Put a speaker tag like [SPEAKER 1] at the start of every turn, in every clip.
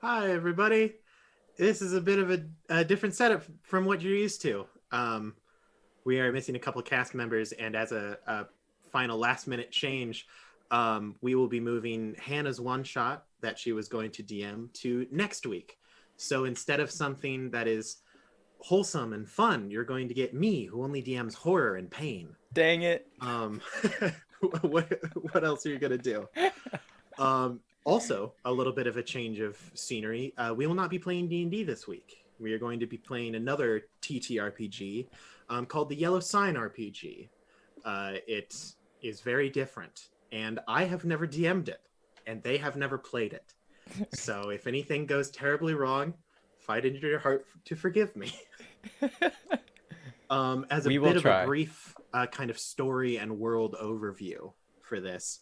[SPEAKER 1] Hi, everybody. This is a bit of a different setup from what you're used to. We are missing a couple of cast members, and as a final last-minute change, we will be moving Hannah's one-shot that she was going to DM to next week. So instead of something that is wholesome and fun, you're going to get me, who only DMs horror and pain.
[SPEAKER 2] Dang it.
[SPEAKER 1] What else are you going to do? Also, a little bit of a change of scenery. We will not be playing D&D this week. We are going to be playing another TTRPG called the Yellow Sign RPG. It is very different, and I have never DM'd it, and they have never played it. So if anything goes terribly wrong, fight into your heart to forgive me. As a bit of a brief kind of story and world overview for this,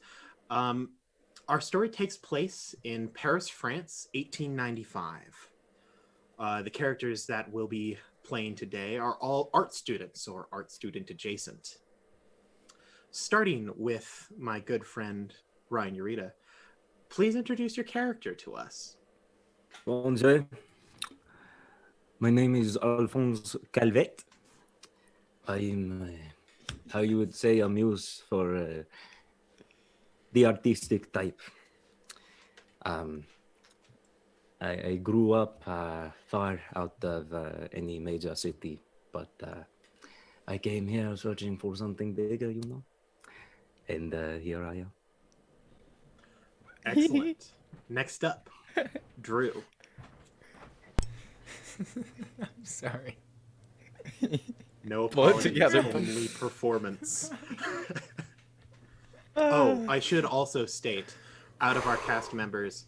[SPEAKER 1] our story takes place in Paris, France, 1895. The characters that we'll be playing today are all art students or art student adjacent. Starting with my good friend, Ryan Urita, please introduce your character to us.
[SPEAKER 3] Bonjour. My name is Alphonse Calvet. I'm, how you would say, a muse for the artistic type. I grew up far out of any major city, but I came here searching for something bigger, you know? And here I am.
[SPEAKER 1] Excellent. Next up, Drew.
[SPEAKER 2] I'm sorry.
[SPEAKER 1] No apologies, only performance. Oh, I should also state, out of our cast members,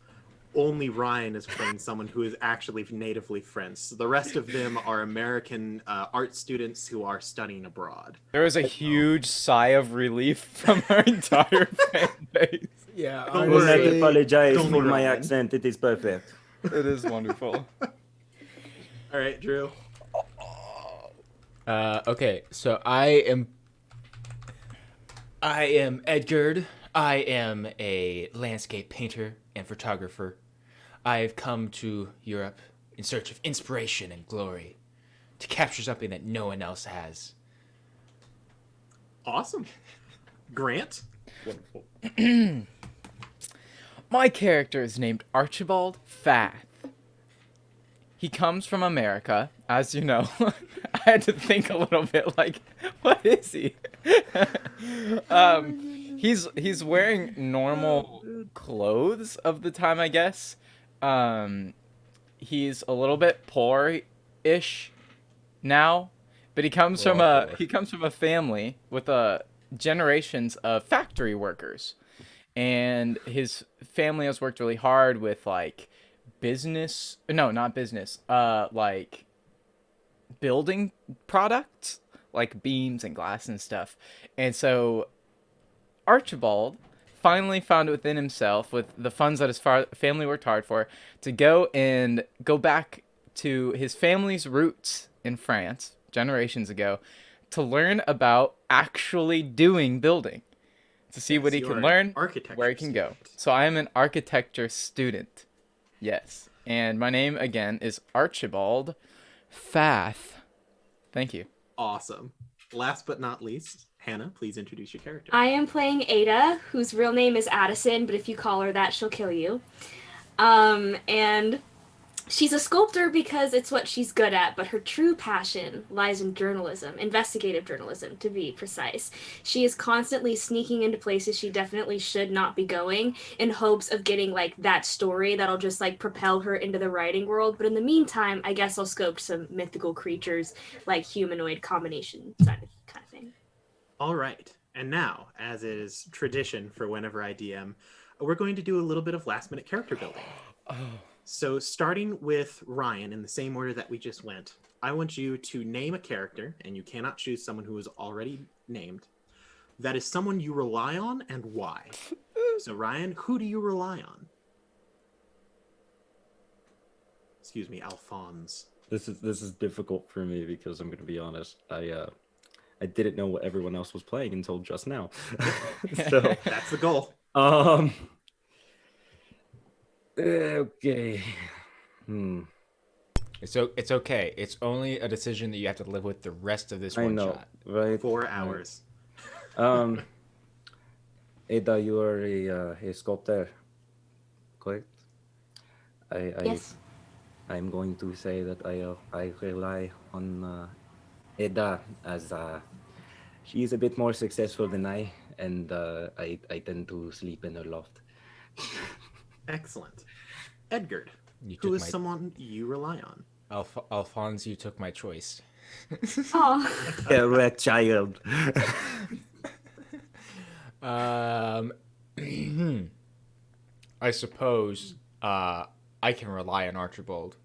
[SPEAKER 1] only Ryan is playing someone who is actually natively French. So the rest of them are American art students who are studying abroad.
[SPEAKER 2] There was a huge sigh of relief from our entire fan base.
[SPEAKER 4] Yeah,
[SPEAKER 3] I will not apologize for my accent. It is perfect.
[SPEAKER 2] It is wonderful.
[SPEAKER 1] All right, Drew.
[SPEAKER 4] Okay, so I am Edgard. I am a landscape painter and photographer. I have come to Europe in search of inspiration and glory to capture something that no one else has.
[SPEAKER 1] Awesome. Grant.
[SPEAKER 2] Wonderful. My character is named Archibald Fath. He comes from America, as you know. I had to think a little bit, like, what is he? He's wearing normal clothes of the time, I guess. He's a little bit poor-ish now, but he comes from a family with generations of factory workers, and his family has worked really hard with like like building products like beams and glass and stuff. And so Archibald finally found within himself, with the funds that his family worked hard for, to go back to his family's roots in France generations ago to learn about actually doing building. to see
[SPEAKER 1] Yes,
[SPEAKER 2] what he
[SPEAKER 1] you
[SPEAKER 2] can
[SPEAKER 1] are an
[SPEAKER 2] learn,
[SPEAKER 1] architecture
[SPEAKER 2] where he can go.
[SPEAKER 1] student.
[SPEAKER 2] So I am an architecture student. Yes. And my name, again, is Archibald Fath. Thank you.
[SPEAKER 1] Awesome. Last but not least, Hannah, please introduce your character.
[SPEAKER 5] I am playing Ada, whose real name is Addison, but if you call her that, she'll kill you. And she's a sculptor because it's what she's good at, but her true passion lies in journalism, investigative journalism, to be precise. She is constantly sneaking into places she definitely should not be going in hopes of getting, like, that story that'll just, like, propel her into the writing world. But in the meantime, I guess I'll scope some mythical creatures, like humanoid combination kind of thing.
[SPEAKER 1] All right. And now, as is tradition for whenever I DM, we're going to do a little bit of last-minute character building. So starting with Ryan in the same order that we just went, I want you to name a character, and you cannot choose someone who is already named, that is someone you rely on and why. So Ryan, who do you rely on? Excuse me, Alphonse.
[SPEAKER 3] This is difficult for me because I'm going to be honest. I didn't know what everyone else was playing until just now. So
[SPEAKER 1] That's the goal.
[SPEAKER 3] Okay.
[SPEAKER 4] It's okay. It's only a decision that you have to live with the rest of this
[SPEAKER 3] I
[SPEAKER 4] one
[SPEAKER 3] know,
[SPEAKER 4] shot.
[SPEAKER 3] right?
[SPEAKER 1] 4 hours.
[SPEAKER 3] Ada, you are a sculptor, correct?
[SPEAKER 5] Yes.
[SPEAKER 3] I'm going to say that I rely on Ada as she is a bit more successful than I, and I tend to sleep in her loft.
[SPEAKER 1] Excellent. Edgard,
[SPEAKER 4] You
[SPEAKER 1] who
[SPEAKER 4] took
[SPEAKER 1] is
[SPEAKER 4] my
[SPEAKER 1] someone you rely on?
[SPEAKER 4] Alphonse, you took my choice.
[SPEAKER 5] Oh.
[SPEAKER 3] Correct, child.
[SPEAKER 4] I suppose I can rely on Archibald.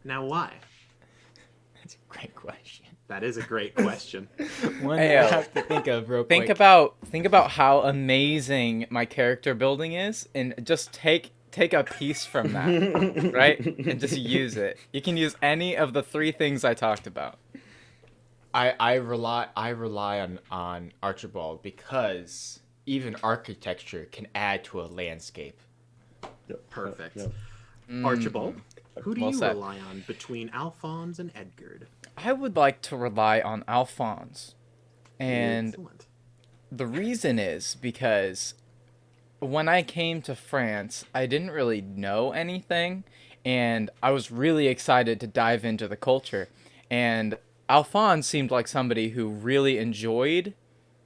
[SPEAKER 1] Now why?
[SPEAKER 4] That's a great question.
[SPEAKER 1] That is a great question.
[SPEAKER 4] One that I have to think of real quick.
[SPEAKER 2] Think about how amazing my character building is, and just take a piece from that, right? And just use it. You can use any of the 3 things I talked about.
[SPEAKER 4] I rely on Archibald because even architecture can add to a landscape.
[SPEAKER 1] Perfect.
[SPEAKER 3] Yep.
[SPEAKER 1] Archibald, who do
[SPEAKER 2] Well
[SPEAKER 1] you
[SPEAKER 2] said.
[SPEAKER 1] rely on between Alphonse and Edgard?
[SPEAKER 2] I would like to rely on Alphonse. And
[SPEAKER 1] Excellent.
[SPEAKER 2] the reason is because when I came to France, I didn't really know anything, and I was really excited to dive into the culture. And Alphonse seemed like somebody who really enjoyed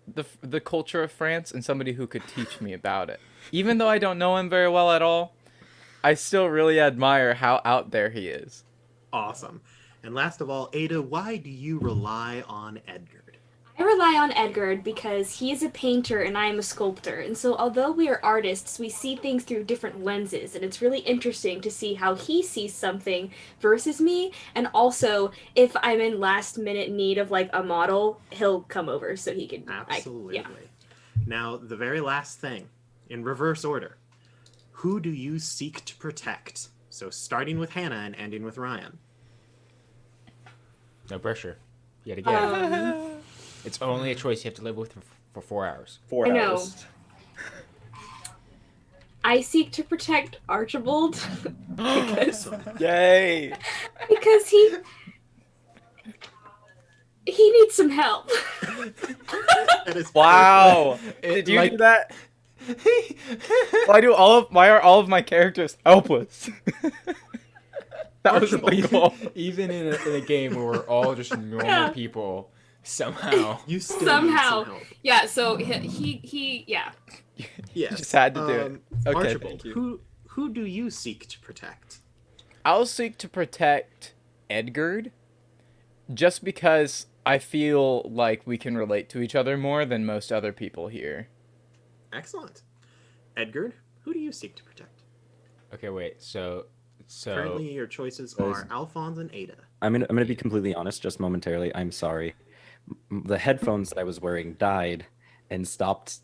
[SPEAKER 2] the culture of France and somebody who could teach me about it. Even though I don't know him very well at all, I still really admire how out there he is.
[SPEAKER 1] Awesome. And last of all, Ada, why do you rely on Edgard?
[SPEAKER 5] I rely on Edgard because he is a painter and I am a sculptor. And so although we are artists, we see things through different lenses. And it's really interesting to see how he sees something versus me. And also, if I'm in last minute need of like a model, he'll come over so he can...
[SPEAKER 1] Absolutely. Now, the very last thing, in reverse order. Who do you seek to protect? So starting with Hannah and ending with Ryan.
[SPEAKER 4] No pressure. Yet again. It's only a choice you have to live with for 4 hours.
[SPEAKER 6] 4
[SPEAKER 5] I know.
[SPEAKER 6] hours.
[SPEAKER 5] I seek to protect Archibald
[SPEAKER 2] Yay!
[SPEAKER 5] because he needs some help.
[SPEAKER 1] That is
[SPEAKER 2] Wow! Did you do that? Why are all of my characters helpless? That was illegal.
[SPEAKER 4] Even in a game where we're all just normal people, somehow.
[SPEAKER 1] You still
[SPEAKER 5] Somehow.
[SPEAKER 1] need some help.
[SPEAKER 5] Yeah, so he yeah.
[SPEAKER 1] Yes.
[SPEAKER 2] Just had to do it. Okay,
[SPEAKER 1] Archibald,
[SPEAKER 2] thank you.
[SPEAKER 1] who do you seek to protect?
[SPEAKER 2] I'll seek to protect Edgard, just because I feel like we can relate to each other more than most other people here.
[SPEAKER 1] Excellent. Edgard, who do you seek to protect?
[SPEAKER 4] Okay, wait. So
[SPEAKER 1] Currently, your choices are Alphonse and Ada.
[SPEAKER 3] I'm gonna be completely honest, just momentarily. I'm sorry. The headphones that I was wearing died and stopped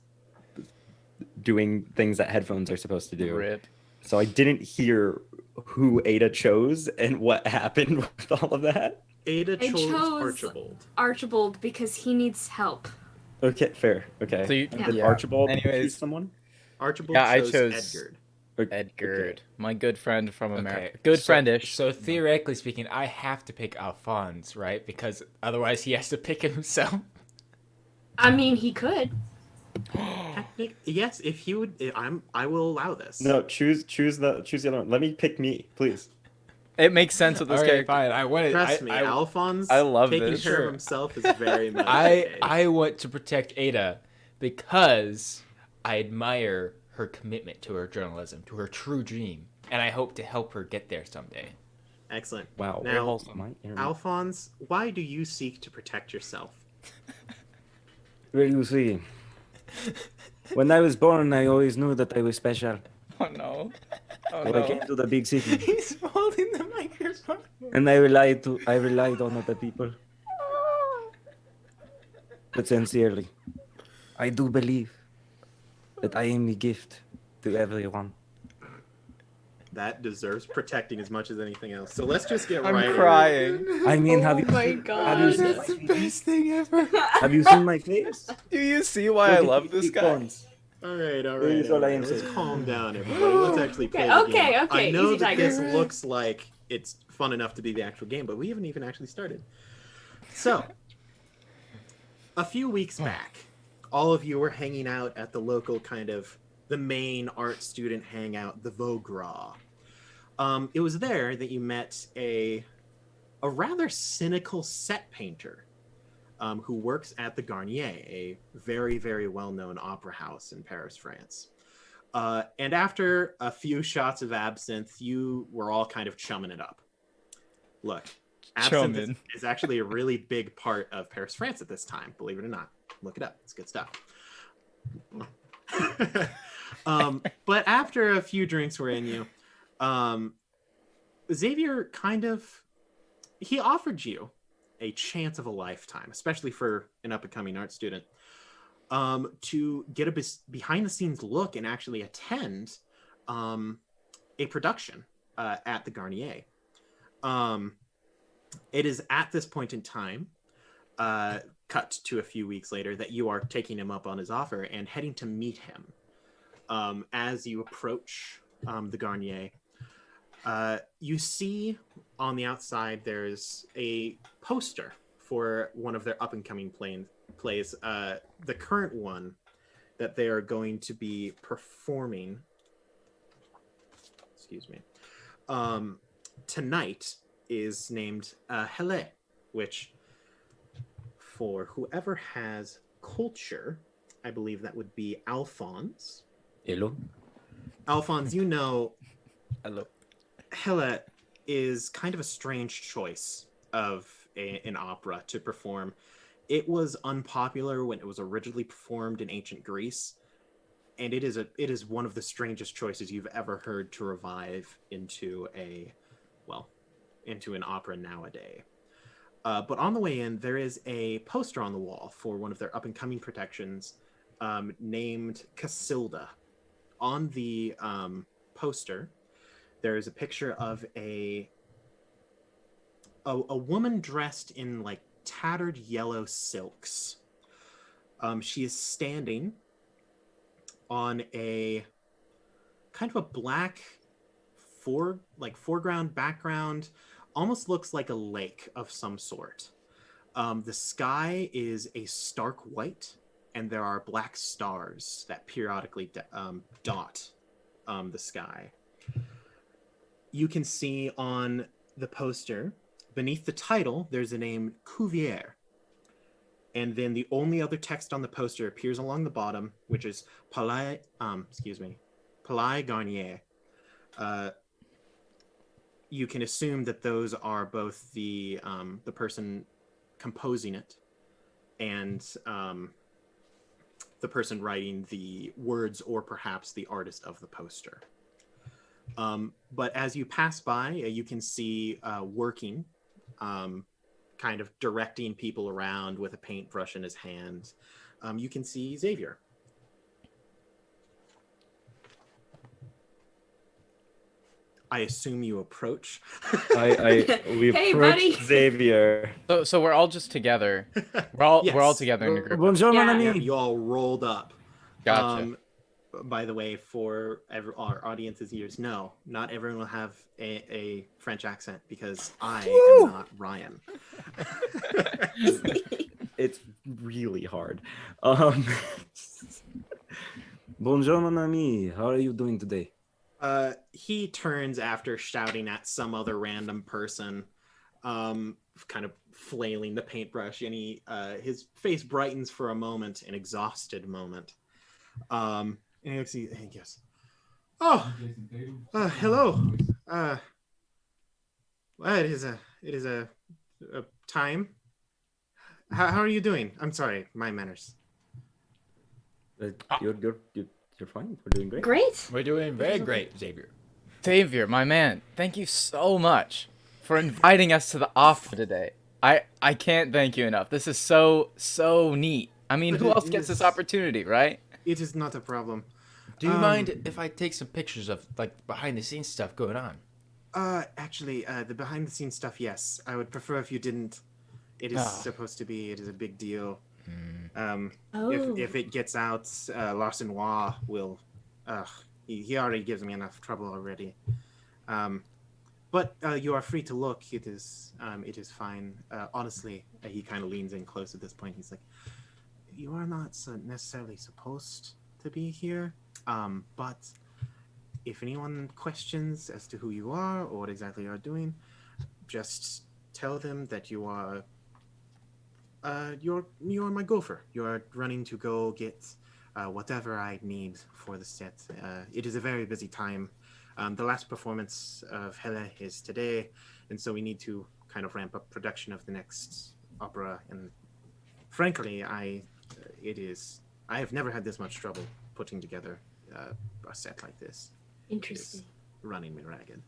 [SPEAKER 3] doing things that headphones are supposed to do.
[SPEAKER 2] Rip.
[SPEAKER 3] So I didn't hear who Ada chose and what happened with all of that.
[SPEAKER 1] Ada
[SPEAKER 5] I
[SPEAKER 1] chose
[SPEAKER 5] chose
[SPEAKER 1] Archibald.
[SPEAKER 5] Archibald because he needs help.
[SPEAKER 3] Okay, fair. Okay.
[SPEAKER 2] So you,
[SPEAKER 3] And did
[SPEAKER 2] yeah.
[SPEAKER 3] Archibald
[SPEAKER 2] Anyways,
[SPEAKER 3] choose someone?
[SPEAKER 1] Archibald
[SPEAKER 2] Yeah, I
[SPEAKER 1] chose
[SPEAKER 2] chose
[SPEAKER 1] Edgard.
[SPEAKER 2] Edgard, my good friend from America.
[SPEAKER 4] Okay.
[SPEAKER 2] Good
[SPEAKER 4] so,
[SPEAKER 2] friendish.
[SPEAKER 4] So theoretically speaking, I have to pick Alphonse, right? Because otherwise he has to pick himself.
[SPEAKER 5] I mean, he could.
[SPEAKER 1] Yes, if he would, I will allow this.
[SPEAKER 3] No, choose the other one. Let me pick me, please.
[SPEAKER 2] It makes sense with this
[SPEAKER 4] All right,
[SPEAKER 2] character.
[SPEAKER 4] fine. I want
[SPEAKER 1] Trust me, Alphonse
[SPEAKER 2] I love
[SPEAKER 1] taking
[SPEAKER 2] this.
[SPEAKER 1] care
[SPEAKER 4] Sure.
[SPEAKER 1] of himself is very much.
[SPEAKER 4] I want to protect Ada because I admire her commitment to her journalism, to her true dream, and I hope to help her get there someday.
[SPEAKER 1] Excellent.
[SPEAKER 3] Wow.
[SPEAKER 1] Now,
[SPEAKER 3] My internet.
[SPEAKER 1] Alphonse, why do you seek to protect yourself?
[SPEAKER 3] Well, you see, when I was born, I always knew that I was special.
[SPEAKER 2] Oh no. Oh
[SPEAKER 3] So I came to the big city,
[SPEAKER 4] He's holding the microphone.
[SPEAKER 3] and I relied on other people. But sincerely, I do believe that I am a gift to everyone.
[SPEAKER 1] That deserves protecting as much as anything else. So let's just get
[SPEAKER 2] I'm
[SPEAKER 1] right.
[SPEAKER 2] crying.
[SPEAKER 3] I mean, have
[SPEAKER 5] Oh
[SPEAKER 3] you
[SPEAKER 5] my
[SPEAKER 3] seen,
[SPEAKER 5] God.
[SPEAKER 3] have you seen
[SPEAKER 4] That's
[SPEAKER 3] my
[SPEAKER 4] the
[SPEAKER 3] face?
[SPEAKER 4] best thing ever.
[SPEAKER 3] Have you seen my face?
[SPEAKER 2] Do you see why I
[SPEAKER 3] Look at
[SPEAKER 2] love
[SPEAKER 3] these
[SPEAKER 2] this
[SPEAKER 3] big
[SPEAKER 2] guy?
[SPEAKER 3] bones.
[SPEAKER 1] All right.
[SPEAKER 3] Here's all I am
[SPEAKER 1] Let's
[SPEAKER 3] saying.
[SPEAKER 1] calm down, everybody. Let's actually play
[SPEAKER 5] Okay,
[SPEAKER 1] the game.
[SPEAKER 5] okay,
[SPEAKER 1] I know
[SPEAKER 5] easy,
[SPEAKER 1] that
[SPEAKER 5] Tiger.
[SPEAKER 1] this looks like it's fun enough to be the actual game, but we haven't even actually started. So, a few weeks back, all of you were hanging out at the local kind of the main art student hangout, the Vogras. It was there that you met a rather cynical set painter who works at the Garnier, a very, very well-known opera house in Paris, France. And after a few shots of absinthe, you were all kind of chumming it up. Look, absinthe is actually a really big part of Paris, France at this time, believe it or not. Look it up. It's good stuff. But after a few drinks were in you, Xavier he offered you a chance of a lifetime, especially for an up-and-coming art student, to get a behind-the-scenes look and actually attend a production at the Garnier. It is at this point in time, cut to a few weeks later, that you are taking him up on his offer and heading to meet him. As you approach the Garnier, you see on the outside there's a poster for one of their up-and-coming plays. The current one that they are going to be performing, tonight is named Hele, which, for whoever has culture, I believe that would be Alphonse.
[SPEAKER 3] Hello?
[SPEAKER 1] Alphonse, you know,
[SPEAKER 2] Hello.
[SPEAKER 1] Hele is kind of a strange choice of an opera to perform. It was unpopular when it was originally performed in ancient Greece, and it is one of the strangest choices you've ever heard to revive into an opera nowadays. But on the way in, there is a poster on the wall for one of their up-and-coming productions named Casilda. On the poster, there is a picture of a woman dressed in like tattered yellow silks. She is standing on a kind of a black foreground background, almost looks like a lake of some sort. The sky is a stark white, and there are black stars that periodically dot the sky. You can see on the poster, beneath the title, there's the name Cuvier. And then the only other text on the poster appears along the bottom, which is Palais Garnier. You can assume that those are both the person composing it and the person writing the words, or perhaps the artist of the poster. But as you pass by, you can see working, kind of directing people around with a paintbrush in his hand. You can see Xavier. I assume you approach.
[SPEAKER 3] We
[SPEAKER 5] Hey,
[SPEAKER 3] approach
[SPEAKER 5] buddy.
[SPEAKER 3] Xavier.
[SPEAKER 2] So we're all just together. We're all
[SPEAKER 1] Yes.
[SPEAKER 2] together in a group.
[SPEAKER 3] Bonjour,
[SPEAKER 5] Yeah.
[SPEAKER 3] mon
[SPEAKER 1] Yeah,
[SPEAKER 3] ami.
[SPEAKER 1] you all rolled up.
[SPEAKER 2] Gotcha.
[SPEAKER 1] By the way, for our audience's ears, no, not everyone will have a French accent because I am not Ryan.
[SPEAKER 3] It's really hard. Bonjour, mon ami. How are you doing today?
[SPEAKER 1] He turns after shouting at some other random person, kind of flailing the paintbrush, and his face brightens for a moment, an exhausted moment. And he looks, he goes, "Oh, hello. Well, it is a time. How are you doing? I'm sorry, my manners.
[SPEAKER 3] You're fine. We're doing great.
[SPEAKER 5] Great.
[SPEAKER 4] We're doing very great, Xavier.
[SPEAKER 2] Xavier, my man, thank you so much for inviting us to the opera today. I can't thank you enough. This is so neat. I mean,
[SPEAKER 1] But
[SPEAKER 2] who
[SPEAKER 1] it
[SPEAKER 2] else gets this
[SPEAKER 1] is-
[SPEAKER 2] opportunity, right?
[SPEAKER 1] It is not a problem.
[SPEAKER 4] Do you mind if I take some pictures of like behind the scenes stuff going on?
[SPEAKER 1] Actually, the behind the scenes stuff, yes. I would prefer if you didn't. It is supposed to be. It is a big deal. If it gets out, Larson will. He already gives me enough trouble already. But you are free to look. It is fine. Honestly, he kind of leans in close at this point. He's like, "You are not necessarily supposed to be here. But if anyone questions as to who you are or what exactly you are doing, just tell them that you are you're my gopher. You are running to go get whatever I need for the set. It is a very busy time. The last performance of Hele is today, and so we need to kind of ramp up production of the next opera. And frankly, I have never had this much trouble putting together a set like this.
[SPEAKER 5] Interesting.
[SPEAKER 1] It's running me ragged."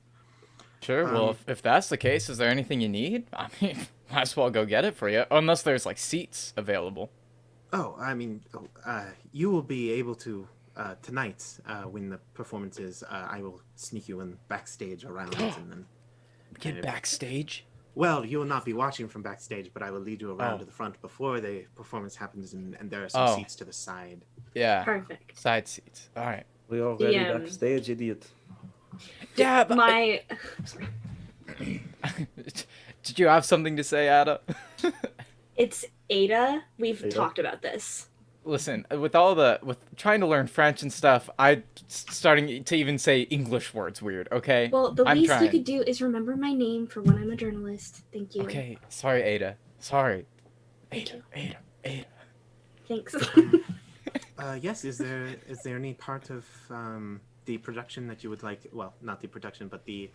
[SPEAKER 2] Sure. Well, if that's the case, is there anything you need? I mean, might as well go get it for you. Unless there's like seats available.
[SPEAKER 1] Oh, I mean, you will be able to tonight when the performance is. I will sneak you in backstage around and then
[SPEAKER 2] Get backstage.
[SPEAKER 1] Well, you will not be watching from backstage, but I will lead you around to the front before the performance happens, and there are some seats to the side.
[SPEAKER 2] Yeah.
[SPEAKER 5] Perfect.
[SPEAKER 2] Side seats. All right.
[SPEAKER 3] We already backstage, idiot.
[SPEAKER 2] Yeah. But
[SPEAKER 5] Sorry.
[SPEAKER 2] Did you have something to say, Ada?
[SPEAKER 5] It's Ada. We've
[SPEAKER 3] Ada?
[SPEAKER 5] talked about this.
[SPEAKER 2] Listen, with trying to learn French and stuff, I starting to even say English words weird. Okay.
[SPEAKER 5] Well, the
[SPEAKER 2] I'm
[SPEAKER 5] least
[SPEAKER 2] trying.
[SPEAKER 5] you could do is remember my name for when I'm a journalist. Thank you.
[SPEAKER 2] Okay. Sorry, Ada. Sorry.
[SPEAKER 5] Thank you.
[SPEAKER 2] Ada.
[SPEAKER 5] Thanks.
[SPEAKER 1] Yes. Is there any part of the production that you would like? Well, not the production, but the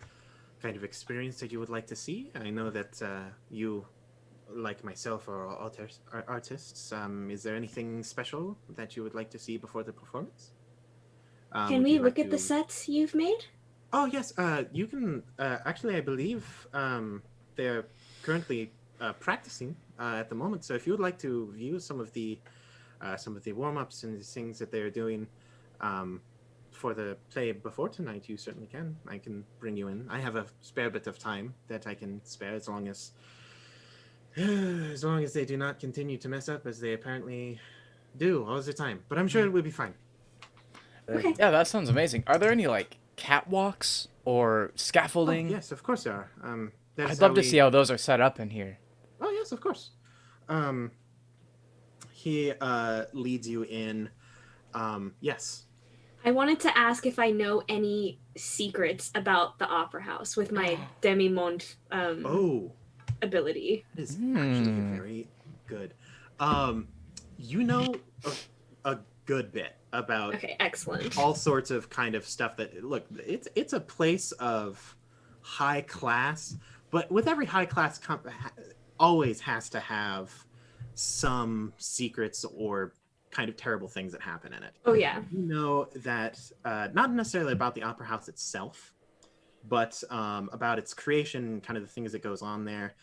[SPEAKER 1] kind of experience that you would like to see? I know that you, like myself, are artists. Is there anything special that you would like to see before the performance?
[SPEAKER 5] Can we look at the sets you've made?
[SPEAKER 1] Oh yes, you can. Actually, I believe they're currently practicing at the moment. So if you would like to view some of the warm-ups and the things that they're doing for the play before tonight, you certainly can. I can bring you in. I have a spare bit of time that I can spare as long as they do not continue to mess up as they apparently do all the time. But I'm sure it will be fine.
[SPEAKER 5] Okay.
[SPEAKER 2] Yeah, that sounds amazing. Are there any like catwalks or scaffolding?
[SPEAKER 1] Oh, yes, of course there are.
[SPEAKER 2] I'd love to see how those are set up in here.
[SPEAKER 1] Oh yes, of course. He leads you in. Yes.
[SPEAKER 5] I wanted to ask if I know any secrets about the opera house with my demi-monde ability.
[SPEAKER 1] That is actually very good. You know a good bit about
[SPEAKER 5] excellent.
[SPEAKER 1] all sorts of kind of stuff that look. It's a place of high class, but with every high class always has to have some secrets or kind of terrible things that happen in it.
[SPEAKER 5] Oh yeah.
[SPEAKER 1] You know that not necessarily about the opera house itself, but about its creation, kind of the things that goes on there.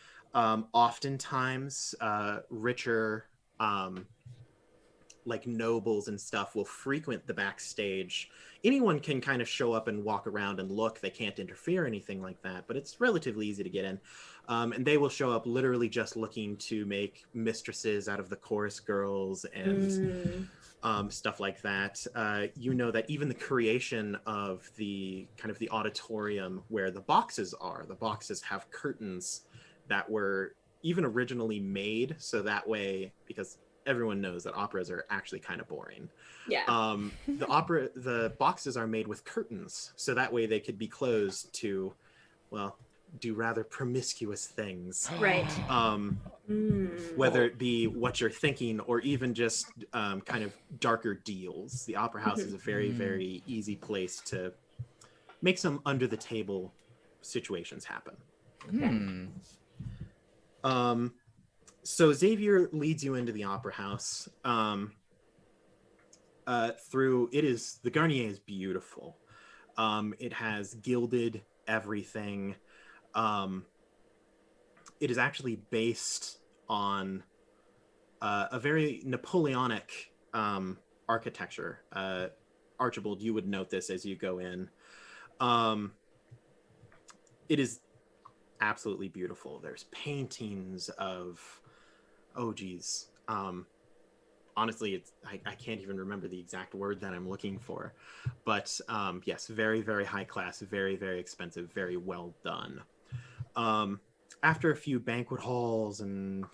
[SPEAKER 1] like nobles and stuff will frequent the backstage. Anyone can kind of show up and walk around and look. They can't interfere or anything like that, but it's relatively easy to get in. And they will show up literally just looking to make mistresses out of the chorus girls and stuff like that. You know that even the creation of the kind of the auditorium where the boxes have curtains that were even originally made so that way, because everyone knows that operas are actually kind of boring.
[SPEAKER 5] Yeah.
[SPEAKER 1] The boxes are made with curtains, so that way they could be closed to, well, do rather promiscuous things.
[SPEAKER 5] Right.
[SPEAKER 1] Whether it be what you're thinking or even just kind of darker deals. The opera house is a very, very easy place to make some under the table situations happen. So Xavier leads you into the opera house. The Garnier is beautiful. It has gilded everything. It is actually based on a very Napoleonic architecture. Archibald, you would note this as you go in. It is absolutely beautiful. There's paintings of, honestly, I can't even remember the exact word that I'm looking for, but yes, very, very high class, very, very expensive, very well done. After a few banquet halls and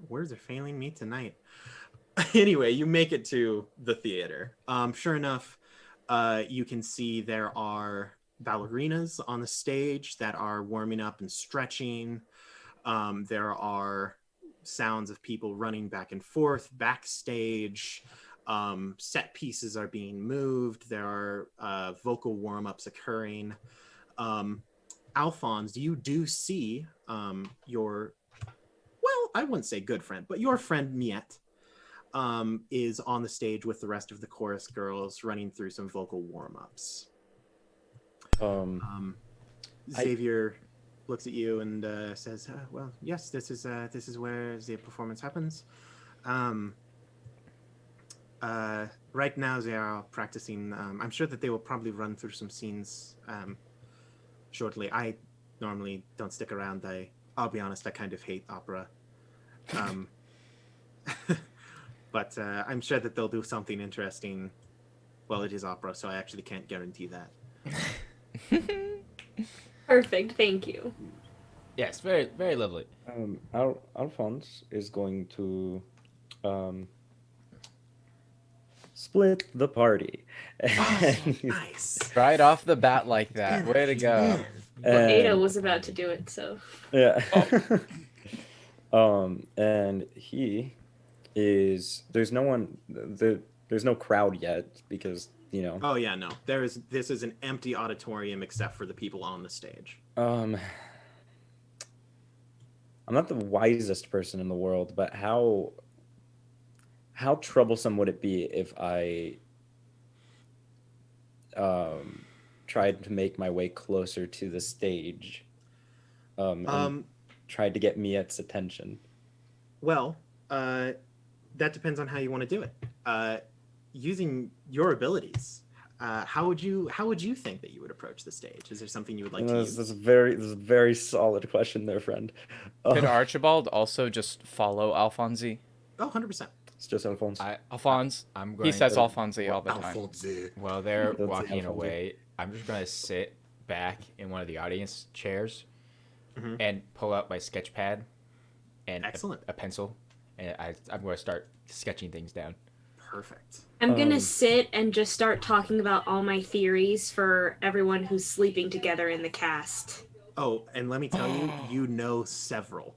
[SPEAKER 1] words are failing me tonight. Anyway, you make it to the theater. Sure enough, you can see there are ballerinas on the stage that are warming up and stretching. There are sounds of people running back and forth backstage. Set pieces are being moved. There are vocal warm-ups occurring. Alphonse, you do see I wouldn't say good friend, but your friend Miette is on the stage with the rest of the chorus girls running through some vocal warm-ups. Xavier looks at you and says, well, yes, this is where the performance happens. Right now they are practicing. I'm sure that they will probably run through some scenes shortly. I normally don't stick around. I'll be honest, I kind of hate opera. But I'm sure that they'll do something interesting. Well, it is opera, so I actually can't guarantee that.
[SPEAKER 5] Perfect, thank you.
[SPEAKER 4] Yes, very, very lovely.
[SPEAKER 3] Alphonse is going to split the party.
[SPEAKER 1] Nice.
[SPEAKER 2] Right off the bat like that. Way to go.
[SPEAKER 5] Well, Ada was about to do it, so.
[SPEAKER 3] Yeah. And he is. There's no crowd yet because, you know.
[SPEAKER 1] Oh yeah, no. This is an empty auditorium except for the people on the stage.
[SPEAKER 3] I'm not the wisest person in the world, but how troublesome would it be if I tried to make my way closer to the stage and tried to get Miette's attention?
[SPEAKER 1] Well, that depends on how you want to do it. Using your abilities, how would you think that you would approach the stage? Is there something you would like to use?
[SPEAKER 3] This is a very solid question there, friend.
[SPEAKER 2] Could Archibald also just follow Alphonse?
[SPEAKER 1] Oh, 100%.
[SPEAKER 3] It's just Alphonse.
[SPEAKER 4] Alphonse,
[SPEAKER 2] He says Alphonse all the time.
[SPEAKER 1] Alphonse.
[SPEAKER 4] While they're
[SPEAKER 3] That's
[SPEAKER 4] walking
[SPEAKER 3] Alphonse.
[SPEAKER 4] away, I'm just going to sit back in one of the audience chairs
[SPEAKER 1] Mm-hmm.
[SPEAKER 4] and pull out my sketch pad and
[SPEAKER 1] Excellent.
[SPEAKER 4] a pencil, and I'm going to start sketching things down.
[SPEAKER 1] Perfect.
[SPEAKER 5] I'm gonna sit and just start talking about all my theories for everyone who's sleeping together in the cast.
[SPEAKER 1] Oh, and let me tell you, you know several.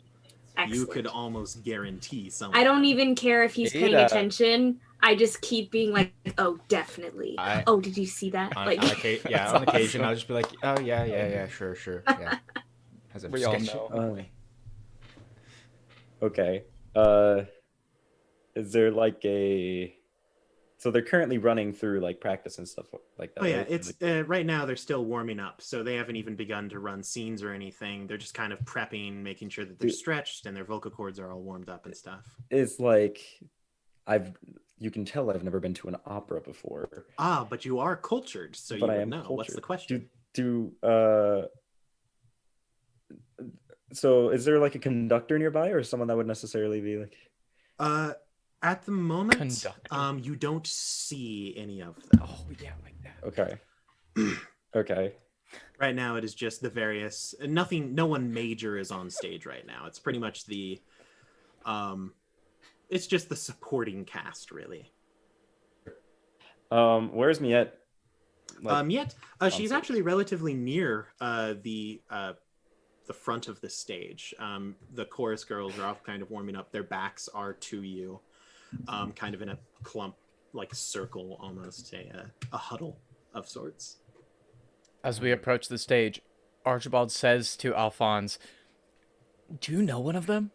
[SPEAKER 5] Excellent.
[SPEAKER 1] You could almost guarantee some.
[SPEAKER 5] I don't even care if he's paying
[SPEAKER 2] Ada.
[SPEAKER 5] attention. I just keep being like, oh, definitely. Oh, did you see that?
[SPEAKER 4] On
[SPEAKER 2] That's
[SPEAKER 4] occasion,
[SPEAKER 2] awesome.
[SPEAKER 4] I'll just be like, oh, yeah, sure, yeah. As I'm
[SPEAKER 2] We all
[SPEAKER 4] sketching
[SPEAKER 2] know.
[SPEAKER 4] away.
[SPEAKER 3] Okay. Is there like a
[SPEAKER 6] So they're currently running through like practice and stuff like that.
[SPEAKER 1] Oh yeah,
[SPEAKER 6] right?
[SPEAKER 1] it's right now they're still warming up, so they haven't even begun to run scenes or anything. They're just kind of prepping, making sure that they're stretched and their vocal cords are all warmed up and stuff.
[SPEAKER 6] It's like you can tell I've never been to an opera before.
[SPEAKER 1] Ah, but you are cultured, so
[SPEAKER 6] But
[SPEAKER 1] you
[SPEAKER 6] I
[SPEAKER 1] would
[SPEAKER 6] am
[SPEAKER 1] know.
[SPEAKER 6] cultured.
[SPEAKER 1] What's the question?
[SPEAKER 6] So is there like a conductor nearby or someone that would necessarily be like
[SPEAKER 1] At the moment,
[SPEAKER 2] Conductor.
[SPEAKER 1] you don't see any of them.
[SPEAKER 2] Oh yeah, like that.
[SPEAKER 6] okay. Okay.
[SPEAKER 1] Right now, it is just the various. No one major is on stage right now. It's pretty much it's just the supporting cast, really.
[SPEAKER 6] Where's Miette?
[SPEAKER 1] She's actually relatively near the front of the stage. The chorus girls are all kind of warming up. Their backs are to you, kind of in a clump, like circle, almost a huddle of sorts.
[SPEAKER 2] As we approach the stage, Archibald says to Alphonse, "Do you know one of them?"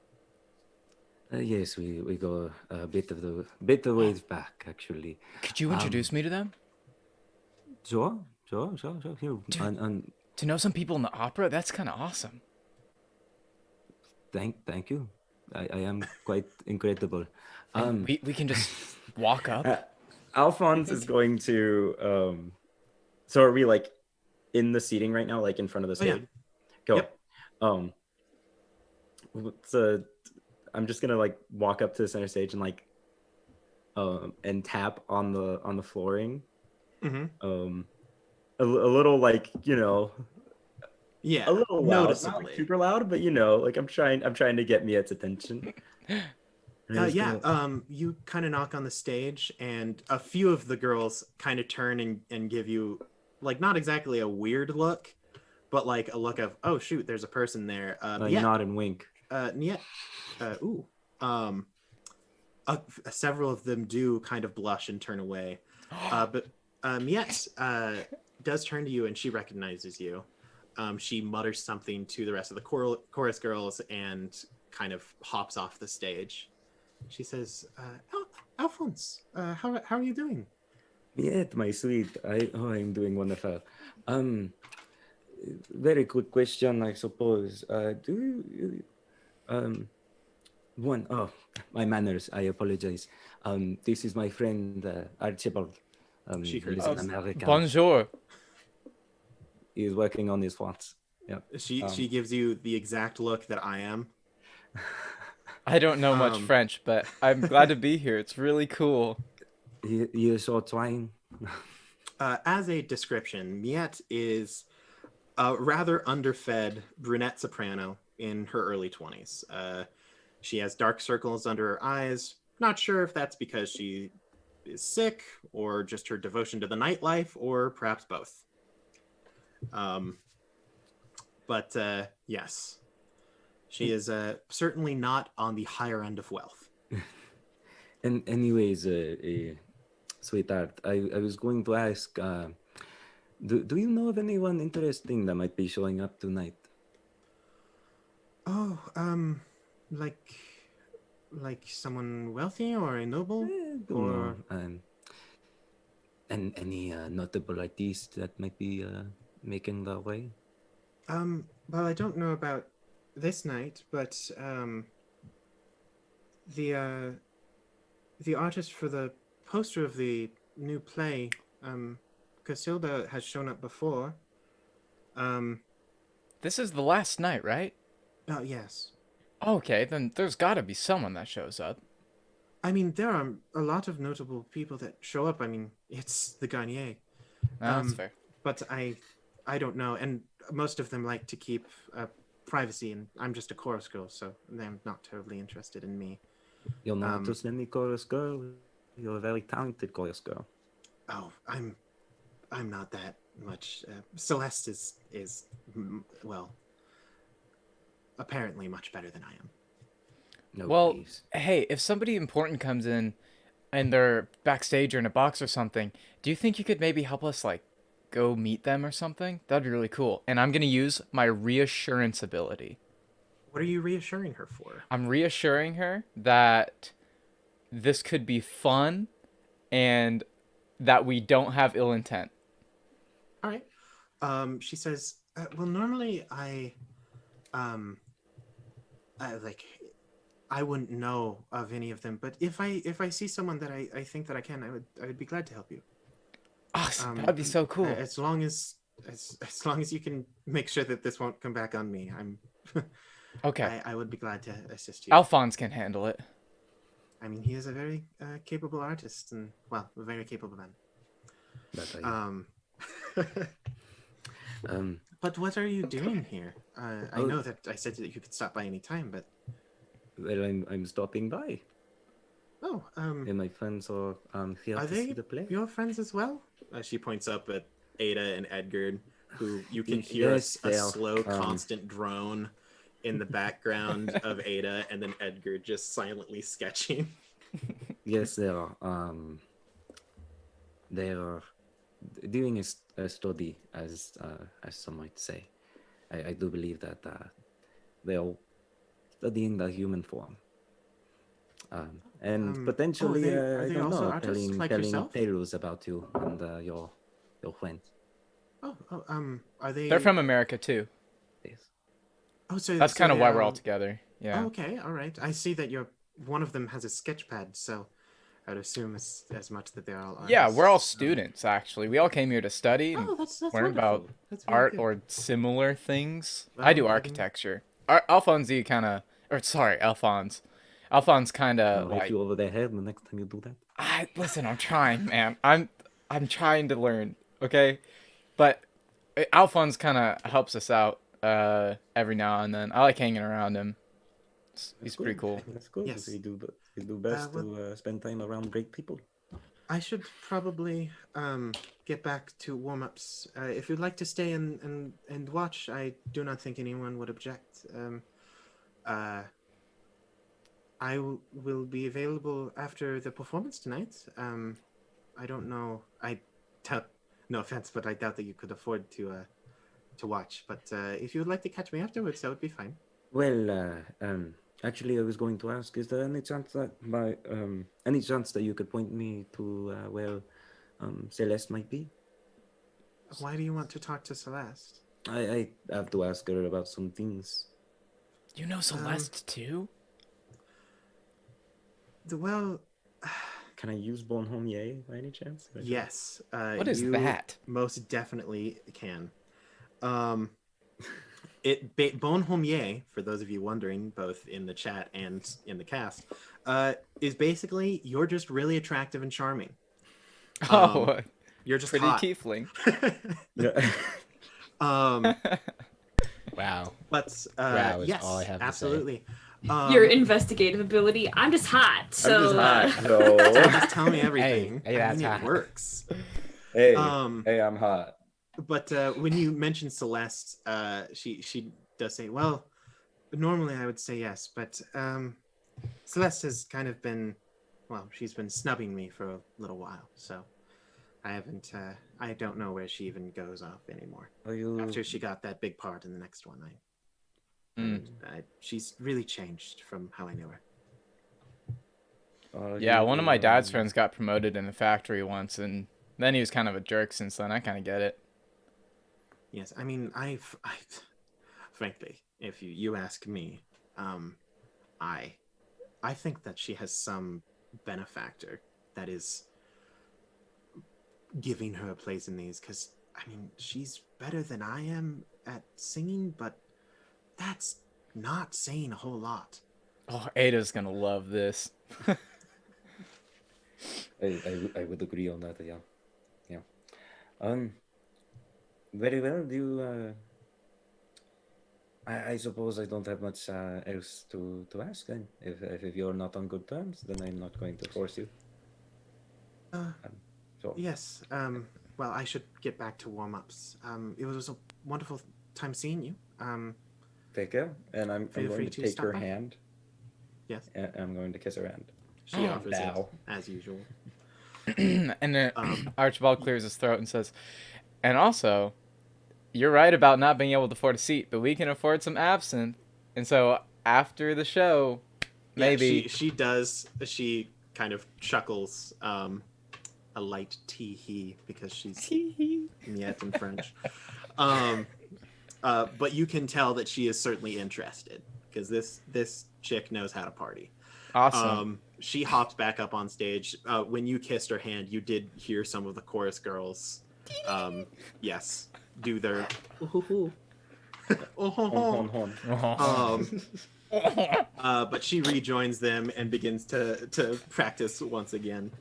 [SPEAKER 3] Yes, we go a bit of ways back, actually.
[SPEAKER 2] Could you introduce me to them?
[SPEAKER 3] Sure. Here.
[SPEAKER 2] Dude. To know some people in the opera, that's kind of awesome.
[SPEAKER 3] Thank you. I am quite incredible.
[SPEAKER 2] We can just walk up.
[SPEAKER 6] Alphonse is going to so are we like in the seating right now, like in front of the stage?
[SPEAKER 1] Yeah.
[SPEAKER 6] Go.
[SPEAKER 1] Yep.
[SPEAKER 6] So I'm just gonna like walk up to the center stage and like and tap on the flooring.
[SPEAKER 1] Mm-hmm.
[SPEAKER 6] A little like, you know,
[SPEAKER 1] yeah,
[SPEAKER 6] a little loud,
[SPEAKER 1] noticeably.
[SPEAKER 6] not like super loud, but you know, like I'm trying to get Miette's attention.
[SPEAKER 1] You kind of knock on the stage, and a few of the girls kind of turn and give you, like, not exactly a weird look, but like a look of, oh shoot, there's a person there.
[SPEAKER 3] Nod and wink.
[SPEAKER 1] Several of them do kind of blush and turn away, but Miette does turn to you, and she recognizes you. She mutters something to the rest of the chorus girls and kind of hops off the stage. She says, Alphonse, how are you doing?
[SPEAKER 3] Miette, my sweet. I'm doing wonderful. Very quick question, I suppose. Do you my manners. I apologize. This is my friend Archibald.
[SPEAKER 1] She
[SPEAKER 3] he's an American.
[SPEAKER 2] Bonjour.
[SPEAKER 3] He's working on his flats. Yeah.
[SPEAKER 1] She gives you the exact look that I am.
[SPEAKER 2] I don't know much French, but I'm glad to be here. It's really cool.
[SPEAKER 3] You saw trying.
[SPEAKER 1] As a description, Miette is a rather underfed brunette soprano in her early 20s. She has dark circles under her eyes. Not sure if that's because she is sick or just her devotion to the nightlife, or perhaps both. But yes, she is certainly not on the higher end of wealth.
[SPEAKER 3] And anyways, sweetheart, I was going to ask, do you know of anyone interesting that might be showing up tonight?
[SPEAKER 1] Oh, like someone wealthy or a noble, or
[SPEAKER 3] and any notable artists that might be making their way?
[SPEAKER 1] Well, I don't know about this night, but the artist for the poster of the new play, Casilda, has shown up before.
[SPEAKER 2] This is the last night, right?
[SPEAKER 1] Oh, yes.
[SPEAKER 2] Okay, then there's got to be someone that shows up.
[SPEAKER 1] I mean, there are a lot of notable people that show up. I mean, it's the Garnier.
[SPEAKER 2] That's fair.
[SPEAKER 1] But I don't know, and most of them like to keep privacy, and I'm just a chorus girl, so they're not terribly interested in me.
[SPEAKER 3] You're not just any chorus girl. You're a very talented chorus girl.
[SPEAKER 1] Oh, I'm not that much. Celeste is well, apparently much better than I am.
[SPEAKER 3] No,
[SPEAKER 2] Well,
[SPEAKER 3] please.
[SPEAKER 2] hey, if somebody important comes in and they're backstage or in a box or something, do you think you could maybe help us, like, go meet them or something? That'd be really cool. And I'm going to use my reassurance ability.
[SPEAKER 1] What are you reassuring her for?
[SPEAKER 2] I'm reassuring her that this could be fun and that we don't have ill intent.
[SPEAKER 1] All right. She says, well, normally I wouldn't know of any of them, but if I see someone that I think that I can, I would be glad to help you.
[SPEAKER 2] Awesome. That'd be so cool.
[SPEAKER 1] As long as you can make sure that this won't come back on me, I'm
[SPEAKER 2] Okay.
[SPEAKER 1] I would be glad to assist you.
[SPEAKER 2] Alphonse can handle it.
[SPEAKER 1] I mean, he is a very capable artist, and well, a very capable man. But what are you doing here? I know that I said that you could stop by any time, but
[SPEAKER 3] well, I'm stopping by.
[SPEAKER 1] oh,
[SPEAKER 3] And my friends are here
[SPEAKER 1] are
[SPEAKER 3] to
[SPEAKER 1] they
[SPEAKER 3] see the play.
[SPEAKER 1] your friends as well? She points up at Ada and Edgard, who you can hear
[SPEAKER 3] Yes,
[SPEAKER 1] a
[SPEAKER 3] they are.
[SPEAKER 1] slow, constant drone in the background of Ada, and then Edgard just silently sketching.
[SPEAKER 3] Yes, they are. They are doing a study, as some might say. I do believe that they are studying the human form. And potentially,
[SPEAKER 1] are
[SPEAKER 3] I
[SPEAKER 1] they
[SPEAKER 3] don't
[SPEAKER 1] also
[SPEAKER 3] know,
[SPEAKER 1] artists like
[SPEAKER 3] telling
[SPEAKER 1] yourself?
[SPEAKER 3] tales about you and your friends.
[SPEAKER 1] Are they?
[SPEAKER 2] They're from America too.
[SPEAKER 3] Yes.
[SPEAKER 1] Oh, so
[SPEAKER 2] That's kind of
[SPEAKER 1] they
[SPEAKER 2] why
[SPEAKER 1] are
[SPEAKER 2] we're all together. Yeah.
[SPEAKER 1] Oh, okay, all right. I see that one of them has a sketch pad, so I'd assume as much that they're all artists.
[SPEAKER 2] Yeah, we're all students actually. We all came here to study and
[SPEAKER 1] Oh, that's
[SPEAKER 2] learn
[SPEAKER 1] wonderful.
[SPEAKER 2] about
[SPEAKER 1] That's very
[SPEAKER 2] art
[SPEAKER 1] good.
[SPEAKER 2] or similar things.
[SPEAKER 1] Well,
[SPEAKER 2] I do
[SPEAKER 1] I mean-
[SPEAKER 2] architecture. Alphonse Alphonse. Alphonse kind of
[SPEAKER 3] I'll hit
[SPEAKER 2] like.
[SPEAKER 3] you over the head the next time you do that.
[SPEAKER 2] Listen, I'm trying, man. I'm trying to learn, okay? But Alphonse kind of helps us out every now and then. I like hanging around him. He's pretty cool.
[SPEAKER 3] That's good.
[SPEAKER 1] Yes.
[SPEAKER 3] We do best to spend time around great people.
[SPEAKER 1] I should probably get back to warm-ups. If you'd like to stay and watch, I do not think anyone would object. I will be available after the performance tonight. I don't know. No offense, but I doubt that you could afford to watch. But if you would like to catch me afterwards, that would be fine.
[SPEAKER 3] Well, actually, I was going to ask: is there any chance that you could point me to where Celeste might be?
[SPEAKER 1] Why do you want to talk to Celeste?
[SPEAKER 3] I have to ask her about some things.
[SPEAKER 2] You know Celeste too?
[SPEAKER 1] Well,
[SPEAKER 3] Can I use Bon Homier by any chance?
[SPEAKER 1] yes.
[SPEAKER 2] What is
[SPEAKER 1] you
[SPEAKER 2] that?
[SPEAKER 1] Most definitely can. Bon Homier, for those of you wondering, both in the chat and in the cast, is basically you're just really attractive and charming. You're just
[SPEAKER 2] pretty
[SPEAKER 1] hot.
[SPEAKER 2] tiefling.
[SPEAKER 3] Yeah.
[SPEAKER 4] Wow.
[SPEAKER 1] But
[SPEAKER 4] Wow is
[SPEAKER 1] yes,
[SPEAKER 4] all I have to say.
[SPEAKER 1] absolutely.
[SPEAKER 5] Your investigative ability. I'm just hot. So
[SPEAKER 3] No.
[SPEAKER 1] Just tell me everything.
[SPEAKER 4] Hey, that's
[SPEAKER 1] it
[SPEAKER 4] hot.
[SPEAKER 1] works.
[SPEAKER 3] Hey,
[SPEAKER 1] Hey,
[SPEAKER 3] I'm hot.
[SPEAKER 1] But when you mention Celeste, she does say, well, normally I would say yes, but Celeste has kind of been, well, she's been snubbing me for a little while, so I don't know where she even goes off anymore. After she got that big part in the next one, she's really changed from how I knew her.
[SPEAKER 2] Yeah, one of my dad's friends got promoted in the factory once, and then he was kind of a jerk since then. I kind of get it.
[SPEAKER 1] Yes, I mean, I frankly, if you ask me, I think that she has some benefactor that is giving her a place in these, because I mean, she's better than I am at singing, but that's not saying a whole lot.
[SPEAKER 2] Oh, Ada's gonna love this.
[SPEAKER 3] I would agree on that. Yeah. Very well. Do you? I suppose I don't have much else to ask then. If you're not on good terms, then I'm not going to force you.
[SPEAKER 1] Yes. Well, I should get back to warm-ups. It was a wonderful time seeing you.
[SPEAKER 3] Take care, and I'm
[SPEAKER 1] Feel free
[SPEAKER 3] going to
[SPEAKER 1] to
[SPEAKER 3] take
[SPEAKER 1] stop
[SPEAKER 3] her
[SPEAKER 1] by.
[SPEAKER 3] hand.
[SPEAKER 1] Yes.
[SPEAKER 3] And I'm going to kiss her hand.
[SPEAKER 1] She offers
[SPEAKER 3] Now.
[SPEAKER 1] it as usual.
[SPEAKER 2] And then Archibald clears his throat and says, and also, you're right about not being able to afford a seat, but we can afford some absinthe. And so after the show, maybe...
[SPEAKER 1] Yeah, she does. She kind of chuckles a light tee-hee because she's
[SPEAKER 2] Tee-hee.
[SPEAKER 1] Miette in French. But you can tell that she is certainly interested because this chick knows how to party.
[SPEAKER 2] Awesome.
[SPEAKER 1] She hopped back up on stage. When you kissed her hand, you did hear some of the chorus girls, yes, do their. But she rejoins them and begins to practice once again.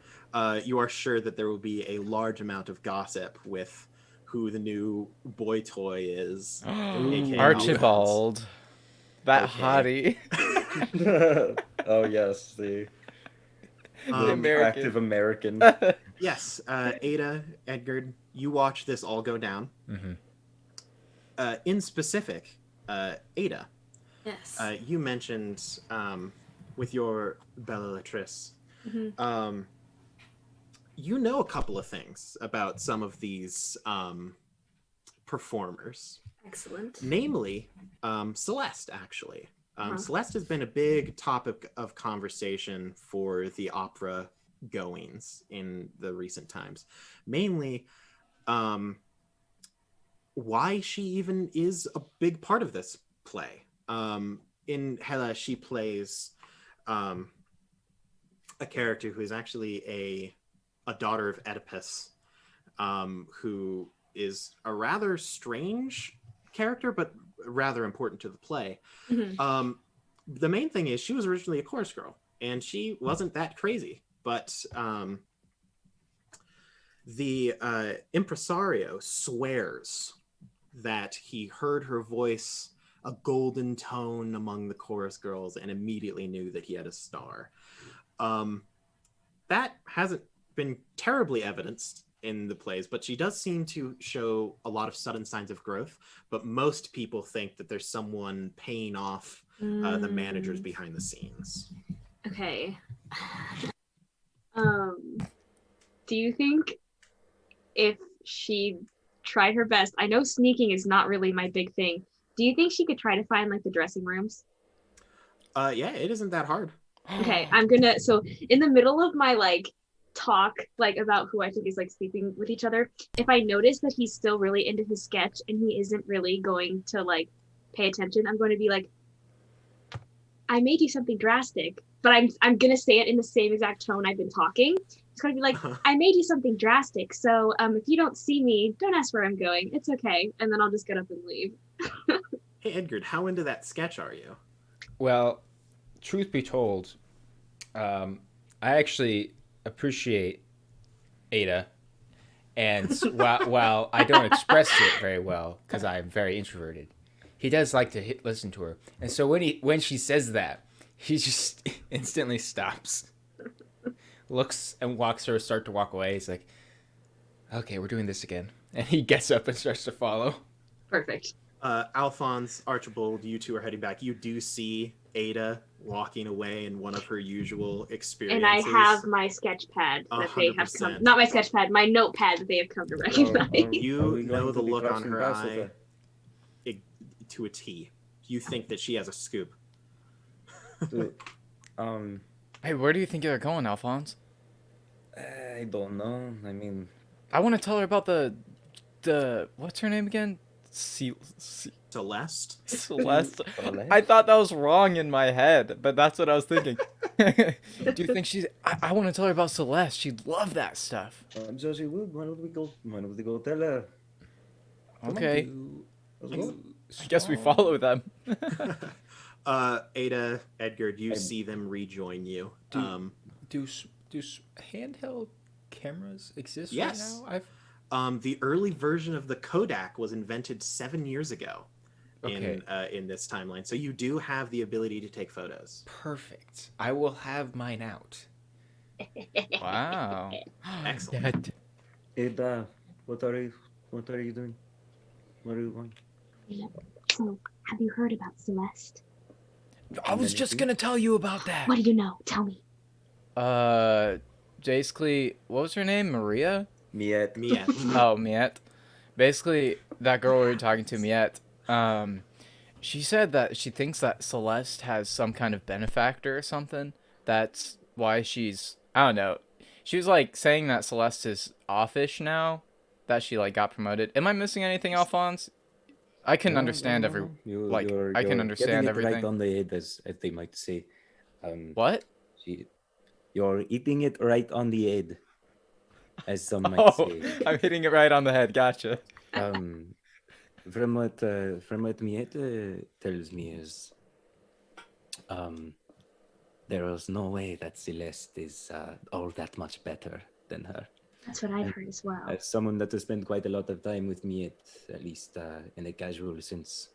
[SPEAKER 1] You are sure that there will be a large amount of gossip with who the new boy toy is, aka
[SPEAKER 2] Archibald, that hottie.
[SPEAKER 6] Oh yes, the active American.
[SPEAKER 1] Yes, Ada, Edgard, you watch this all go down. In specific, Ada.
[SPEAKER 5] Yes.
[SPEAKER 1] You mentioned with your Bellatrix, you know a couple of things about some of these performers.
[SPEAKER 5] Excellent.
[SPEAKER 1] Namely, Celeste, actually. Celeste has been a big topic of conversation for the opera goings in the recent times. Mainly, why she even is a big part of this play. In Hela, she plays a character who is actually a daughter of Oedipus, who is a rather strange character, but rather important to the play. The main thing is she was originally a chorus girl, and she wasn't that crazy, but the impresario swears that he heard her voice, a golden tone among the chorus girls, and immediately knew that he had a star. That hasn't been terribly evidenced in the plays, but she does seem to show a lot of sudden signs of growth. But most people think that there's someone paying off the managers behind the scenes.
[SPEAKER 5] Okay. Do you think if she tried her best, I know sneaking is not really my big thing. Do you think she could try to find like the dressing rooms?
[SPEAKER 1] Yeah, it isn't that hard.
[SPEAKER 5] Okay, so in the middle of my like talk like about who I think is like sleeping with each other, if I notice that he's still really into his sketch and he isn't really going to like pay attention, I'm going to be like, I may do something drastic, but I'm gonna say it in the same exact tone I've been talking. It's gonna be like, I may do something drastic, so if you don't see me, don't ask where I'm going. It's okay, and then I'll just get up and leave.
[SPEAKER 1] Hey Edgard, how into that sketch are you?
[SPEAKER 4] Well, truth be told, I actually appreciate Ada, and while I don't express it very well because I'm very introverted, he does like to listen to her. And so when she says that, he just instantly stops, looks and watches her start to walk away. He's like, okay, we're doing this again. And he gets up and starts to follow.
[SPEAKER 5] Perfect.
[SPEAKER 1] Alphonse, Archibald, you two are heading back. You do see Ada walking away in one of her usual experiences.
[SPEAKER 5] And I have my sketch pad that they have come, not my sketch pad, my notepad that they have come to recognize.
[SPEAKER 1] You know the look on her eye to a T. You think that she has a scoop.
[SPEAKER 2] Hey, where do you think they're going, Alphonse?
[SPEAKER 6] I don't know. I mean,
[SPEAKER 2] I want to tell her about the what's her name again?
[SPEAKER 1] Celeste?
[SPEAKER 2] Celeste. I thought that was wrong in my head, but that's what I was thinking. Do you think she's... I want to tell her about Celeste. She'd love that stuff.
[SPEAKER 6] I'm sure she would. Why don't we go tell her?
[SPEAKER 2] Okay.
[SPEAKER 6] Let's go.
[SPEAKER 2] I guess we follow them.
[SPEAKER 1] Ada, Edgard, you see them rejoin you.
[SPEAKER 4] Do handheld cameras exist
[SPEAKER 1] yes.
[SPEAKER 4] right now?
[SPEAKER 1] The early version of the Kodak was invented 7 years ago in this timeline. So you do have the ability to take photos.
[SPEAKER 4] Perfect. I will have mine out.
[SPEAKER 2] Wow.
[SPEAKER 1] Excellent.
[SPEAKER 6] Ada, what are you doing? What are you going?
[SPEAKER 5] So, have you heard about Celeste?
[SPEAKER 2] I was just gonna tell you about that.
[SPEAKER 5] What do you know? Tell me.
[SPEAKER 2] Basically, what was her name? Maria?
[SPEAKER 6] Miette.
[SPEAKER 2] Oh, Miette. Basically, that girl we were talking to, Miette, she said that she thinks that Celeste has some kind of benefactor or something. That's why she's... I don't know. She was like saying that Celeste is offish now, that she like got promoted. Am I missing anything, Alphonse? I can understand every like
[SPEAKER 3] You're
[SPEAKER 2] I can
[SPEAKER 3] getting
[SPEAKER 2] understand
[SPEAKER 3] it
[SPEAKER 2] everything.
[SPEAKER 3] right on the head, as they might say.
[SPEAKER 2] What?
[SPEAKER 3] You're eating it right on the head, as some might
[SPEAKER 2] Oh,
[SPEAKER 3] say.
[SPEAKER 2] I'm hitting it right on the head. Gotcha.
[SPEAKER 3] From what Miette tells me is, there is no way that Celeste is all that much better than her.
[SPEAKER 5] That's what I've heard as well.
[SPEAKER 3] As someone that has spent quite a lot of time with Miette, at least in a casual sense,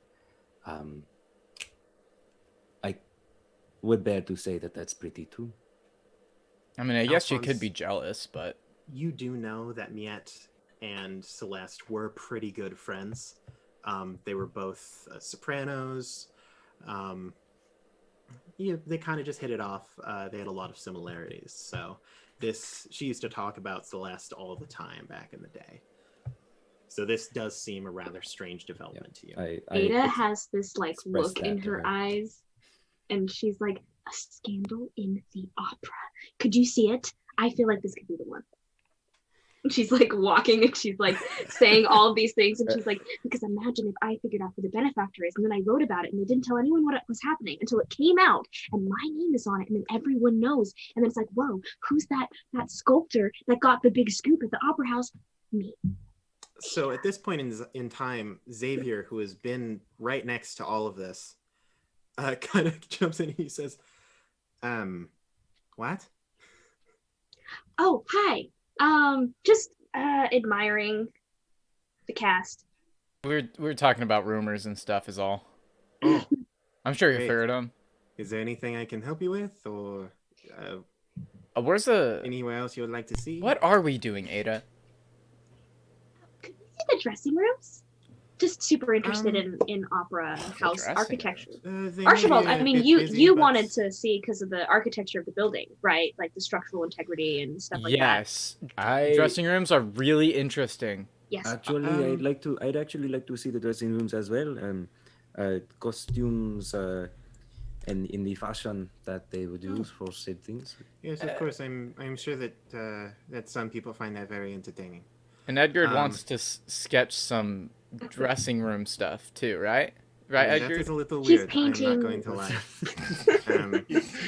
[SPEAKER 3] I would bear to say that that's pretty true.
[SPEAKER 2] I mean, I guess you could
[SPEAKER 1] Alphonse,
[SPEAKER 2] be jealous, but
[SPEAKER 1] you do know that Miette and Celeste were pretty good friends. They were both sopranos. They kind of just hit it off. They had a lot of similarities. So she used to talk about Celeste all the time back in the day. So this does seem a rather strange development to you.
[SPEAKER 5] Ada has this like
[SPEAKER 3] expressed
[SPEAKER 5] look in
[SPEAKER 3] that to
[SPEAKER 5] her
[SPEAKER 3] her.
[SPEAKER 5] eyes, and she's like, a scandal in the opera. Could you see it? I feel like this could be the one. And she's like walking and she's like saying all of these things, and she's like, because imagine if I figured out who the benefactor is, and then I wrote about it, and they didn't tell anyone what was happening until it came out, and my name is on it, and then everyone knows, and then it's like, whoa, who's that sculptor that got the big scoop at the opera house? Me.
[SPEAKER 1] So at this point in time, Xavier, who has been right next to all of this, kind of jumps in and he says, what?
[SPEAKER 5] Oh, hi. Just admiring the cast.
[SPEAKER 2] we were talking about rumors and stuff is all.
[SPEAKER 1] Oh,
[SPEAKER 2] I'm sure you've
[SPEAKER 1] great.
[SPEAKER 2] heard them.
[SPEAKER 1] Is there anything I can help you with, or
[SPEAKER 2] Where's the...
[SPEAKER 1] anywhere else you would like to see?
[SPEAKER 2] What are we doing, Ada?
[SPEAKER 5] Could we see the dressing rooms? Just super interested in opera house
[SPEAKER 2] dressing
[SPEAKER 5] architecture.
[SPEAKER 1] They may
[SPEAKER 5] Archibald,
[SPEAKER 1] be a
[SPEAKER 5] I mean,
[SPEAKER 1] bit
[SPEAKER 5] you
[SPEAKER 1] busy,
[SPEAKER 5] you
[SPEAKER 1] but-
[SPEAKER 5] wanted to see because of the architecture of the building, right? Like the structural integrity and stuff like that.
[SPEAKER 2] Yes. Dressing rooms are really interesting.
[SPEAKER 5] Yes.
[SPEAKER 3] Actually, I'd actually like to see the dressing rooms as well. Costumes, and in the fashion that they would use for said things.
[SPEAKER 1] Yes, of course. I'm sure that some people find that very entertaining.
[SPEAKER 2] And Edgard wants to sketch some dressing room stuff too, right? Right,
[SPEAKER 1] That
[SPEAKER 2] Edgard?
[SPEAKER 1] is a little
[SPEAKER 5] He's
[SPEAKER 1] weird. I'm
[SPEAKER 5] painting-
[SPEAKER 1] not going to lie.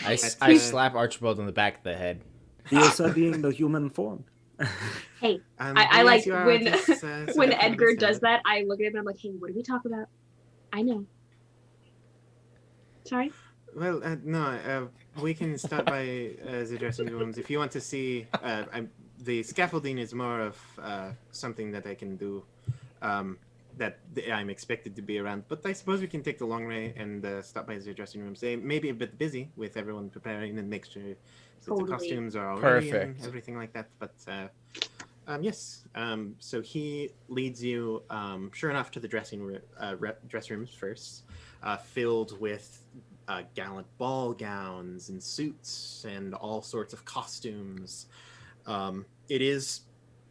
[SPEAKER 4] I slap Archibald on the back of the head.
[SPEAKER 3] You're studying the human form.
[SPEAKER 5] Hey, I
[SPEAKER 1] yes,
[SPEAKER 5] like
[SPEAKER 1] you are
[SPEAKER 5] when
[SPEAKER 1] artists, so
[SPEAKER 5] when
[SPEAKER 1] I can
[SPEAKER 5] Edgar
[SPEAKER 1] understand
[SPEAKER 5] does
[SPEAKER 1] it.
[SPEAKER 5] that. I look at him and I'm like, hey, what do we talk about? I know. Sorry.
[SPEAKER 1] Well, no, we can stop by the dressing rooms if you want to see. The scaffolding is more of something that I can do, that I'm expected to be around. But I suppose we can take the long way and stop by the dressing rooms. They may be a bit busy with everyone preparing and make sure that
[SPEAKER 5] Totally.
[SPEAKER 1] the costumes are all ready and
[SPEAKER 2] Perfect.
[SPEAKER 1] everything like that. But yes, so he leads you, sure enough, to the dressing rooms first, filled with gallant ball gowns and suits and all sorts of costumes. It is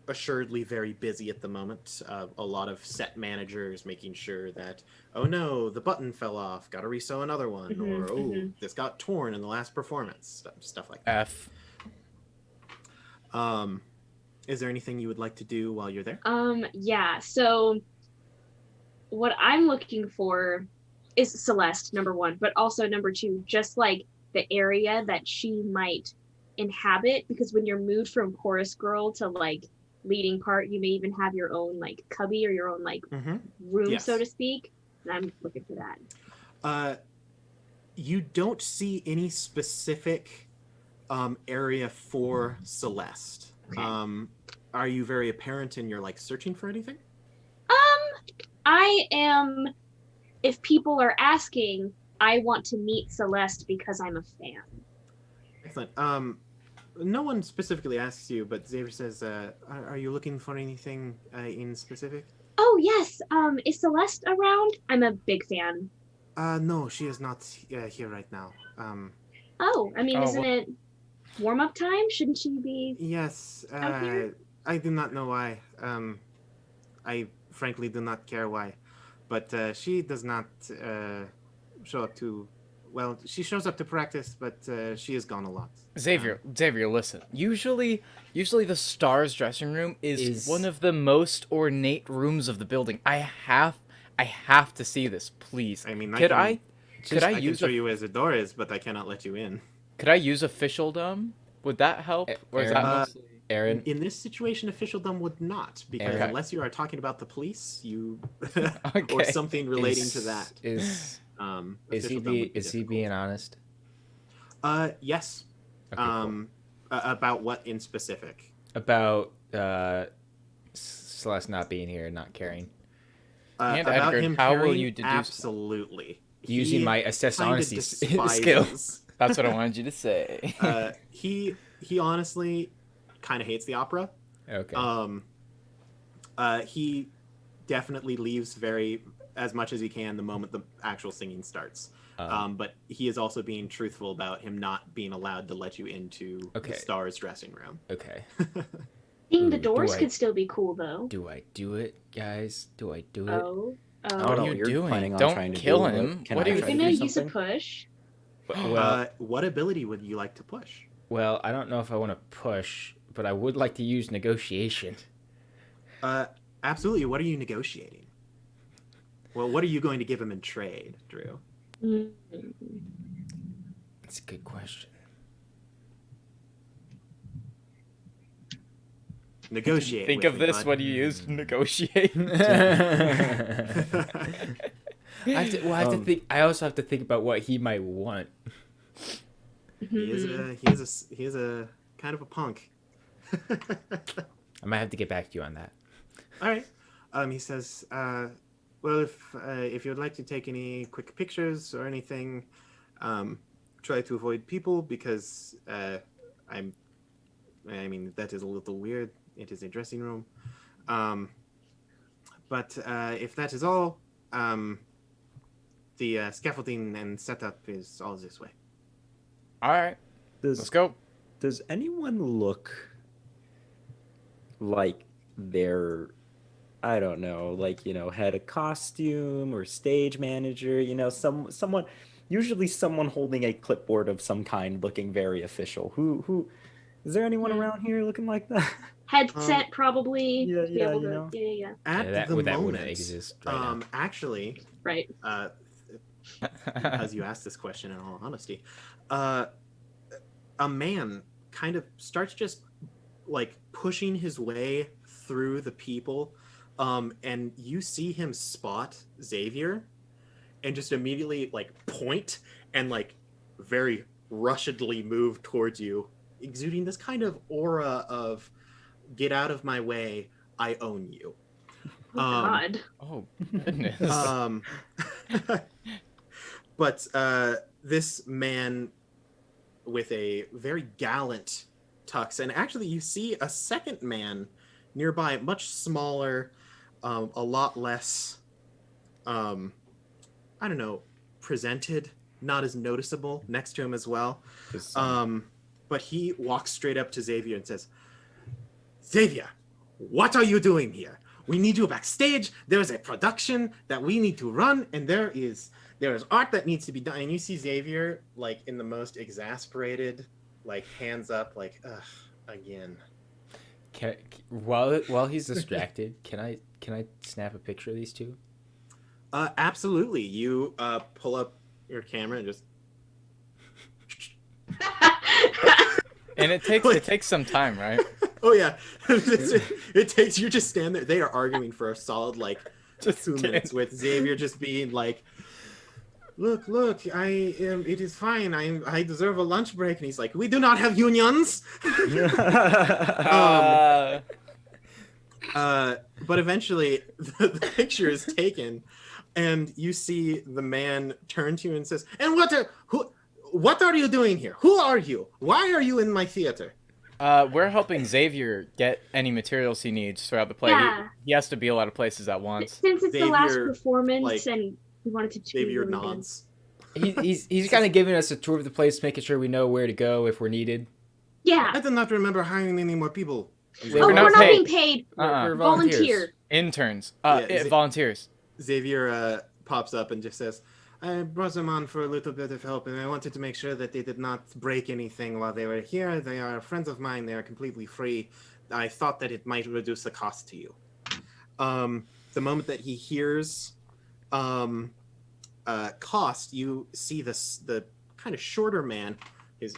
[SPEAKER 1] assuredly very busy at the moment. A lot of set managers making sure that, oh no, the button fell off, gotta resew another one, or oh, this got torn in the last performance, stuff like that. Is there anything you would like to do while you're there?
[SPEAKER 5] Yeah. So what I'm looking for is Celeste, number one, but also number two, just like the area that she might inhabit, because when you're moved from chorus girl to like leading part, you may even have your own like cubby or your own like room,
[SPEAKER 1] Yes.
[SPEAKER 5] so to speak. And I'm looking for that.
[SPEAKER 1] You don't see any specific area for Celeste.
[SPEAKER 5] Okay.
[SPEAKER 1] Are you very apparent in your like searching for anything?
[SPEAKER 5] I am, if people are asking, I want to meet Celeste because I'm a fan.
[SPEAKER 1] Excellent. No one specifically asks you, but Xavier says, are you looking for anything in specific?
[SPEAKER 5] Oh yes, is Celeste around? I'm a big fan.
[SPEAKER 1] No, she is not here right now.
[SPEAKER 5] Oh, I mean,
[SPEAKER 2] Oh,
[SPEAKER 5] isn't
[SPEAKER 2] well-
[SPEAKER 5] it warm-up time? Shouldn't she be?
[SPEAKER 1] Yes,
[SPEAKER 5] Out here?
[SPEAKER 1] I do not know why. I frankly do not care why, but she does not show up to well, she shows up to practice, but she is gone a lot.
[SPEAKER 2] Xavier, listen. Usually the Stars dressing room is one of the most ornate rooms of the building. I have to see this, please.
[SPEAKER 1] I mean,
[SPEAKER 2] could
[SPEAKER 1] I can
[SPEAKER 2] use
[SPEAKER 1] show you where the door is, but I cannot let you in.
[SPEAKER 2] Could I use officialdom? Would that help? Or is that mostly...
[SPEAKER 4] Aaron?
[SPEAKER 1] In this situation, officialdom would not, because unless you are talking about the police, or something relating to that.
[SPEAKER 4] Is he being honest?
[SPEAKER 1] Yes.
[SPEAKER 4] Okay, cool.
[SPEAKER 1] About what in specific?
[SPEAKER 4] About Celeste not being here and not caring.
[SPEAKER 2] And
[SPEAKER 1] about
[SPEAKER 2] Edgard,
[SPEAKER 1] him
[SPEAKER 2] how will
[SPEAKER 1] caring?
[SPEAKER 2] you deduce?
[SPEAKER 1] Absolutely.
[SPEAKER 4] Using
[SPEAKER 1] He
[SPEAKER 4] my assess
[SPEAKER 1] kinda
[SPEAKER 4] honesty
[SPEAKER 1] despises-
[SPEAKER 4] skill.
[SPEAKER 2] That's what I wanted you to say.
[SPEAKER 1] He honestly kind of hates the opera.
[SPEAKER 4] Okay.
[SPEAKER 1] He definitely leaves as much as he can the moment the actual singing starts. But he is also being truthful about him not being allowed to let you into the Stars dressing room.
[SPEAKER 4] Okay.
[SPEAKER 5] Seeing the doors could still be cool, though.
[SPEAKER 4] Do I do it, guys? Do I do it?
[SPEAKER 5] Oh.
[SPEAKER 2] What are you
[SPEAKER 6] you're
[SPEAKER 2] doing?
[SPEAKER 6] planning on
[SPEAKER 2] Don't
[SPEAKER 6] trying to
[SPEAKER 2] kill
[SPEAKER 6] do it.
[SPEAKER 2] him.
[SPEAKER 6] Can
[SPEAKER 2] What
[SPEAKER 6] I
[SPEAKER 2] are you
[SPEAKER 6] try
[SPEAKER 5] I'm
[SPEAKER 6] to
[SPEAKER 5] gonna
[SPEAKER 6] do
[SPEAKER 5] use a
[SPEAKER 6] something?
[SPEAKER 5] push.
[SPEAKER 4] Well,
[SPEAKER 1] What ability would you like to push?
[SPEAKER 4] well, I don't know if I want to push, but I would like to use negotiation.
[SPEAKER 1] Absolutely. What are you negotiating? Well, what are you going to give him in trade, Drew?
[SPEAKER 4] That's a good question.
[SPEAKER 1] Negotiate.
[SPEAKER 2] Think
[SPEAKER 1] with
[SPEAKER 2] of
[SPEAKER 1] me,
[SPEAKER 2] this
[SPEAKER 1] bud.
[SPEAKER 2] when you use negotiate.
[SPEAKER 4] I have to think. I also have to think about what he might want.
[SPEAKER 1] He is a kind of a punk.
[SPEAKER 4] I might have to get back to you on that.
[SPEAKER 1] All right. He says, well, if you'd like to take any quick pictures or anything, try to avoid people because I mean, that is a little weird. It is a dressing room. But if that is all, the scaffolding and setup is all this way.
[SPEAKER 2] All right, let's go.
[SPEAKER 6] Does anyone look like they're, I don't know, like, had a costume or stage manager, someone, usually someone holding a clipboard of some kind looking very official. Who is there anyone around here looking like that?
[SPEAKER 5] Headset, probably.
[SPEAKER 6] Yeah,
[SPEAKER 5] to be able to,
[SPEAKER 6] yeah.
[SPEAKER 1] At the
[SPEAKER 4] that
[SPEAKER 1] moment,
[SPEAKER 4] wouldn't exist right now.
[SPEAKER 1] actually,
[SPEAKER 5] Right.
[SPEAKER 1] Because you asked this question in all honesty, a man kind of starts just like pushing his way through the people, and you see him spot Xavier and just immediately like point and like very rushedly move towards you, exuding this kind of aura of get out of my way, I own you.
[SPEAKER 5] Oh, God.
[SPEAKER 2] Oh goodness.
[SPEAKER 1] But this man with a very gallant tux, and actually you see a second man nearby, much smaller, a lot less, I don't know, presented, not as noticeable, next to him as well. But he walks straight up to Xavier and says, Xavier, what are you doing here? We need you backstage. There's a production that we need to run, and there is art that needs to be done. And you see Xavier like in the most exasperated, like hands up, like, ugh, again.
[SPEAKER 4] While he's distracted, can I snap a picture of these two?
[SPEAKER 1] Absolutely. You pull up your camera and just.
[SPEAKER 2] And it takes some time, right?
[SPEAKER 1] Oh yeah, it takes, you just stand there. They are arguing for a solid like
[SPEAKER 2] Just
[SPEAKER 1] 2 minutes with Xavier just being like, look, it is fine. I deserve a lunch break. And he's like, we do not have unions. But eventually the picture is taken and you see the man turn to you and says, and what are you doing here? Who are you? Why are you in my theater?
[SPEAKER 2] We're helping Xavier get any materials he needs throughout the play.
[SPEAKER 5] Yeah.
[SPEAKER 2] He has to be a lot of places at once.
[SPEAKER 5] Since it's the last
[SPEAKER 1] Xavier,
[SPEAKER 5] performance
[SPEAKER 1] like,
[SPEAKER 5] and we wanted to
[SPEAKER 1] Xavier nods.
[SPEAKER 4] He's kind of giving us a tour of the place, making sure we know where to go if we're needed.
[SPEAKER 5] Yeah.
[SPEAKER 1] I do not remember hiring any more people.
[SPEAKER 5] We're not being paid.
[SPEAKER 4] We're
[SPEAKER 5] Volunteer.
[SPEAKER 2] Interns.
[SPEAKER 1] Yeah,
[SPEAKER 2] Volunteers.
[SPEAKER 1] Xavier pops up and just says, I brought them on for a little bit of help, and I wanted to make sure that they did not break anything while they were here. They are friends of mine. They are completely free. I thought that it might reduce the cost to you. The moment that he hears cost, you see the kind of shorter man.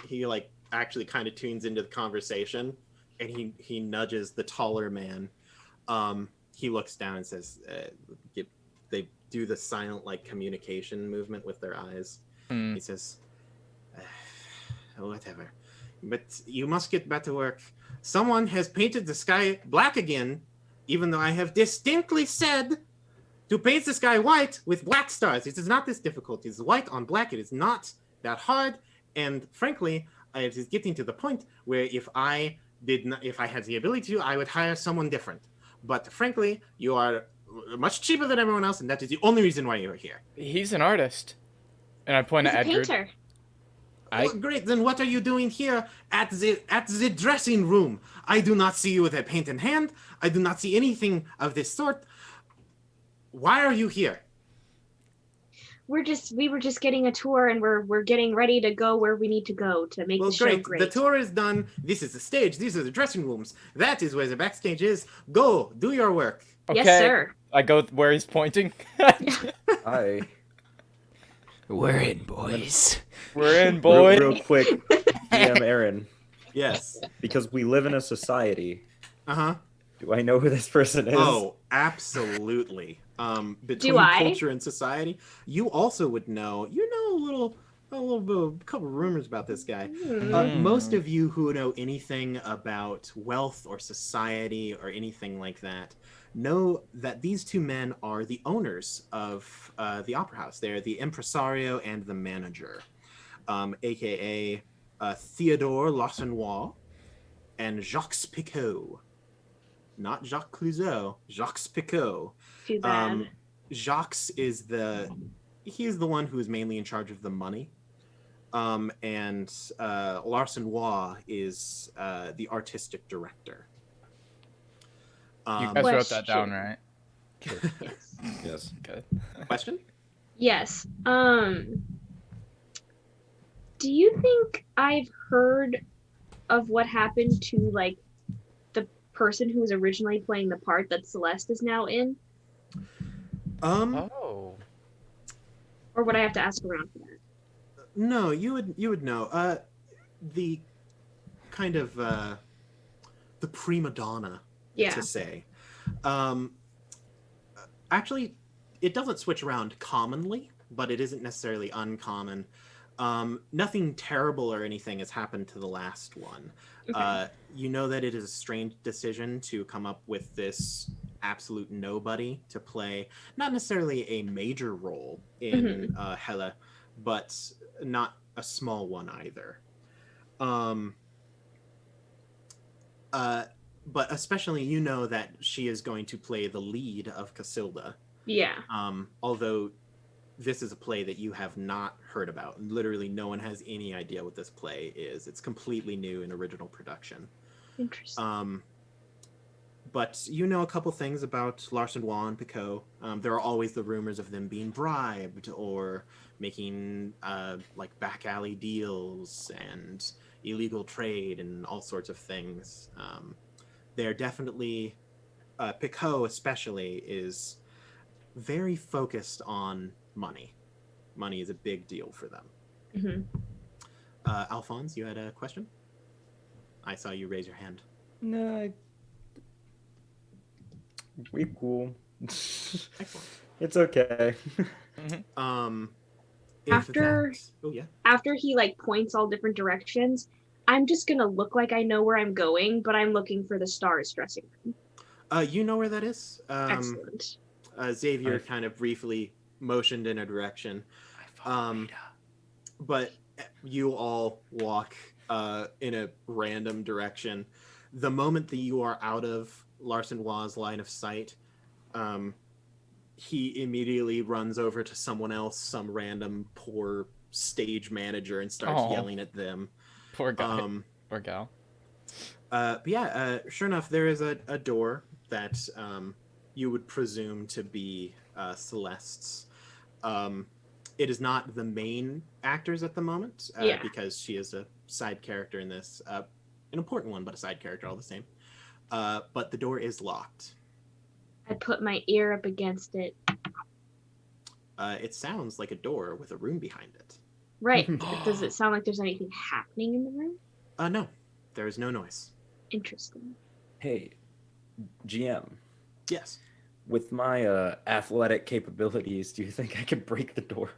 [SPEAKER 1] He like actually kind of tunes into the conversation, and he nudges the taller man. He looks down and says, they do the silent like communication movement with their eyes. He says, whatever, but you must get back to work. Someone has painted the sky black again, even though I have distinctly said to paint the sky white with black stars. It is not this difficult. It is white on black. It is not that hard. And frankly, it is getting to the point where if I had the ability to, I would hire someone different. But frankly, you are much cheaper than everyone else, and that is the only reason why you're here.
[SPEAKER 2] He's an artist. And I point
[SPEAKER 5] He's
[SPEAKER 2] at
[SPEAKER 5] a
[SPEAKER 2] Edgard.
[SPEAKER 5] painter.
[SPEAKER 1] Well, great. Then what are you doing here at the dressing room? I do not see you with a paint in hand. I do not see anything of this sort. Why are you here?
[SPEAKER 5] We were just getting a tour, and we're getting ready to go where we need to go to make the show great.
[SPEAKER 1] The tour is done. This is the stage. These are the dressing rooms. That is where the backstage is. Go, do your work.
[SPEAKER 2] Okay.
[SPEAKER 5] Yes, sir.
[SPEAKER 2] I go where he's pointing.
[SPEAKER 6] Hi.
[SPEAKER 4] We're in, boys.
[SPEAKER 2] We're in, boy.
[SPEAKER 6] Real quick, DM Aaron,
[SPEAKER 1] Yes.
[SPEAKER 6] because we live in a society.
[SPEAKER 1] Uh-huh.
[SPEAKER 6] Do I know who this person is?
[SPEAKER 1] Oh, absolutely. Between
[SPEAKER 5] Do I?
[SPEAKER 1] culture and society, you also would know. You know a couple rumors about this guy. Most of you who know anything about wealth or society or anything like that know that these two men are the owners of the Opera House. They're the impresario and the manager, aka Theodore Larsenois and Jacques Picot. Not Jacques Clouseau, Jacques Picot.
[SPEAKER 5] Too bad.
[SPEAKER 1] Jacques is he's the one who is mainly in charge of the money. And Larsenois is the artistic director.
[SPEAKER 2] You guys wrote that down, right?
[SPEAKER 5] Yes.
[SPEAKER 6] Yes.
[SPEAKER 2] Good.
[SPEAKER 1] Question?
[SPEAKER 5] Yes. Do you think I've heard of what happened to like the person who was originally playing the part that Celeste is now in?
[SPEAKER 2] Oh.
[SPEAKER 5] Or would I have to ask around for that?
[SPEAKER 1] No, you would know. The kind of the prima donna,
[SPEAKER 5] Yeah.
[SPEAKER 1] to say. Actually, it doesn't switch around commonly, but it isn't necessarily uncommon. Nothing terrible or anything has happened to the last one.
[SPEAKER 5] Okay.
[SPEAKER 1] You know that it is a strange decision to come up with this absolute nobody to play, not necessarily a major role in Hela, but not a small one either. But especially you know that she is going to play the lead of Casilda.
[SPEAKER 5] Yeah.
[SPEAKER 1] Although this is a play that you have not heard about. Literally no one has any idea what this play is. It's completely new in original production.
[SPEAKER 5] Interesting.
[SPEAKER 1] But you know a couple things about Larsenois and Picot. There are always the rumors of them being bribed or making like back alley deals and illegal trade and all sorts of things. They're definitely, Picot especially, is very focused on money. Money is a big deal for them. Alphonse, you had a question? I saw you raise your hand.
[SPEAKER 6] No, we cool.
[SPEAKER 1] Excellent.
[SPEAKER 6] It's okay.
[SPEAKER 5] After he like points all different directions, I'm just gonna look like I know where I'm going, but I'm looking for the stars dressing room.
[SPEAKER 1] You know where that is?
[SPEAKER 5] Excellent.
[SPEAKER 1] Xavier kind of briefly motioned in a direction. But you all walk in a random direction. The moment that you are out of Larsenois' line of sight, he immediately runs over to someone else, some random poor stage manager, and starts yelling at them.
[SPEAKER 2] Poor guy. Poor gal.
[SPEAKER 1] But yeah, sure enough, there is a door that you would presume to be Celeste's. it is not the main actors at the moment because she is a side character in this, an important one, but a side character all the same. But the door is locked.
[SPEAKER 5] I put my ear up against it.
[SPEAKER 1] It sounds like a door with a room behind it.
[SPEAKER 5] Right. Does it sound like there's anything happening in the room?
[SPEAKER 1] No, there is no noise.
[SPEAKER 5] Interesting.
[SPEAKER 6] Hey, GM.
[SPEAKER 1] Yes.
[SPEAKER 6] With my athletic capabilities, do you think I could break the door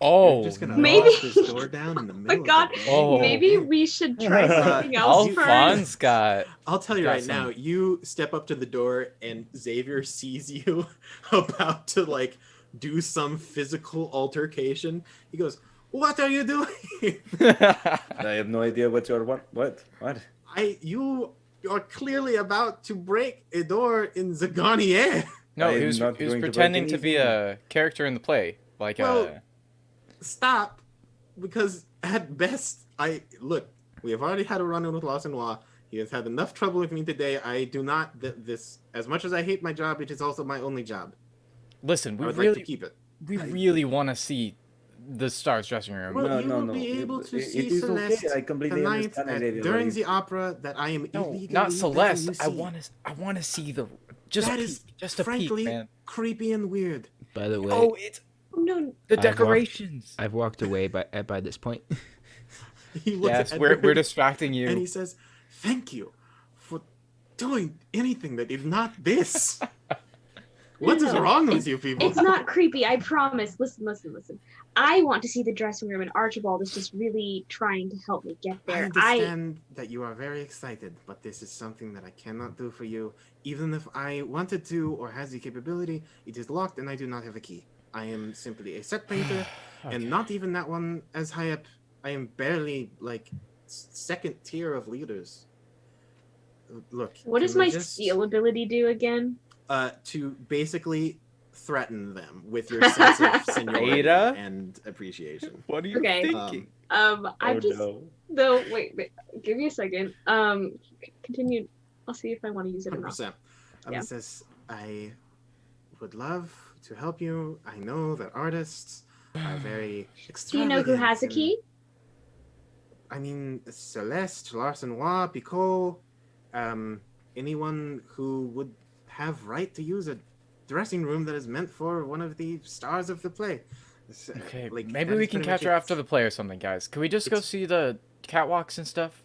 [SPEAKER 6] open?
[SPEAKER 1] You're just gonna
[SPEAKER 5] maybe
[SPEAKER 1] bust this door down in the middle.
[SPEAKER 5] Oh my God!
[SPEAKER 1] Of the
[SPEAKER 5] Maybe we should try something else
[SPEAKER 2] Alphonse
[SPEAKER 5] first.
[SPEAKER 2] got.
[SPEAKER 1] I'll tell you
[SPEAKER 2] got
[SPEAKER 1] right
[SPEAKER 2] some-
[SPEAKER 1] now. You step up to the door, and Xavier sees you about to like do some physical altercation. He goes, "What are you doing?"
[SPEAKER 6] I have no idea what you're what.
[SPEAKER 1] You're clearly about to break a door in the Garnier.
[SPEAKER 2] No,
[SPEAKER 6] I
[SPEAKER 2] he
[SPEAKER 6] am
[SPEAKER 2] was
[SPEAKER 6] not going to break
[SPEAKER 2] pretending to be
[SPEAKER 6] anything.
[SPEAKER 2] a character in the play, like
[SPEAKER 1] Well, Stop, because at best, we have already had a run-in with Larsenois. He has had enough trouble with me today. I do not, this, as much as I hate my job, it is also my only job.
[SPEAKER 2] Listen,
[SPEAKER 1] I
[SPEAKER 2] we
[SPEAKER 1] would
[SPEAKER 2] really,
[SPEAKER 1] like to keep it.
[SPEAKER 2] we really want to see the Stars dressing room.
[SPEAKER 1] Well,
[SPEAKER 6] No,
[SPEAKER 1] will
[SPEAKER 6] no.
[SPEAKER 1] be able to
[SPEAKER 6] It
[SPEAKER 1] see
[SPEAKER 6] is
[SPEAKER 1] Celeste
[SPEAKER 6] okay. I completely
[SPEAKER 1] tonight
[SPEAKER 6] understand, Xavier,
[SPEAKER 1] during
[SPEAKER 6] but
[SPEAKER 1] the opera that I am
[SPEAKER 2] No,
[SPEAKER 1] illegally
[SPEAKER 2] not
[SPEAKER 1] letting
[SPEAKER 2] Celeste.
[SPEAKER 1] you
[SPEAKER 2] I
[SPEAKER 1] see.
[SPEAKER 2] want to see the just
[SPEAKER 1] That
[SPEAKER 2] a
[SPEAKER 1] is
[SPEAKER 2] peek, just a
[SPEAKER 1] frankly
[SPEAKER 2] peek, man.
[SPEAKER 1] creepy and weird.
[SPEAKER 4] By the way,
[SPEAKER 2] Oh, it's
[SPEAKER 5] No.
[SPEAKER 2] the
[SPEAKER 4] I've walked-
[SPEAKER 2] decorations.
[SPEAKER 4] I've walked away by this point.
[SPEAKER 1] He looks
[SPEAKER 2] Yes,
[SPEAKER 1] at
[SPEAKER 2] we're
[SPEAKER 1] Edward
[SPEAKER 2] distracting you.
[SPEAKER 1] and he says, "Thank you for doing anything that is not this." What is
[SPEAKER 5] No,
[SPEAKER 1] wrong with you people?
[SPEAKER 5] It's not creepy, I promise. Listen. I want to see the dressing room, and Archibald is just really trying to help me get
[SPEAKER 1] I
[SPEAKER 5] there.
[SPEAKER 1] understand that you are very excited, but this is something that I cannot do for you. Even if I wanted to or has the capability, it is locked and I do not have a key. I am simply a set painter, and not even that one as high up. I am barely like second tier of leaders. Look.
[SPEAKER 5] What does
[SPEAKER 1] can we
[SPEAKER 5] my
[SPEAKER 1] just,
[SPEAKER 5] steal ability do again?
[SPEAKER 1] to basically threaten them with your sense of seniority
[SPEAKER 2] Ada?
[SPEAKER 1] and appreciation.
[SPEAKER 2] What are you
[SPEAKER 5] Okay.
[SPEAKER 2] thinking?
[SPEAKER 5] I'm just though. Wait, give me a second. Continue. I'll see if I want to use it or not.
[SPEAKER 1] 100%.
[SPEAKER 5] Yeah.
[SPEAKER 1] He says, "I would love to help you. I know that artists are very
[SPEAKER 5] Do you
[SPEAKER 1] extravagant.
[SPEAKER 5] know who has a
[SPEAKER 1] and-
[SPEAKER 5] key?
[SPEAKER 1] I mean, Celeste, Larsenois, Picot, anyone who would have right to use a dressing room that is meant for one of the stars of the play."
[SPEAKER 2] Okay,
[SPEAKER 1] like,
[SPEAKER 2] maybe
[SPEAKER 1] that
[SPEAKER 2] we
[SPEAKER 1] is
[SPEAKER 2] can
[SPEAKER 1] pretty much
[SPEAKER 2] catch her
[SPEAKER 1] it.
[SPEAKER 2] after the play or something, guys. Can we just go see the catwalks and stuff?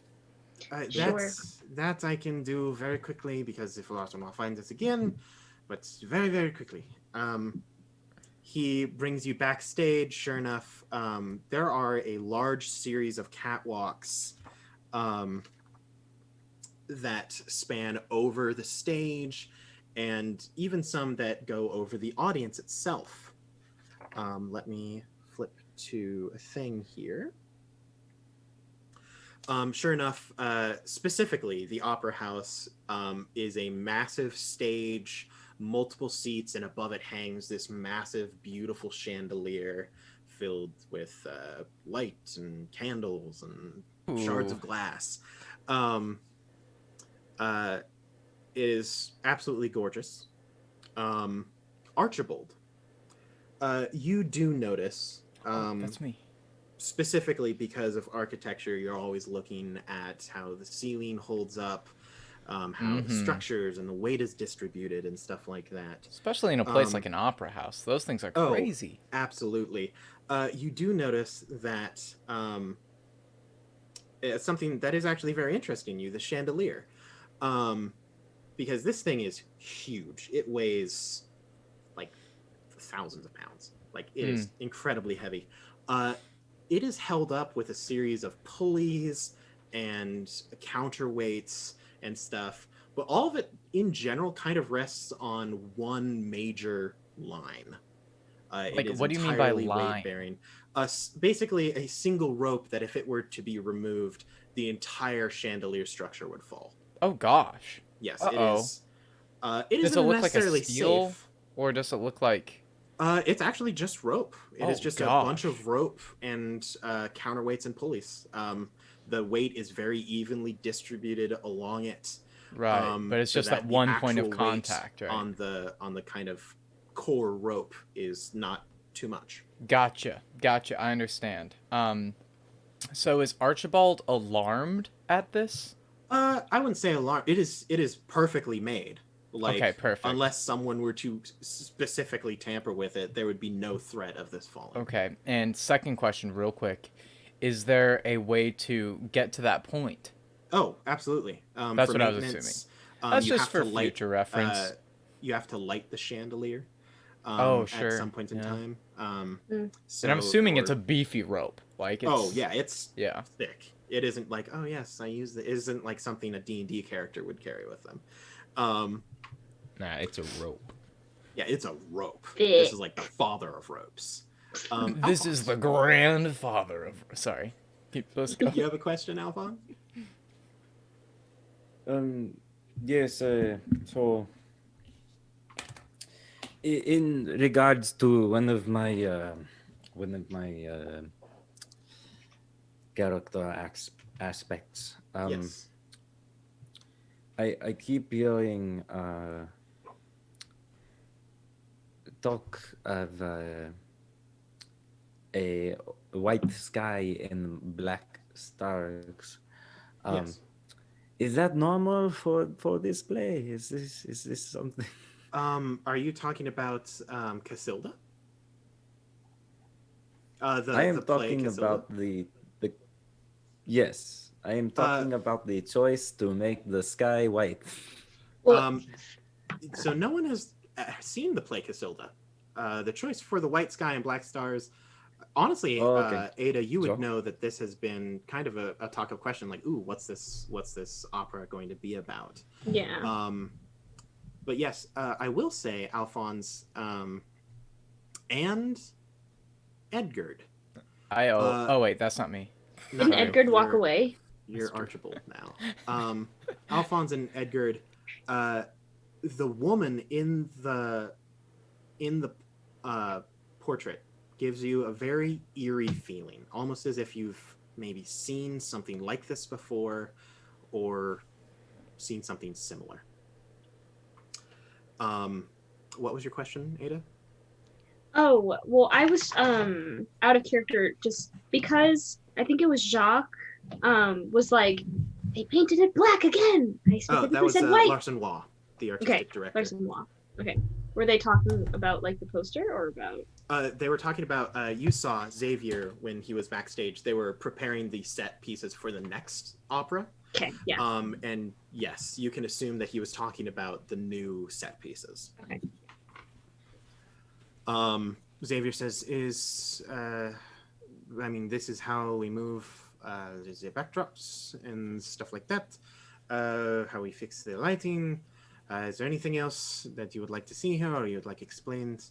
[SPEAKER 5] Sure.
[SPEAKER 1] That I can do very quickly because if Larsenois finds us again, but very, very quickly. He brings you backstage. Sure enough, there are a large series of catwalks that span over the stage, and even some that go over the audience itself. Let me flip to a thing here. Sure enough, specifically, the Opera House is a massive stage, multiple seats, and above it hangs this massive, beautiful chandelier filled with light and candles and shards of glass. It is absolutely gorgeous. Archibald, you do notice.
[SPEAKER 2] That's me.
[SPEAKER 1] Specifically because of architecture, you're always looking at how the ceiling holds up, how the structures and the weight is distributed and stuff like that.
[SPEAKER 2] Especially in a place like an opera house. Those things are crazy.
[SPEAKER 1] Absolutely. You do notice that something that is actually very interesting you, the chandelier. Because this thing is huge. It weighs like thousands of pounds. Like it is incredibly heavy. It is held up with a series of pulleys and counterweights and stuff, but all of it in general kind of rests on one major line.
[SPEAKER 2] Like,
[SPEAKER 1] it is
[SPEAKER 2] what do you mean by
[SPEAKER 1] entirely
[SPEAKER 2] line?
[SPEAKER 1] weight-bearing. Basically a single rope that if it were to be removed, the entire chandelier structure would fall.
[SPEAKER 2] Oh gosh.
[SPEAKER 1] Yes,
[SPEAKER 2] Uh-oh.
[SPEAKER 1] it is. It
[SPEAKER 2] Does
[SPEAKER 1] isn't
[SPEAKER 2] it look like a
[SPEAKER 1] necessarily
[SPEAKER 2] steel,
[SPEAKER 1] safe.
[SPEAKER 2] or does it look like?
[SPEAKER 1] It's actually just rope. It is
[SPEAKER 2] Oh,
[SPEAKER 1] just
[SPEAKER 2] gosh.
[SPEAKER 1] a bunch of rope and counterweights and pulleys. The weight is very evenly distributed along it.
[SPEAKER 2] Right, but it's
[SPEAKER 1] so
[SPEAKER 2] just that
[SPEAKER 1] the
[SPEAKER 2] one point of
[SPEAKER 1] actual weight
[SPEAKER 2] contact, right?
[SPEAKER 1] on the kind of core rope is not too much.
[SPEAKER 2] Gotcha. I understand. So is Archibald alarmed at this?
[SPEAKER 1] I wouldn't say alarm. It is perfectly made. Like,
[SPEAKER 2] Okay, perfect.
[SPEAKER 1] unless someone were to specifically tamper with it, there would be no threat of this falling.
[SPEAKER 2] Okay, and second question, real quick. Is there a way to get to that point?
[SPEAKER 1] Oh, absolutely.
[SPEAKER 2] That's
[SPEAKER 1] for
[SPEAKER 2] what I was
[SPEAKER 1] maintenance,
[SPEAKER 2] assuming. That's
[SPEAKER 1] you
[SPEAKER 2] just
[SPEAKER 1] have
[SPEAKER 2] for
[SPEAKER 1] to light,
[SPEAKER 2] future reference.
[SPEAKER 1] You have to light the chandelier.
[SPEAKER 2] Oh, sure.
[SPEAKER 1] At some point in
[SPEAKER 2] Yeah.
[SPEAKER 1] time. So
[SPEAKER 2] And I'm assuming it's
[SPEAKER 1] or-
[SPEAKER 2] a beefy rope. Like it's
[SPEAKER 1] Oh yeah, it's
[SPEAKER 2] yeah.
[SPEAKER 1] thick. It isn't like, oh yes, I use it isn't like something a D&D character would carry with them.
[SPEAKER 4] Nah, it's a rope.
[SPEAKER 1] Yeah, it's a rope.
[SPEAKER 5] Thick.
[SPEAKER 1] This is like the father of ropes.
[SPEAKER 2] This is the grandfather of. Sorry, let's go.
[SPEAKER 1] You have a question, Alphonse?
[SPEAKER 6] Yes. So, in regards to one of my character aspects,
[SPEAKER 1] Yes.
[SPEAKER 6] I keep hearing talk of a white sky and black stars.
[SPEAKER 1] Yes.
[SPEAKER 6] Is that normal for this play? Is this something?
[SPEAKER 1] Are you talking about Casilda?
[SPEAKER 6] I am
[SPEAKER 1] the play
[SPEAKER 6] talking
[SPEAKER 1] Casilda?
[SPEAKER 6] about the yes. I am talking about the choice to make the sky white.
[SPEAKER 5] Well,
[SPEAKER 1] So no one has seen the play Casilda. The choice for the white sky and black stars. Honestly,
[SPEAKER 6] Oh, okay.
[SPEAKER 1] Ada, you would
[SPEAKER 6] So?
[SPEAKER 1] know that this has been kind of a talk of question, like, ooh, what's this opera going to be about?
[SPEAKER 5] yeah.
[SPEAKER 1] But yes, I will say, Alphonse, and Edgard.
[SPEAKER 2] Oh wait, that's not me.
[SPEAKER 5] Didn't
[SPEAKER 1] No,
[SPEAKER 5] Edgard walk
[SPEAKER 1] you're-
[SPEAKER 5] away?
[SPEAKER 1] You're Archibald now. Alphonse and Edgard, the woman in the portrait gives you a very eerie feeling, almost as if you've maybe seen something like this before, or seen something similar. What was your question, Ada?
[SPEAKER 5] Oh, well, I was out of character just because I think it was Jacques was like, they painted it black again. I
[SPEAKER 1] Oh,
[SPEAKER 5] specifically
[SPEAKER 1] that was
[SPEAKER 5] said white.
[SPEAKER 1] Larson Waugh, the artistic director.
[SPEAKER 5] Larson Law. Okay. Were they talking about like the poster or about?
[SPEAKER 1] They were talking about, you saw Xavier when he was backstage. They were preparing the set pieces for the next opera.
[SPEAKER 5] Okay, yeah.
[SPEAKER 1] And yes, you can assume that he was talking about the new set pieces.
[SPEAKER 5] Okay.
[SPEAKER 1] Xavier says, this is how we move the backdrops and stuff like that. How we fix the lighting. Is there anything else that you would like to see here or you'd like explained?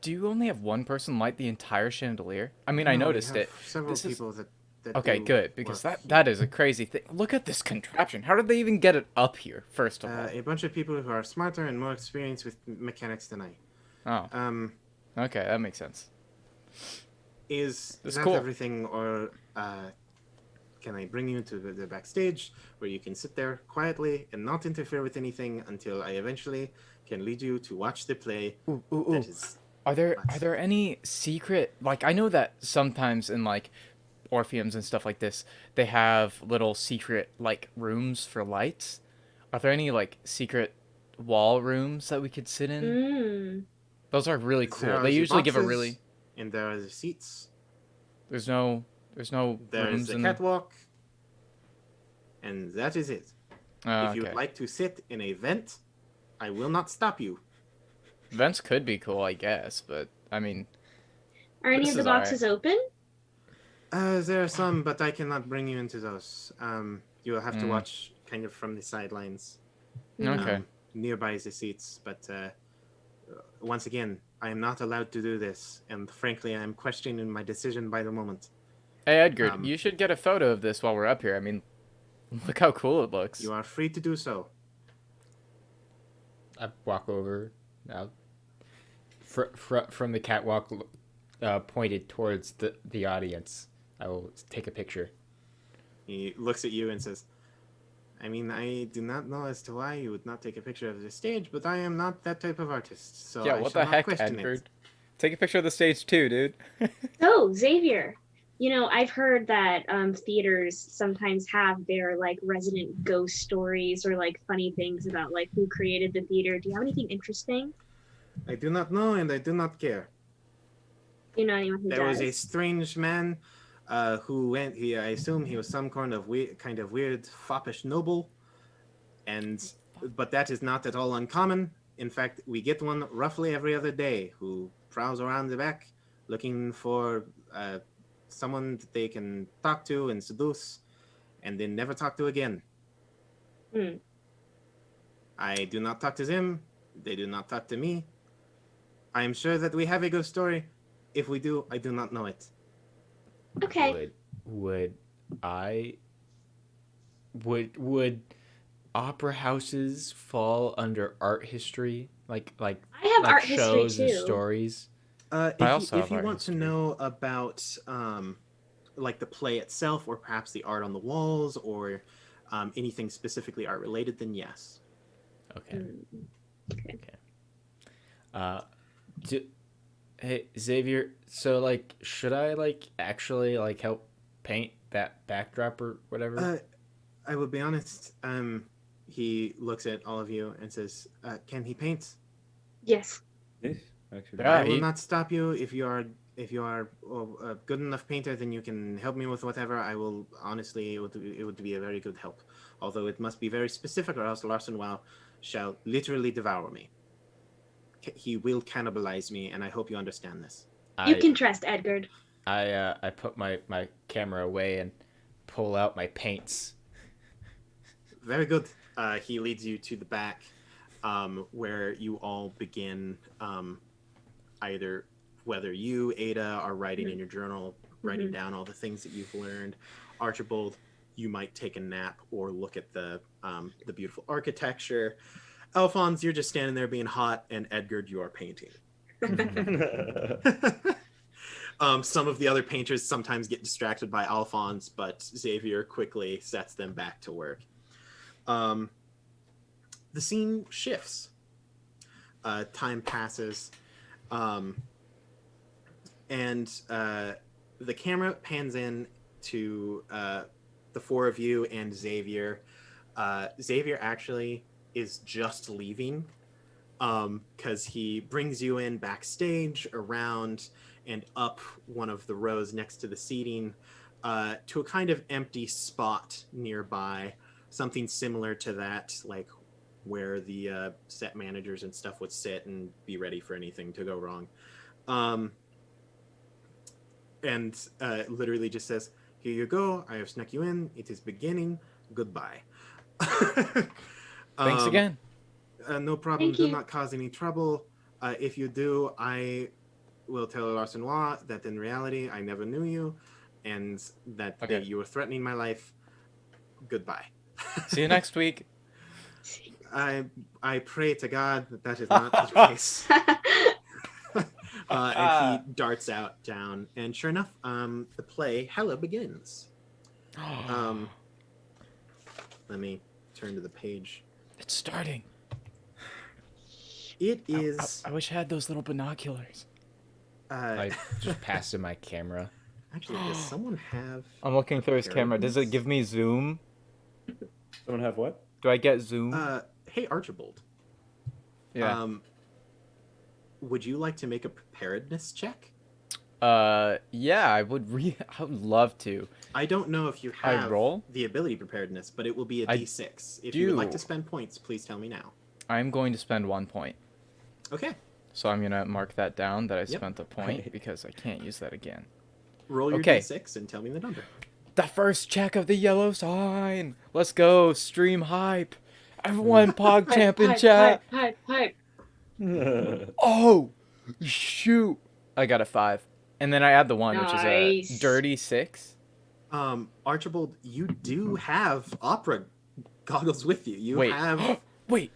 [SPEAKER 2] Do you only have one person light the entire chandelier? I mean, I
[SPEAKER 1] No, we
[SPEAKER 2] noticed
[SPEAKER 1] have
[SPEAKER 2] it.
[SPEAKER 1] Several
[SPEAKER 2] This is-
[SPEAKER 1] people that
[SPEAKER 2] Okay,
[SPEAKER 1] do
[SPEAKER 2] good, because
[SPEAKER 1] work
[SPEAKER 2] that is a crazy thing. Look at this contraption. How did they even get it up here? First of all.
[SPEAKER 1] a bunch of people who are smarter and more experienced with mechanics than I.
[SPEAKER 2] Oh, okay, that makes sense.
[SPEAKER 1] Is
[SPEAKER 2] That's
[SPEAKER 1] that
[SPEAKER 2] cool.
[SPEAKER 1] everything, or can I bring you to the backstage where you can sit there quietly and not interfere with anything until I eventually can lead you to watch the play?
[SPEAKER 2] Ooh.
[SPEAKER 1] That is
[SPEAKER 2] Are there any secret, like, I know that sometimes in like Orpheums and stuff like this, they have little secret like rooms for lights. Are there any like secret wall rooms that we could sit in?
[SPEAKER 5] Mm.
[SPEAKER 2] Those are really
[SPEAKER 1] There
[SPEAKER 2] cool.
[SPEAKER 1] are
[SPEAKER 2] They
[SPEAKER 1] the
[SPEAKER 2] usually give a
[SPEAKER 1] boxes,
[SPEAKER 2] really
[SPEAKER 1] and there are the seats.
[SPEAKER 2] there's no
[SPEAKER 1] There is
[SPEAKER 2] rooms
[SPEAKER 1] the
[SPEAKER 2] in
[SPEAKER 1] catwalk, and that is it.
[SPEAKER 2] Oh,
[SPEAKER 1] If you
[SPEAKER 2] okay.
[SPEAKER 1] would like to sit in a vent, I will not stop you.
[SPEAKER 2] Vents could be cool, I guess, but I mean,
[SPEAKER 5] Are any
[SPEAKER 2] This
[SPEAKER 5] of the
[SPEAKER 2] is alright.
[SPEAKER 5] boxes open?
[SPEAKER 1] There are some, but I cannot bring you into those. You will have to
[SPEAKER 2] Mm.
[SPEAKER 1] watch kind of from the sidelines.
[SPEAKER 2] okay.
[SPEAKER 1] Nearby is the seats, but once again, I am not allowed to do this, and frankly, I am questioning my decision by the moment.
[SPEAKER 2] Hey Edgar,
[SPEAKER 1] um,
[SPEAKER 2] you should get a photo of this while we're up here. I mean, look how cool it looks.
[SPEAKER 1] You are free to do so.
[SPEAKER 4] I walk over now. From the catwalk, pointed towards the audience. I will take a picture.
[SPEAKER 1] He looks at you and says, I mean, I do not know as to why you would not take a picture of the stage, but I am not that type of artist, so
[SPEAKER 2] Yeah,
[SPEAKER 1] I
[SPEAKER 2] what
[SPEAKER 1] shall
[SPEAKER 2] the
[SPEAKER 1] not
[SPEAKER 2] heck,
[SPEAKER 1] question
[SPEAKER 2] Edgar?
[SPEAKER 1] it.
[SPEAKER 2] Take a picture of the stage too, dude.
[SPEAKER 5] So, Xavier, I've heard that theaters sometimes have their like resident ghost stories or like funny things about like who created the theater. Do you have anything interesting?
[SPEAKER 1] I do not know, and I do not care.
[SPEAKER 5] Do you know anyone who
[SPEAKER 1] There was a
[SPEAKER 5] does?
[SPEAKER 1] strange man who went. I assume he was some kind of weird, foppish noble, but that is not at all uncommon. In fact, we get one roughly every other day who prowls around the back looking for someone that they can talk to and seduce, and then never talk to again. I do not talk to them. They do not talk to me. I am sure that we have a ghost story. If we do, I do not know it.
[SPEAKER 5] Okay.
[SPEAKER 4] Would opera houses fall under art history? Like
[SPEAKER 5] I have art
[SPEAKER 4] shows
[SPEAKER 5] history
[SPEAKER 4] and
[SPEAKER 5] too.
[SPEAKER 4] stories?
[SPEAKER 1] If you want
[SPEAKER 2] history.
[SPEAKER 1] to know about like the play itself, or perhaps the art on the walls, or anything specifically art related, then yes.
[SPEAKER 4] Okay.
[SPEAKER 5] Okay.
[SPEAKER 4] Hey Xavier, so like, should I like actually like help paint that backdrop or whatever?
[SPEAKER 1] I will be honest. He looks at all of you and says, "Can he paint?"
[SPEAKER 5] Yes.
[SPEAKER 6] Yes, actually.
[SPEAKER 2] Yeah.
[SPEAKER 1] I will not stop you if you are a good enough painter. Then you can help me with whatever. I will honestly. It would be a very good help. Although it must be very specific, or else Larson Wow shall literally devour me. He will cannibalize me, and I hope you understand this.
[SPEAKER 5] You can trust Edgard.
[SPEAKER 4] I put my camera away and pull out my paints.
[SPEAKER 1] Very good. He leads you to the back, where you all begin. Either whether you, Ada, are writing in your journal, writing down all the things that you've learned. Archibald, you might take a nap or look at the beautiful architecture. Alphonse, you're just standing there being hot, and Edgard, you are painting. Some of the other painters sometimes get distracted by Alphonse, but Xavier quickly sets them back to work. The scene shifts. Time passes. And the camera pans in to the four of you and Xavier. Xavier actually is just leaving because he brings you in backstage, around and up one of the rows next to the seating to a kind of empty spot nearby, something similar to that, like where the set managers and stuff would sit and be ready for anything to go wrong. And literally just says, "Here you go. I have snuck you in. It is beginning. Goodbye."
[SPEAKER 2] Thanks again.
[SPEAKER 1] No problem.
[SPEAKER 5] Thank
[SPEAKER 1] Do
[SPEAKER 5] you.
[SPEAKER 1] not cause any trouble. If you do, I will tell Larson Law that in reality I never knew you, and that
[SPEAKER 2] Okay.
[SPEAKER 1] you were threatening my life. Goodbye.
[SPEAKER 2] See you next week.
[SPEAKER 1] I pray to God that is not the case. And he darts out down, and sure enough, the play Hella begins. Let me turn to the page.
[SPEAKER 2] It's starting.
[SPEAKER 1] It is.
[SPEAKER 2] I wish I had those little binoculars.
[SPEAKER 4] I just passed in my camera.
[SPEAKER 1] Actually, does someone have?
[SPEAKER 2] I'm looking through his camera. Does it give me zoom?
[SPEAKER 6] Someone have what?
[SPEAKER 2] Do I get zoom?
[SPEAKER 1] Hey, Archibald.
[SPEAKER 2] Yeah.
[SPEAKER 1] Would you like to make a preparedness check?
[SPEAKER 2] Yeah, I would love to.
[SPEAKER 1] I don't know if you
[SPEAKER 2] I
[SPEAKER 1] have
[SPEAKER 2] roll?
[SPEAKER 1] the ability preparedness, but it will be a
[SPEAKER 2] I
[SPEAKER 1] D6. If you would like
[SPEAKER 2] do.
[SPEAKER 1] to spend points, please tell me now.
[SPEAKER 2] I'm going to spend 1 point.
[SPEAKER 1] Okay.
[SPEAKER 2] So I'm going to mark that down that I
[SPEAKER 1] Yep.
[SPEAKER 2] spent a point because I can't use that again.
[SPEAKER 1] Roll your
[SPEAKER 2] Okay.
[SPEAKER 1] D6 and tell me the number.
[SPEAKER 2] The first check of the yellow sign. Let's go. Stream hype. Everyone PogChamp in chat.
[SPEAKER 5] Hype.
[SPEAKER 2] Oh, shoot. I got a 5. And then I add the 1, which is a
[SPEAKER 5] Nice.
[SPEAKER 2] dirty 6.
[SPEAKER 1] Archibald, you do have opera goggles with you. You
[SPEAKER 2] Wait.
[SPEAKER 1] have.
[SPEAKER 2] Wait.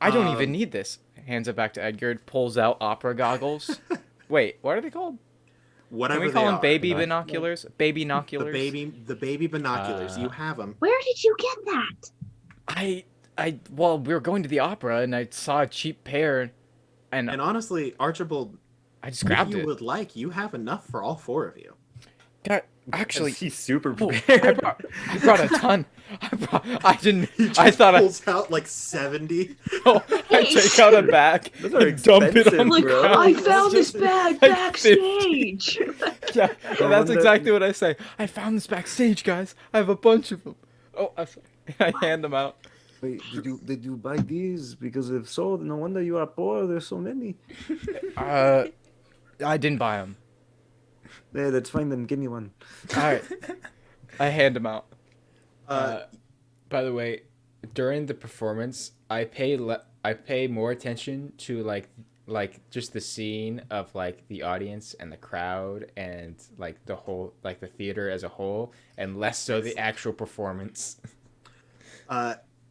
[SPEAKER 2] I don't
[SPEAKER 1] Um,
[SPEAKER 2] even need this. Hands it back to Edgard. Pulls out opera goggles. Wait, what are they called?
[SPEAKER 1] Whatever
[SPEAKER 2] Can we
[SPEAKER 1] they
[SPEAKER 2] call them
[SPEAKER 1] are.
[SPEAKER 2] baby binoculars? Baby
[SPEAKER 1] The
[SPEAKER 2] binoculars?
[SPEAKER 1] baby binoculars. You have them.
[SPEAKER 5] Where did you get that?
[SPEAKER 2] Well, we were going to the opera and I saw a cheap pair and
[SPEAKER 1] And honestly, Archibald,
[SPEAKER 2] I just grabbed
[SPEAKER 1] If you
[SPEAKER 2] it.
[SPEAKER 1] would like, you have enough for all 4 of you.
[SPEAKER 2] God, actually,
[SPEAKER 6] He's super
[SPEAKER 2] oh,
[SPEAKER 6] prepared.
[SPEAKER 2] I brought a ton. I didn't.
[SPEAKER 1] He just
[SPEAKER 2] I thought
[SPEAKER 1] pulls out like 70.
[SPEAKER 2] I take out a bag
[SPEAKER 6] Those are
[SPEAKER 2] and dump it on
[SPEAKER 6] expensive,
[SPEAKER 2] the
[SPEAKER 5] Like,
[SPEAKER 6] bro.
[SPEAKER 2] ground.
[SPEAKER 5] I found this bag
[SPEAKER 2] like
[SPEAKER 5] backstage.
[SPEAKER 2] Yeah,
[SPEAKER 6] No
[SPEAKER 2] that's
[SPEAKER 6] wonder-
[SPEAKER 2] exactly what I say. I found this backstage, guys. I have a bunch of them. Oh, I'm sorry. I hand them out.
[SPEAKER 3] Wait, did you buy these? Because if so, no wonder you are poor. There's so many.
[SPEAKER 2] I didn't buy them.
[SPEAKER 3] Yeah, that's fine. Then give me one.
[SPEAKER 2] All right, I hand them out.
[SPEAKER 4] By the way, during the performance, I pay more attention to like just the scene of like the audience and the crowd and like the whole like the theater as a whole, and less so the actual performance.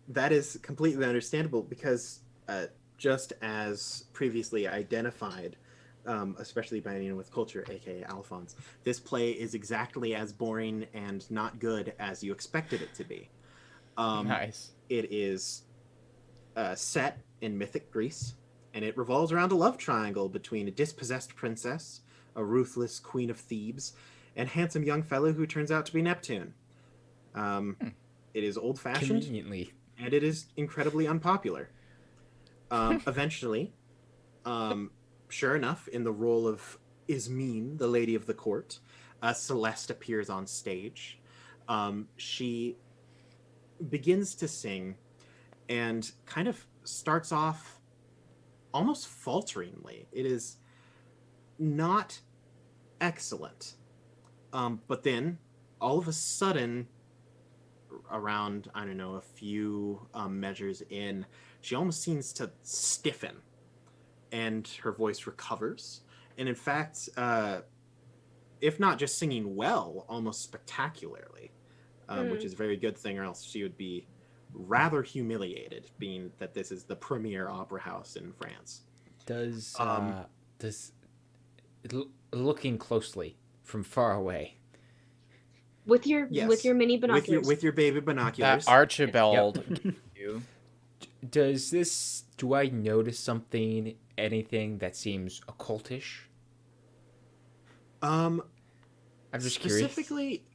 [SPEAKER 1] That is completely understandable because just as previously identified, especially by anyone with culture, aka Alphonse, this play is exactly as boring and not good as you expected it to be.
[SPEAKER 2] Nice.
[SPEAKER 1] It is set in mythic Greece, and it revolves around a love triangle between a dispossessed princess, a ruthless queen of Thebes, and a handsome young fellow who turns out to be Neptune. It is old-fashioned,
[SPEAKER 4] Conveniently.
[SPEAKER 1] and it is incredibly unpopular. Eventually, sure enough, in the role of Ismene, the lady of the court, Celeste appears on stage. She begins to sing and kind of starts off almost falteringly. It is not excellent. But then, all of a sudden, around, I don't know, a few measures in, she almost seems to stiffen, and her voice recovers. And in fact, if not just singing well, almost spectacularly, which is a very good thing, or else she would be rather humiliated, being that this is the premier opera house in France.
[SPEAKER 4] Does looking closely from far away.
[SPEAKER 5] With your mini binoculars.
[SPEAKER 1] With your baby binoculars.
[SPEAKER 2] That Archibald. You.
[SPEAKER 4] Do I notice anything that seems occultish? I'm just curious.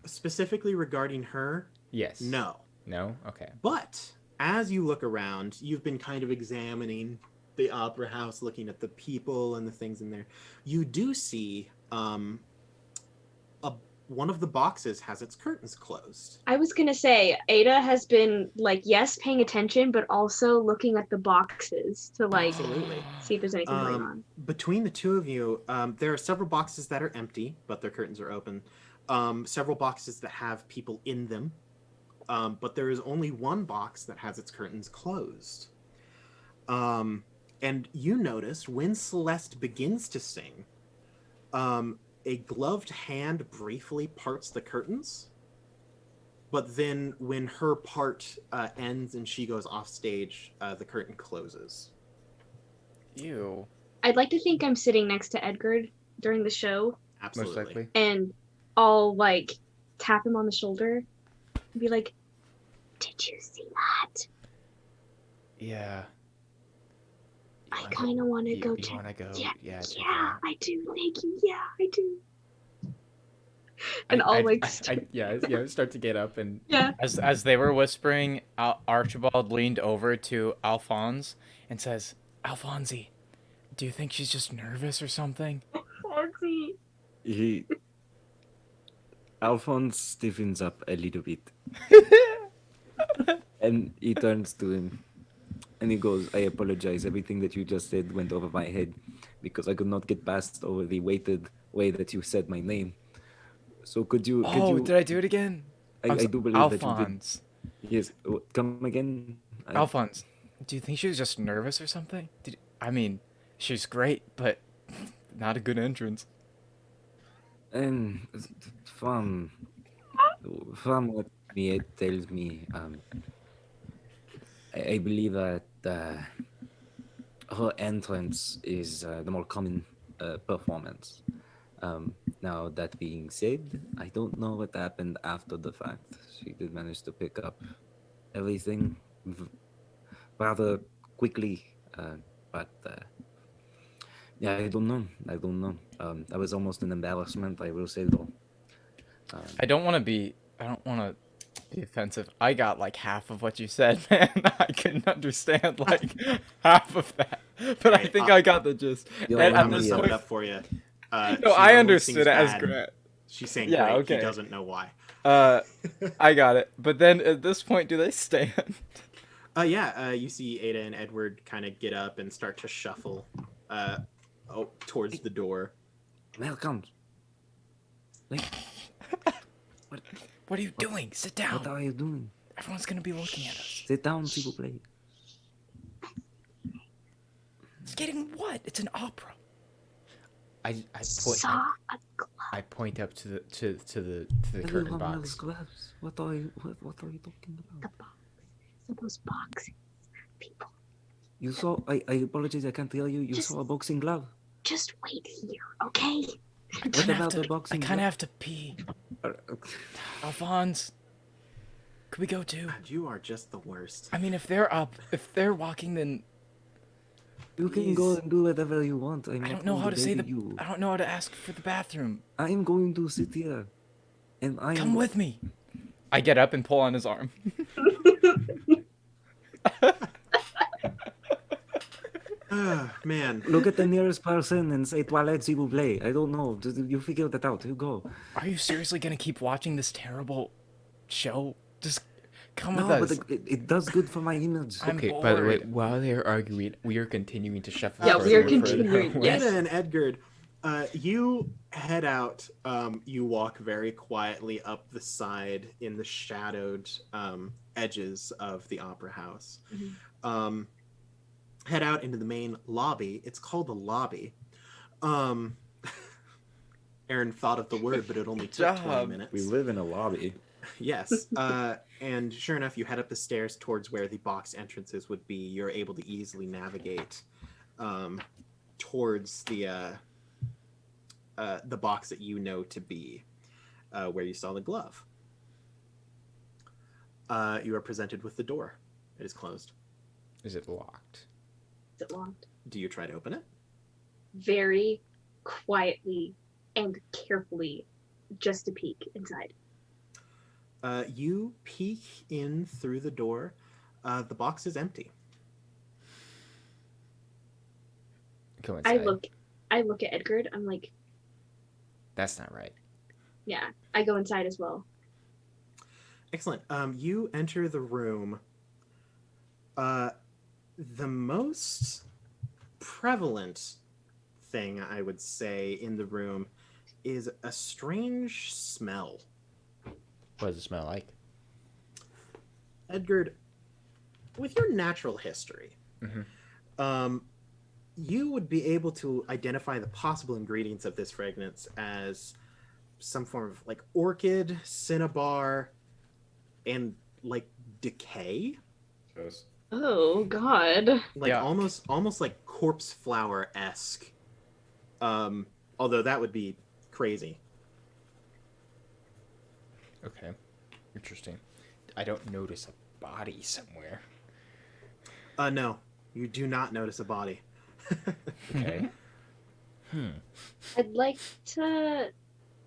[SPEAKER 1] Specifically regarding her,
[SPEAKER 4] Yes.
[SPEAKER 1] no.
[SPEAKER 4] No? Okay.
[SPEAKER 1] But as you look around, you've been kind of examining the opera house, looking at the people and the things in there. You do see one of the boxes has its curtains closed.
[SPEAKER 5] I was gonna say, Ada has been like, yes, paying attention, but also looking at the boxes to like
[SPEAKER 1] Absolutely.
[SPEAKER 5] see if there's anything going on.
[SPEAKER 1] Between the two of you, there are several boxes that are empty, but their curtains are open. Several boxes that have people in them, but there is only one box that has its curtains closed. And you notice when Celeste begins to sing, a gloved hand briefly parts the curtains, but then when her part ends and she goes off stage, the curtain closes.
[SPEAKER 2] Ew.
[SPEAKER 5] I'd like to think I'm sitting next to Edgard during the show,
[SPEAKER 1] Absolutely.
[SPEAKER 4] Most likely.
[SPEAKER 5] and I'll like tap him on the shoulder and be like, "Did you see that?
[SPEAKER 2] Yeah.
[SPEAKER 5] I kind of want to go
[SPEAKER 2] You
[SPEAKER 5] check."
[SPEAKER 2] want to go?
[SPEAKER 5] Yeah,
[SPEAKER 2] check it
[SPEAKER 5] yeah,
[SPEAKER 2] out.
[SPEAKER 5] I do. Thank you. Yeah, I do. And I'll like,
[SPEAKER 4] start to get up and
[SPEAKER 5] yeah.
[SPEAKER 2] As they were whispering, Archibald leaned over to Alphonse and says, "Alphonse, do you think she's just nervous or something?"
[SPEAKER 3] Alphonse stiffens up a little bit. And he turns to him and he goes, "I apologize. Everything that you just said went over my head because I could not get past over the weighted way that you said my name. So could you
[SPEAKER 2] Did I do it again?
[SPEAKER 3] I do believe that you did.
[SPEAKER 2] Alphonse.
[SPEAKER 3] Yes, come again.
[SPEAKER 2] Alphonse, do you think she was just nervous or something? I mean, she's great, but not a good entrance.
[SPEAKER 3] And from what Miet tells me, I believe that her entrance is the more common performance. Now, that being said, I don't know what happened after the fact. She did manage to pick up everything rather quickly, but Yeah, I don't know. I was almost an embarrassment, I will say though.
[SPEAKER 2] I don't want to be offensive. I got like half of what you said, man. I couldn't understand like half of that, but I
[SPEAKER 1] Right,
[SPEAKER 2] think I got the gist.
[SPEAKER 3] You
[SPEAKER 2] And
[SPEAKER 3] know,
[SPEAKER 1] I'm
[SPEAKER 2] at
[SPEAKER 1] gonna
[SPEAKER 2] this
[SPEAKER 1] sum it
[SPEAKER 2] point,
[SPEAKER 1] up for you.
[SPEAKER 2] no,
[SPEAKER 1] She
[SPEAKER 2] I
[SPEAKER 1] normally
[SPEAKER 2] understood
[SPEAKER 1] sings
[SPEAKER 2] it as
[SPEAKER 1] bad.
[SPEAKER 2] Grant.
[SPEAKER 1] She's saying
[SPEAKER 2] Yeah,
[SPEAKER 1] great.
[SPEAKER 2] okay.
[SPEAKER 1] He doesn't know why.
[SPEAKER 2] I got it. But then at this point, do they stand?
[SPEAKER 1] You see Ada and Edward kind of get up and start to shuffle towards the door.
[SPEAKER 3] welcome. Wait,
[SPEAKER 2] What are you doing? Sit down.
[SPEAKER 3] what are you doing?
[SPEAKER 2] Everyone's gonna be looking at us.
[SPEAKER 3] Sit down, s'il vous plaît.
[SPEAKER 2] It's getting what? It's an opera.
[SPEAKER 4] I point up to the curtain
[SPEAKER 3] Everyone
[SPEAKER 4] box.
[SPEAKER 3] wears gloves. What are you talking
[SPEAKER 7] The
[SPEAKER 3] about?
[SPEAKER 7] box. So those boxes. People,
[SPEAKER 3] You saw I apologize, I can't tell you. You
[SPEAKER 7] Just-
[SPEAKER 3] saw a boxing glove.
[SPEAKER 7] just wait here, okay?
[SPEAKER 3] What about the
[SPEAKER 2] I
[SPEAKER 3] boxing
[SPEAKER 2] kind of
[SPEAKER 3] glove?
[SPEAKER 2] have to pee. Alphonse, could we go too?
[SPEAKER 1] God, you are just the worst.
[SPEAKER 2] I mean, if they're walking, then
[SPEAKER 3] You can go and do whatever you want. I'm
[SPEAKER 2] I
[SPEAKER 3] not
[SPEAKER 2] don't know
[SPEAKER 3] going
[SPEAKER 2] how to say
[SPEAKER 3] baby you.
[SPEAKER 2] I don't know how to ask for the bathroom.
[SPEAKER 3] I am going to sit here. And I
[SPEAKER 2] Come with me. I get up and pull on his arm.
[SPEAKER 1] Man.
[SPEAKER 3] Look at the nearest person and say toilette s'il vous plaît. I don't know. You figure that out. You go.
[SPEAKER 2] Are you seriously gonna keep watching this terrible show? Just come
[SPEAKER 3] No,
[SPEAKER 2] with us.
[SPEAKER 3] but it does good for my image.
[SPEAKER 2] I'm
[SPEAKER 4] Okay, by the way,
[SPEAKER 2] bored.
[SPEAKER 4] while they're arguing, we are continuing to shuffle.
[SPEAKER 5] Yeah, we are
[SPEAKER 4] further and further
[SPEAKER 5] continuing,
[SPEAKER 4] away.
[SPEAKER 5] yes.
[SPEAKER 1] Ada and Edgard, you head out. You walk very quietly up the side in the shadowed edges of the opera house. Head out into the main lobby. It's called the lobby. Aaron thought of the word, but it only took 20
[SPEAKER 2] job.
[SPEAKER 1] minutes.
[SPEAKER 6] We live in a lobby.
[SPEAKER 1] Yes. And sure enough, you head up the stairs towards where the box entrances would be. You're able to easily navigate towards the box that you know to be where you saw the glove. You are presented with the door. It is closed.
[SPEAKER 4] Is it locked?
[SPEAKER 5] Is it locked?
[SPEAKER 1] Do you try to open it?
[SPEAKER 5] Very quietly and carefully, just to peek inside.
[SPEAKER 1] You peek in through the door. The box is empty.
[SPEAKER 4] Go inside.
[SPEAKER 5] I look at Edgard. I'm like,
[SPEAKER 4] That's not right.
[SPEAKER 5] yeah. I go inside as well.
[SPEAKER 1] Excellent. You enter the room. The most prevalent thing I would say in the room is a strange smell.
[SPEAKER 4] What does it smell like?
[SPEAKER 1] Edgard, with your natural history, you would be able to identify the possible ingredients of this fragrance as some form of like orchid, cinnabar, and like decay.
[SPEAKER 6] Gross.
[SPEAKER 5] Oh God.
[SPEAKER 1] Like
[SPEAKER 2] Yeah.
[SPEAKER 1] almost like corpse flower-esque. Although that would be crazy.
[SPEAKER 4] Okay. Interesting. I don't notice a body somewhere.
[SPEAKER 1] No, you do not notice a body.
[SPEAKER 4] Okay.
[SPEAKER 5] I'd like to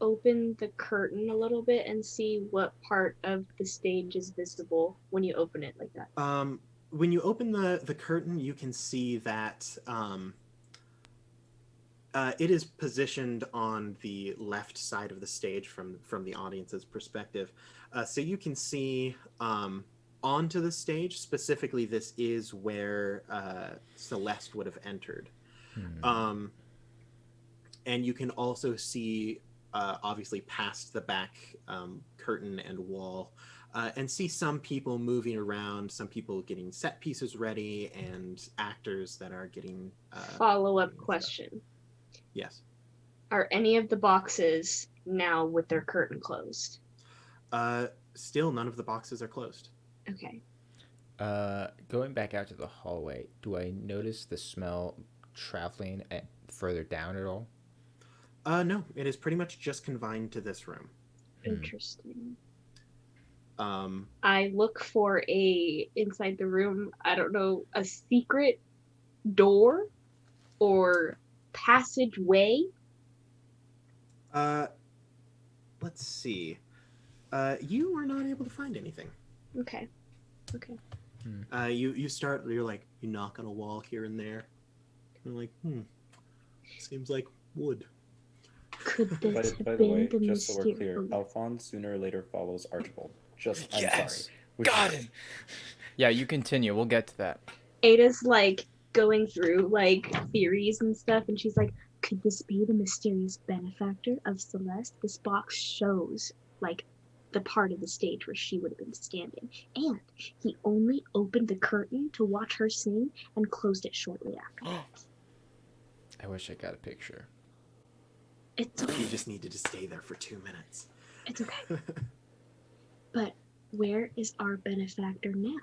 [SPEAKER 5] open the curtain a little bit and see what part of the stage is visible when you open it like that.
[SPEAKER 1] When you open the curtain, you can see that it is positioned on the left side of the stage from the audience's perspective. So you can see onto the stage. Specifically, this is where Celeste would have entered. And you can also see, obviously, past the back curtain and wall, and see some people moving around, some people getting set pieces ready, and actors that are getting...
[SPEAKER 5] Follow-up question.
[SPEAKER 1] Yes.
[SPEAKER 5] Are any of the boxes now with their curtain closed?
[SPEAKER 1] Still, none of the boxes are closed.
[SPEAKER 5] Okay.
[SPEAKER 4] Going back out to the hallway, do I notice the smell traveling further down at all?
[SPEAKER 1] No, it is pretty much just confined to this room.
[SPEAKER 5] Interesting. I look for inside the room, I don't know, a secret door or passageway?
[SPEAKER 1] Let's see. You are not able to find anything.
[SPEAKER 5] Okay.
[SPEAKER 1] You start. You're like, you knock on a wall here and there. You're like, seems like wood.
[SPEAKER 5] Could this have
[SPEAKER 6] By the
[SPEAKER 5] been
[SPEAKER 6] way,
[SPEAKER 5] the
[SPEAKER 6] just so we're clear,
[SPEAKER 5] mysterious?
[SPEAKER 6] Alphonse sooner or later follows Archibald. I'm
[SPEAKER 2] Yes!
[SPEAKER 6] sorry.
[SPEAKER 2] Got him! Yeah, you continue. We'll get to that.
[SPEAKER 5] Ada's like going through like theories and stuff, and she's like, could this be the mysterious benefactor of Celeste? This box shows like the part of the stage where she would have been standing, and he only opened the curtain to watch her sing and closed it shortly afterwards.
[SPEAKER 2] I wish I got a picture.
[SPEAKER 5] It's okay.
[SPEAKER 1] You just needed to stay there for 2 minutes.
[SPEAKER 5] It's okay. But where is our benefactor now?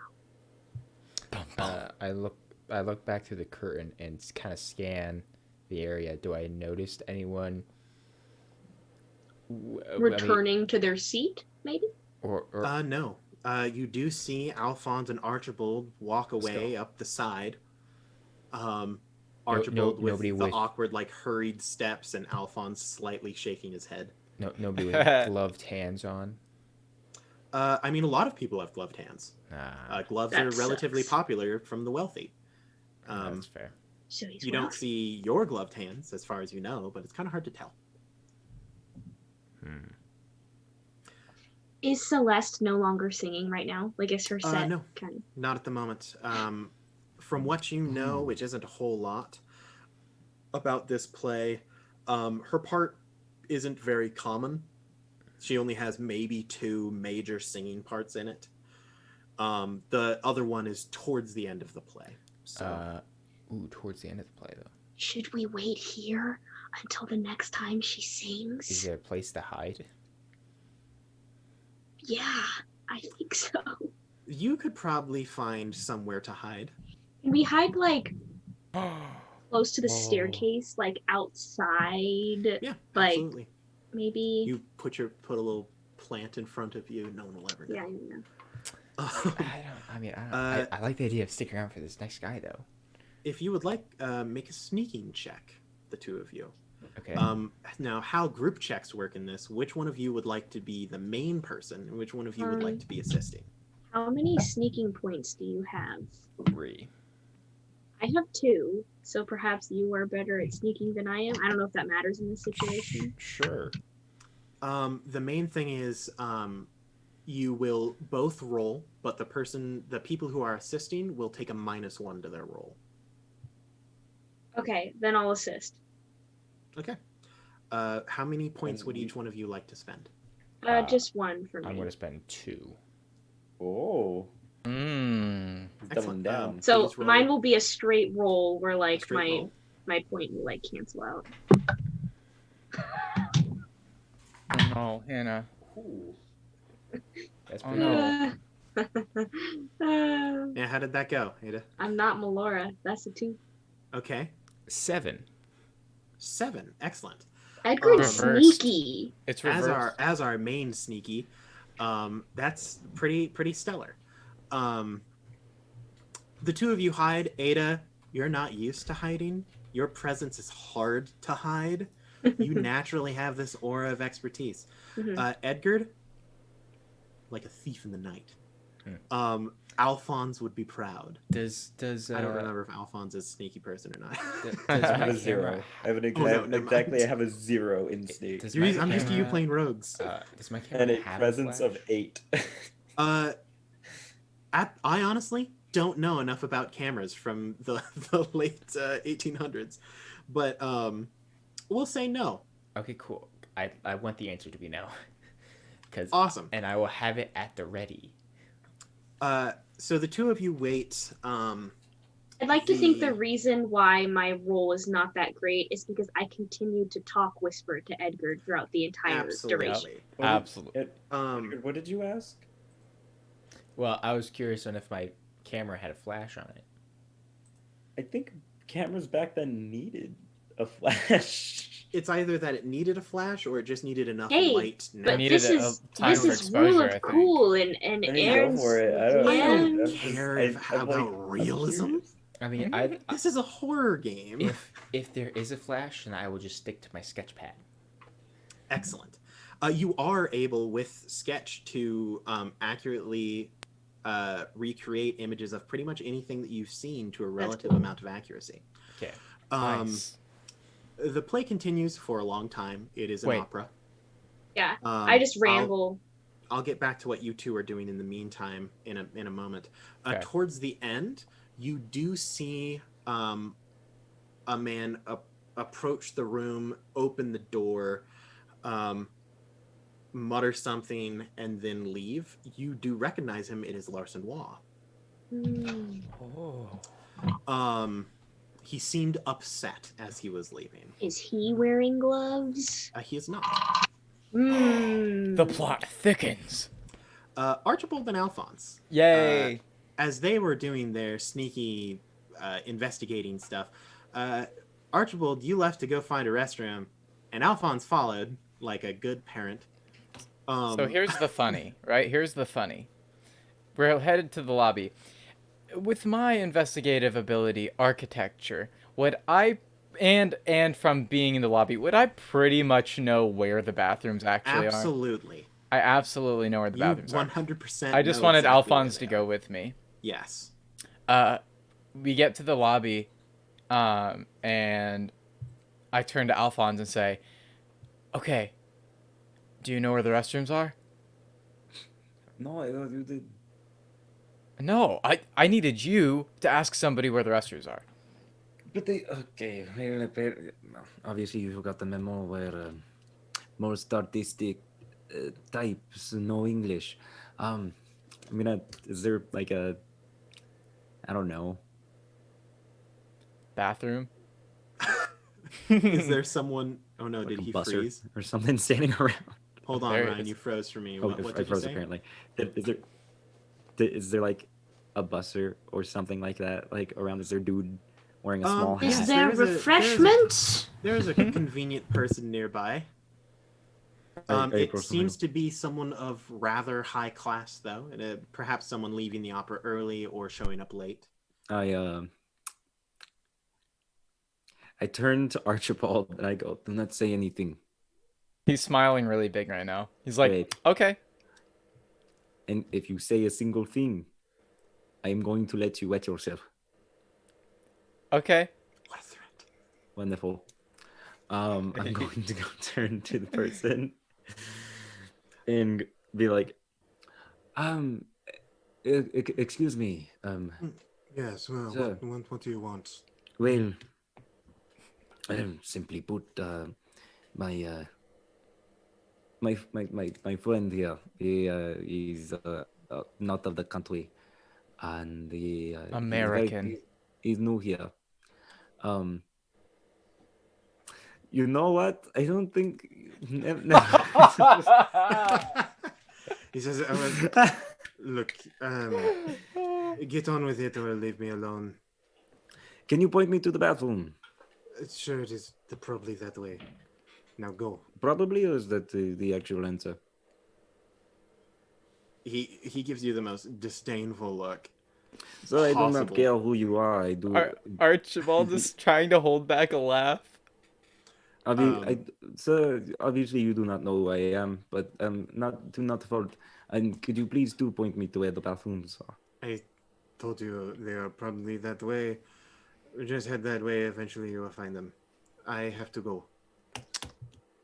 [SPEAKER 4] I look back through the curtain and kind of scan the area. Do I notice anyone
[SPEAKER 5] Returning to their seat, maybe?
[SPEAKER 4] Or
[SPEAKER 1] No. You do see Alphonse and Archibald walk away up the side. Archibald with the awkward, like, hurried steps, and Alphonse slightly shaking his head.
[SPEAKER 4] nobody with gloved hands on?
[SPEAKER 1] I mean, a lot of people have gloved hands. Gloves
[SPEAKER 5] That
[SPEAKER 1] are relatively
[SPEAKER 5] sucks.
[SPEAKER 1] popular from the wealthy.
[SPEAKER 4] That's fair.
[SPEAKER 5] So he's
[SPEAKER 1] You don't see your gloved hands, as far as you know, but it's kind of hard to tell.
[SPEAKER 5] Is Celeste no longer singing right now? Like, is her set
[SPEAKER 1] No.
[SPEAKER 5] kind of...
[SPEAKER 1] Not at the moment. From what you know, which isn't a whole lot about this play, her part isn't very common. She only has maybe 2 major singing parts in it. The other one is towards the end of the play. So.
[SPEAKER 4] Towards the end of the play, though.
[SPEAKER 5] Should we wait here until the next time she sings?
[SPEAKER 4] Is there a place to hide?
[SPEAKER 5] Yeah, I think so.
[SPEAKER 1] You could probably find somewhere to hide.
[SPEAKER 5] Can we hide, like, close to the
[SPEAKER 4] Whoa.
[SPEAKER 5] staircase, like, outside?
[SPEAKER 1] Yeah,
[SPEAKER 5] Like,
[SPEAKER 1] absolutely.
[SPEAKER 5] maybe...
[SPEAKER 1] You put a little plant in front of you. No one will ever know.
[SPEAKER 5] Yeah, I know.
[SPEAKER 4] I like the idea of sticking around for this next guy, though.
[SPEAKER 1] If you would like, make a sneaking check, the 2 of you.
[SPEAKER 4] Okay.
[SPEAKER 1] Now, how group checks work in this, which one of you would like to be the main person, and which one of you would like to be assisting?
[SPEAKER 5] How many sneaking points do you have?
[SPEAKER 4] 3.
[SPEAKER 5] I have 2, so perhaps you are better at sneaking than I am. I don't know if that matters in this situation.
[SPEAKER 4] Sure.
[SPEAKER 1] The main thing is, you will both roll, but the people who are assisting will take a -1 to their roll.
[SPEAKER 5] Okay, then I'll assist.
[SPEAKER 1] Okay. How many points would each one of you like to spend?
[SPEAKER 5] Just 1 for me.
[SPEAKER 4] I'm going to spend 2.
[SPEAKER 6] Oh, doubling down.
[SPEAKER 5] So
[SPEAKER 1] Please roll.
[SPEAKER 5] mine will be a straight roll where like
[SPEAKER 1] Straight roll.
[SPEAKER 5] my point will like cancel out.
[SPEAKER 2] Oh no, Hannah.
[SPEAKER 6] Ooh.
[SPEAKER 4] That's
[SPEAKER 2] Oh,
[SPEAKER 4] pretty
[SPEAKER 2] no.
[SPEAKER 1] Yeah, how did that go, Ada?
[SPEAKER 5] I'm not Melora. That's a 2.
[SPEAKER 1] Okay.
[SPEAKER 4] 7.
[SPEAKER 1] 7. Excellent.
[SPEAKER 5] Edgard's
[SPEAKER 2] Reversed.
[SPEAKER 5] sneaky.
[SPEAKER 2] It's reversed.
[SPEAKER 1] As our main sneaky, that's pretty stellar. The 2 of you hide. Ada, you're not used to hiding. Your presence is hard to hide. You naturally have this aura of expertise. Edgard, like a thief in the night. Alphonse would be proud.
[SPEAKER 4] Does
[SPEAKER 1] I don't remember if Alphonse is a sneaky person or not.
[SPEAKER 6] I have
[SPEAKER 4] my
[SPEAKER 6] a 0.
[SPEAKER 4] camera-
[SPEAKER 6] I have an
[SPEAKER 1] Oh, no, never
[SPEAKER 6] exactly.
[SPEAKER 1] mind.
[SPEAKER 6] I have a 0 in sneak
[SPEAKER 4] Does
[SPEAKER 1] I'm
[SPEAKER 4] my
[SPEAKER 1] used to you
[SPEAKER 4] camera-
[SPEAKER 1] playing rogues.
[SPEAKER 4] does my camera
[SPEAKER 6] and a
[SPEAKER 4] have
[SPEAKER 6] presence
[SPEAKER 4] flash?
[SPEAKER 6] of 8.
[SPEAKER 1] I honestly don't know enough about cameras from the late 1800s, but we'll say no.
[SPEAKER 4] Okay, cool. I want the answer to be no.
[SPEAKER 1] Awesome.
[SPEAKER 4] And I will have it at the ready.
[SPEAKER 1] So the 2 of you wait.
[SPEAKER 5] I'd like to think the reason why my roll is not that great is because I continued to talk whisper to Edgard throughout the entire duration.
[SPEAKER 1] Absolutely.
[SPEAKER 2] Absolutely.
[SPEAKER 6] What did you ask?
[SPEAKER 4] Well, I was curious on if my camera had a flash on it.
[SPEAKER 6] I think cameras back then needed a flash.
[SPEAKER 1] It's either that it needed a flash or it just needed enough
[SPEAKER 5] Hey,
[SPEAKER 1] light.
[SPEAKER 5] But
[SPEAKER 2] needed
[SPEAKER 5] this
[SPEAKER 2] a
[SPEAKER 5] is
[SPEAKER 2] time
[SPEAKER 5] this
[SPEAKER 2] for
[SPEAKER 5] is rule
[SPEAKER 2] exposure, I
[SPEAKER 5] of
[SPEAKER 2] think.
[SPEAKER 5] cool and
[SPEAKER 6] I mean, go
[SPEAKER 5] Aaron's
[SPEAKER 6] for it. I don't
[SPEAKER 5] yeah.
[SPEAKER 6] know.
[SPEAKER 1] care about realism.
[SPEAKER 4] I mean,
[SPEAKER 1] This is a horror game.
[SPEAKER 4] if there is a flash, then I will just stick to my sketch pad.
[SPEAKER 1] Excellent. You are able with Sketch to accurately recreate images of pretty much anything that you've seen to a relative amount of accuracy.
[SPEAKER 4] Okay.
[SPEAKER 2] Nice.
[SPEAKER 1] The play continues for a long time. It is an opera.
[SPEAKER 5] Yeah, I just ramble.
[SPEAKER 1] I'll get back to what you two are doing in the meantime in a moment.
[SPEAKER 2] Okay.
[SPEAKER 1] Towards the end, you do see a man approach the room, open the door, mutter something, and then leave. You do recognize him. It is Larson Waugh.
[SPEAKER 2] Oh.
[SPEAKER 1] He seemed upset as he was leaving.
[SPEAKER 7] Is he wearing gloves?
[SPEAKER 1] He is not.
[SPEAKER 2] The plot thickens.
[SPEAKER 1] Archibald and Alphonse.
[SPEAKER 2] Yay.
[SPEAKER 1] As they were doing their sneaky investigating stuff, Archibald, you left to go find a restroom, and Alphonse followed like a good parent.
[SPEAKER 2] So here's the funny, right? Here's the funny. We're headed to the lobby. With my investigative ability, architecture, would I, and from being in the lobby, would I pretty much know where the bathrooms actually are?
[SPEAKER 1] Absolutely.
[SPEAKER 2] I absolutely know where the bathrooms are.
[SPEAKER 1] 100%.
[SPEAKER 2] I just wanted Alphonse to go with me.
[SPEAKER 1] Yes.
[SPEAKER 2] We get to the lobby, and I turn to Alphonse and say, "Okay, do you know where the restrooms are?"
[SPEAKER 3] No, I thought you did.
[SPEAKER 2] No, I needed you to ask somebody where the restrooms are.
[SPEAKER 3] But okay, obviously you forgot the memo where most artistic types know English. Is there like a, I don't know,
[SPEAKER 2] Bathroom?
[SPEAKER 1] Is there someone? Oh no,
[SPEAKER 3] like
[SPEAKER 1] did
[SPEAKER 3] a
[SPEAKER 1] he
[SPEAKER 3] busser
[SPEAKER 1] freeze?
[SPEAKER 3] or something standing around?
[SPEAKER 1] Hold on,
[SPEAKER 2] There it
[SPEAKER 1] Ryan,
[SPEAKER 2] is.
[SPEAKER 1] you froze for me.
[SPEAKER 3] Oh,
[SPEAKER 1] What
[SPEAKER 3] I
[SPEAKER 1] did
[SPEAKER 3] froze
[SPEAKER 1] you say?
[SPEAKER 3] apparently. Is there like a busser or something like that, like around? Is there a dude wearing a small hat?
[SPEAKER 5] Is there
[SPEAKER 1] There is
[SPEAKER 5] refreshments?
[SPEAKER 1] There is a convenient person nearby. It seems to be someone of rather high class, though. Perhaps someone leaving the opera early or showing up late.
[SPEAKER 3] I turn to Archibald and I go, "Do not say anything.
[SPEAKER 2] He's smiling really big right now. He's like,
[SPEAKER 3] Wait.
[SPEAKER 2] okay.
[SPEAKER 3] And if you say a single thing, I am going to let you wet yourself."
[SPEAKER 2] Okay.
[SPEAKER 1] What a threat.
[SPEAKER 3] Wonderful. I'm going to go turn to the person and be like, excuse me.
[SPEAKER 1] Yes, well,
[SPEAKER 3] Sir.
[SPEAKER 1] what do you want?
[SPEAKER 3] Well, simply put, my friend here, he is not of the country, and
[SPEAKER 2] American.
[SPEAKER 3] He's new here. You know what? I don't think. No.
[SPEAKER 1] He says, look, get on with it or leave me alone.
[SPEAKER 3] Can you point me to the bathroom?
[SPEAKER 1] Sure, it is probably that way. Now go.
[SPEAKER 3] Probably, or is that the actual answer?
[SPEAKER 1] He gives you the most disdainful look.
[SPEAKER 3] So I do not
[SPEAKER 1] Possible.
[SPEAKER 3] care who you are. I do.
[SPEAKER 2] Archibald is trying to hold back a laugh.
[SPEAKER 3] Sir, obviously you do not know who I am, but do not fault. And could you please do point me to where the bathrooms are?
[SPEAKER 1] I told you they are probably that way. Just head that way. Eventually you will find them. I have to go.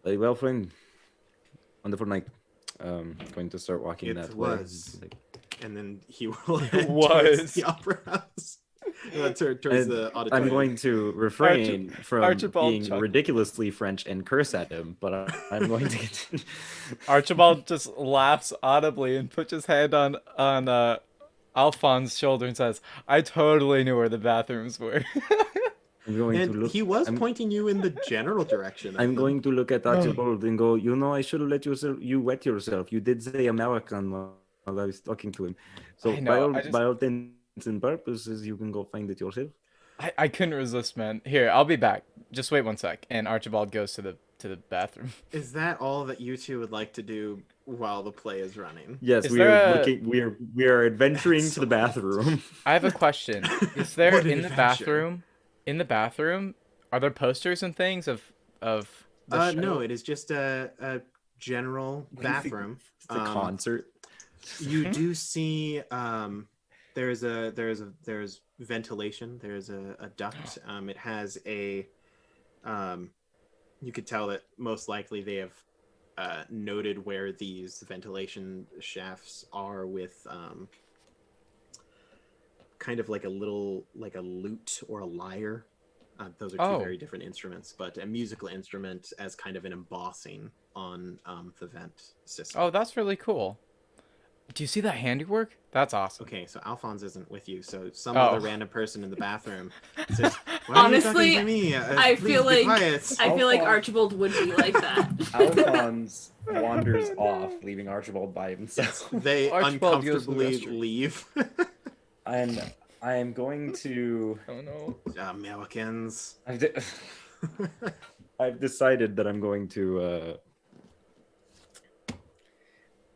[SPEAKER 3] Very well, friend. Wonderful night. Going to start walking that way.
[SPEAKER 1] And then he will head
[SPEAKER 2] Was.
[SPEAKER 1] towards the opera house. Towards the auditorium.
[SPEAKER 3] I'm going to refrain from
[SPEAKER 2] Archibald
[SPEAKER 3] being
[SPEAKER 2] chuckles.
[SPEAKER 3] ridiculously French and curse at him, but I'm going to continue.
[SPEAKER 2] Archibald just laughs audibly and puts his hand on Alphonse's shoulder and says, "I totally knew where the bathrooms were."
[SPEAKER 3] I'm going
[SPEAKER 1] And
[SPEAKER 3] to look.
[SPEAKER 1] he was pointing you in the general direction.
[SPEAKER 3] I'm going to look at Archibald and go, I should have let you wet yourself. You did say American while I was talking to him. So
[SPEAKER 2] I know,
[SPEAKER 3] by all intents and purposes, you can go find it yourself.
[SPEAKER 2] I couldn't resist, man. Here, I'll be back. Just wait one sec. And Archibald goes to the to the bathroom.
[SPEAKER 1] Is that all that you two would like to do while the play is running?
[SPEAKER 6] Yes,
[SPEAKER 2] Is
[SPEAKER 6] we
[SPEAKER 2] there
[SPEAKER 6] are
[SPEAKER 2] a-
[SPEAKER 6] looking. We are adventuring to the
[SPEAKER 1] Excellent.
[SPEAKER 6] bathroom.
[SPEAKER 2] I have a question. Is there
[SPEAKER 1] What an
[SPEAKER 2] in the
[SPEAKER 1] adventure.
[SPEAKER 2] bathroom, are there posters and things of the show?
[SPEAKER 1] No, it is just a general bathroom.
[SPEAKER 6] It's a concert.
[SPEAKER 1] You do see there's ventilation. There's a duct. It has a you could tell that most likely they have noted where these ventilation shafts are with kind of like a lute or a lyre. Those are two very different instruments, but a musical instrument as kind of an embossing on the vent system.
[SPEAKER 2] Oh, that's really cool. Do you see that handiwork? That's awesome.
[SPEAKER 1] Okay, so Alphonse isn't with you, so some other random person in the bathroom says, "Why
[SPEAKER 5] Honestly,
[SPEAKER 1] are you talking to me?
[SPEAKER 5] I
[SPEAKER 1] Please
[SPEAKER 5] feel
[SPEAKER 1] be
[SPEAKER 5] like
[SPEAKER 1] quiet."
[SPEAKER 5] I feel like Archibald would be like that.
[SPEAKER 6] Alphonse wanders off, leaving Archibald by himself.
[SPEAKER 1] They
[SPEAKER 2] Archibald goes to the
[SPEAKER 1] uncomfortably
[SPEAKER 2] restroom.
[SPEAKER 1] leave.
[SPEAKER 6] And I am going to.
[SPEAKER 2] Oh no.
[SPEAKER 1] Americans.
[SPEAKER 6] I've decided that I'm going to.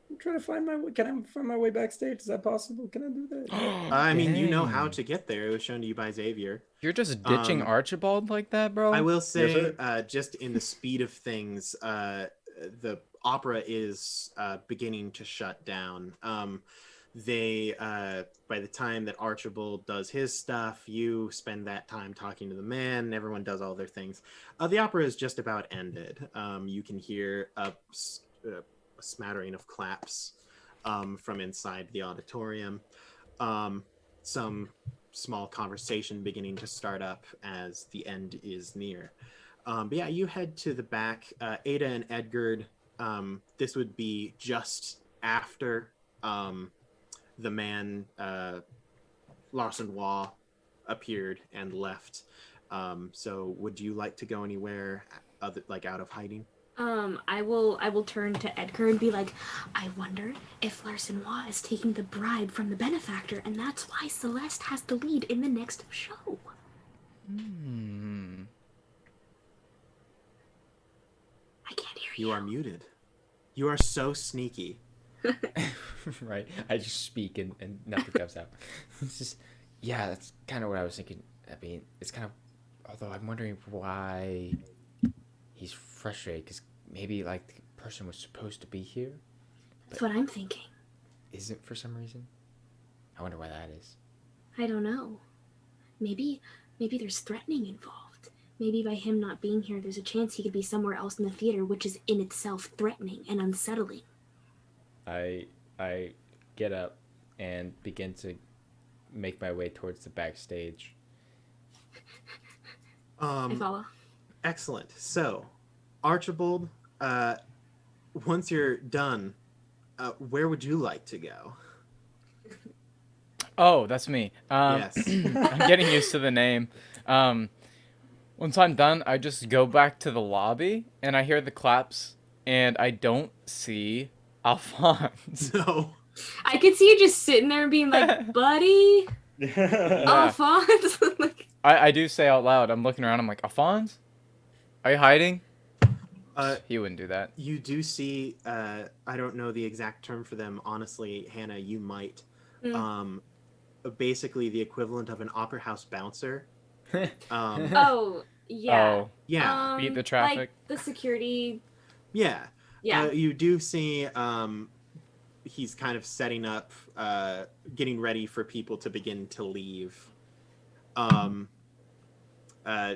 [SPEAKER 6] I'm trying to find my way. Can I find my way backstage? Is that possible? Can I do that?
[SPEAKER 1] I mean, you know how
[SPEAKER 2] Dang.
[SPEAKER 1] to get there. It was shown to you by Xavier.
[SPEAKER 2] You're just ditching Archibald like that, bro?
[SPEAKER 1] I will say,
[SPEAKER 6] sir.
[SPEAKER 1] just in the speed of things, the opera is beginning to shut down. They, by the time that Archibald does his stuff, you spend that time talking to the man. Everyone does all their things. The opera is just about ended. You can hear a smattering of claps from inside the auditorium. Some small conversation beginning to start up as the end is near. But yeah, you head to the back. Ada and Edgard, this would be just after the man Larson Waugh appeared and left. So would you like to go anywhere like out of hiding?
[SPEAKER 5] I will turn to Edgar and be like, I wonder if Larson Waugh is taking the bribe from the benefactor, and that's why Celeste has the lead in the next show. I can't hear you.
[SPEAKER 1] You are muted. You are so sneaky.
[SPEAKER 4] Right. I just speak and nothing comes out. It's just, yeah, that's kind of what I was thinking. I mean, it's kind of, although I'm wondering why he's frustrated, because maybe like the person was supposed to be here.
[SPEAKER 5] That's what I'm thinking.
[SPEAKER 4] Isn't for some reason. I wonder why that is.
[SPEAKER 5] I don't know. Maybe there's threatening involved. Maybe by him not being here, there's a chance he could be somewhere else in the theater, which is in itself threatening and unsettling.
[SPEAKER 4] I get up and begin to make my way towards the backstage.
[SPEAKER 5] I follow.
[SPEAKER 1] Excellent. So, Archibald, once you're done, where would you like to go?
[SPEAKER 2] Oh, that's me.
[SPEAKER 1] Yes.
[SPEAKER 2] I'm getting used to the name. Once I'm done, I just go back to the lobby, and I hear the claps, and I don't see Alphonse.
[SPEAKER 1] No.
[SPEAKER 5] I could see you just sitting there and being like, buddy, Alphonse. Like,
[SPEAKER 2] I do say out loud, I'm looking around, I'm like, Alphonse? Are you hiding? He wouldn't do that.
[SPEAKER 1] You do see, I don't know the exact term for them, honestly, Hannah, you might. Basically the equivalent of an opera house bouncer.
[SPEAKER 5] oh, yeah.
[SPEAKER 2] Oh,
[SPEAKER 1] Yeah.
[SPEAKER 2] beat the traffic.
[SPEAKER 5] Like the security.
[SPEAKER 1] Yeah.
[SPEAKER 5] Yeah.
[SPEAKER 1] You do see he's kind of setting up, getting ready for people to begin to leave.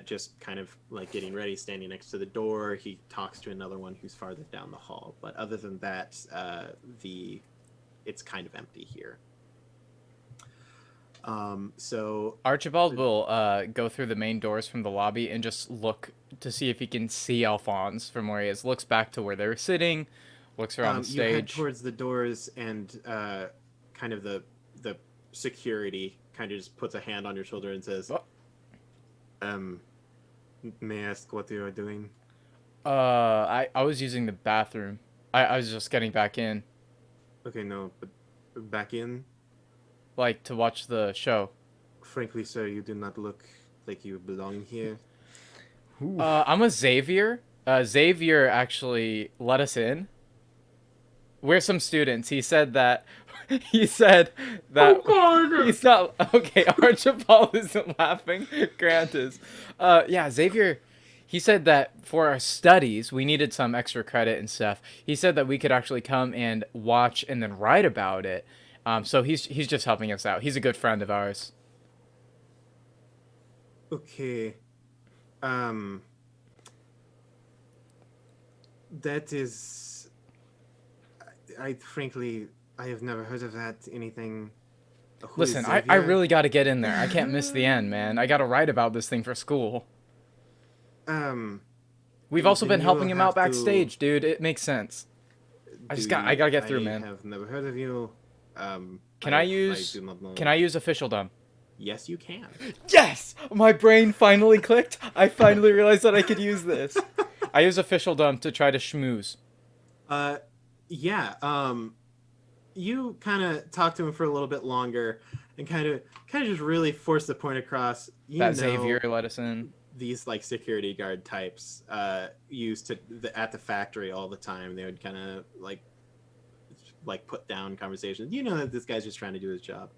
[SPEAKER 1] Just kind of like getting ready, standing next to the door. He talks to another one who's farther down the hall. But other than that, it's kind of empty here. So
[SPEAKER 2] Archibald will go through the main doors from the lobby and just look to see if he can see Alphonse from where he is. Looks back to where they were sitting, looks around the
[SPEAKER 1] you head
[SPEAKER 2] stage.
[SPEAKER 1] towards the doors, and kind of the security kind of just puts a hand on your shoulder and says, may I ask what you are doing?
[SPEAKER 2] I was using the bathroom. I was just getting back in,
[SPEAKER 1] Okay, no, but back in?
[SPEAKER 2] like to watch the show.
[SPEAKER 1] Frankly, sir, you do not look like you belong here.
[SPEAKER 2] I'm a Xavier, Xavier actually let us in. We're some students. He said that. He said that.
[SPEAKER 5] Oh, God.
[SPEAKER 2] He's not okay. Archibald isn't laughing. Grant is. Yeah, Xavier. He said that for our studies, we needed some extra credit and stuff. He said that we could actually come and watch and then write about it. So he's just helping us out. He's a good friend of ours.
[SPEAKER 1] Okay. That is. I frankly, I have never heard of that. Anything. Who is
[SPEAKER 2] Listen, I
[SPEAKER 1] Xavier?
[SPEAKER 2] really got to get in there. I can't miss the end, man. I got to write about this thing for school. We've also
[SPEAKER 1] then
[SPEAKER 2] been
[SPEAKER 1] you
[SPEAKER 2] helping
[SPEAKER 1] will
[SPEAKER 2] him out
[SPEAKER 1] have to-
[SPEAKER 2] backstage, dude. It makes sense. I gotta get through, man.
[SPEAKER 1] I have never heard of you.
[SPEAKER 2] Can I use?
[SPEAKER 1] do not know.
[SPEAKER 2] Can I use officialdom?
[SPEAKER 1] Yes, you can.
[SPEAKER 2] Yes! My brain finally clicked. I finally realized that I could use this. I use officialdom to try to schmooze.
[SPEAKER 1] Yeah. You kind of talk to him for a little bit longer, and kind of just really force the point across. You
[SPEAKER 2] That
[SPEAKER 1] know,
[SPEAKER 2] Xavier let us in.
[SPEAKER 1] these like security guard types used to at the factory all the time. They would kind of like put down conversations. You know that this guy's just trying to do his job.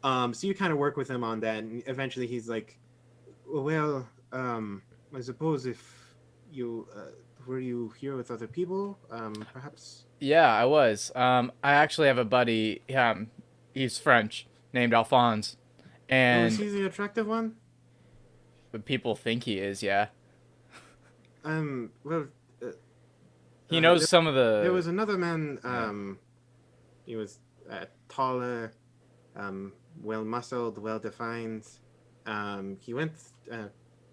[SPEAKER 1] So you kind of work with him on that, and eventually he's like, "Well, I suppose if you were you here with other people, perhaps."
[SPEAKER 2] Yeah, I was. I actually have a buddy. He's French, named Alphonse,
[SPEAKER 1] Oh,
[SPEAKER 2] and
[SPEAKER 1] is he the attractive one?
[SPEAKER 2] people think he is. Yeah,
[SPEAKER 1] Well,
[SPEAKER 2] he knows
[SPEAKER 1] there-
[SPEAKER 2] some of the.
[SPEAKER 1] there was another man. He was taller, well muscled, well defined. He went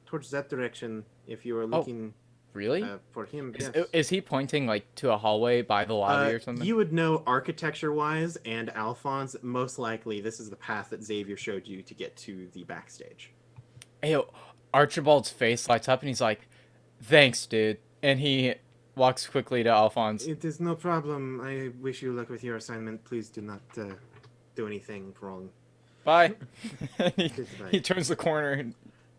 [SPEAKER 1] towards that direction. If you were looking
[SPEAKER 2] Really?
[SPEAKER 1] for him,
[SPEAKER 2] Is,
[SPEAKER 1] yes.
[SPEAKER 2] is he pointing like to a hallway by the lobby or something?
[SPEAKER 1] You would know architecture-wise, and Alphonse, most likely this is the path that Xavier showed you to get to the backstage.
[SPEAKER 2] Hey, Archibald's face lights up and he's like, "Thanks, dude," and he walks quickly to Alphonse.
[SPEAKER 1] It is no problem. I wish you luck with your assignment. Please do not do anything wrong.
[SPEAKER 2] Bye. he,
[SPEAKER 1] Goodbye.
[SPEAKER 2] he turns the corner. And,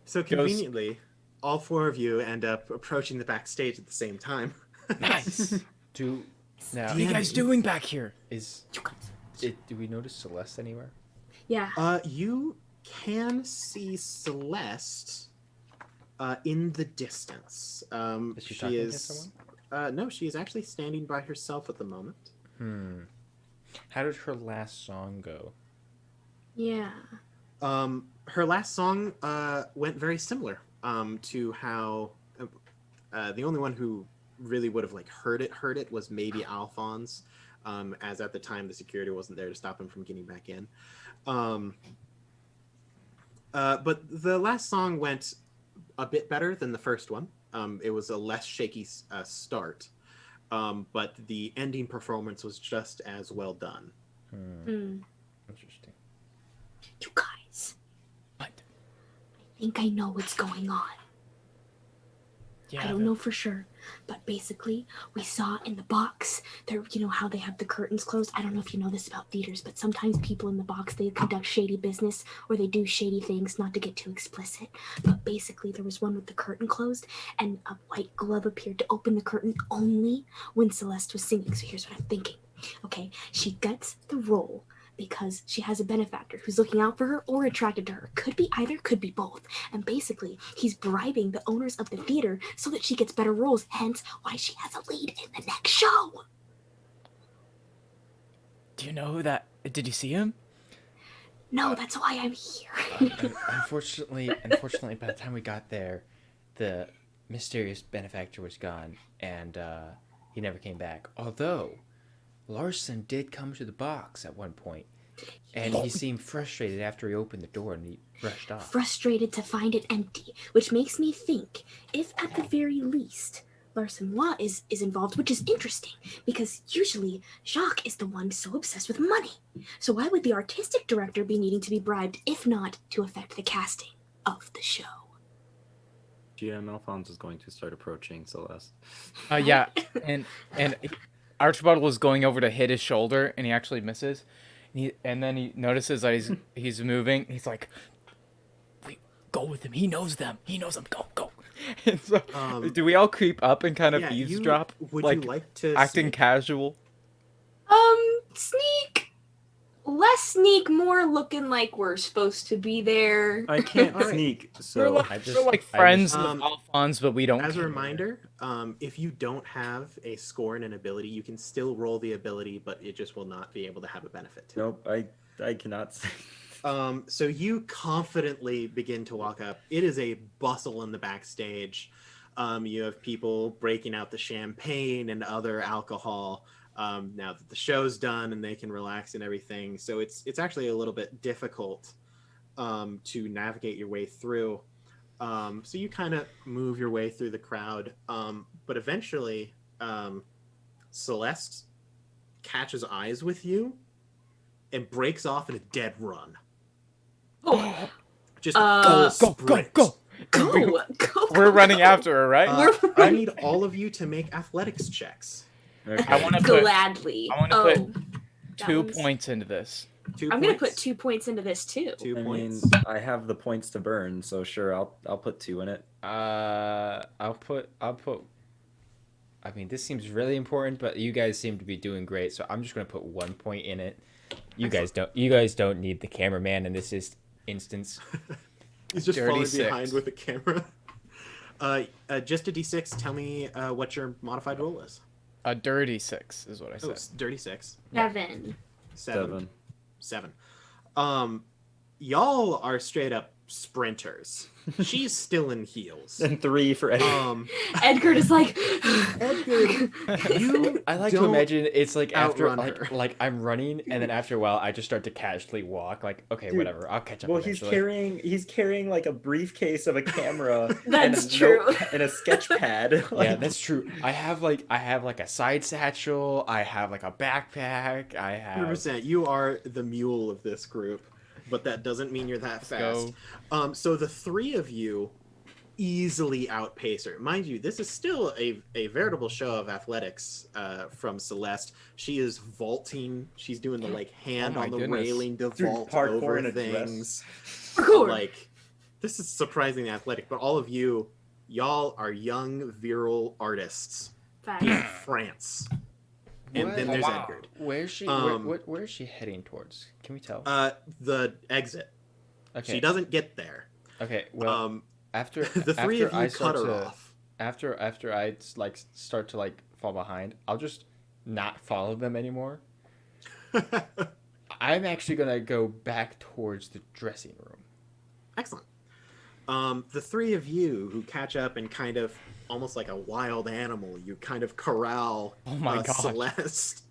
[SPEAKER 1] So conveniently, all four of you end up approaching the backstage at the same time.
[SPEAKER 2] nice.
[SPEAKER 4] Do now
[SPEAKER 2] What are you guys doing back here?
[SPEAKER 4] do we notice Celeste anywhere?
[SPEAKER 5] Yeah.
[SPEAKER 1] You can see Celeste in the distance.
[SPEAKER 4] Is she talking to someone?
[SPEAKER 1] No, she is actually standing by herself at the moment.
[SPEAKER 4] How did her last song go?
[SPEAKER 5] Yeah.
[SPEAKER 1] Her last song went very similar to how the only one who really would have like heard it was maybe Alphonse, as at the time the security wasn't there to stop him from getting back in. But the last song went a bit better than the first one. It was a less shaky start, but the ending performance was just as well done.
[SPEAKER 4] Interesting.
[SPEAKER 7] You guys,
[SPEAKER 2] What?
[SPEAKER 7] I think I know what's going on.
[SPEAKER 2] Yeah.
[SPEAKER 7] I don't know for sure, but basically, we saw in the box there. You know how they have the curtains closed. I don't know if you know this about theaters, but sometimes people in the box they conduct shady business or they do shady things. Not to get too explicit, but basically, there was one with the curtain closed, and a white glove appeared to open the curtain only when Celeste was singing. So here's what I'm thinking. Okay, she gets the role because she has a benefactor who's looking out for her or attracted to her. Could be either, could be both. And basically, he's bribing the owners of the theater so that she gets better roles, hence why she has a lead in the next show.
[SPEAKER 2] Do you know who that? Did you see him?
[SPEAKER 7] No, that's why I'm here.
[SPEAKER 4] Unfortunately, by the time we got there, the mysterious benefactor was gone, and he never came back. Although, Larson did come to the box at one point, and he seemed frustrated after he opened the door and he rushed off.
[SPEAKER 7] Frustrated to find it empty, which makes me think, if at the very least, Larson Wa is involved, which is interesting, because usually Jacques is the one so obsessed with money. So why would the artistic director be needing to be bribed, if not to affect the casting of the show?
[SPEAKER 6] GM Alphonse is going to start approaching Celeste.
[SPEAKER 2] Yeah, and Archibald was going over to hit his shoulder, and he actually misses. And then he notices that he's moving. He's like, "Wait, go with him. He knows them. He knows them. Go." And so, do we all creep up and kind of eavesdrop?
[SPEAKER 1] Would you like to
[SPEAKER 2] acting
[SPEAKER 1] sneak?
[SPEAKER 2] casual?
[SPEAKER 5] Sneak. Less sneak, more looking like we're supposed to be there.
[SPEAKER 6] I can't sneak, so
[SPEAKER 2] We're like friends of Alphonse, but we don't.
[SPEAKER 1] As a reminder, if you don't have a score and an ability, you can still roll the ability, but it just will not be able to have a benefit.
[SPEAKER 6] Nope, I cannot say.
[SPEAKER 1] So you confidently begin to walk up. It is a bustle in the backstage. You have people breaking out the champagne and other alcohol. Now that the show's done and they can relax and everything, so it's actually a little bit difficult to navigate your way through. So you kind of move your way through the crowd, but eventually Celeste catches eyes with you and breaks off in a dead run. Just
[SPEAKER 2] Go. We're running after her, right?
[SPEAKER 1] I need all of you to make athletics checks.
[SPEAKER 6] Okay.
[SPEAKER 2] I want to
[SPEAKER 5] Gladly.
[SPEAKER 2] put 2 points into this.
[SPEAKER 5] I'm gonna put 2 points into this too.
[SPEAKER 1] 2
[SPEAKER 6] I mean,
[SPEAKER 1] points.
[SPEAKER 6] I have the points to burn, so sure, I'll put 2 in it.
[SPEAKER 4] I'll put. I mean, this seems really important, but you guys seem to be doing great, so I'm just gonna put 1 point in it. You guys don't need the cameraman in this instance.
[SPEAKER 1] He's just
[SPEAKER 2] Dirty
[SPEAKER 1] falling
[SPEAKER 2] 6.
[SPEAKER 1] behind with the camera. Just a d6. Tell me what your modified roll is.
[SPEAKER 2] A dirty 6 is what I said.
[SPEAKER 1] Dirty 6.
[SPEAKER 5] 7.
[SPEAKER 1] 7. Y'all are straight up sprinters. She's still in heels.
[SPEAKER 6] And 3 for Edgard.
[SPEAKER 5] Edgard is like,
[SPEAKER 1] Edgard, you
[SPEAKER 4] I like to imagine it's like after
[SPEAKER 1] outrun her.
[SPEAKER 4] like I'm running, and then after a while I just start to casually walk. Like, okay,
[SPEAKER 6] Dude,
[SPEAKER 4] whatever, I'll catch up.
[SPEAKER 6] Well,
[SPEAKER 4] eventually.
[SPEAKER 6] he's carrying like a briefcase of a camera.
[SPEAKER 5] That's
[SPEAKER 6] and a
[SPEAKER 5] true.
[SPEAKER 6] and a sketch pad.
[SPEAKER 4] Yeah, that's true. I have like a side satchel. I have like a backpack. I have.
[SPEAKER 1] 100%. You are the mule of this group, but that doesn't mean you're that fast. So the 3 of you easily outpace her. Mind you, this is still a veritable show of athletics from Celeste. She is vaulting. She's doing the like hand on the railing to vault over things. Like, this is surprisingly athletic. But all of y'all are young, virile artists in France. And then there's Edgard.
[SPEAKER 4] Where's she? Where is she heading towards? Can we tell?
[SPEAKER 1] The exit.
[SPEAKER 4] Okay.
[SPEAKER 1] She doesn't get there.
[SPEAKER 4] Okay. Well, after
[SPEAKER 1] the 3 of you cut her off.
[SPEAKER 4] After I like start to like fall behind, I'll just not follow them anymore. I'm actually gonna go back towards the dressing room.
[SPEAKER 1] Excellent. The 3 of you who catch up and kind of almost like a wild animal, you kind of corral Celeste,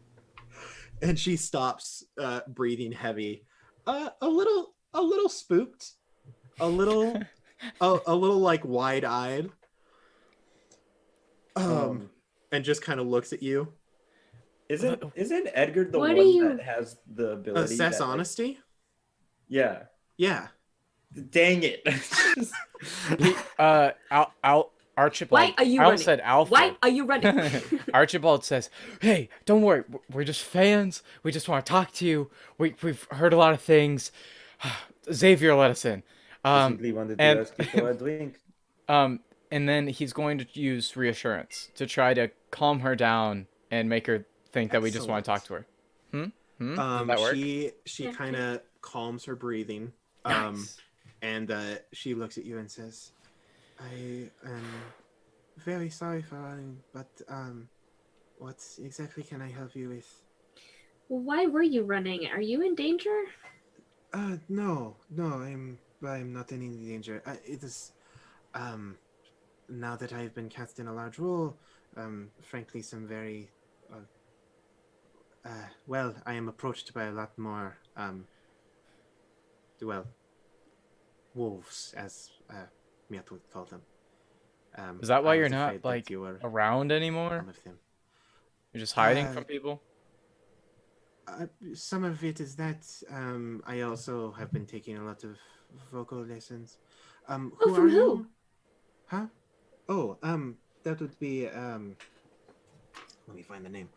[SPEAKER 1] and she stops, breathing heavy, a little spooked, a little like wide-eyed, and just kind of looks at you.
[SPEAKER 6] Isn't Edgard the
[SPEAKER 5] What
[SPEAKER 6] one that has the ability?
[SPEAKER 1] Assess
[SPEAKER 6] that, like-
[SPEAKER 1] honesty.
[SPEAKER 6] Yeah.
[SPEAKER 1] Yeah.
[SPEAKER 6] Dang it.
[SPEAKER 2] Archibald.
[SPEAKER 5] Why are you
[SPEAKER 2] I
[SPEAKER 5] running?
[SPEAKER 2] said Alpha.
[SPEAKER 5] Why are you running?
[SPEAKER 2] Archibald says, "Hey, don't worry. We're just fans. We just want to talk to you. We've heard a lot of things. Xavier let us in.
[SPEAKER 6] Simply wanted to ask you for a drink.
[SPEAKER 2] And then he's going to use reassurance to try to calm her down and make her think that we just want to talk to her. Does that work?
[SPEAKER 1] She kind of calms her breathing.
[SPEAKER 2] Nice.
[SPEAKER 1] And she looks at you and says, "I am very sorry for running, but what exactly can I help you with?"
[SPEAKER 5] Why were you running? Are you in danger?
[SPEAKER 1] No, I'm not in any danger. It is, now that I've been cast in a large role, frankly, some very, well, I am approached by a lot more, wolves, as Miat would call them.
[SPEAKER 2] Is that why
[SPEAKER 1] I
[SPEAKER 2] you're
[SPEAKER 1] was
[SPEAKER 2] not
[SPEAKER 1] afraid that
[SPEAKER 2] like
[SPEAKER 1] you were
[SPEAKER 2] around anymore?
[SPEAKER 1] one of them.
[SPEAKER 2] You're just hiding from people?
[SPEAKER 1] Some of it is that I also have been taking a lot of vocal lessons. Who
[SPEAKER 5] from
[SPEAKER 1] are
[SPEAKER 5] who?
[SPEAKER 1] you? Huh? Oh, that would be let me find the name.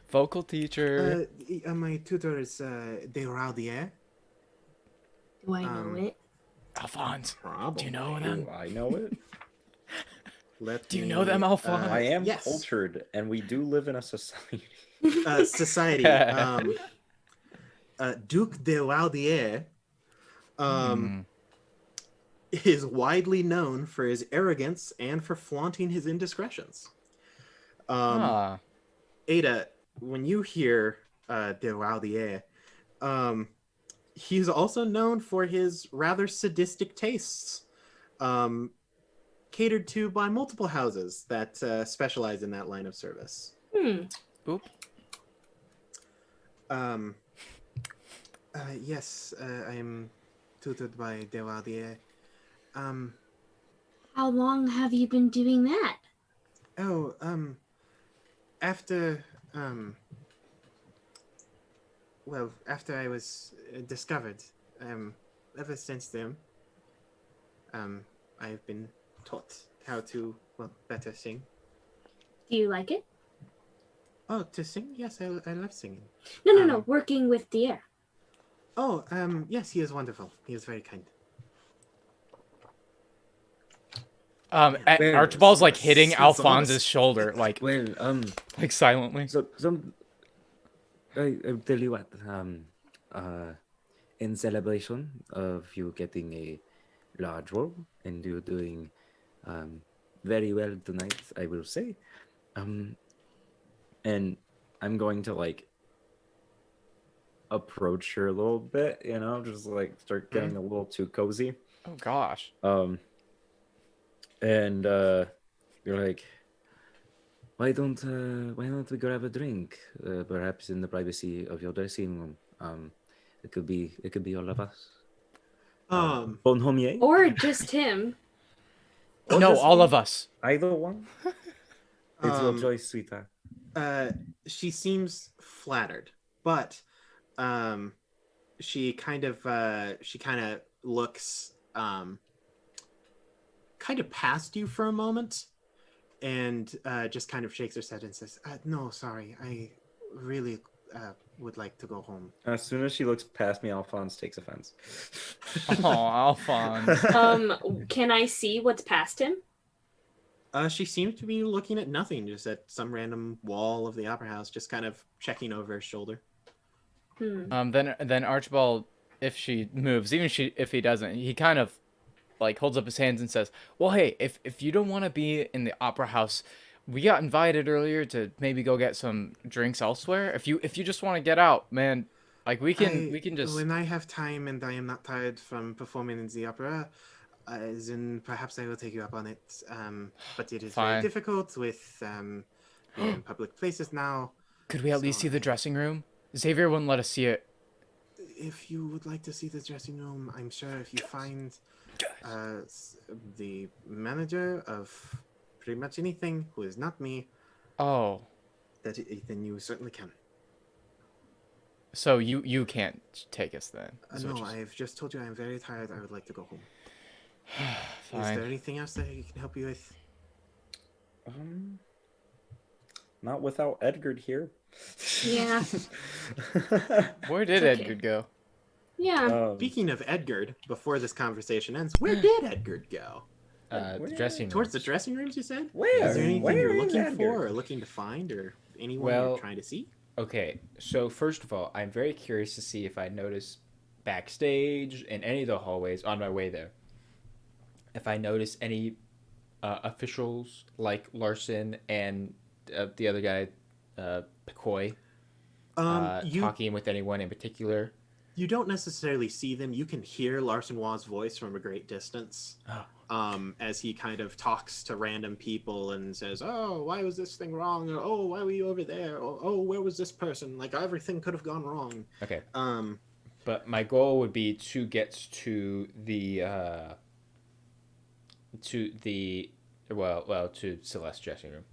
[SPEAKER 2] Vocal teacher.
[SPEAKER 1] My tutor is De Raudier.
[SPEAKER 7] Do I know it?
[SPEAKER 2] Alphonse,
[SPEAKER 1] Probably.
[SPEAKER 2] do you know them?
[SPEAKER 6] Do I know it?
[SPEAKER 1] Let
[SPEAKER 2] Do you
[SPEAKER 1] me,
[SPEAKER 2] know them, Alphonse?
[SPEAKER 6] I am
[SPEAKER 1] yes.
[SPEAKER 6] cultured, and we do live in a society.
[SPEAKER 1] Society. Duke de Laudier is widely known for his arrogance and for flaunting his indiscretions. Ada, when you hear de Laudier, he's also known for his rather sadistic tastes, catered to by multiple houses that specialize in that line of service.
[SPEAKER 2] Oop.
[SPEAKER 1] Yes, I am tutored by de Laudier.
[SPEAKER 7] How long have you been doing that?
[SPEAKER 1] Oh, after, well, after I was discovered, ever since then, I've been taught how to, well, better sing.
[SPEAKER 7] Do you like it?
[SPEAKER 1] Oh, to sing? Yes, I love singing.
[SPEAKER 7] No. Working with Dier.
[SPEAKER 1] Oh, yes, he is wonderful. He is very kind.
[SPEAKER 2] Archibald's like hitting
[SPEAKER 1] It's
[SPEAKER 2] Alphonse's shoulder, like
[SPEAKER 3] Well,
[SPEAKER 2] silently.
[SPEAKER 3] so I tell you what, in celebration of you getting a large role and you doing very well tonight, I will say, and I'm going to like approach her a little bit, you know, just like start getting a little too cozy.
[SPEAKER 2] Oh gosh.
[SPEAKER 3] And you're like, why don't we grab a drink? Perhaps in the privacy of your dressing room. It could be all of us. Bon homier?
[SPEAKER 5] Or just him.
[SPEAKER 3] Or
[SPEAKER 2] No,
[SPEAKER 3] just
[SPEAKER 2] all
[SPEAKER 3] me.
[SPEAKER 2] of us.
[SPEAKER 3] Either one. It's your choice, sweetheart.
[SPEAKER 1] She seems flattered, but she kind of looks kind of past you for a moment, and just kind of shakes her head and says, "No, sorry, I really would like to go home."
[SPEAKER 6] As soon as she looks past me, Alphonse takes offense.
[SPEAKER 2] Oh, Alphonse.
[SPEAKER 5] Can I see what's past him?
[SPEAKER 1] She seems to be looking at nothing, just at some random wall of the opera house, just kind of checking over her shoulder.
[SPEAKER 2] Then Archibald, if she moves, if he doesn't, he kind of like holds up his hands and says, "Well, hey, if you don't want to be in the opera house, we got invited earlier to maybe go get some drinks elsewhere. If you just want to get out, man, like we can just."
[SPEAKER 1] When I have time and I am not tired from performing in the opera, then perhaps I will take you up on it. But it is very
[SPEAKER 2] Fine.
[SPEAKER 1] difficult with being in public places now.
[SPEAKER 2] Could we at least see the dressing room? Xavier wouldn't let us see it.
[SPEAKER 1] If you would like to see the dressing room, I'm sure if you find the manager of pretty much anything who is not me,
[SPEAKER 2] Oh,
[SPEAKER 1] then you certainly can.
[SPEAKER 2] so you can't take us then?
[SPEAKER 1] No, I've just told you I'm very tired. I would like to go home.
[SPEAKER 2] Fine.
[SPEAKER 1] Is there anything else that I can help you with?
[SPEAKER 6] Not without Edgard here.
[SPEAKER 5] Yeah.
[SPEAKER 2] Where did
[SPEAKER 5] It's okay.
[SPEAKER 2] Edgard go?
[SPEAKER 5] Yeah.
[SPEAKER 1] Speaking of Edgard, before this conversation ends, where did Edgard go?
[SPEAKER 4] The dressing room.
[SPEAKER 1] Towards the dressing rooms, you said?
[SPEAKER 6] Where?
[SPEAKER 1] Is there anything
[SPEAKER 6] Where
[SPEAKER 1] you're
[SPEAKER 6] is
[SPEAKER 1] looking
[SPEAKER 6] Edgard?
[SPEAKER 1] for or looking to find or anyone
[SPEAKER 4] Well-
[SPEAKER 1] you're trying to see?
[SPEAKER 4] Okay, so first of all, I'm very curious to see if I notice backstage in any of the hallways on my way there, if I notice any officials like Larson and the other guy, Picoy, talking with anyone in particular.
[SPEAKER 1] You don't necessarily see them. You can hear Larson Wau's voice from a great distance. As he kind of talks to random people and says, "Oh, why was this thing wrong?" Or, "Oh, why were you over there?" Or, "Oh, where was this person?" Like everything could have gone wrong.
[SPEAKER 4] Okay. But my goal would be to get to Celeste's dressing room.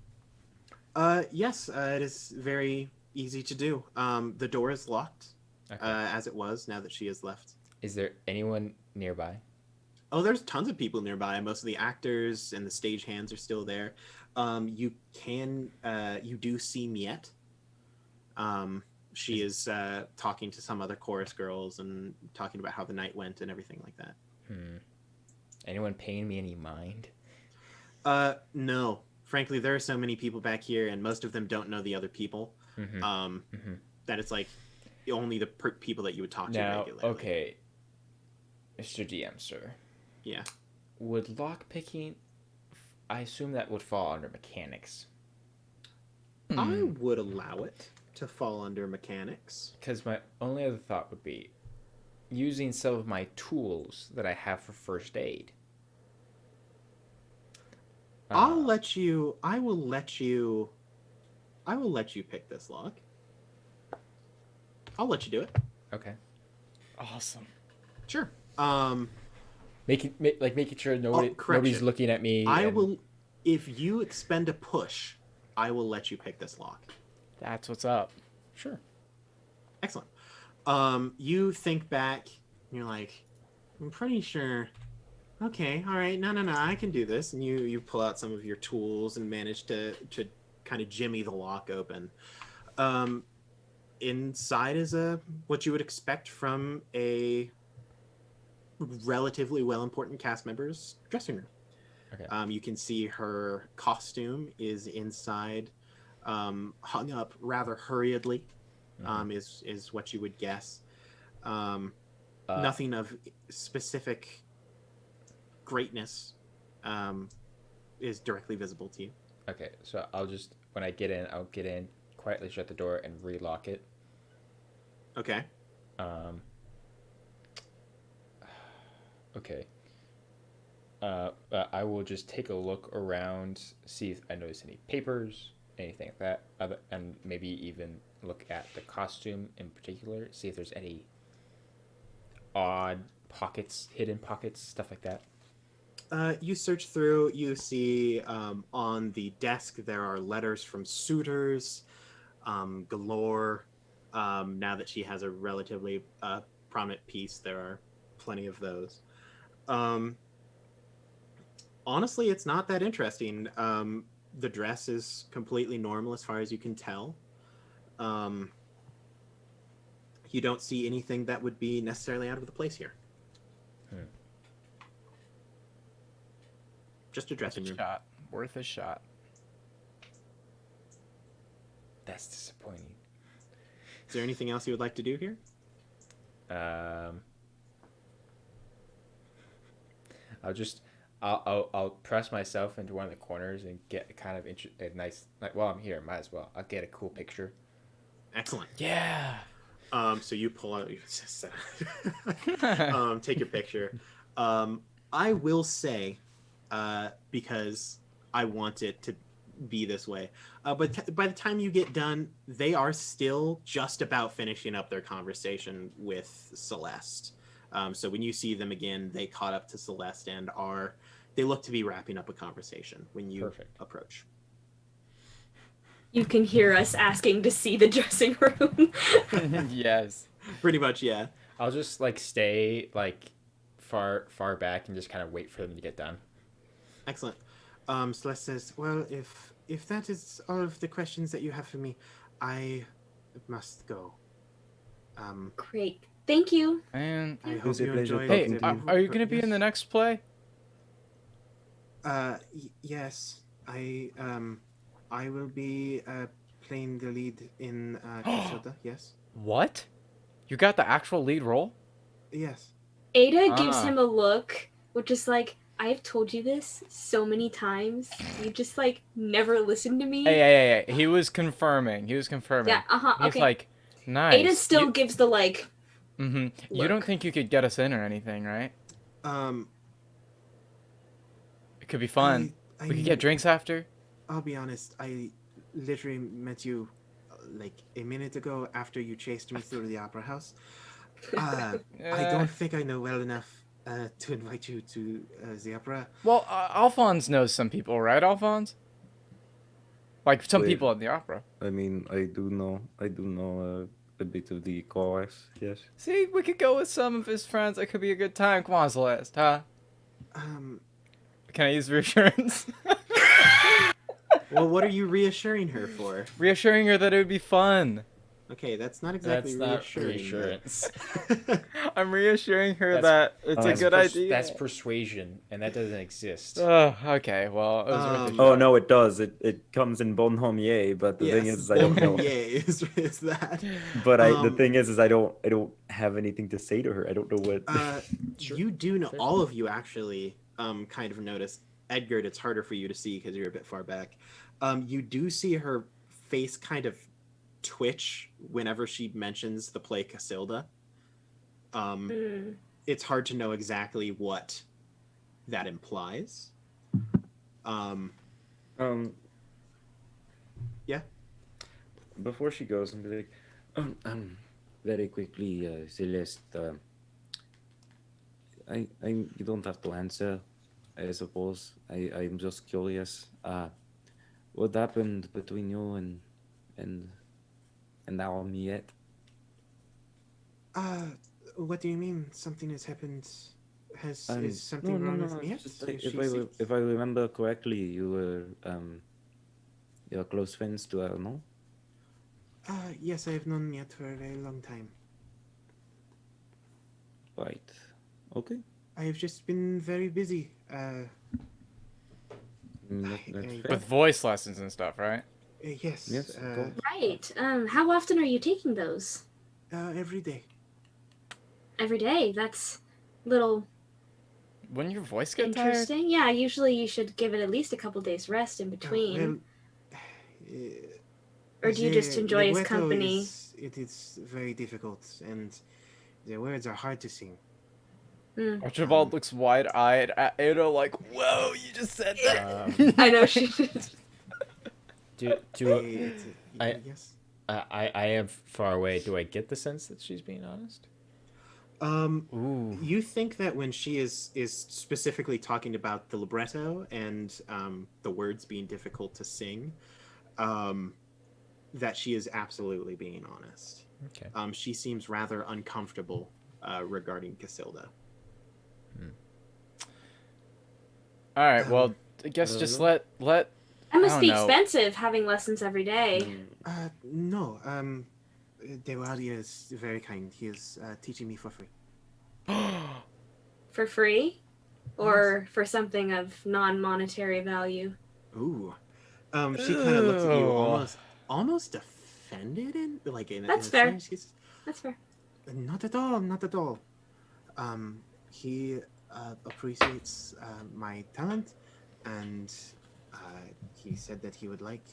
[SPEAKER 1] Yes, it is very easy to do. The door is locked,
[SPEAKER 4] Okay.
[SPEAKER 1] as it was now that she has left.
[SPEAKER 4] Is there anyone nearby?
[SPEAKER 1] Oh, there's tons of people nearby. Most of the actors and the stagehands are still there. You do see Miette. She is talking to some other chorus girls and talking about how the night went and everything like that.
[SPEAKER 4] Anyone paying me any mind?
[SPEAKER 1] No. Frankly, there are so many people back here, and most of them don't know the other people. That it's like only the people that you would talk to regularly.
[SPEAKER 4] Okay, Mr. DM, sir.
[SPEAKER 1] Yeah.
[SPEAKER 4] Would lockpicking? I assume that would fall under mechanics.
[SPEAKER 1] I would allow it to fall under mechanics.
[SPEAKER 4] Because my only other thought would be using some of my tools that I have for first aid.
[SPEAKER 1] I will let you pick this lock. I'll let you do it.
[SPEAKER 4] Okay.
[SPEAKER 2] Awesome.
[SPEAKER 1] Sure.
[SPEAKER 4] Making sure nobody's looking at me.
[SPEAKER 1] I will, if you expend a push, I will let you pick this lock.
[SPEAKER 2] That's what's up.
[SPEAKER 4] Sure.
[SPEAKER 1] Excellent. You think back, and you're like, I'm pretty sure. Okay, all right, no, I can do this. And you pull out some of your tools and manage to kind of jimmy the lock open. Inside is what you would expect from a relatively well-important cast member's dressing room.
[SPEAKER 4] Okay.
[SPEAKER 1] You can see her costume is inside, hung up rather hurriedly, is what you would guess. Nothing of specific greatness is directly visible to you.
[SPEAKER 4] Okay, so when I get in, I'll get in, quietly shut the door, and relock it.
[SPEAKER 1] Okay.
[SPEAKER 4] Okay. I will just take a look around, see if I notice any papers, anything like that, and maybe even look at the costume in particular, see if there's any odd pockets, hidden pockets, stuff like that.
[SPEAKER 1] You search through, you see on the desk there are letters from suitors galore. Now that she has a relatively prominent piece, there are plenty of those. Honestly, it's not that interesting. The dress is completely normal as far as you can tell. You don't see anything that would be necessarily out of the place here. Just a dressing room.
[SPEAKER 2] Worth a shot.
[SPEAKER 4] That's disappointing.
[SPEAKER 1] Is there anything else you would like to do here?
[SPEAKER 4] I'll press myself into one of the corners and get kind of a nice, while I'm here, might as well. I'll get a cool picture.
[SPEAKER 1] Excellent.
[SPEAKER 2] Yeah.
[SPEAKER 1] So you pull out, take your picture. I will say, because I want it to be this way, but by the time you get done, they are still just about finishing up their conversation with Celeste. So when you see them again, they caught up to Celeste and they look to be wrapping up a conversation when you approach.
[SPEAKER 5] You can hear us asking to see the dressing room.
[SPEAKER 2] Yes.
[SPEAKER 1] Pretty much, yeah.
[SPEAKER 4] I'll just stay far back and just kind of wait for them to get done.
[SPEAKER 1] Excellent. Celeste says, well, if that is all of the questions that you have for me, I must go.
[SPEAKER 5] Great. Thank you.
[SPEAKER 2] And
[SPEAKER 1] I hope you enjoy.
[SPEAKER 2] hey, are you going to be in the next play?
[SPEAKER 1] Yes. I will be playing the lead in Carcosa, yes.
[SPEAKER 2] What? You got the actual lead role?
[SPEAKER 1] Yes.
[SPEAKER 5] Ada gives him a look, which is like, I've told you this so many times. You just never listened to me.
[SPEAKER 2] Hey. He was confirming.
[SPEAKER 5] Yeah,
[SPEAKER 2] He's
[SPEAKER 5] okay.
[SPEAKER 2] like, nice.
[SPEAKER 5] Ada still gives the
[SPEAKER 2] Mm-hmm. You don't think you could get us in or anything, right? It could be fun. We could get drinks after.
[SPEAKER 1] I'll be honest, I literally met you a minute ago after you chased me through the opera house. I don't think I know well enough to invite you to the opera.
[SPEAKER 2] Well, Alphonse knows some people, right, Alphonse? Some people in the opera.
[SPEAKER 3] I mean, I do know a bit of the chorus, yes.
[SPEAKER 2] See, we could go with some of his friends. It could be a good time. Come on, Celeste, huh? Can I use reassurance?
[SPEAKER 1] Well, what are you reassuring her for?
[SPEAKER 2] Reassuring her that it would be fun.
[SPEAKER 1] Okay, that's not exactly
[SPEAKER 4] That's not
[SPEAKER 1] reassuring.
[SPEAKER 4] reassurance.
[SPEAKER 2] I'm reassuring her
[SPEAKER 4] That's-
[SPEAKER 2] that it's a
[SPEAKER 4] That's
[SPEAKER 2] good idea.
[SPEAKER 4] That's persuasion, and that doesn't exist.
[SPEAKER 2] Okay, well, it was worth a
[SPEAKER 1] Um,
[SPEAKER 2] shot.
[SPEAKER 6] Oh no, it does. It comes in bon homier, but the thing
[SPEAKER 1] Yes,
[SPEAKER 6] is, I don't know.
[SPEAKER 1] is that.
[SPEAKER 6] But the
[SPEAKER 1] Um,
[SPEAKER 6] thing is I don't have anything to say to her. I don't know what.
[SPEAKER 4] Sure.
[SPEAKER 1] You do know,
[SPEAKER 4] Fair.
[SPEAKER 1] all of you actually kind of notice. Edgard, it's harder for you to see because you're a bit far back. You do see her face kind of twitch whenever she mentions the play Casilda. It's hard to know exactly what that implies. Yeah.
[SPEAKER 3] Before she goes, and be like, very quickly, Celeste. You don't have to answer. I suppose. I'm just curious. What happened between you and our Miette?
[SPEAKER 1] What do you mean? Something has happened? Is something
[SPEAKER 3] no,
[SPEAKER 1] wrong
[SPEAKER 3] no,
[SPEAKER 1] with me?
[SPEAKER 3] it's just like, if I remember correctly, you were you're close friends to her, no?
[SPEAKER 1] Yes, I have known Miette for a very long time.
[SPEAKER 3] Right. Okay.
[SPEAKER 1] I have just been very busy.
[SPEAKER 3] That's fair.
[SPEAKER 2] With voice lessons and stuff, right?
[SPEAKER 1] Yes.
[SPEAKER 3] Yes, of course.
[SPEAKER 5] Right. How often are you taking those?
[SPEAKER 1] Every day.
[SPEAKER 5] Every day. That's little
[SPEAKER 2] Wouldn't your voice get tired?
[SPEAKER 5] interesting. Yeah, usually you should give it at least a couple days rest in between. Or do you just enjoy his company?
[SPEAKER 1] It is very difficult, and the words are hard to sing.
[SPEAKER 2] Archibald looks wide-eyed at Ada like, whoa, you just said that.
[SPEAKER 5] I know she
[SPEAKER 1] Yes.
[SPEAKER 4] I am far away. Do I get the sense that she's being honest?
[SPEAKER 2] Ooh.
[SPEAKER 1] You think that when she is specifically talking about the libretto and the words being difficult to sing, that she is absolutely being honest.
[SPEAKER 4] Okay.
[SPEAKER 1] She seems rather uncomfortable regarding Casilda.
[SPEAKER 2] All right, well, I guess just let.
[SPEAKER 5] That
[SPEAKER 2] I
[SPEAKER 5] must
[SPEAKER 2] don't
[SPEAKER 5] be
[SPEAKER 2] know.
[SPEAKER 5] expensive having lessons every day.
[SPEAKER 1] No, Dewalia is very kind. He is teaching me for free.
[SPEAKER 5] For free? Or for something of non-monetary value?
[SPEAKER 1] Ooh. She kind of looks at you
[SPEAKER 2] Ew.
[SPEAKER 1] almost offended in
[SPEAKER 5] That's
[SPEAKER 1] a
[SPEAKER 5] fair.
[SPEAKER 1] sense. She's,
[SPEAKER 5] That's fair.
[SPEAKER 1] not at all, not at all. He appreciates my talent, and he said that he would like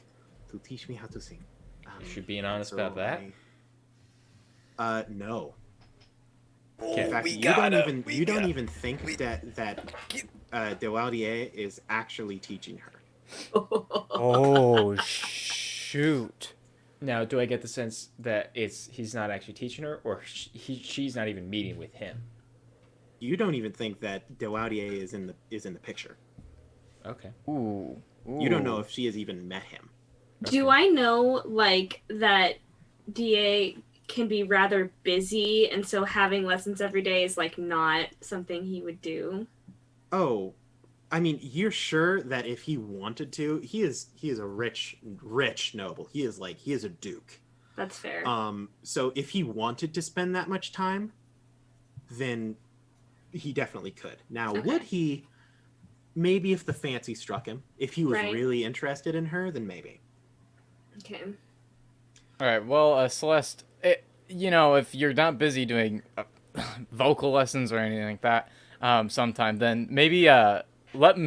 [SPEAKER 1] to teach me how to sing.
[SPEAKER 4] Is she being honest about that?
[SPEAKER 1] No.
[SPEAKER 4] Okay.
[SPEAKER 1] In fact, you don't even think that Dewaldier is actually teaching her.
[SPEAKER 2] Oh, shoot.
[SPEAKER 4] Now, do I get the sense that he's not actually teaching her, or she's not even meeting with him?
[SPEAKER 1] You don't even think that Dewaldier is in the picture.
[SPEAKER 4] Okay.
[SPEAKER 2] Ooh.
[SPEAKER 1] You don't know if she has even met him.
[SPEAKER 5] Do I know, that DA can be rather busy, and so having lessons every day is, not something he would do?
[SPEAKER 1] Oh, I mean, you're sure that if he wanted to, he is a rich noble. He is a duke.
[SPEAKER 5] That's fair.
[SPEAKER 1] So if he wanted to spend that much time, then he definitely could. Now,
[SPEAKER 5] Okay.
[SPEAKER 1] would he? Maybe if the fancy struck him. If he was
[SPEAKER 5] Right.
[SPEAKER 1] really interested in her, then maybe.
[SPEAKER 5] Okay.
[SPEAKER 2] All right, well, Celeste, if you're not busy doing vocal lessons or anything like that sometime, then maybe let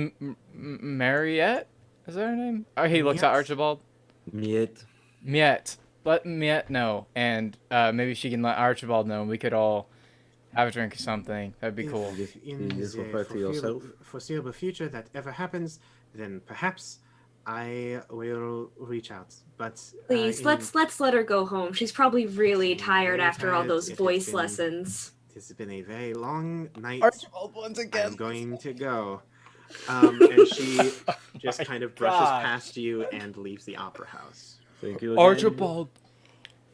[SPEAKER 2] Mariette, is that her name? Oh, he looks at
[SPEAKER 1] Miette.
[SPEAKER 2] Archibald. Miette. Let Miette know, and maybe she can let Archibald know, and we could all have a drink or something. That'd be cool.
[SPEAKER 1] If in
[SPEAKER 3] You just
[SPEAKER 1] the
[SPEAKER 3] refer to yourself?
[SPEAKER 1] foreseeable future that ever happens, then perhaps I will reach out. But
[SPEAKER 5] Please, let's let her go home. She's probably really tired
[SPEAKER 1] very
[SPEAKER 5] after all
[SPEAKER 1] tired.
[SPEAKER 5] those
[SPEAKER 1] It has
[SPEAKER 5] voice
[SPEAKER 1] been-
[SPEAKER 5] lessons.
[SPEAKER 1] It's been a very long night.
[SPEAKER 2] Archibald once again.
[SPEAKER 1] I'm going to go. And she just kind of brushes
[SPEAKER 2] God.
[SPEAKER 1] past you and leaves the opera house.
[SPEAKER 3] Thank you again.
[SPEAKER 2] Archibald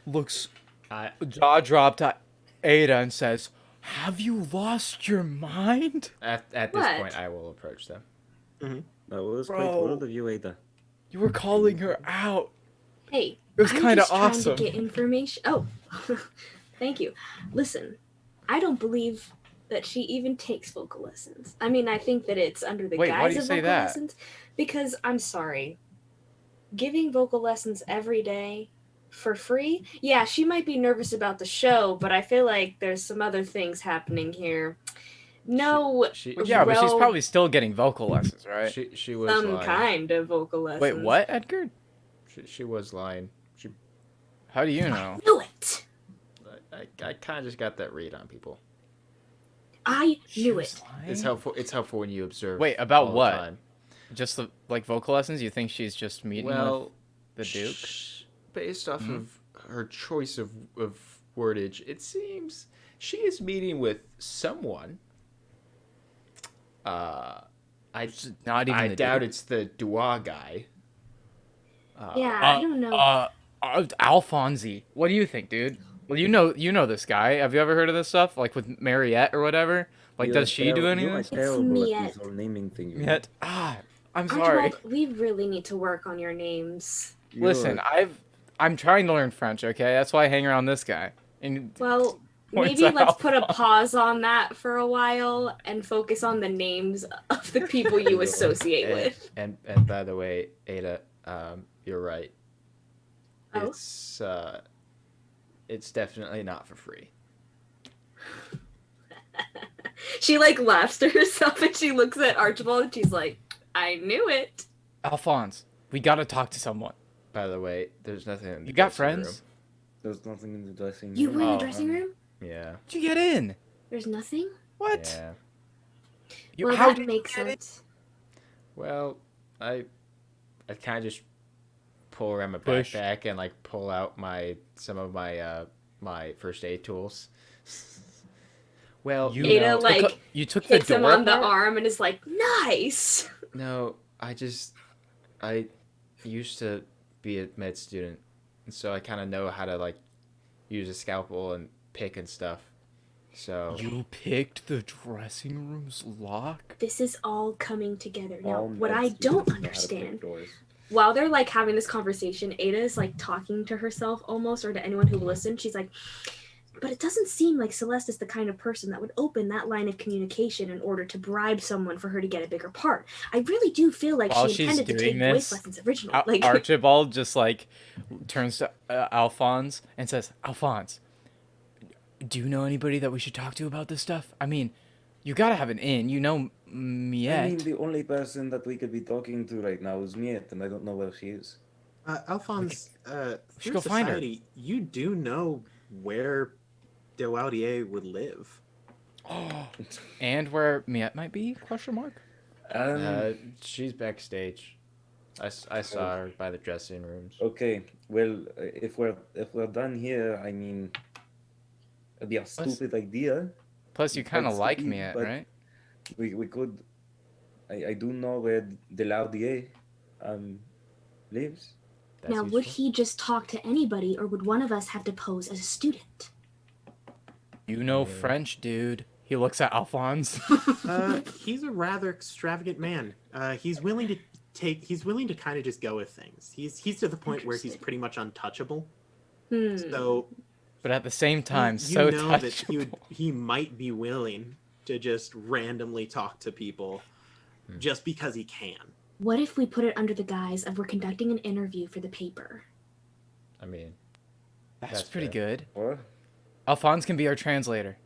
[SPEAKER 2] looks jaw dropped at Ada and says, "Have you lost your mind?
[SPEAKER 4] At this
[SPEAKER 5] What?
[SPEAKER 4] point, I will approach them.
[SPEAKER 3] That was quite
[SPEAKER 2] Bro.
[SPEAKER 3] bold of you, Ada.
[SPEAKER 2] You were calling her out.
[SPEAKER 5] Hey,
[SPEAKER 2] It was
[SPEAKER 5] I'm
[SPEAKER 2] kind of
[SPEAKER 5] just trying
[SPEAKER 2] awesome.
[SPEAKER 5] to get information. Oh, thank you. Listen, I don't believe that she even takes vocal lessons. I mean, I think that it's under the
[SPEAKER 2] Wait, why
[SPEAKER 5] guise
[SPEAKER 2] do you
[SPEAKER 5] of
[SPEAKER 2] say
[SPEAKER 5] vocal
[SPEAKER 2] that?
[SPEAKER 5] lessons. Because I'm sorry, giving vocal lessons every day for free? Yeah, she might be nervous about the show, but I feel like there's some other things happening here. No,
[SPEAKER 2] Well, yeah, but she's
[SPEAKER 5] well,
[SPEAKER 2] probably still getting vocal lessons, right?
[SPEAKER 4] She was
[SPEAKER 5] some
[SPEAKER 4] lying.
[SPEAKER 5] kind of vocal lessons.
[SPEAKER 2] Wait, what, Edgard?
[SPEAKER 4] She was lying.
[SPEAKER 2] How do you know?
[SPEAKER 7] Knew it.
[SPEAKER 4] I kind of just got that read on people.
[SPEAKER 7] I
[SPEAKER 2] She
[SPEAKER 7] knew
[SPEAKER 2] was
[SPEAKER 7] it.
[SPEAKER 2] lying?
[SPEAKER 4] It's helpful when you observe.
[SPEAKER 2] Wait, about
[SPEAKER 4] all the
[SPEAKER 2] what?
[SPEAKER 4] time.
[SPEAKER 2] Just the like vocal lessons? You think she's just meeting with the Duke?
[SPEAKER 4] Based off of her choice of wordage, it seems she is meeting with someone. I
[SPEAKER 2] Not even the
[SPEAKER 4] doubt
[SPEAKER 2] Duke?
[SPEAKER 4] it's the Dua guy.
[SPEAKER 5] Yeah, I don't know.
[SPEAKER 2] Alphonse. What do you think, dude? Well, you know this guy. Have you ever heard of this stuff? Like with Mariette or whatever? Like,
[SPEAKER 6] You're
[SPEAKER 2] does she do any of
[SPEAKER 6] You are
[SPEAKER 2] this?
[SPEAKER 6] terrible at
[SPEAKER 7] Miette.
[SPEAKER 6] these whole naming things.
[SPEAKER 2] Yet, I'm sorry.
[SPEAKER 5] Archibald, we really need to work on your names.
[SPEAKER 2] Listen, I'm trying to learn French. Okay, that's why I hang around this guy. And
[SPEAKER 5] Well,
[SPEAKER 2] points
[SPEAKER 5] maybe let's
[SPEAKER 2] out
[SPEAKER 5] put a
[SPEAKER 2] Alphonse.
[SPEAKER 5] pause on that for a while and focus on the names of the people you associate with.
[SPEAKER 4] And by the way, Ada, you're right.
[SPEAKER 5] Oh?
[SPEAKER 4] It's definitely not for free.
[SPEAKER 5] She like laughs to herself and she looks at Archibald and she's like, I knew it.
[SPEAKER 2] Alphonse, we gotta talk to someone.
[SPEAKER 4] By the way, there's nothing in the
[SPEAKER 2] You got
[SPEAKER 4] dressing
[SPEAKER 2] friends?
[SPEAKER 6] There's nothing in the dressing
[SPEAKER 7] You
[SPEAKER 6] room.
[SPEAKER 7] were in the
[SPEAKER 2] Oh,
[SPEAKER 7] dressing room?
[SPEAKER 4] room. Yeah.
[SPEAKER 2] How'd you get in?
[SPEAKER 7] There's nothing?
[SPEAKER 2] What?
[SPEAKER 4] Yeah.
[SPEAKER 5] Well,
[SPEAKER 2] How
[SPEAKER 5] that
[SPEAKER 2] did
[SPEAKER 5] makes
[SPEAKER 2] you get in?
[SPEAKER 5] sense.
[SPEAKER 4] Well, I kind of just pull around my
[SPEAKER 2] Push.
[SPEAKER 4] backpack and like pull out some of my my first aid tools. Well,
[SPEAKER 2] You,
[SPEAKER 5] Ada,
[SPEAKER 2] know,
[SPEAKER 5] like,
[SPEAKER 2] you took the
[SPEAKER 5] Hits him
[SPEAKER 2] door
[SPEAKER 5] on the
[SPEAKER 2] apart?
[SPEAKER 5] arm and is like, nice.
[SPEAKER 4] no, I used to be a med student, and so I kind of know how to like use a scalpel and pick and stuff. So
[SPEAKER 2] You picked the dressing room's lock?
[SPEAKER 5] This is all coming together. Now,
[SPEAKER 6] All
[SPEAKER 5] what
[SPEAKER 6] med
[SPEAKER 5] I don't
[SPEAKER 6] students know how to pick
[SPEAKER 5] understand,
[SPEAKER 6] doors.
[SPEAKER 5] while they're like having this conversation, Ada is like talking to herself almost, or to anyone who will listen. She's like, but it doesn't seem like Celeste is the kind of person that would open that line of communication in order to bribe someone for her to get a bigger part. I really do feel like
[SPEAKER 2] While
[SPEAKER 5] she
[SPEAKER 2] she's
[SPEAKER 5] intended to
[SPEAKER 2] doing
[SPEAKER 5] take voice
[SPEAKER 2] this,
[SPEAKER 5] lessons originally. Like,
[SPEAKER 2] Archibald just like turns to Alphonse and says, Alphonse, do you know anybody that we should talk to about this stuff? I mean, you gotta have an in. You know Miette.
[SPEAKER 6] I mean, the only person that we could be talking to right now is Miette, and I don't know where she is.
[SPEAKER 1] Alphonse,
[SPEAKER 2] should
[SPEAKER 1] through
[SPEAKER 2] go find her.
[SPEAKER 1] society, you do know where Delaudier would live.
[SPEAKER 2] And where Miette might be? Question mark.
[SPEAKER 4] she's backstage. I saw her by the dressing rooms.
[SPEAKER 6] Okay, well, if we're done here, I mean, it'd be a stupid idea.
[SPEAKER 2] Plus, you kind of
[SPEAKER 6] That's
[SPEAKER 2] like
[SPEAKER 6] Steve,
[SPEAKER 2] Miette,
[SPEAKER 6] but-
[SPEAKER 2] right?
[SPEAKER 6] We could. I do know where Delaudier lives.
[SPEAKER 4] That's
[SPEAKER 7] Now, would
[SPEAKER 4] useful.
[SPEAKER 7] he just talk to anybody, or would one of us have to pose as a student?
[SPEAKER 2] You know French, dude. He looks at Alphonse.
[SPEAKER 1] He's a rather extravagant man. He's willing to kind of just go with things. He's to the point where he's
[SPEAKER 7] Interesting.
[SPEAKER 1] pretty much untouchable.
[SPEAKER 5] hmm.
[SPEAKER 1] So
[SPEAKER 2] But at the same time,
[SPEAKER 1] you
[SPEAKER 2] so
[SPEAKER 1] know that
[SPEAKER 2] touchable.
[SPEAKER 1] he might be willing to just randomly talk to people just because he can.
[SPEAKER 7] What if we put it under the guise of we're conducting an interview for the paper?
[SPEAKER 4] I mean,
[SPEAKER 2] That's
[SPEAKER 4] That's
[SPEAKER 2] pretty
[SPEAKER 4] fair.
[SPEAKER 2] good.
[SPEAKER 6] Or
[SPEAKER 2] Alphonse can be our translator.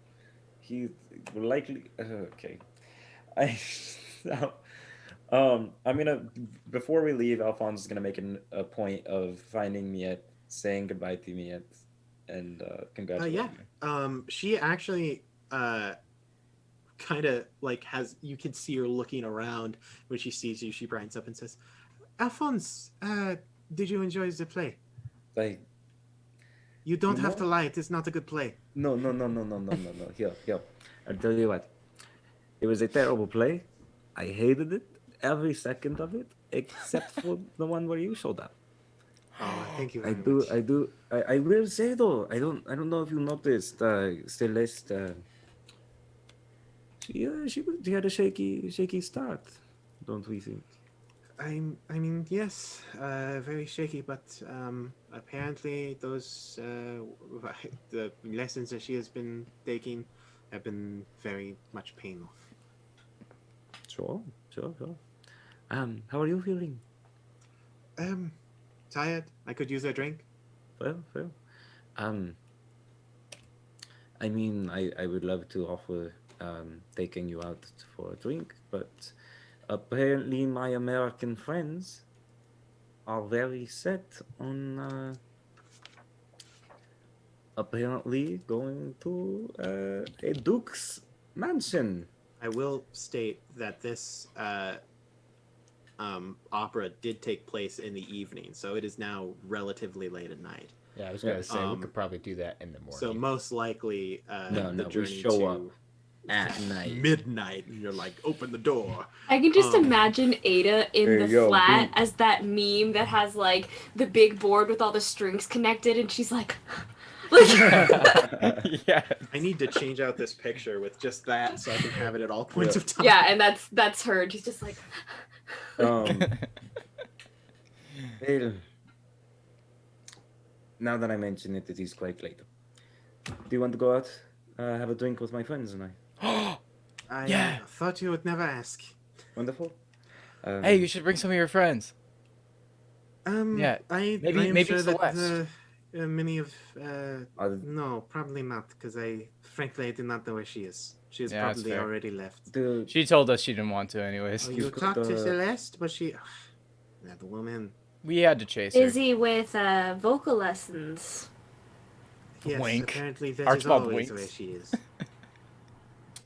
[SPEAKER 6] he will likely. Okay, I. I'm gonna before we leave, Alphonse is gonna make a point of finding Miette, saying goodbye to Miette, and congratulating her.
[SPEAKER 1] She actually kind of like you can see her looking around when she sees you. She brightens up and says, Alphonse, did you enjoy the play?
[SPEAKER 6] Like,
[SPEAKER 1] You don't
[SPEAKER 6] You
[SPEAKER 1] have
[SPEAKER 6] know?
[SPEAKER 1] to lie, it is not a good play.
[SPEAKER 6] no. Here. I'll tell you what. It was a terrible play. I hated it, every second of it, except for the one where you showed up.
[SPEAKER 1] Oh, thank you
[SPEAKER 6] I
[SPEAKER 1] very much.
[SPEAKER 6] do. I will say though, I don't know if you noticed, Celeste. She had a shaky start, don't we think?
[SPEAKER 1] I mean, yes, very shaky, but apparently those the lessons that she has been taking have been very much painful.
[SPEAKER 3] Sure. How are you feeling?
[SPEAKER 1] Tired. I could use a drink.
[SPEAKER 3] Well. I mean, I would love to offer taking you out for a drink, but apparently my American friends are very set on apparently going to a duke's mansion.
[SPEAKER 1] I will state that this opera did take place in the evening, so it is now relatively late at night.
[SPEAKER 4] Yeah, I was gonna say we could probably do that in the morning.
[SPEAKER 1] So most likely,
[SPEAKER 3] No,
[SPEAKER 1] the
[SPEAKER 3] we
[SPEAKER 1] journey
[SPEAKER 3] show
[SPEAKER 1] to
[SPEAKER 3] up at night.
[SPEAKER 1] midnight, and you're like, open the door.
[SPEAKER 5] I can just imagine Ada in
[SPEAKER 3] Hey,
[SPEAKER 5] the
[SPEAKER 3] yo,
[SPEAKER 5] flat
[SPEAKER 3] dude.
[SPEAKER 5] as that meme that has like the big board with all the strings connected, and she's like,
[SPEAKER 2] Yeah.
[SPEAKER 1] I need to change out this picture with just that so I can have it at all points of time.
[SPEAKER 5] yeah, and that's her. And she's just like,
[SPEAKER 3] Well, now that I mention it, it is quite late. Do you want to go out, have a drink with my friends and I?
[SPEAKER 1] I
[SPEAKER 2] Yeah.
[SPEAKER 1] thought you would never ask.
[SPEAKER 3] Wonderful.
[SPEAKER 2] Hey, you should bring some of your friends. Yeah,
[SPEAKER 1] I
[SPEAKER 2] maybe-
[SPEAKER 1] am
[SPEAKER 2] maybe
[SPEAKER 1] sure that
[SPEAKER 2] Celeste.
[SPEAKER 1] many of
[SPEAKER 3] Are-
[SPEAKER 1] no, probably not, because I frankly I do not know where she is. She has
[SPEAKER 2] Yeah, that's
[SPEAKER 1] probably
[SPEAKER 2] fair.
[SPEAKER 1] already left.
[SPEAKER 3] Dude,
[SPEAKER 2] She told us she didn't want to anyways.
[SPEAKER 1] Oh,
[SPEAKER 3] You've
[SPEAKER 1] you
[SPEAKER 3] got
[SPEAKER 1] talked to
[SPEAKER 3] the-
[SPEAKER 1] Celeste, but she that woman.
[SPEAKER 2] We had to chase her.
[SPEAKER 5] busy with vocal lessons.
[SPEAKER 1] Yes,
[SPEAKER 2] Wink.
[SPEAKER 1] apparently that is
[SPEAKER 2] Archibald
[SPEAKER 1] always
[SPEAKER 2] winks.
[SPEAKER 1] where she is.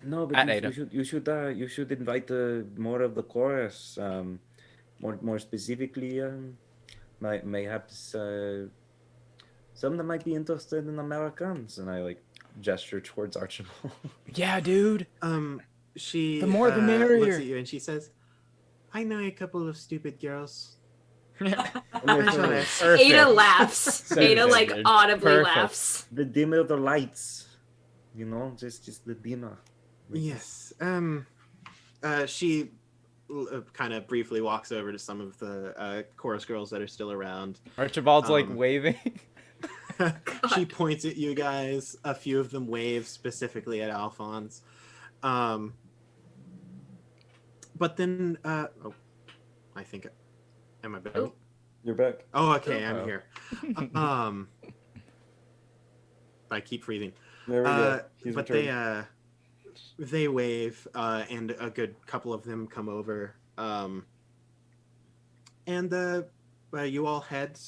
[SPEAKER 3] no, but
[SPEAKER 2] At
[SPEAKER 3] you
[SPEAKER 2] Ada.
[SPEAKER 3] should invite more of the chorus. More specifically, mayhaps some that might be interested in Americans. And I like gesture towards Archibald.
[SPEAKER 2] Yeah, dude.
[SPEAKER 1] She
[SPEAKER 2] The more the
[SPEAKER 1] looks
[SPEAKER 2] merrier.
[SPEAKER 1] at you and she says, "I know a couple of stupid girls."
[SPEAKER 3] Perfect.
[SPEAKER 5] Ada laughs.
[SPEAKER 2] So
[SPEAKER 5] Ada like
[SPEAKER 2] good.
[SPEAKER 5] audibly
[SPEAKER 2] Perfect.
[SPEAKER 5] laughs.
[SPEAKER 3] The dimmer the lights, just the dimmer.
[SPEAKER 1] Yes. She kind of briefly walks over to some of the chorus girls that are still around.
[SPEAKER 2] Archibald's like
[SPEAKER 1] Um,
[SPEAKER 2] waving.
[SPEAKER 1] She points at you guys. A few of them wave specifically at Alphonse. But then, I think, am I back?
[SPEAKER 5] Oh.
[SPEAKER 3] You're back.
[SPEAKER 1] Oh, okay, I'm
[SPEAKER 2] Oh.
[SPEAKER 1] here. I keep freezing.
[SPEAKER 3] There we go. He's
[SPEAKER 1] But
[SPEAKER 3] returned.
[SPEAKER 1] they wave, and a good couple of them come over. And you all head.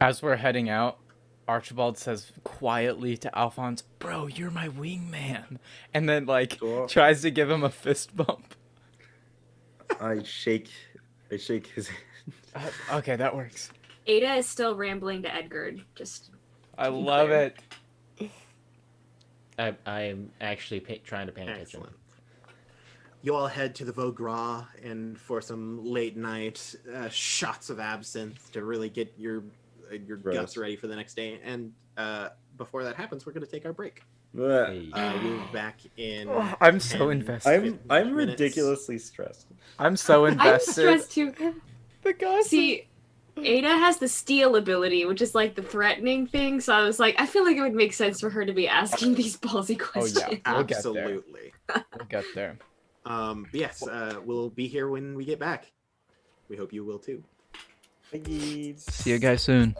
[SPEAKER 2] As we're heading out, Archibald says quietly to Alphonse, "Bro, you're my wingman," and then like
[SPEAKER 3] Sure.
[SPEAKER 2] tries to give him a fist bump.
[SPEAKER 3] I shake his hand.
[SPEAKER 2] Okay, that works.
[SPEAKER 5] Ada is still rambling to Edgard. Just
[SPEAKER 2] I
[SPEAKER 5] be
[SPEAKER 2] love
[SPEAKER 5] clear.
[SPEAKER 2] it.
[SPEAKER 4] I'm actually trying to pay attention.
[SPEAKER 1] Excellent. You all head to the Vaugras and for some late night shots of absinthe to really get your guts ready for the next day. And before that happens, we're going to take our break.
[SPEAKER 4] Hey.
[SPEAKER 1] We'll be back in.
[SPEAKER 2] I'm so
[SPEAKER 1] 10,
[SPEAKER 2] invested.
[SPEAKER 3] I'm
[SPEAKER 1] 15 minutes.
[SPEAKER 3] ridiculously stressed.
[SPEAKER 2] I'm so
[SPEAKER 5] I'm
[SPEAKER 2] invested.
[SPEAKER 5] stressed too.
[SPEAKER 2] The gossip.
[SPEAKER 5] See, Ada has the steal ability, which is like the threatening thing. So I was like, I feel like it would make sense for her to be asking these ballsy
[SPEAKER 2] Oh
[SPEAKER 5] questions.
[SPEAKER 2] yeah, we'll get there.
[SPEAKER 1] Absolutely.
[SPEAKER 2] We'll get there.
[SPEAKER 1] But yes, we'll be here when we get back. We hope you will too.
[SPEAKER 2] See you guys soon.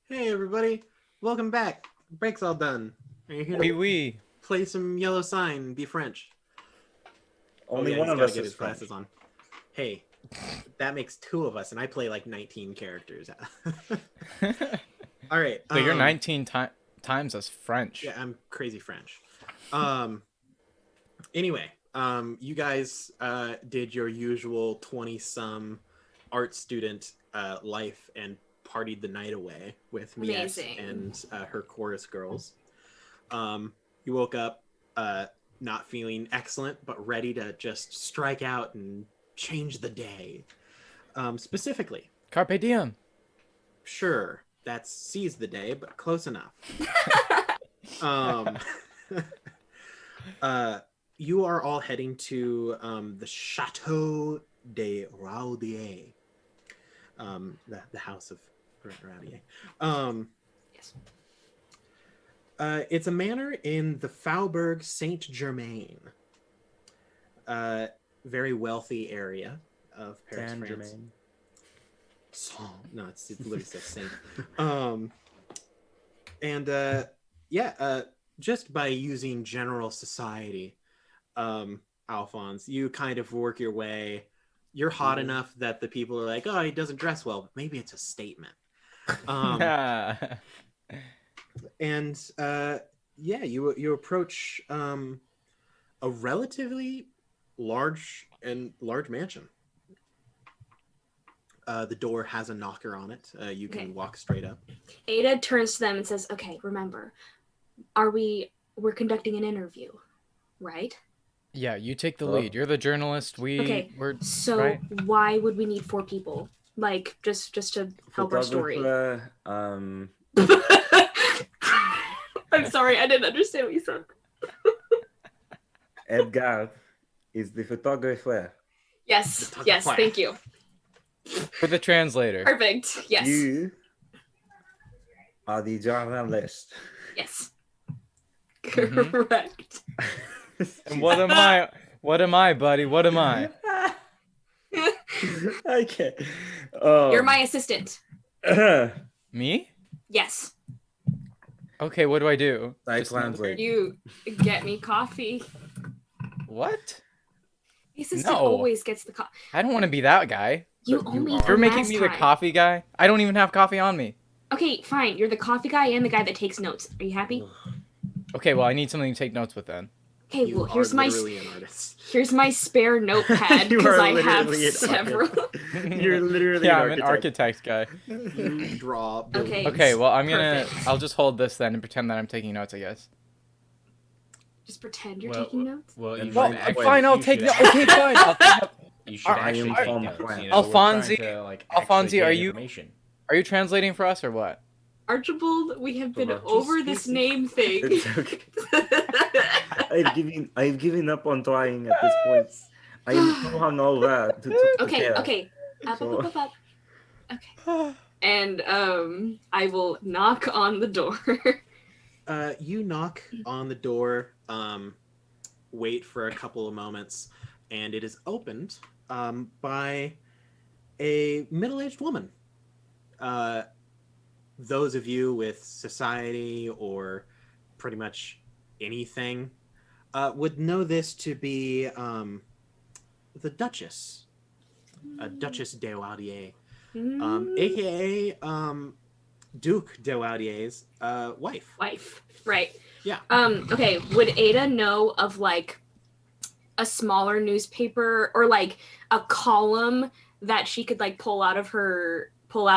[SPEAKER 1] Hey everybody, welcome back. Break's all done. Are you here to
[SPEAKER 2] Oui.
[SPEAKER 1] play some yellow sign and be French?
[SPEAKER 6] Only
[SPEAKER 1] yeah,
[SPEAKER 6] one
[SPEAKER 1] he's
[SPEAKER 6] of
[SPEAKER 1] gotta
[SPEAKER 6] us
[SPEAKER 1] get
[SPEAKER 6] is
[SPEAKER 1] his glasses on. Hey, that makes 2 of us, and I play like 19 characters. All right.
[SPEAKER 2] So you're 19 times as French.
[SPEAKER 1] Yeah, I'm crazy French. Anyway, you guys did your usual 20-some art student life and partied the night away with Miette
[SPEAKER 5] Amazing.
[SPEAKER 1] and her chorus girls. You woke up not feeling excellent, but ready to just strike out and change the day. Specifically,
[SPEAKER 2] Carpe diem.
[SPEAKER 1] sure, that's seize the day, but close enough. You are all heading to the Chateau de Raudier, the house of Raudier.
[SPEAKER 5] Yes.
[SPEAKER 1] It's a manor in the Faubourg Saint-Germain, very wealthy area of Paris,
[SPEAKER 6] San
[SPEAKER 1] France.
[SPEAKER 6] Germain.
[SPEAKER 1] No, it literally says Saint. Just by using general society, Alphonse, you kind of work your way. You're hot enough that the people are like, oh, he doesn't dress well, but maybe it's a statement. You approach a relatively large mansion. The door has a knocker on it. You can
[SPEAKER 5] Okay.
[SPEAKER 1] walk straight up.
[SPEAKER 5] Ada turns to them and says, okay, remember, we're conducting an interview, right?
[SPEAKER 2] Yeah, you take the
[SPEAKER 3] Oh.
[SPEAKER 2] lead. You're the journalist.
[SPEAKER 5] Okay,
[SPEAKER 2] We're
[SPEAKER 5] So
[SPEAKER 2] right?
[SPEAKER 5] why would we need 4 people? Like, just to help our story.
[SPEAKER 3] Photographer,
[SPEAKER 5] I'm sorry, I didn't understand what you said.
[SPEAKER 3] Edgard is the photographer.
[SPEAKER 5] Yes,
[SPEAKER 1] The
[SPEAKER 5] yes,
[SPEAKER 1] photographer.
[SPEAKER 5] thank you.
[SPEAKER 2] For the translator.
[SPEAKER 5] Perfect, yes,
[SPEAKER 3] You are the journalist.
[SPEAKER 5] yes.
[SPEAKER 2] Mhm.
[SPEAKER 5] Correct.
[SPEAKER 2] And what am I? What am I, buddy? What am I?
[SPEAKER 6] Okay.
[SPEAKER 5] You're my assistant.
[SPEAKER 2] Me?
[SPEAKER 5] Yes.
[SPEAKER 2] Okay, what do I do?
[SPEAKER 3] I
[SPEAKER 2] Just
[SPEAKER 3] translate.
[SPEAKER 5] You get me coffee.
[SPEAKER 2] What?
[SPEAKER 5] The assistant
[SPEAKER 2] No.
[SPEAKER 5] always gets the coffee.
[SPEAKER 2] I don't want to be that guy.
[SPEAKER 5] You
[SPEAKER 3] But
[SPEAKER 5] owe
[SPEAKER 3] you
[SPEAKER 5] me
[SPEAKER 3] are.
[SPEAKER 5] from
[SPEAKER 2] You're making
[SPEAKER 5] last
[SPEAKER 2] me the
[SPEAKER 5] time.
[SPEAKER 2] coffee guy? I don't even have coffee on me.
[SPEAKER 5] Okay, fine. You're the coffee guy and the guy that takes notes. Are you happy?
[SPEAKER 2] Okay, well, I need something to take notes with then.
[SPEAKER 5] Okay,
[SPEAKER 1] You
[SPEAKER 5] well,
[SPEAKER 1] are
[SPEAKER 5] here's my
[SPEAKER 1] literally an artist.
[SPEAKER 5] spare notepad
[SPEAKER 6] You
[SPEAKER 5] because
[SPEAKER 6] are
[SPEAKER 5] I have
[SPEAKER 6] literally an
[SPEAKER 5] several.
[SPEAKER 6] You're literally
[SPEAKER 2] Yeah,
[SPEAKER 6] an
[SPEAKER 2] I'm an
[SPEAKER 6] architect.
[SPEAKER 2] architect guy.
[SPEAKER 1] You draw buildings.
[SPEAKER 5] Okay.
[SPEAKER 2] Okay, well,
[SPEAKER 5] Perfect.
[SPEAKER 2] I'll just hold this then and pretend that I'm taking notes, I guess.
[SPEAKER 5] Just pretend you're taking notes.
[SPEAKER 4] Well,
[SPEAKER 3] And
[SPEAKER 4] you
[SPEAKER 3] well,
[SPEAKER 4] should actually-
[SPEAKER 2] fine, I'll
[SPEAKER 4] you
[SPEAKER 2] take
[SPEAKER 4] should
[SPEAKER 2] notes. Okay, fine, I'll take notes.
[SPEAKER 4] You should
[SPEAKER 2] I
[SPEAKER 4] actually
[SPEAKER 3] am
[SPEAKER 4] take
[SPEAKER 3] from
[SPEAKER 4] notes.
[SPEAKER 3] France.
[SPEAKER 4] You know, we're trying
[SPEAKER 2] Alphonse-
[SPEAKER 4] to, like,
[SPEAKER 2] Alphonse,
[SPEAKER 4] actually
[SPEAKER 2] are
[SPEAKER 4] gain
[SPEAKER 2] you-
[SPEAKER 4] information.
[SPEAKER 2] Are you translating for us or what?
[SPEAKER 5] Archibald, we have been
[SPEAKER 3] Just
[SPEAKER 5] over this name thing.
[SPEAKER 3] It's okay. I've given up on trying at this point. I am so hungover to
[SPEAKER 5] Okay,
[SPEAKER 3] care.
[SPEAKER 5] okay. Up,
[SPEAKER 3] So-
[SPEAKER 5] up, up, up, up. Okay. And I will knock on the door.
[SPEAKER 1] You knock on the door, wait for a couple of moments, and it is opened by a middle-aged woman. Those of you with society or pretty much anything would know this to be the Duchess, Duchess de Laudier, aka Duke de Laudier's wife.
[SPEAKER 5] Wife. Right.
[SPEAKER 1] Yeah.
[SPEAKER 5] Okay, would Ada know of like a smaller newspaper or like a column that she could like pull out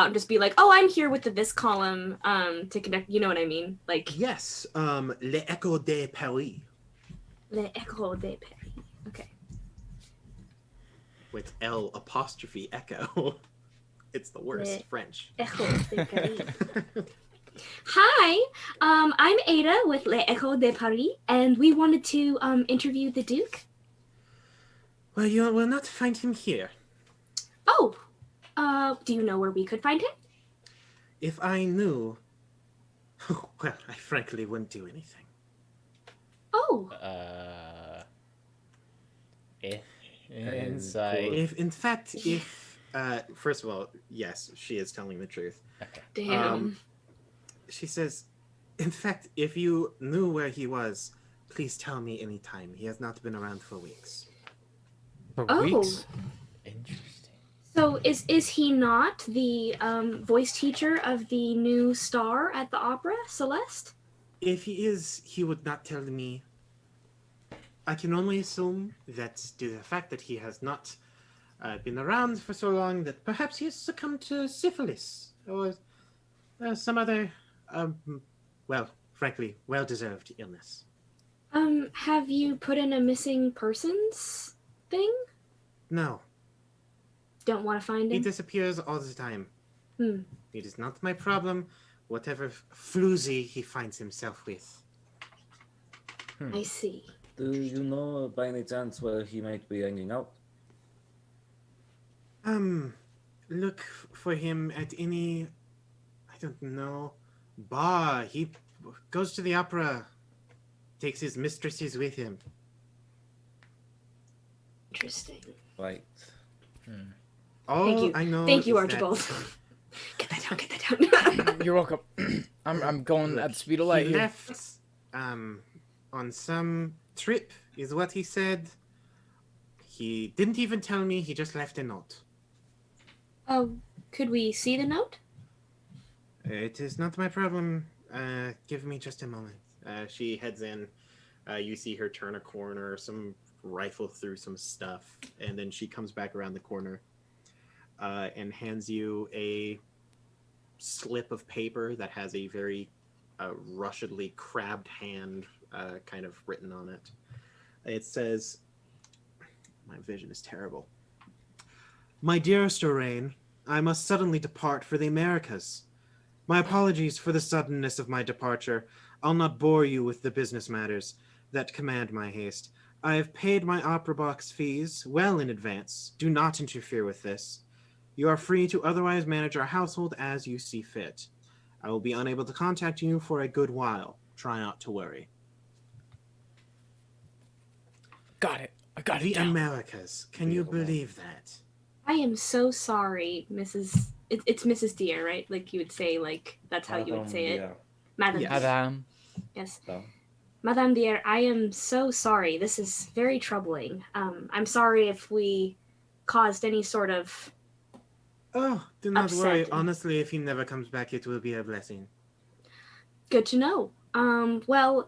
[SPEAKER 5] and just be like, oh, I'm here with this column to connect, you know what I mean? Like
[SPEAKER 1] Yes, Le Echo de Paris,
[SPEAKER 5] Le Echo de Paris. Okay.
[SPEAKER 1] with L apostrophe echo. It's the worst
[SPEAKER 5] Le
[SPEAKER 1] French.
[SPEAKER 5] Echo de Paris. Hi, I'm Ada with Le Echo de Paris, and we wanted to interview the Duke.
[SPEAKER 1] Well, you will not find him here.
[SPEAKER 5] Oh, do you know where we could find him?
[SPEAKER 1] If I knew, well, I frankly wouldn't do anything.
[SPEAKER 5] Oh,
[SPEAKER 4] Insight.
[SPEAKER 1] If, in fact, if First of all, yes, she is telling the truth.
[SPEAKER 5] Damn.
[SPEAKER 1] She says, in fact, if you knew where he was, please tell me anytime. He has not been around for weeks.
[SPEAKER 2] For
[SPEAKER 5] Oh.
[SPEAKER 2] weeks.
[SPEAKER 4] Interesting.
[SPEAKER 5] So is he not the voice teacher of the new star at the opera, Celeste?
[SPEAKER 1] If he is, he would not tell me. I can only assume that due to the fact that he has not been around for so long, that perhaps he has succumbed to syphilis or some other, well, frankly, well-deserved illness.
[SPEAKER 5] Have you put in a missing persons thing?
[SPEAKER 1] No,
[SPEAKER 5] Don't want to find
[SPEAKER 1] he
[SPEAKER 5] him?
[SPEAKER 1] disappears all the time.
[SPEAKER 5] Hmm.
[SPEAKER 1] It is not my problem, whatever floozy he finds himself with.
[SPEAKER 5] I see.
[SPEAKER 3] Do you know by any chance where he might be hanging out?
[SPEAKER 1] Look for him at any, I don't know, bar. He goes to the opera, takes his mistresses with him.
[SPEAKER 5] Interesting.
[SPEAKER 3] Right.
[SPEAKER 1] All
[SPEAKER 5] Thank you.
[SPEAKER 1] I know
[SPEAKER 5] Thank you,
[SPEAKER 1] is that
[SPEAKER 5] Archibald. Get that down.
[SPEAKER 2] You're welcome. I'm going at the speed of light
[SPEAKER 1] he
[SPEAKER 2] here.
[SPEAKER 1] left on some trip, is what he said. He didn't even tell me, he just left a note.
[SPEAKER 5] Oh, could we see the note?
[SPEAKER 1] It is not my problem. Give me just a moment. She heads in. You see her turn a corner, some rifle through some stuff, and then she comes back around the corner and hands you a slip of paper that has a very rushedly crabbed hand kind of written on it. It says, my vision is terrible. My dearest Lorraine, I must suddenly depart for the Americas. My apologies for the suddenness of my departure. I'll not bore you with the business matters that command my haste. I have paid my opera box fees well in advance. Do not interfere with this. You are free to otherwise manage our household as you see fit. I will be unable to contact you for a good while. Try not to worry.
[SPEAKER 2] Got it. I got it
[SPEAKER 1] The
[SPEAKER 2] down.
[SPEAKER 1] Americas. Can you believe that?
[SPEAKER 5] I am so sorry, Mrs. It's Mrs. Deer, right? Like you would say, like that's how you would say it.
[SPEAKER 3] Yeah.
[SPEAKER 5] Madam.
[SPEAKER 1] Yes.
[SPEAKER 2] Madame.
[SPEAKER 5] Yes.
[SPEAKER 3] So,
[SPEAKER 5] Madame Deer, I am so sorry. This is very troubling. I'm sorry if we caused any sort of.
[SPEAKER 1] Oh, do not worry.
[SPEAKER 5] Upset.
[SPEAKER 1] Honestly, if he never comes back, it will be a blessing.
[SPEAKER 5] Good to know. Well,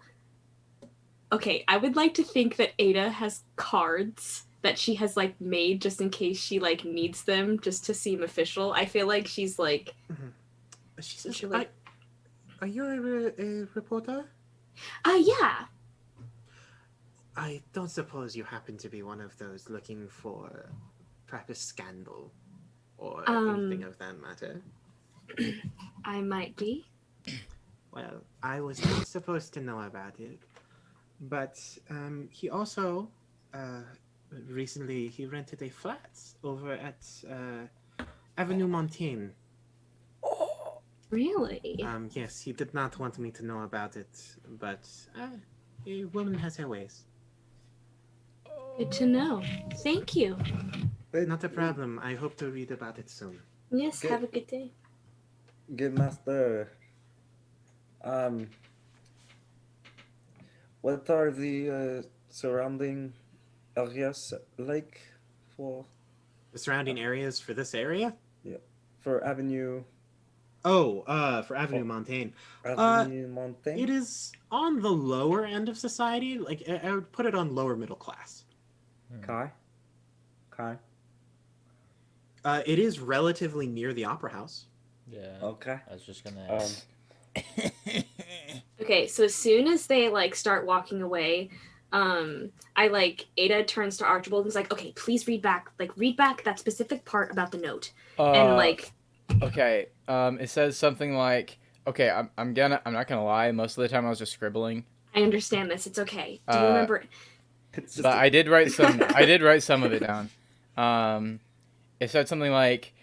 [SPEAKER 5] okay, I would like to think that Ada has cards that she has like made just in case she like needs them just to seem official. I feel like she's like.
[SPEAKER 1] She says,
[SPEAKER 5] She like-
[SPEAKER 1] are you a reporter?
[SPEAKER 5] Yeah.
[SPEAKER 1] I don't suppose you happen to be one of those looking for perhaps a scandal or anything of that matter.
[SPEAKER 5] I might be.
[SPEAKER 1] Well, I was not supposed to know about it, but he also recently he rented a flat over at Avenue Montaigne.
[SPEAKER 5] Really?
[SPEAKER 1] Yes, he did not want me to know about it, but a woman has her ways.
[SPEAKER 5] Good to know. Thank you.
[SPEAKER 1] Not a problem. I hope to read about it soon.
[SPEAKER 5] Yes,
[SPEAKER 3] Good.
[SPEAKER 5] have a good day.
[SPEAKER 3] good master. What are the surrounding areas like for
[SPEAKER 1] The surrounding areas for this area?
[SPEAKER 3] Avenue
[SPEAKER 1] For Avenue Montaigne.
[SPEAKER 3] Montaigne?
[SPEAKER 1] It is on the lower end of society. Like, I would put it on lower middle class.
[SPEAKER 3] Kai.
[SPEAKER 1] It is relatively near the Opera House.
[SPEAKER 4] Yeah.
[SPEAKER 3] Okay.
[SPEAKER 4] I was just gonna ask.
[SPEAKER 5] Okay, so as soon as they like start walking away, I like Ada turns to Archibald and is like, "Okay, please read back that specific part about the note." And like,
[SPEAKER 2] Okay. It says something like, okay, I'm not gonna lie. Most of the time I was just scribbling,
[SPEAKER 5] I understand this. It's okay. Do you remember?
[SPEAKER 3] It's just
[SPEAKER 2] but I did write some. I did write some of it down. It said something like,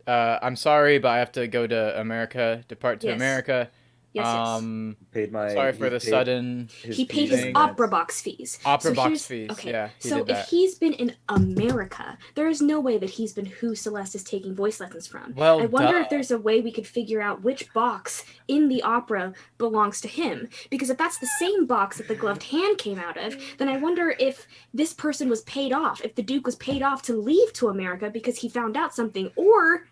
[SPEAKER 2] "I'm sorry, but I have to go to America. Depart to
[SPEAKER 5] Yes.
[SPEAKER 2] America.
[SPEAKER 5] Yes.
[SPEAKER 3] Paid my.
[SPEAKER 2] Sorry for the sudden.
[SPEAKER 5] He paid his opera box fees.
[SPEAKER 2] Opera box fees. Okay. Yeah.
[SPEAKER 5] So if he's been in America, there is no way that he's been who Celeste is taking voice lessons from.
[SPEAKER 2] Well,
[SPEAKER 5] I wonder if there's a way we could figure out which box in the opera belongs to him. Because if that's the same box that the gloved hand came out of, then I wonder if this person was paid off. If the Duke was paid off to leave to America because he found out something, or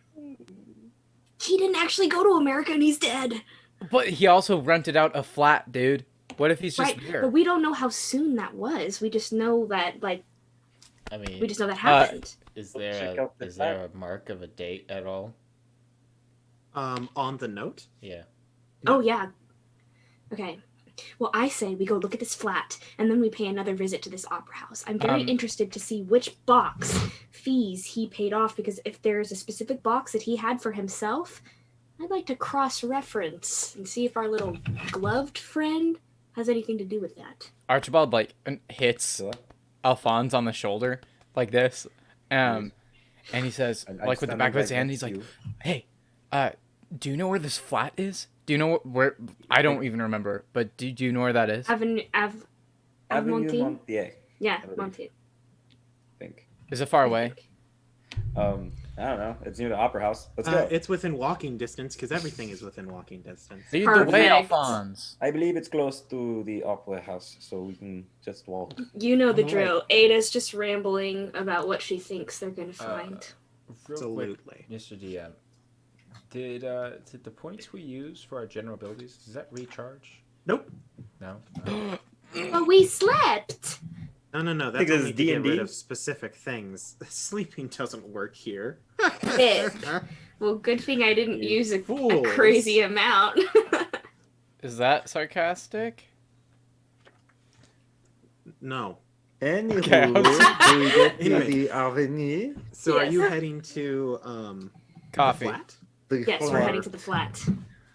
[SPEAKER 5] he didn't actually go to America and he's dead.
[SPEAKER 2] But he also rented out a flat, dude. What if he's just there?
[SPEAKER 5] But we don't know how soon that was. We just know that, like, we just know that happened.
[SPEAKER 4] Is there a mark of a date at all?
[SPEAKER 1] On the note?
[SPEAKER 4] Yeah.
[SPEAKER 5] Oh, yeah. Okay. Well, I say we go look at this flat, and then we pay another visit to this opera house. I'm very interested to see which box fees he paid off, because if there's a specific box that he had for himself, I'd like to cross-reference and see if our little gloved friend has anything to do with that.
[SPEAKER 2] Archibald, like, hits Alphonse on the shoulder, like this, and he says, like, with the back of his hand, he's like, hey, do you know where this flat is? Do you know where? I don't even remember, but do you know where that is?
[SPEAKER 6] Avenue Montier.
[SPEAKER 5] Yeah, Montier.
[SPEAKER 6] I think.
[SPEAKER 2] Is it far away?
[SPEAKER 6] I don't know. It's near the opera house. Let's go.
[SPEAKER 1] It's within walking distance, because everything is within walking distance.
[SPEAKER 2] Lead the way, Alphonse.
[SPEAKER 6] I believe it's close to the opera house, so we can just walk.
[SPEAKER 5] You know the drill. Ada's just rambling about what she thinks they're going to find.
[SPEAKER 1] Absolutely.
[SPEAKER 4] Mr. DM, did the points we use for our general abilities, does that recharge?
[SPEAKER 1] Nope.
[SPEAKER 4] No?
[SPEAKER 5] But we slept!
[SPEAKER 1] No. That's only to get rid of specific things. Sleeping doesn't work here.
[SPEAKER 5] Well, good thing I didn't use a crazy amount.
[SPEAKER 2] Is that sarcastic?
[SPEAKER 1] No.
[SPEAKER 3] Anywho,
[SPEAKER 2] okay,
[SPEAKER 3] do we get to the avenue?
[SPEAKER 1] So are you heading to
[SPEAKER 2] coffee?
[SPEAKER 1] The flat?
[SPEAKER 5] Yes, we're heading to the flat.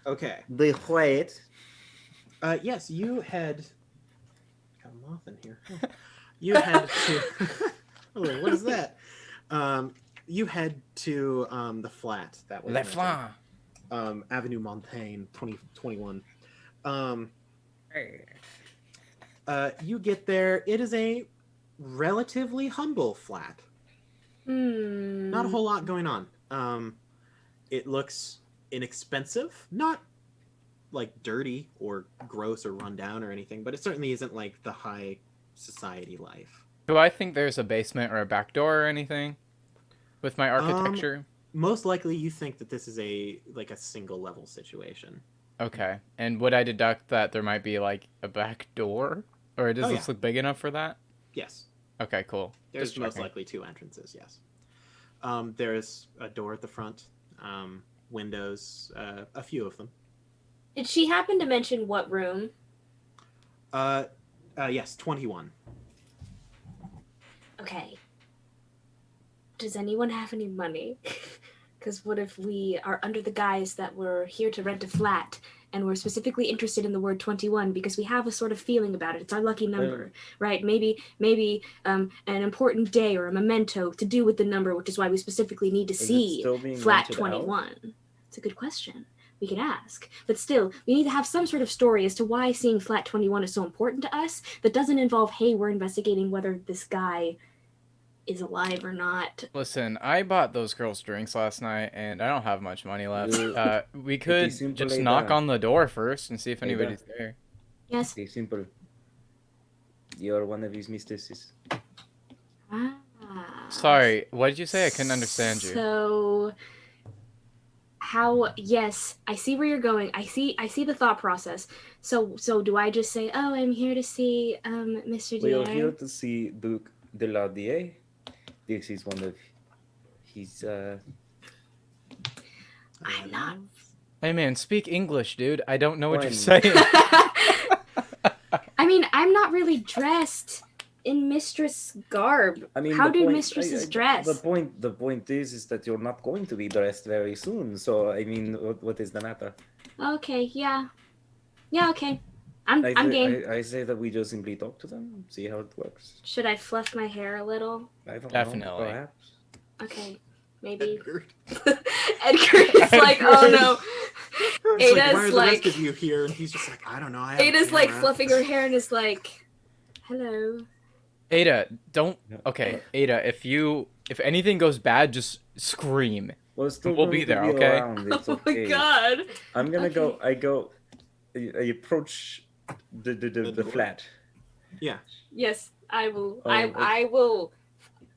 [SPEAKER 1] Okay.
[SPEAKER 3] The flat.
[SPEAKER 1] Yes, you head. Got a moth in here. You head to. Oh, what is that? You head to the flat. That was
[SPEAKER 2] Le Flan.
[SPEAKER 1] Avenue Montaigne, 2021. You get there. It is a relatively humble flat. Not a whole lot going on. It looks inexpensive, not like dirty or gross or run down or anything, but it certainly isn't like the high society life.
[SPEAKER 2] Do I think there's a basement or a back door or anything with my architecture?
[SPEAKER 1] Most likely you think that this is a single level situation.
[SPEAKER 2] Okay. And would I deduct that there might be like a back door? Or does this look big enough for that?
[SPEAKER 1] Yes.
[SPEAKER 2] Okay, cool.
[SPEAKER 1] There's most likely two entrances, yes. There's a door at the front, windows, a few of them.
[SPEAKER 5] Did she happen to mention what room?
[SPEAKER 1] Yes, 21.
[SPEAKER 5] Okay. Does anyone have any money? Because what if we are under the guise that we're here to rent a flat, and we're specifically interested in the word 21 because we have a sort of feeling about it. It's our lucky number, right? Maybe an important day or a memento to do with the number, which is why we specifically need to see flat 21. It's a good question. We could ask. But still, we need to have some sort of story as to why seeing flat 21 is so important to us that doesn't involve, hey, we're investigating whether this guy is alive or not.
[SPEAKER 2] Listen, I bought those girls drinks last night, and I don't have much money left. We could just knock on the door first and see if anybody's there.
[SPEAKER 5] Yes.
[SPEAKER 3] It's simple. You're one of his mistresses.
[SPEAKER 2] Sorry, what did you say? I couldn't understand you.
[SPEAKER 5] So, yes, I see where you're going. I see the thought process. So do I just say, oh, I'm here to see Mr.
[SPEAKER 3] We
[SPEAKER 5] Dier?
[SPEAKER 3] are here to see Duke de la Dier. This is one of his,
[SPEAKER 5] I'm not.
[SPEAKER 2] Hey man, speak English, dude. I don't know what you're saying.
[SPEAKER 5] I mean, I'm not really dressed in mistress garb.
[SPEAKER 3] I mean,
[SPEAKER 5] how do mistresses dress?
[SPEAKER 3] The point is that you're not going to be dressed very soon. So I mean, what is the matter?
[SPEAKER 5] Okay, yeah, okay. I'm game.
[SPEAKER 3] I say that we just simply talk to them, see how it works.
[SPEAKER 5] Should I fluff my hair a little?
[SPEAKER 3] I don't
[SPEAKER 2] Definitely.
[SPEAKER 3] know, perhaps.
[SPEAKER 5] Okay, maybe.
[SPEAKER 1] Edgard.
[SPEAKER 5] Edgard is like, oh no.
[SPEAKER 1] It's like, why are
[SPEAKER 5] Ada's
[SPEAKER 1] the
[SPEAKER 5] like,
[SPEAKER 1] rest of you here? And he's just like, I don't know. I have a
[SPEAKER 5] Ada's like
[SPEAKER 1] camera."
[SPEAKER 5] fluffing her hair and is like, hello.
[SPEAKER 2] Ada, don't. Okay, Ada, if anything goes bad, just scream.
[SPEAKER 6] Well, it's still
[SPEAKER 2] We'll
[SPEAKER 6] going
[SPEAKER 2] be there,
[SPEAKER 6] to be
[SPEAKER 2] okay?
[SPEAKER 6] around. It's
[SPEAKER 5] Oh
[SPEAKER 6] okay.
[SPEAKER 5] my god.
[SPEAKER 6] I'm gonna
[SPEAKER 5] Okay.
[SPEAKER 6] go. I approach the
[SPEAKER 1] door?
[SPEAKER 6] flat.
[SPEAKER 1] Yeah.
[SPEAKER 5] Yes, I will.
[SPEAKER 6] Oh,
[SPEAKER 5] I will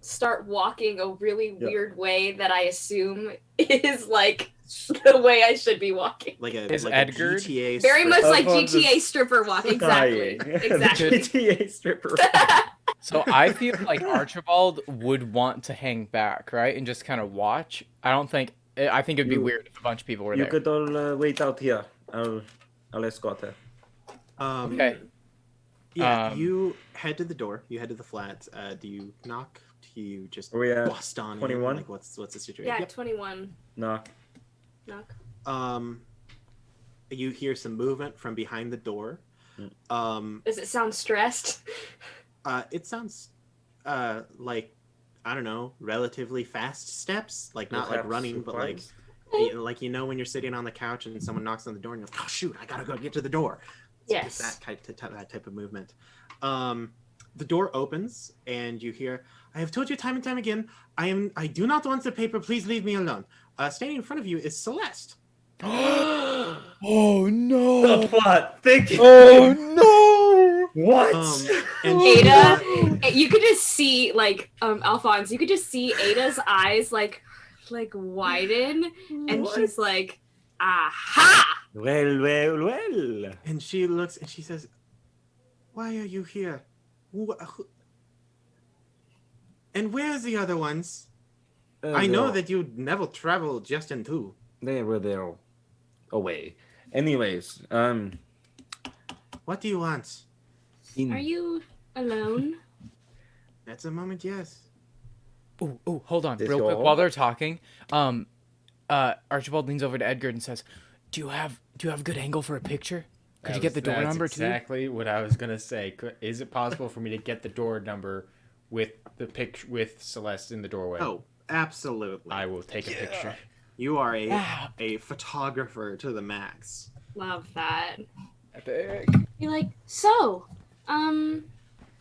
[SPEAKER 5] start walking a really
[SPEAKER 6] Yeah.
[SPEAKER 5] weird way that I assume is like the way I should be walking.
[SPEAKER 1] Like
[SPEAKER 2] Is
[SPEAKER 1] a
[SPEAKER 2] Edgard
[SPEAKER 1] GTA
[SPEAKER 5] Very
[SPEAKER 1] strip.
[SPEAKER 5] much like
[SPEAKER 6] Alphonse is
[SPEAKER 5] GTA stripper walk. Exactly.
[SPEAKER 6] Dying.
[SPEAKER 5] Exactly.
[SPEAKER 6] The GTA stripper.
[SPEAKER 2] So I feel like Archibald would want to hang back, right, and just kind of watch. I think it'd be
[SPEAKER 6] You-
[SPEAKER 2] weird if a bunch of people were
[SPEAKER 6] You
[SPEAKER 2] there.
[SPEAKER 6] could all wait out here. I'll escort her.
[SPEAKER 2] Okay.
[SPEAKER 1] Yeah, you head to the door. You head to the flat. Do you knock? Do you just
[SPEAKER 6] Are we at
[SPEAKER 1] bust on in?
[SPEAKER 6] 21?
[SPEAKER 1] Like, what's the situation?
[SPEAKER 5] Yeah,
[SPEAKER 1] Yep.
[SPEAKER 5] 21.
[SPEAKER 6] Knock.
[SPEAKER 5] Knock.
[SPEAKER 1] You hear some movement from behind the door.
[SPEAKER 5] Does it sound stressed?
[SPEAKER 1] It sounds like, I don't know, relatively fast steps. Like not like
[SPEAKER 6] Perhaps
[SPEAKER 1] running, but like
[SPEAKER 6] surprise?
[SPEAKER 1] when you're sitting on the couch and someone knocks on the door and you're like, oh shoot, I gotta go get to the door.
[SPEAKER 5] Yes.
[SPEAKER 1] That type of movement. The door opens and you hear, I have told you time and time again, I do not want the paper, please leave me alone. Standing in front of you is Celeste.
[SPEAKER 2] Oh no!
[SPEAKER 6] The plot. Thank you.
[SPEAKER 2] Oh no!
[SPEAKER 6] What?
[SPEAKER 1] And
[SPEAKER 5] Ada, you could just see like Alphonse, you could just see Ada's eyes like widen, and
[SPEAKER 6] What?
[SPEAKER 5] she's like, aha!
[SPEAKER 6] Well.
[SPEAKER 1] And she looks and she says, why are you here? And where's the other ones? I know that you never travel just in two.
[SPEAKER 6] They were there away. Anyways,
[SPEAKER 1] What do you want?
[SPEAKER 5] Are you alone?
[SPEAKER 1] At the moment, yes.
[SPEAKER 2] Oh, hold on,
[SPEAKER 6] This
[SPEAKER 2] real quick.
[SPEAKER 6] all?
[SPEAKER 2] While they're talking, Archibald leans over to Edgard and says, "Do you have a good angle for a picture? Could you get the door number too?"
[SPEAKER 4] Exactly what I was gonna say. Is it possible for me to get the door number with the picture with Celeste in the doorway?
[SPEAKER 1] Oh, absolutely.
[SPEAKER 4] I will take a picture.
[SPEAKER 1] You are
[SPEAKER 2] Yeah.
[SPEAKER 1] a photographer to the max.
[SPEAKER 5] Love that.
[SPEAKER 2] Epic.
[SPEAKER 7] You're like, so,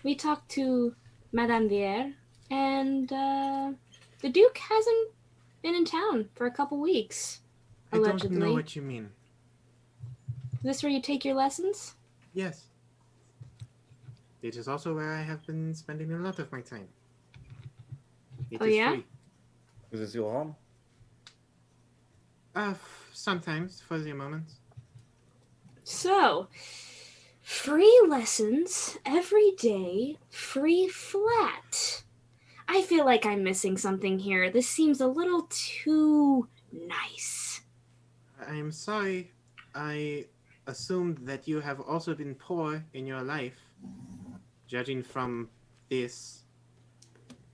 [SPEAKER 7] we talked to Madame Vier, and the Duke hasn't been in town for a couple weeks.
[SPEAKER 1] I don't
[SPEAKER 7] Allegedly.
[SPEAKER 1] know what you mean.
[SPEAKER 7] Is this where you take your lessons?
[SPEAKER 1] Yes. It is also where I have been spending a lot of my time. It
[SPEAKER 5] Oh,
[SPEAKER 1] is
[SPEAKER 5] yeah?
[SPEAKER 1] free.
[SPEAKER 6] is this your home?
[SPEAKER 1] Sometimes, for the moment.
[SPEAKER 5] So, free lessons every day, free flat. I feel like I'm missing something here. This seems a little too nice.
[SPEAKER 1] I am sorry. I assumed that you have also been poor in your life. Judging from this.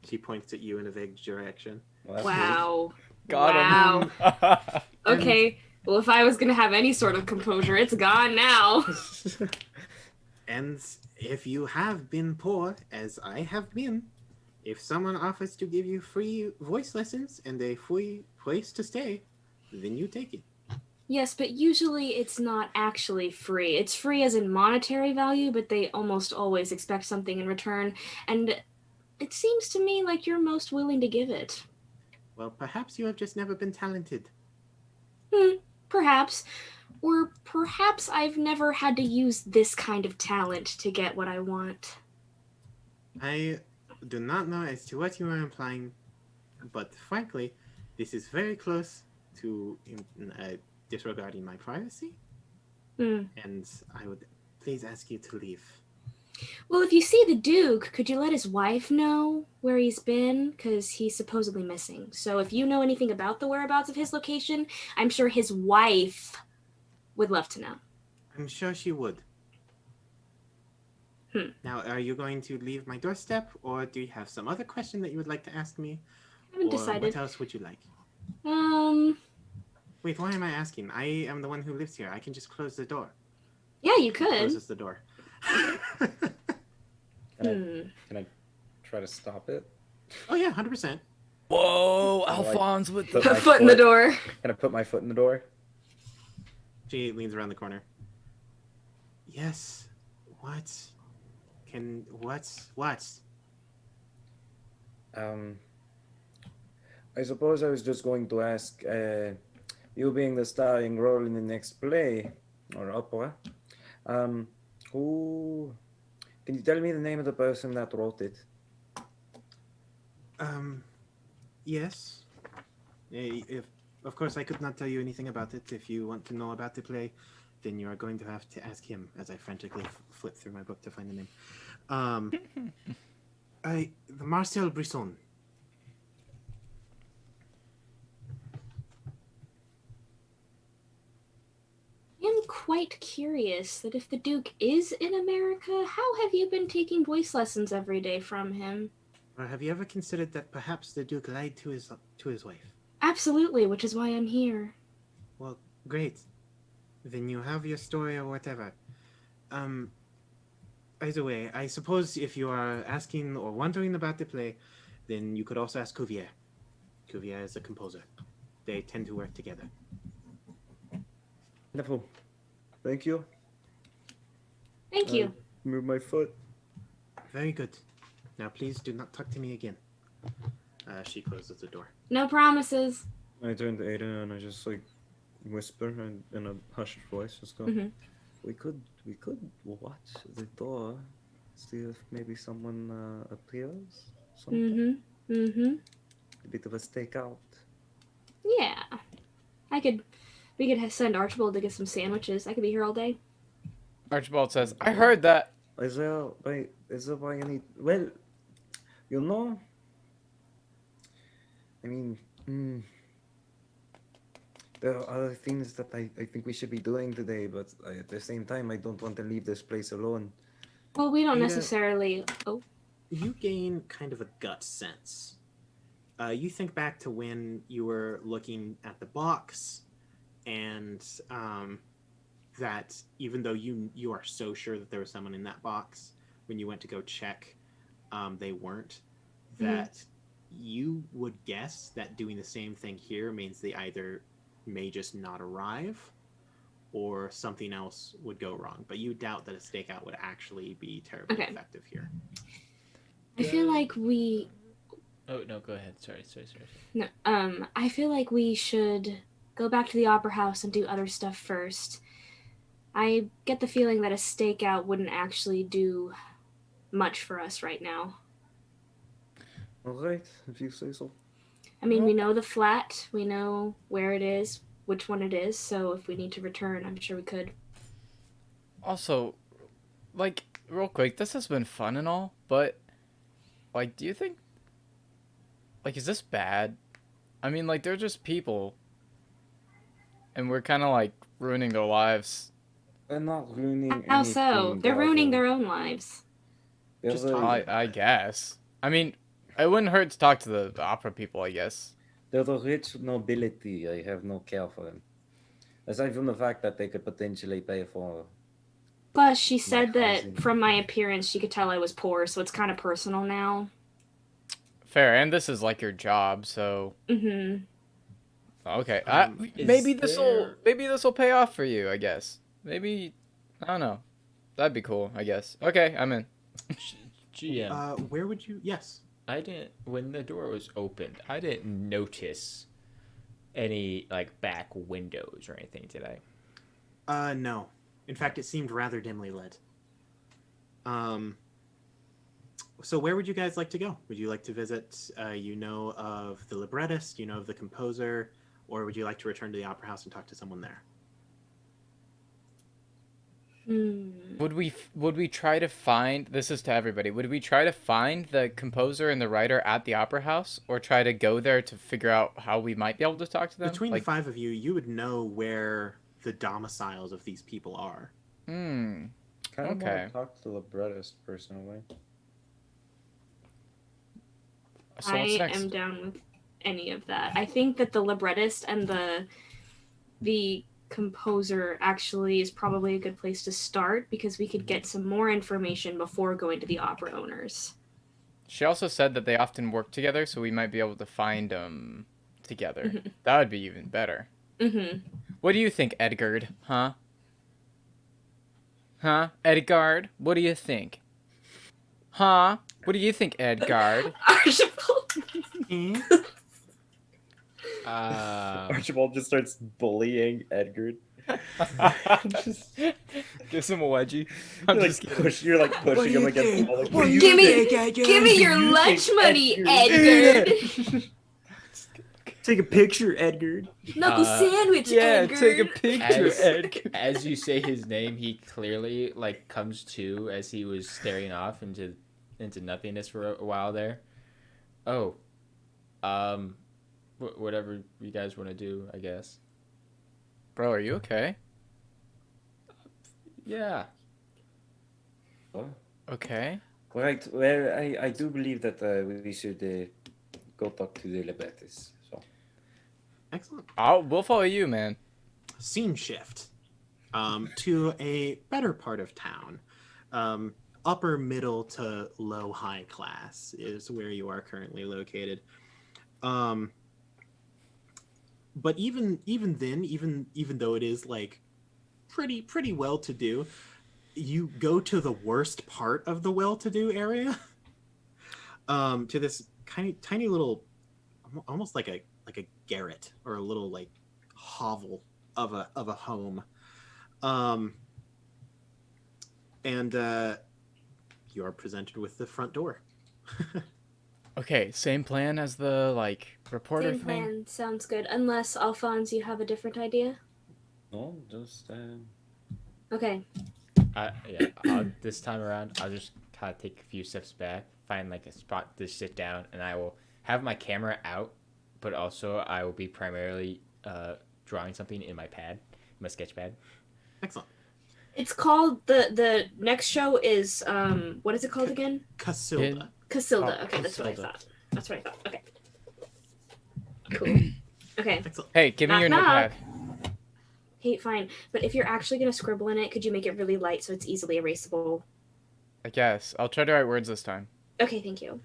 [SPEAKER 1] She points at you in a vague direction.
[SPEAKER 6] Well, that's
[SPEAKER 5] Wow.
[SPEAKER 2] Got
[SPEAKER 5] Wow.
[SPEAKER 2] him.
[SPEAKER 5] Okay. Well, if I was gonna have any sort of composure, it's gone now.
[SPEAKER 1] And if you have been poor, as I have been, if someone offers to give you free voice lessons and a free place to stay, then you take it.
[SPEAKER 5] Yes, but usually it's not actually free. It's free as in monetary value, but they almost always expect something in return. And it seems to me like you're most willing to give it.
[SPEAKER 1] Well, perhaps you have just never been talented.
[SPEAKER 5] Perhaps. Or perhaps I've never had to use this kind of talent to get what I want.
[SPEAKER 1] I do not know as to what you are implying, but frankly, this is very close to disregarding my privacy, and I would please ask you to leave.
[SPEAKER 5] Well, if you see the Duke, could you let his wife know where he's been? Because he's supposedly missing. So if you know anything about the whereabouts of his location, I'm sure his wife would love to know.
[SPEAKER 1] I'm sure she would. Now, are you going to leave my doorstep, or do you have some other question that you would like to ask me?
[SPEAKER 5] I haven't
[SPEAKER 1] Or
[SPEAKER 5] decided.
[SPEAKER 1] what else would you like? Wait, why am I asking? I am the one who lives here. I can just close the door.
[SPEAKER 5] Yeah, you could.
[SPEAKER 1] Closes the door.
[SPEAKER 6] Can I try to stop it?
[SPEAKER 1] Oh yeah, 100%.
[SPEAKER 2] Whoa,
[SPEAKER 6] like,
[SPEAKER 2] Alphonse with
[SPEAKER 6] put
[SPEAKER 2] the
[SPEAKER 6] my
[SPEAKER 5] Foot in the door.
[SPEAKER 6] Can I put my foot in the door?
[SPEAKER 1] She leans around the corner. Yes. What? What?
[SPEAKER 6] I suppose I was just going to ask, you being the starring role in the next play or opera, who can you tell me the name of the person that wrote it?
[SPEAKER 1] Yes. If of course I could not tell you anything about it. If you want to know about the play, then you are going to have to ask him. As I frantically flip through my book to find the name. The Marcel Brisson.
[SPEAKER 7] I'm quite curious that if the Duke is in America, how have you been taking voice lessons every day from him?
[SPEAKER 1] Have you ever considered that perhaps the Duke lied to his wife?
[SPEAKER 7] Absolutely, which is why I'm here.
[SPEAKER 1] Well, great. Then you have your story or whatever. Either way, I suppose if you are asking or wondering about the play, then you could also ask Cuvier. Cuvier is a composer. They tend to work together.
[SPEAKER 6] Wonderful. Thank you.
[SPEAKER 7] Thank you.
[SPEAKER 6] Move my foot.
[SPEAKER 1] Very good. Now please do not talk to me again. She closes the door.
[SPEAKER 7] No promises.
[SPEAKER 6] I turn to Aiden and I just like whisper in a hushed voice, just go. We could watch the door, see if maybe someone appears. Something. A bit of a stakeout.
[SPEAKER 7] Yeah. We could send Archibald to get some sandwiches. I could be here all day.
[SPEAKER 2] Archibald says, I heard that.
[SPEAKER 6] Is there by any, well, you know, I mean, there are other things that I think we should be doing today, but at the same time, I don't want to leave this place alone.
[SPEAKER 7] Well, we don't necessarily... Oh.
[SPEAKER 1] You gain kind of a gut sense. You think back to when you were looking at the box, and that even though you are so sure that there was someone in that box, when you went to go check, they weren't. That you would guess that doing the same thing here means they either may just not arrive, or something else would go wrong. But you doubt that a stakeout would actually be terribly effective here.
[SPEAKER 7] I feel like we...
[SPEAKER 4] Oh, no, go ahead. Sorry.
[SPEAKER 7] No, I feel like we should go back to the Opera House and do other stuff first. I get the feeling that a stakeout wouldn't actually do much for us right now.
[SPEAKER 6] All right, if you say so.
[SPEAKER 7] I mean, we know the flat, we know where it is, which one it is, so if we need to return, I'm sure we could.
[SPEAKER 2] Also, like, real quick, this has been fun and all, but, like, do you think, like, is this bad? I mean, like, they're just people, and we're kind of, like, ruining their lives.
[SPEAKER 6] They're not ruining
[SPEAKER 7] How so? They're ruining their own lives.
[SPEAKER 2] I guess. I mean, it wouldn't hurt to talk to the opera people, I guess.
[SPEAKER 6] They're the rich nobility. I have no care for them. Aside from the fact that they could potentially pay for...
[SPEAKER 7] Plus, she said that from my appearance, she could tell I was poor, so it's kind of personal now.
[SPEAKER 2] Fair, and this is like your job, so... Okay, maybe this will pay off for you, I guess. Maybe, I don't know. That'd be cool, I guess. Okay, I'm in.
[SPEAKER 4] GM.
[SPEAKER 1] Where would you... Yes.
[SPEAKER 4] When the door was opened, I didn't notice any, like, back windows or anything, did I?
[SPEAKER 1] No. In fact, it seemed rather dimly lit. So where would you guys like to go? Would you like to visit, of the librettist, of the composer, or would you like to return to the opera house and talk to someone there?
[SPEAKER 2] Would we try to find, this is to everybody, would we try to find the composer and the writer at the opera house, or try to go there to figure out how we might be able to talk to them?
[SPEAKER 1] Between the five of you, you would know where the domiciles of these people are.
[SPEAKER 6] Kind of want to talk to the librettist personally.
[SPEAKER 2] So
[SPEAKER 7] I am down with any of that. I think that the librettist and the composer actually is probably a good place to start, because we could get some more information before going to the opera owners.
[SPEAKER 2] She also said that they often work together, so we might be able to find them together. That would be even better.
[SPEAKER 5] Mm-hmm.
[SPEAKER 2] What do you think, Edgard? Huh? Huh? Edgard? What do you think? Huh? What do you think, Edgard?
[SPEAKER 5] Archibald.
[SPEAKER 6] Archibald just starts bullying Edgar.
[SPEAKER 2] Gives him a wedgie.
[SPEAKER 6] You're like pushing him against the wall. Like,
[SPEAKER 5] Give me your lunch money, Edgar.
[SPEAKER 6] Take a picture, Edgar.
[SPEAKER 5] Knuckle sandwich,
[SPEAKER 2] Yeah,
[SPEAKER 5] Edgar.
[SPEAKER 2] take a picture, Edgar.
[SPEAKER 4] As you say his name, he clearly like comes to as he was staring off into nothingness for a while there. Oh, whatever you guys want to do, I guess.
[SPEAKER 2] Bro, are you okay?
[SPEAKER 4] Yeah.
[SPEAKER 3] Oh,
[SPEAKER 2] Okay.
[SPEAKER 3] correct. Well, I do believe that we should go talk to the Libertis. So.
[SPEAKER 1] Excellent.
[SPEAKER 2] We'll follow you, man.
[SPEAKER 1] Scene shift to a better part of town. Upper middle to low high class is where you are currently located. But even then, even though it is like pretty well to do, you go to the worst part of the well to do area. To this tiny little, almost like a garret or a little like hovel of a home. And you are presented with the front door.
[SPEAKER 2] Okay, same plan as the reporter
[SPEAKER 5] Same
[SPEAKER 2] thing.
[SPEAKER 5] plan. Sounds good. Unless, Alphonse, you have a different idea?
[SPEAKER 3] No, just
[SPEAKER 5] Okay.
[SPEAKER 4] This time around, I'll just kind of take a few steps back, find like a spot to sit down, and I will have my camera out, but also I will be primarily drawing something in my sketch pad.
[SPEAKER 1] Excellent.
[SPEAKER 5] It's called the next show is what is it called again?
[SPEAKER 1] Casilda.
[SPEAKER 5] Casilda.
[SPEAKER 2] Oh,
[SPEAKER 5] Okay, that's what I
[SPEAKER 2] Casilda.
[SPEAKER 5] thought. That's what I thought. Okay. Cool. Okay.
[SPEAKER 1] Excellent.
[SPEAKER 2] Hey, give me
[SPEAKER 5] Knock,
[SPEAKER 2] your
[SPEAKER 5] knock.
[SPEAKER 2] notepad.
[SPEAKER 5] Hey, fine. But if you're actually gonna scribble in it, could you make it really light so it's easily erasable?
[SPEAKER 2] I guess. I'll try to write words this time.
[SPEAKER 5] Okay, thank you.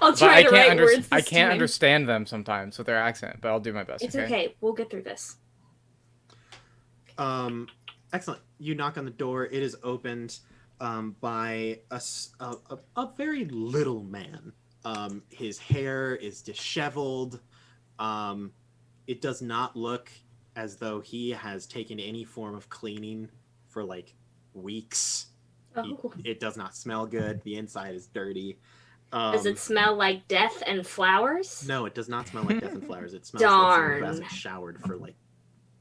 [SPEAKER 5] I'll
[SPEAKER 2] But
[SPEAKER 5] try
[SPEAKER 2] I
[SPEAKER 5] to
[SPEAKER 2] can't
[SPEAKER 5] write words.
[SPEAKER 2] I
[SPEAKER 5] this
[SPEAKER 2] can't
[SPEAKER 5] time.
[SPEAKER 2] understand them sometimes with their accent, but I'll do my best,
[SPEAKER 5] It's okay. We'll get through this.
[SPEAKER 1] Excellent. You knock on the door. It is opened by a very little man. His hair is disheveled. It does not look as though he has taken any form of cleaning for like weeks.
[SPEAKER 5] Oh.
[SPEAKER 1] It does not smell good. The inside is dirty.
[SPEAKER 5] Does it smell like death and flowers?
[SPEAKER 1] No, it does not smell like death and flowers. It smells
[SPEAKER 5] Darn.
[SPEAKER 1] like someone who hasn't showered for like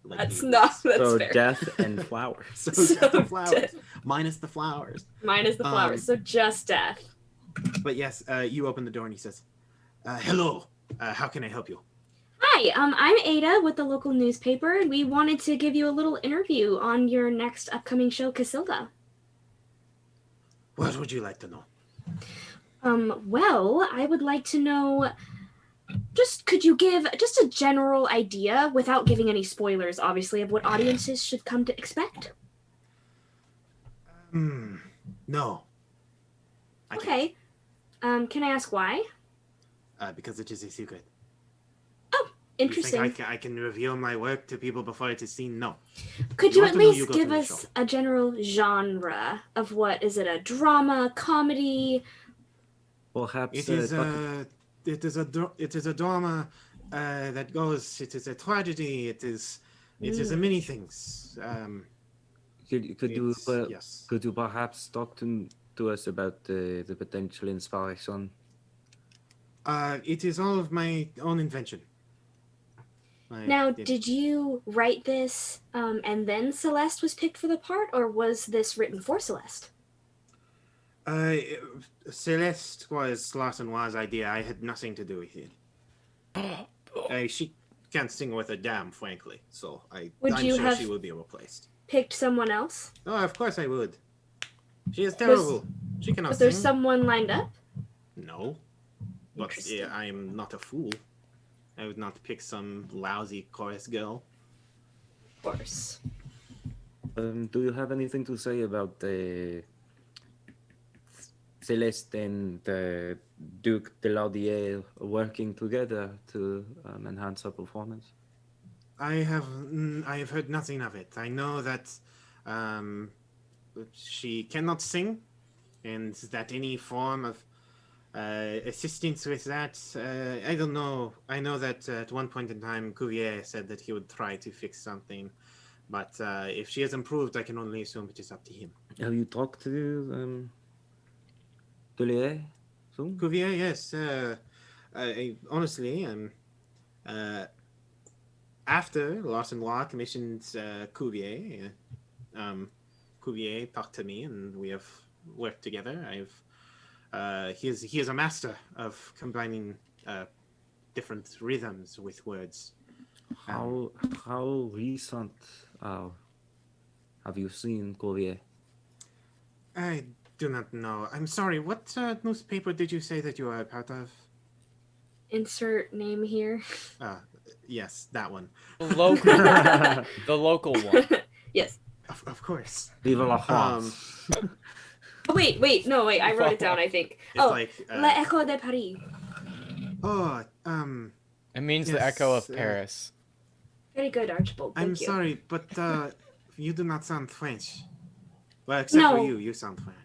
[SPEAKER 5] That's
[SPEAKER 1] 8
[SPEAKER 5] not.
[SPEAKER 1] weeks.
[SPEAKER 5] That's
[SPEAKER 6] So
[SPEAKER 5] fair.
[SPEAKER 6] death and flowers.
[SPEAKER 1] So
[SPEAKER 5] So
[SPEAKER 1] death and flowers.
[SPEAKER 5] death.
[SPEAKER 1] Minus the flowers.
[SPEAKER 5] Minus the flowers. So just death.
[SPEAKER 1] But yes, you open the door and he says, hello, how can I help you?
[SPEAKER 5] Hi, I'm Ada with the local newspaper, and we wanted to give you a little interview on your next upcoming show, Casilda.
[SPEAKER 1] What would you like to know?
[SPEAKER 5] Well, I would like to know, could you give just a general idea, without giving any spoilers, obviously, of what audiences should come to expect?
[SPEAKER 1] No. I can't,
[SPEAKER 5] Okay. Can I ask why?
[SPEAKER 1] because it is a secret.
[SPEAKER 5] Interesting.
[SPEAKER 1] You think I can reveal my work to people before it is seen? No.
[SPEAKER 5] Could
[SPEAKER 1] You
[SPEAKER 5] you
[SPEAKER 1] want
[SPEAKER 5] at
[SPEAKER 1] to know, you
[SPEAKER 5] least
[SPEAKER 1] go
[SPEAKER 5] give
[SPEAKER 1] through the
[SPEAKER 5] us
[SPEAKER 1] show.
[SPEAKER 5] a general genre of what? Is it a drama, comedy?
[SPEAKER 3] perhaps
[SPEAKER 1] It is a drama that goes. It is a tragedy. It is a many things. Yes.
[SPEAKER 3] could you perhaps talk to us about the potential inspiration?
[SPEAKER 1] It is all of my own invention.
[SPEAKER 5] Now, did you write this and then Celeste was picked for the part, or was this written for Celeste?
[SPEAKER 1] Celeste was Lawson's idea. I had nothing to do with it. She can't sing with a damn, frankly. So I'm
[SPEAKER 5] you
[SPEAKER 1] sure
[SPEAKER 5] have-
[SPEAKER 1] she will be replaced.
[SPEAKER 5] Picked someone else?
[SPEAKER 1] Oh, of course I would. She is terrible. She cannot
[SPEAKER 5] Was there
[SPEAKER 1] sing.
[SPEAKER 5] someone lined up?
[SPEAKER 1] No. But
[SPEAKER 5] Interesting.
[SPEAKER 1] yeah, I am not a fool. I would not pick some lousy chorus girl.
[SPEAKER 5] Of course.
[SPEAKER 3] Do you have anything to say about Celeste and Duke de Laudier working together to enhance her performance?
[SPEAKER 1] I have heard nothing of it. I know that she cannot sing, and that any form of assistance with that, I don't know. I know that at one point in time, Cuvier said that he would try to fix something, but if she has improved, I can only assume it is up to him.
[SPEAKER 3] Have you talked to Cuvier?
[SPEAKER 1] Cuvier, yes. Honestly, after Larson Law commissioned Cuvier, Cuvier talked to me, and we have worked together. He is a master of combining different rhythms with words.
[SPEAKER 3] How recent have you seen Cuvier?
[SPEAKER 1] I do not know. I'm sorry. What newspaper did you say that you are a part of?
[SPEAKER 5] Insert name here.
[SPEAKER 1] Yes, that one.
[SPEAKER 2] The local one.
[SPEAKER 5] Yes.
[SPEAKER 1] Of course.
[SPEAKER 3] Vive la France.
[SPEAKER 5] Oh, wait, no, I wrote it down, I think.
[SPEAKER 1] It's like
[SPEAKER 5] L'Echo de Paris.
[SPEAKER 1] Oh,
[SPEAKER 2] It means the
[SPEAKER 1] Yes,
[SPEAKER 2] echo of Paris.
[SPEAKER 5] Very good, Archibald. Thank
[SPEAKER 1] I'm
[SPEAKER 5] you.
[SPEAKER 1] sorry, but you do not sound French. Well, except for
[SPEAKER 5] No.
[SPEAKER 1] you sound French.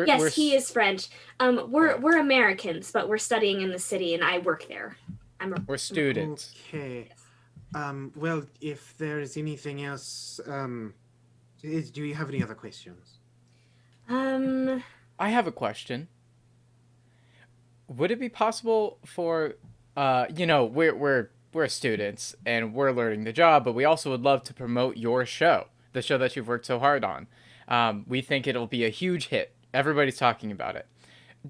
[SPEAKER 5] Yes, he is French. We're Americans, but we're studying in the city, and I work there.
[SPEAKER 2] We're students.
[SPEAKER 1] Okay. Well, if there's anything else, do you have any other questions?
[SPEAKER 2] I have a question. Would it be possible for, we're students and we're learning the job, but we also would love to promote your show, the show that you've worked so hard on. We think it'll be a huge hit. Everybody's talking about it.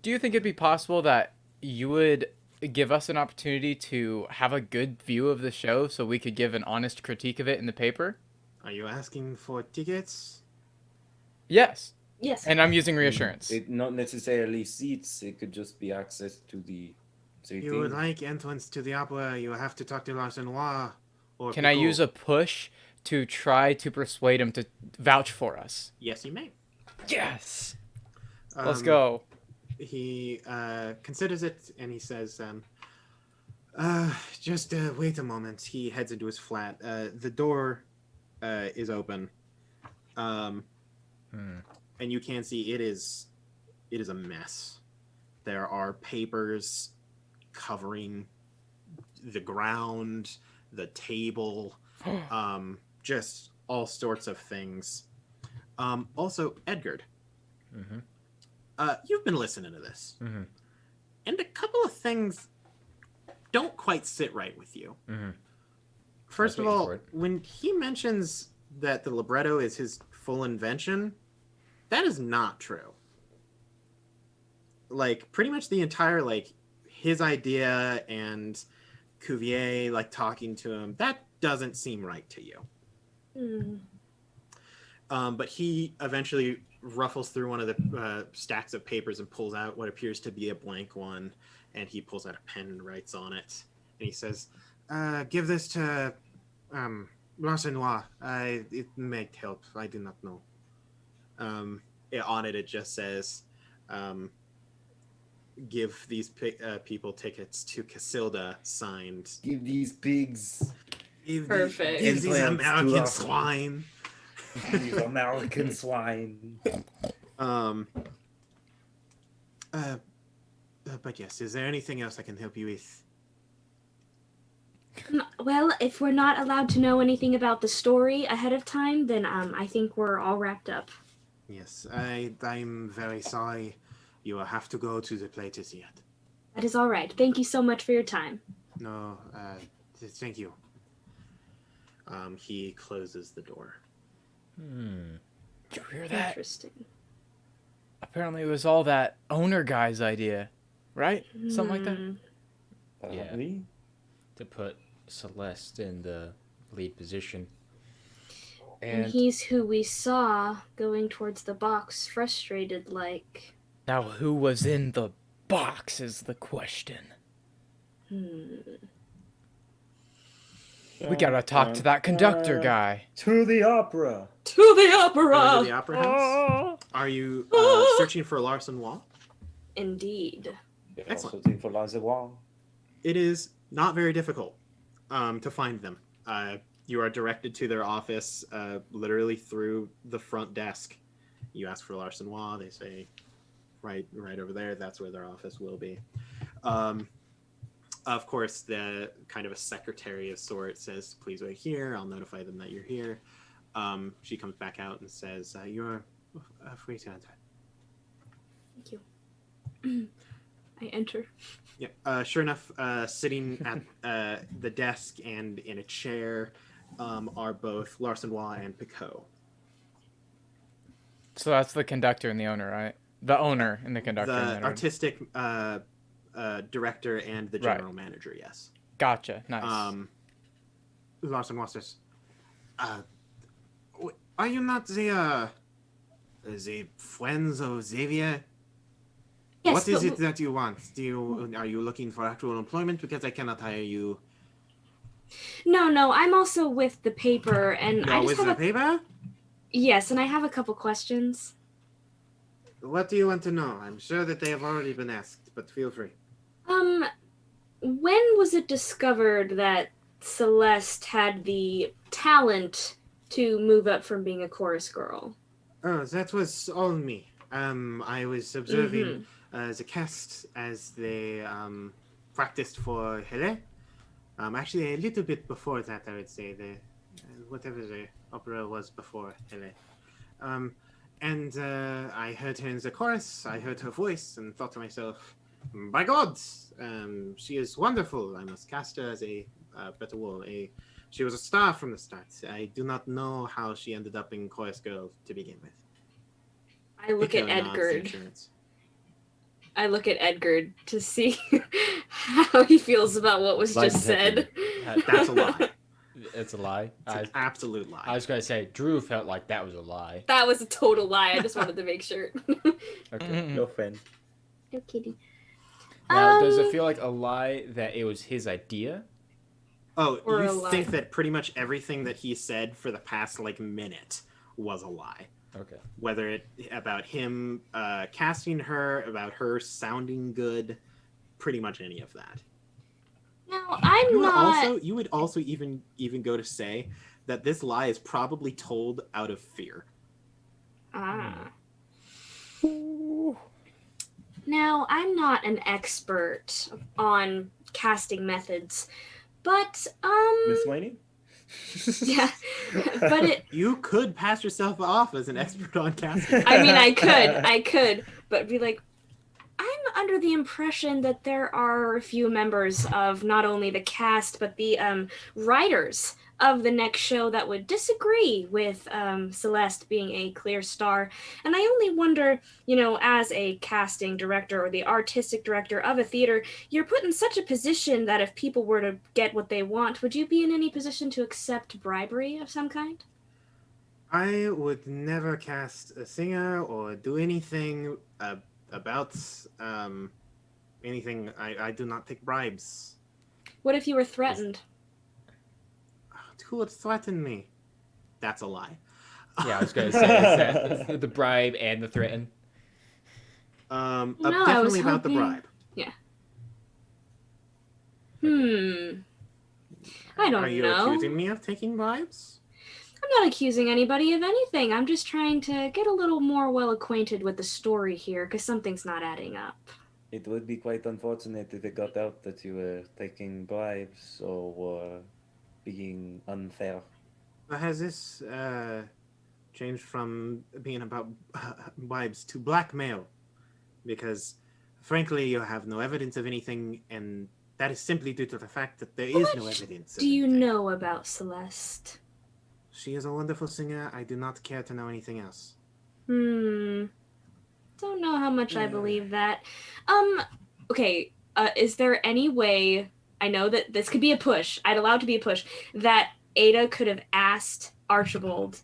[SPEAKER 2] Do you think it'd be possible that you would give us an opportunity to have a good view of the show so we could give an honest critique of it in the paper?
[SPEAKER 1] Are you asking for tickets?
[SPEAKER 2] Yes.
[SPEAKER 5] Yes.
[SPEAKER 2] And I'm using reassurance.
[SPEAKER 6] It not necessarily seats. It could just be access to the.
[SPEAKER 1] If you would like entrance to the opera, you have to talk to Larson Law. Or
[SPEAKER 2] Can I use a push to try to persuade him to vouch for us?
[SPEAKER 1] Yes, you may.
[SPEAKER 2] Yes. Let's go.
[SPEAKER 1] He considers it and he says, just wait a moment. He heads into his flat. The door is open. And you can see it is a mess. There are papers covering the ground, the table, just all sorts of things. Also, Edgard, you've been listening to this, and a couple of things don't quite sit right with you. First of all, when he mentions that the libretto is his full invention, that is not true. Like, pretty much the entire, his idea and Cuvier, talking to him, that doesn't seem right to you. But he eventually ruffles through one of the stacks of papers and pulls out what appears to be a blank one, and he pulls out a pen and writes on it. And he says, give this to Larson Law. It may help. I do not know. On it just says, give these people tickets to Casilda, signed.
[SPEAKER 6] Give these pigs.
[SPEAKER 5] Perfect.
[SPEAKER 1] Give these American swine.
[SPEAKER 6] These American swine.
[SPEAKER 1] But yes, is there anything else I can help you with?
[SPEAKER 5] Well, if we're not allowed to know anything about the story ahead of time, then I think we're all wrapped up.
[SPEAKER 1] Yes, I'm very sorry. You will have to go to the play to see it.
[SPEAKER 5] That is all right. Thank you so much for your time.
[SPEAKER 1] No, thank you. He closes the door.
[SPEAKER 2] Did you hear that?
[SPEAKER 5] Interesting.
[SPEAKER 2] Apparently it was all that owner guy's idea, right? Something like that?
[SPEAKER 4] Yeah. To put Celeste in the lead position.
[SPEAKER 5] And he's who we saw going towards the box, frustrated like.
[SPEAKER 2] Now, who was in the box is the question. We gotta talk to that conductor guy.
[SPEAKER 6] To the opera.
[SPEAKER 5] To the opera!
[SPEAKER 1] Going to the opera house? Are you searching for Larson Wall?
[SPEAKER 5] Indeed.
[SPEAKER 1] Excellent.
[SPEAKER 6] Also for Lazawang.
[SPEAKER 1] It is not very difficult to find them. You are directed to their office, literally through the front desk. You ask for Larsonois. They say, right over there. That's where their office will be. Of course, the kind of a secretary of sorts says, "Please wait here. I'll notify them that you're here." She comes back out and says, "You're free to enter."
[SPEAKER 7] Thank you. I enter.
[SPEAKER 1] Yeah. Sure enough, sitting at the desk and in a chair are both Larsonois and Picot.
[SPEAKER 2] So that's the conductor and the owner, right? The owner and the conductor.
[SPEAKER 1] The
[SPEAKER 2] and
[SPEAKER 1] artistic director and the general manager, yes.
[SPEAKER 2] Gotcha. Nice.
[SPEAKER 1] Larsonois says, "Are you not the friends of Xavier?
[SPEAKER 7] Yes,
[SPEAKER 1] What is it that you want? Are you looking for actual employment? Because I cannot hire you."
[SPEAKER 7] No, I'm also with the paper, and I just
[SPEAKER 1] With
[SPEAKER 7] have
[SPEAKER 1] the
[SPEAKER 7] a...
[SPEAKER 1] paper?
[SPEAKER 7] Yes, and I have a couple questions.
[SPEAKER 1] What do you want to know? I'm sure that they have already been asked, but feel free.
[SPEAKER 7] When was it discovered that Celeste had the talent to move up from being a chorus girl?
[SPEAKER 1] Oh, that was all me. I was observing the cast as they practiced for Hele. Actually, a little bit before that, I would say, whatever the opera was before Hele. And I heard her in the chorus, I heard her voice, and thought to myself, by God, she is wonderful. I must cast her as a better role. She was a star from the start. I do not know how she ended up in chorus girl to begin with.
[SPEAKER 5] I look at Edgard. I look at Edgard to see how he feels about what was just said.
[SPEAKER 1] That's a lie.
[SPEAKER 4] It's a lie.
[SPEAKER 1] It's an absolute lie.
[SPEAKER 4] I was going to say, Drew felt like that was a lie.
[SPEAKER 5] That was a total lie. I just wanted to make sure.
[SPEAKER 4] Okay.
[SPEAKER 6] No friend.
[SPEAKER 7] No kidding.
[SPEAKER 4] Now, does it feel like a lie that it was his idea?
[SPEAKER 1] Oh,
[SPEAKER 5] Or a
[SPEAKER 1] you
[SPEAKER 5] lie.
[SPEAKER 1] think that pretty much everything that he said for the past minute was a lie?
[SPEAKER 4] Okay.
[SPEAKER 1] Whether it about him casting her, about her sounding good, pretty much any of that.
[SPEAKER 7] No, I'm not.
[SPEAKER 1] You would also even go to say that this lie is probably told out of fear.
[SPEAKER 7] Ah. Now, I'm not an expert on casting methods, but
[SPEAKER 6] Miss Laney?
[SPEAKER 7] yeah, but it.
[SPEAKER 1] You could pass yourself off as an expert on casting.
[SPEAKER 7] I mean, I could, but be like, I'm under the impression that there are a few members of not only the cast but the writers of the next show that would disagree with Celeste being a clear star. And I only wonder, as a casting director or the artistic director of a theater, you're put in such a position that if people were to get what they want, would you be in any position to accept bribery of some kind?
[SPEAKER 1] I would never cast a singer or do anything about anything. I do not take bribes.
[SPEAKER 7] What if you were threatened?
[SPEAKER 1] Who would threaten me? That's a lie.
[SPEAKER 4] Yeah, I was going to say, is that the bribe and the threaten?
[SPEAKER 1] Definitely about the bribe.
[SPEAKER 7] Yeah. I don't know.
[SPEAKER 1] Are you accusing me of taking bribes?
[SPEAKER 7] I'm not accusing anybody of anything. I'm just trying to get a little more well acquainted with the story here, because something's not adding up.
[SPEAKER 6] It would be quite unfortunate if it got out that you were taking bribes or being unfair.
[SPEAKER 1] Has this changed from being about bribes to blackmail? Because, frankly, you have no evidence of anything, and that is simply due to the fact that there is no evidence.
[SPEAKER 7] Do you know about Celeste?
[SPEAKER 1] She is a wonderful singer. I do not care to know anything else.
[SPEAKER 7] Don't know how much I believe that. Okay, is there any way, I know that this could be a push, I'd allow it to be a push, that Ada could have asked Archibald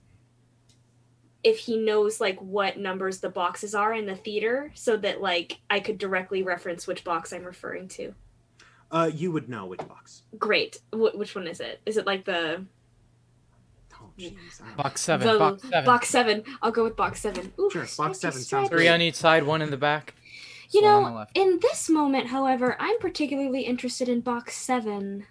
[SPEAKER 7] if he knows, what numbers the boxes are in the theater, so that, I could directly reference which box I'm referring to?
[SPEAKER 1] You would know which box.
[SPEAKER 7] Great. Which one is it? Is it the...
[SPEAKER 1] Oh, jeez.
[SPEAKER 2] Box 7.
[SPEAKER 7] Box 7. I'll go with box 7. Ooh,
[SPEAKER 1] Sure, box 7 sounds
[SPEAKER 7] stretchy.
[SPEAKER 1] great.
[SPEAKER 2] 3 on each side, 1 in the back.
[SPEAKER 7] You
[SPEAKER 2] one on the
[SPEAKER 7] know,
[SPEAKER 2] left.
[SPEAKER 7] in this moment, however, I'm particularly interested in box 7.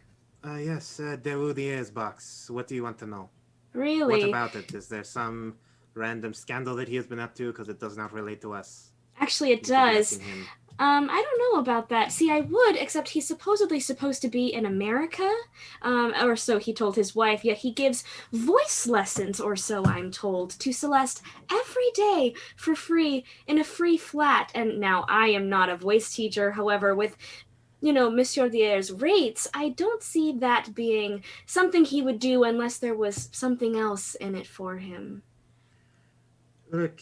[SPEAKER 1] Yes, Deroudier's box. What do you want to know? What
[SPEAKER 5] Really?
[SPEAKER 1] about it? Is there some random scandal that he has been up to? Because it does not relate to us.
[SPEAKER 5] Actually, it
[SPEAKER 1] You should be
[SPEAKER 5] does.
[SPEAKER 1] asking him.
[SPEAKER 5] I don't know about that. See, I would, except he's supposedly supposed to be in America, or so he told his wife, yet he gives voice lessons, or so I'm told, to Celeste every day for free in a free flat. And now I am not a voice teacher, however, with Monsieur Dier's rates, I don't see that being something he would do unless there was something else in it for him.
[SPEAKER 1] Look,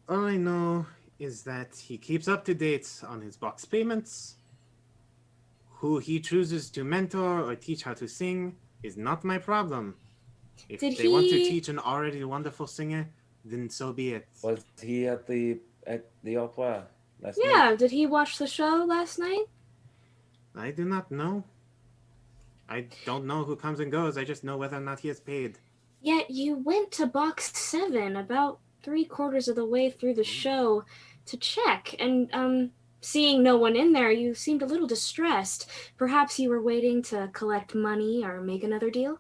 [SPEAKER 1] all I know is that he keeps up to date on his box payments. Who he chooses to mentor or teach how to sing is not my problem. If
[SPEAKER 5] Did
[SPEAKER 1] they want to
[SPEAKER 5] he-
[SPEAKER 1] teach an already wonderful singer, then so be it.
[SPEAKER 3] Was he at the opera last night?
[SPEAKER 5] Yeah, did he watch the show last night?
[SPEAKER 1] I do not know. I don't know who comes and goes. I just know whether or not he is paid.
[SPEAKER 5] Yet you went to box 7 about 3/4 of the way through the show to check, and seeing no one in there, you seemed a little distressed. Perhaps you were waiting to collect money or make another deal?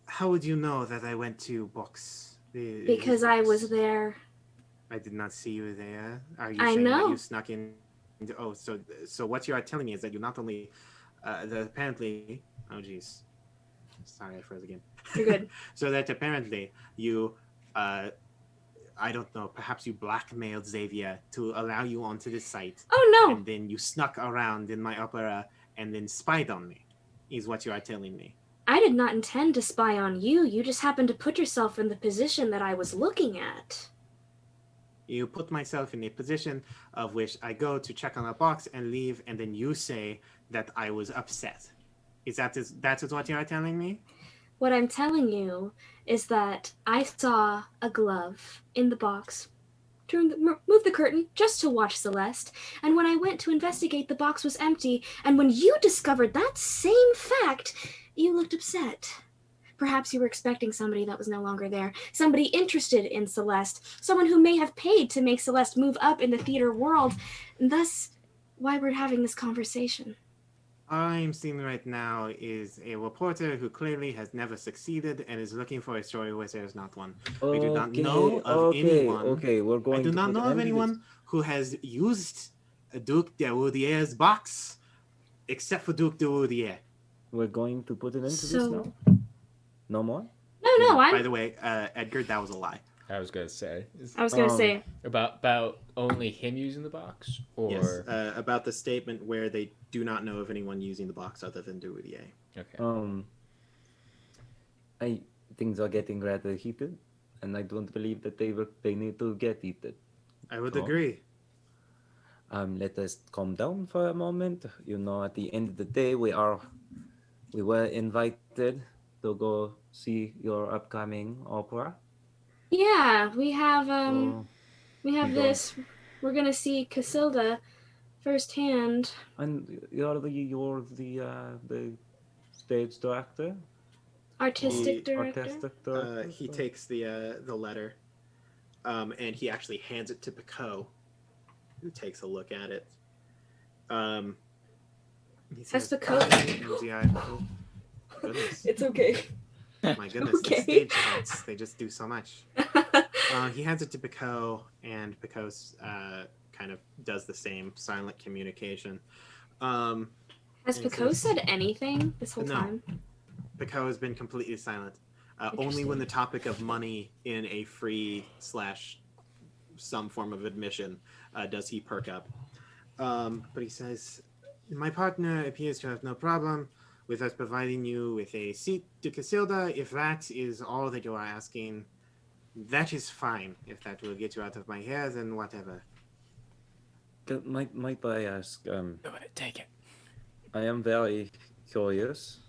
[SPEAKER 1] How would you know that I went to box?
[SPEAKER 5] Because I was there.
[SPEAKER 1] I did not see you there. Are you
[SPEAKER 5] I
[SPEAKER 1] saying that
[SPEAKER 5] know.
[SPEAKER 1] you snuck in? Oh, so what you are telling me is that you not only, apparently. Oh, jeez. Sorry, I froze again.
[SPEAKER 5] You're good.
[SPEAKER 1] So that apparently you, I don't know, perhaps you blackmailed Xavier to allow you onto the site.
[SPEAKER 5] Oh, no.
[SPEAKER 1] And then you snuck around in my opera and then spied on me, is what you are telling me.
[SPEAKER 5] I did not intend to spy on you. You just happened to put yourself in the position that I was looking at.
[SPEAKER 1] You put myself in a position of which I go to check on a box and leave, and then you say that I was upset. That is what you are telling me?
[SPEAKER 5] What I'm telling you is that I saw a glove in the box. Move the curtain just to watch Celeste, and when I went to investigate, the box was empty, and when you discovered that same fact, you looked upset. Perhaps you were expecting somebody that was no longer there, somebody interested in Celeste, someone who may have paid to make Celeste move up in the theater world, and thus why we're having this conversation.
[SPEAKER 1] I'm seeing right now is a reporter who clearly has never succeeded and is looking for a story where there is not one. I do not know of anyone.
[SPEAKER 3] Okay, we're going.
[SPEAKER 1] I do
[SPEAKER 3] to
[SPEAKER 1] not
[SPEAKER 3] put
[SPEAKER 1] know
[SPEAKER 3] an
[SPEAKER 1] of
[SPEAKER 3] end to
[SPEAKER 1] anyone who has used Duke de Roudier's box except for Duke de Roudier.
[SPEAKER 3] We're going to put an end to this
[SPEAKER 5] So-
[SPEAKER 3] now. No more.
[SPEAKER 5] No,
[SPEAKER 1] By the way, Edgard, that was a lie.
[SPEAKER 4] I was gonna say
[SPEAKER 5] I was going to say,
[SPEAKER 4] about only him using the box, or
[SPEAKER 1] Yes, about the statement where they do not know of anyone using the box other than de Roudier.
[SPEAKER 4] okay.
[SPEAKER 3] Things are getting rather heated, and I don't believe that they need to get heated.
[SPEAKER 1] I would
[SPEAKER 3] Oh.
[SPEAKER 1] agree.
[SPEAKER 3] Let us calm down for a moment. At the end of the day, we were invited to go see your upcoming opera.
[SPEAKER 5] yeah, we have
[SPEAKER 3] So,
[SPEAKER 5] we have
[SPEAKER 3] you
[SPEAKER 5] this. We're going to see Casilda firsthand.
[SPEAKER 3] and you're the stage director,
[SPEAKER 5] Artistic
[SPEAKER 1] The
[SPEAKER 5] director.
[SPEAKER 3] artistic director.
[SPEAKER 1] He
[SPEAKER 3] so-
[SPEAKER 1] takes the letter, and he actually hands it to Pico, who takes a look at it. He
[SPEAKER 5] That's
[SPEAKER 1] says,
[SPEAKER 5] Pico.
[SPEAKER 1] Oh, goodness.
[SPEAKER 5] It's okay.
[SPEAKER 1] My goodness,
[SPEAKER 5] Okay.
[SPEAKER 1] the stage frights, they just do so much. He hands it to Pico, and Pico's kind of does the same silent communication.
[SPEAKER 5] Has
[SPEAKER 1] It
[SPEAKER 5] Pico
[SPEAKER 1] says-
[SPEAKER 5] said anything this whole
[SPEAKER 1] No.
[SPEAKER 5] time?
[SPEAKER 1] Pico has been completely silent. Only
[SPEAKER 5] Interesting.
[SPEAKER 1] when the topic of money in a free / some form of admission does he perk up. But he says, my partner appears to have no problem with us providing you with a seat to Casilda. If that is all that you are asking, that is fine. If that will get you out of my hair, then whatever.
[SPEAKER 3] Might I ask?
[SPEAKER 2] Go ahead, take it.
[SPEAKER 3] I am very curious.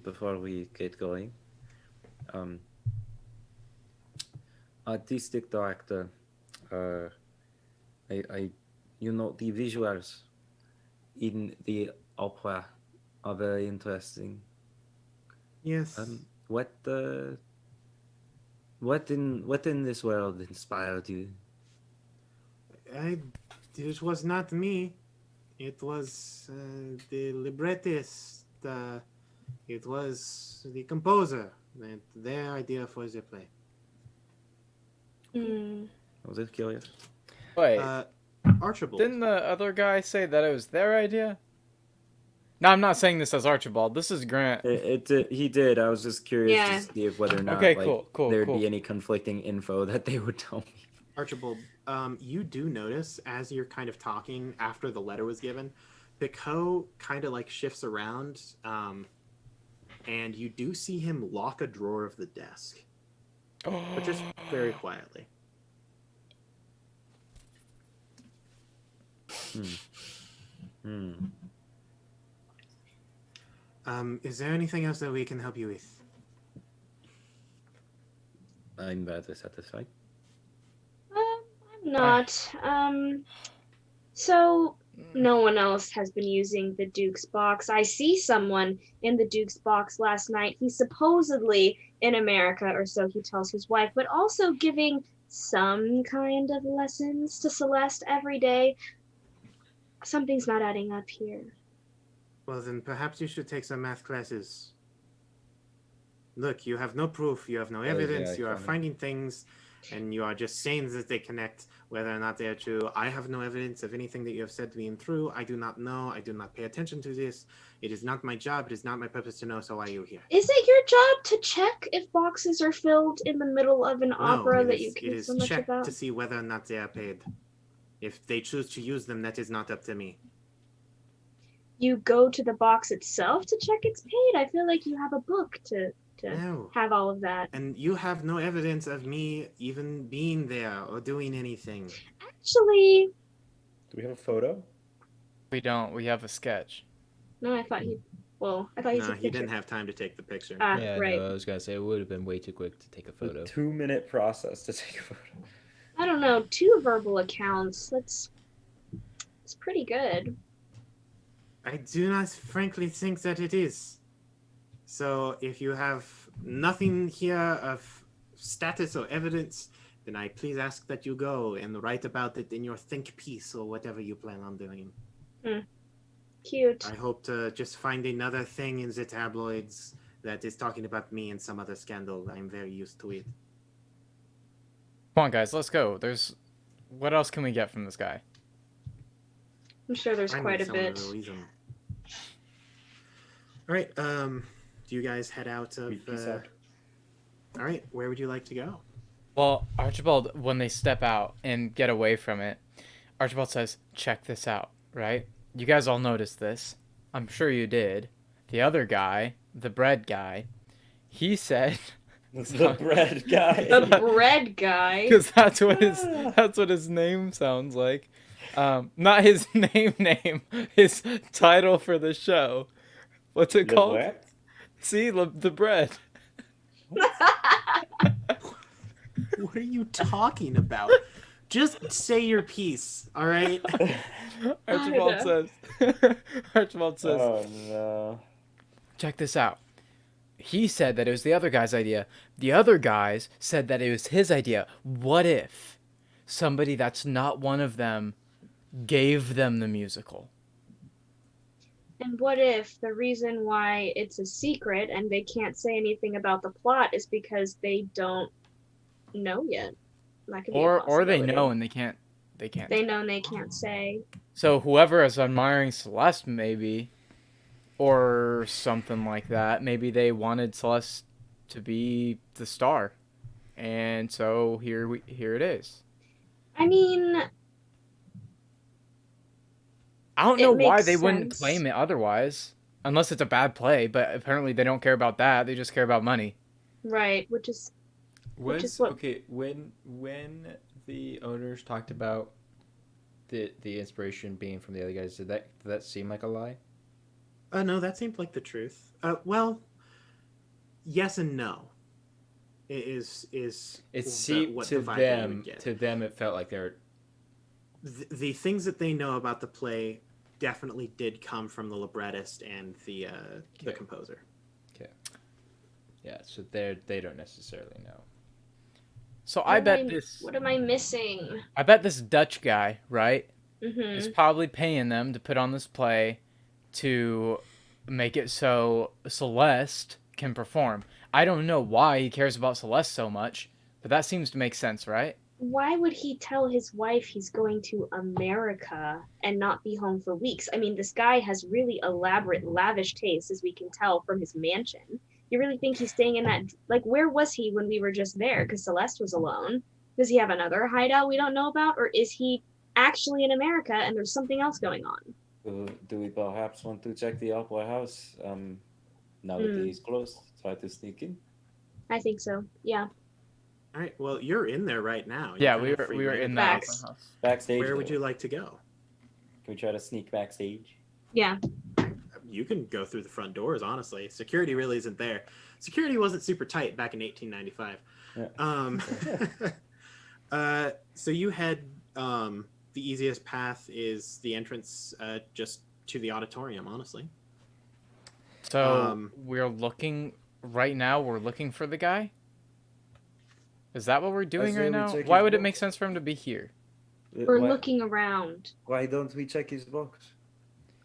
[SPEAKER 3] Before we get going, artistic director. I the visuals in the opera are very interesting.
[SPEAKER 1] Yes.
[SPEAKER 3] What in this world inspired you?
[SPEAKER 1] It was not me. It was the librettist. It was the composer. Their idea for the play.
[SPEAKER 6] Was it curious?
[SPEAKER 2] Wait,
[SPEAKER 1] Archibald.
[SPEAKER 2] didn't the other guy say that it was their idea? No, I'm not saying this as Archibald. This is Grant.
[SPEAKER 6] He did. I was just curious
[SPEAKER 5] Yeah.
[SPEAKER 6] to see if whether or not
[SPEAKER 2] Okay,
[SPEAKER 6] like
[SPEAKER 2] cool,
[SPEAKER 6] there'd
[SPEAKER 2] cool.
[SPEAKER 6] be any conflicting info that they would tell me.
[SPEAKER 1] Archibald, you do notice as you're kind of talking after the letter was given, Pico kind of like shifts around, and you do see him lock a drawer of the desk, but just very quietly. Is there anything else that we can help you with?
[SPEAKER 6] I'm rather satisfied.
[SPEAKER 5] I'm not. So no one else has been using the Duke's box. I see someone in the Duke's box last night. He's supposedly in America, or so he tells his wife, but also giving some kind of lessons to Celeste every day. Something's not adding up here.
[SPEAKER 1] Well, then perhaps you should take some math classes. Look, you have no proof, you have no evidence,
[SPEAKER 6] yeah,
[SPEAKER 1] you are
[SPEAKER 6] fine.
[SPEAKER 1] finding things, and you are just saying that they connect, whether or not they are true. I have no evidence of anything that you have said being true. I do not know. I do not pay attention to this. It is not my job. It is not my purpose to know, so why are you here?
[SPEAKER 5] Is it your job to check if boxes are filled in the middle of an opera
[SPEAKER 1] it
[SPEAKER 5] that
[SPEAKER 1] is,
[SPEAKER 5] you
[SPEAKER 1] it
[SPEAKER 5] care
[SPEAKER 1] is
[SPEAKER 5] so much
[SPEAKER 1] checked
[SPEAKER 5] about?
[SPEAKER 1] to see whether or not they are paid. If they choose to use them, that is not up to me.
[SPEAKER 5] You go to the box itself to check it's paid? I feel like you have a book to
[SPEAKER 1] No.
[SPEAKER 5] have all of that.
[SPEAKER 1] And you have no evidence of me even being there or doing anything.
[SPEAKER 5] Actually,
[SPEAKER 6] Do we have a photo?
[SPEAKER 2] We don't. We have a sketch.
[SPEAKER 5] no, I thought he. Well, I thought he
[SPEAKER 1] No,
[SPEAKER 5] took
[SPEAKER 1] he
[SPEAKER 5] picture.
[SPEAKER 1] didn't have time to take the picture.
[SPEAKER 5] Ah,
[SPEAKER 4] Yeah,
[SPEAKER 5] right.
[SPEAKER 4] no, I was gonna say it would have been way too quick to take a
[SPEAKER 6] A
[SPEAKER 4] photo.
[SPEAKER 6] 2-minute process to take a photo.
[SPEAKER 5] I don't know. 2 verbal accounts. It's pretty good.
[SPEAKER 1] I do not frankly think that it is. So if you have nothing here of status or evidence, then I please ask that you go and write about it in your think piece or whatever you plan on doing.
[SPEAKER 5] Cute.
[SPEAKER 1] I hope to just find another thing in the tabloids that is talking about me and some other scandal. I'm very used to it.
[SPEAKER 2] Come on, guys, let's go. What else can we get from this guy?
[SPEAKER 5] I'm sure there's
[SPEAKER 1] Find
[SPEAKER 5] quite
[SPEAKER 1] me
[SPEAKER 5] a
[SPEAKER 1] someone
[SPEAKER 5] bit.
[SPEAKER 1] to release him. All right. Do you guys head out of?
[SPEAKER 6] Peace out.
[SPEAKER 1] All right. Where would you like to go?
[SPEAKER 2] Well, Archibald, when they step out and get away from it, Archibald says, check this out, right? You guys all noticed this. I'm sure you did. The other guy, the bread guy, he said...
[SPEAKER 6] The bread guy.
[SPEAKER 5] The bread guy.
[SPEAKER 2] Because that's what his name sounds like. Not his name, his title for the show. What's it called?
[SPEAKER 6] What?
[SPEAKER 2] See, the bread.
[SPEAKER 1] What are you talking about? Just say your piece, all right?
[SPEAKER 2] Archibald says,
[SPEAKER 6] Oh no.
[SPEAKER 2] check this out. He said that it was the other guy's idea. The other guys said that it was his idea. What if somebody that's not one of them gave them the musical?
[SPEAKER 5] And what if the reason why it's a secret and they can't say anything about the plot is because they don't know yet? That could be a
[SPEAKER 2] Or they
[SPEAKER 5] possibility.
[SPEAKER 2] know and they can't.
[SPEAKER 5] They know and they can't say.
[SPEAKER 2] So whoever is admiring Celeste, maybe, or something like that, maybe they wanted Celeste to be the star, and so here it is.
[SPEAKER 5] I mean,
[SPEAKER 2] I don't know
[SPEAKER 5] It
[SPEAKER 2] why
[SPEAKER 5] makes
[SPEAKER 2] they wouldn't
[SPEAKER 5] sense.
[SPEAKER 2] claim it otherwise, unless it's a bad play. But apparently they don't care about that. They just care about money.
[SPEAKER 5] right, which is
[SPEAKER 4] Was
[SPEAKER 5] what-
[SPEAKER 4] okay when the owners talked about the inspiration being from the other guys. Did that seem like a lie?
[SPEAKER 1] No, that seemed like the truth. Well, yes and no. It is
[SPEAKER 4] It
[SPEAKER 1] the-
[SPEAKER 4] seemed
[SPEAKER 1] what
[SPEAKER 4] to
[SPEAKER 1] the vibe that you
[SPEAKER 4] them.
[SPEAKER 1] would get.
[SPEAKER 4] To them, it felt like they're.
[SPEAKER 1] The things that they know about the play definitely did come from the librettist and the
[SPEAKER 4] Okay.
[SPEAKER 1] composer.
[SPEAKER 4] Yeah, so they don't necessarily know.
[SPEAKER 2] So I bet
[SPEAKER 5] What am I missing?
[SPEAKER 2] I bet this Dutch guy, right? is probably paying them to put on this play to make it so Celeste can perform. I don't know why he cares about Celeste so much, but that seems to make sense, right?
[SPEAKER 7] Why would he tell his wife he's going to America and not be home for weeks? I mean, this guy has really elaborate, lavish tastes, as we can tell from his mansion. You really think he's staying in that? Like, where was he when we were just there? Because Celeste was alone. Does he have another hideout we don't know about? Or is he actually in America and there's something else going on?
[SPEAKER 6] Do we perhaps want to check the Opera House now that it is closed? Try to sneak in?
[SPEAKER 7] I think so, yeah.
[SPEAKER 1] All right. Well, you're in there right now.
[SPEAKER 2] Yeah, we were in that
[SPEAKER 7] Facts.
[SPEAKER 2] open house.
[SPEAKER 6] Backstage.
[SPEAKER 1] Where would
[SPEAKER 6] though.
[SPEAKER 1] you like to go?
[SPEAKER 6] Can we try to sneak backstage?
[SPEAKER 7] Yeah.
[SPEAKER 1] You can go through the front doors, honestly. Security really isn't there. Security wasn't super tight back in 1895.
[SPEAKER 6] Yeah.
[SPEAKER 1] So you head, the easiest path is the entrance just to the auditorium, honestly.
[SPEAKER 2] So we're looking for the guy? Is that what we're doing right now? Why would it make sense for him to be here?
[SPEAKER 7] We're looking around.
[SPEAKER 6] Why don't we check his box?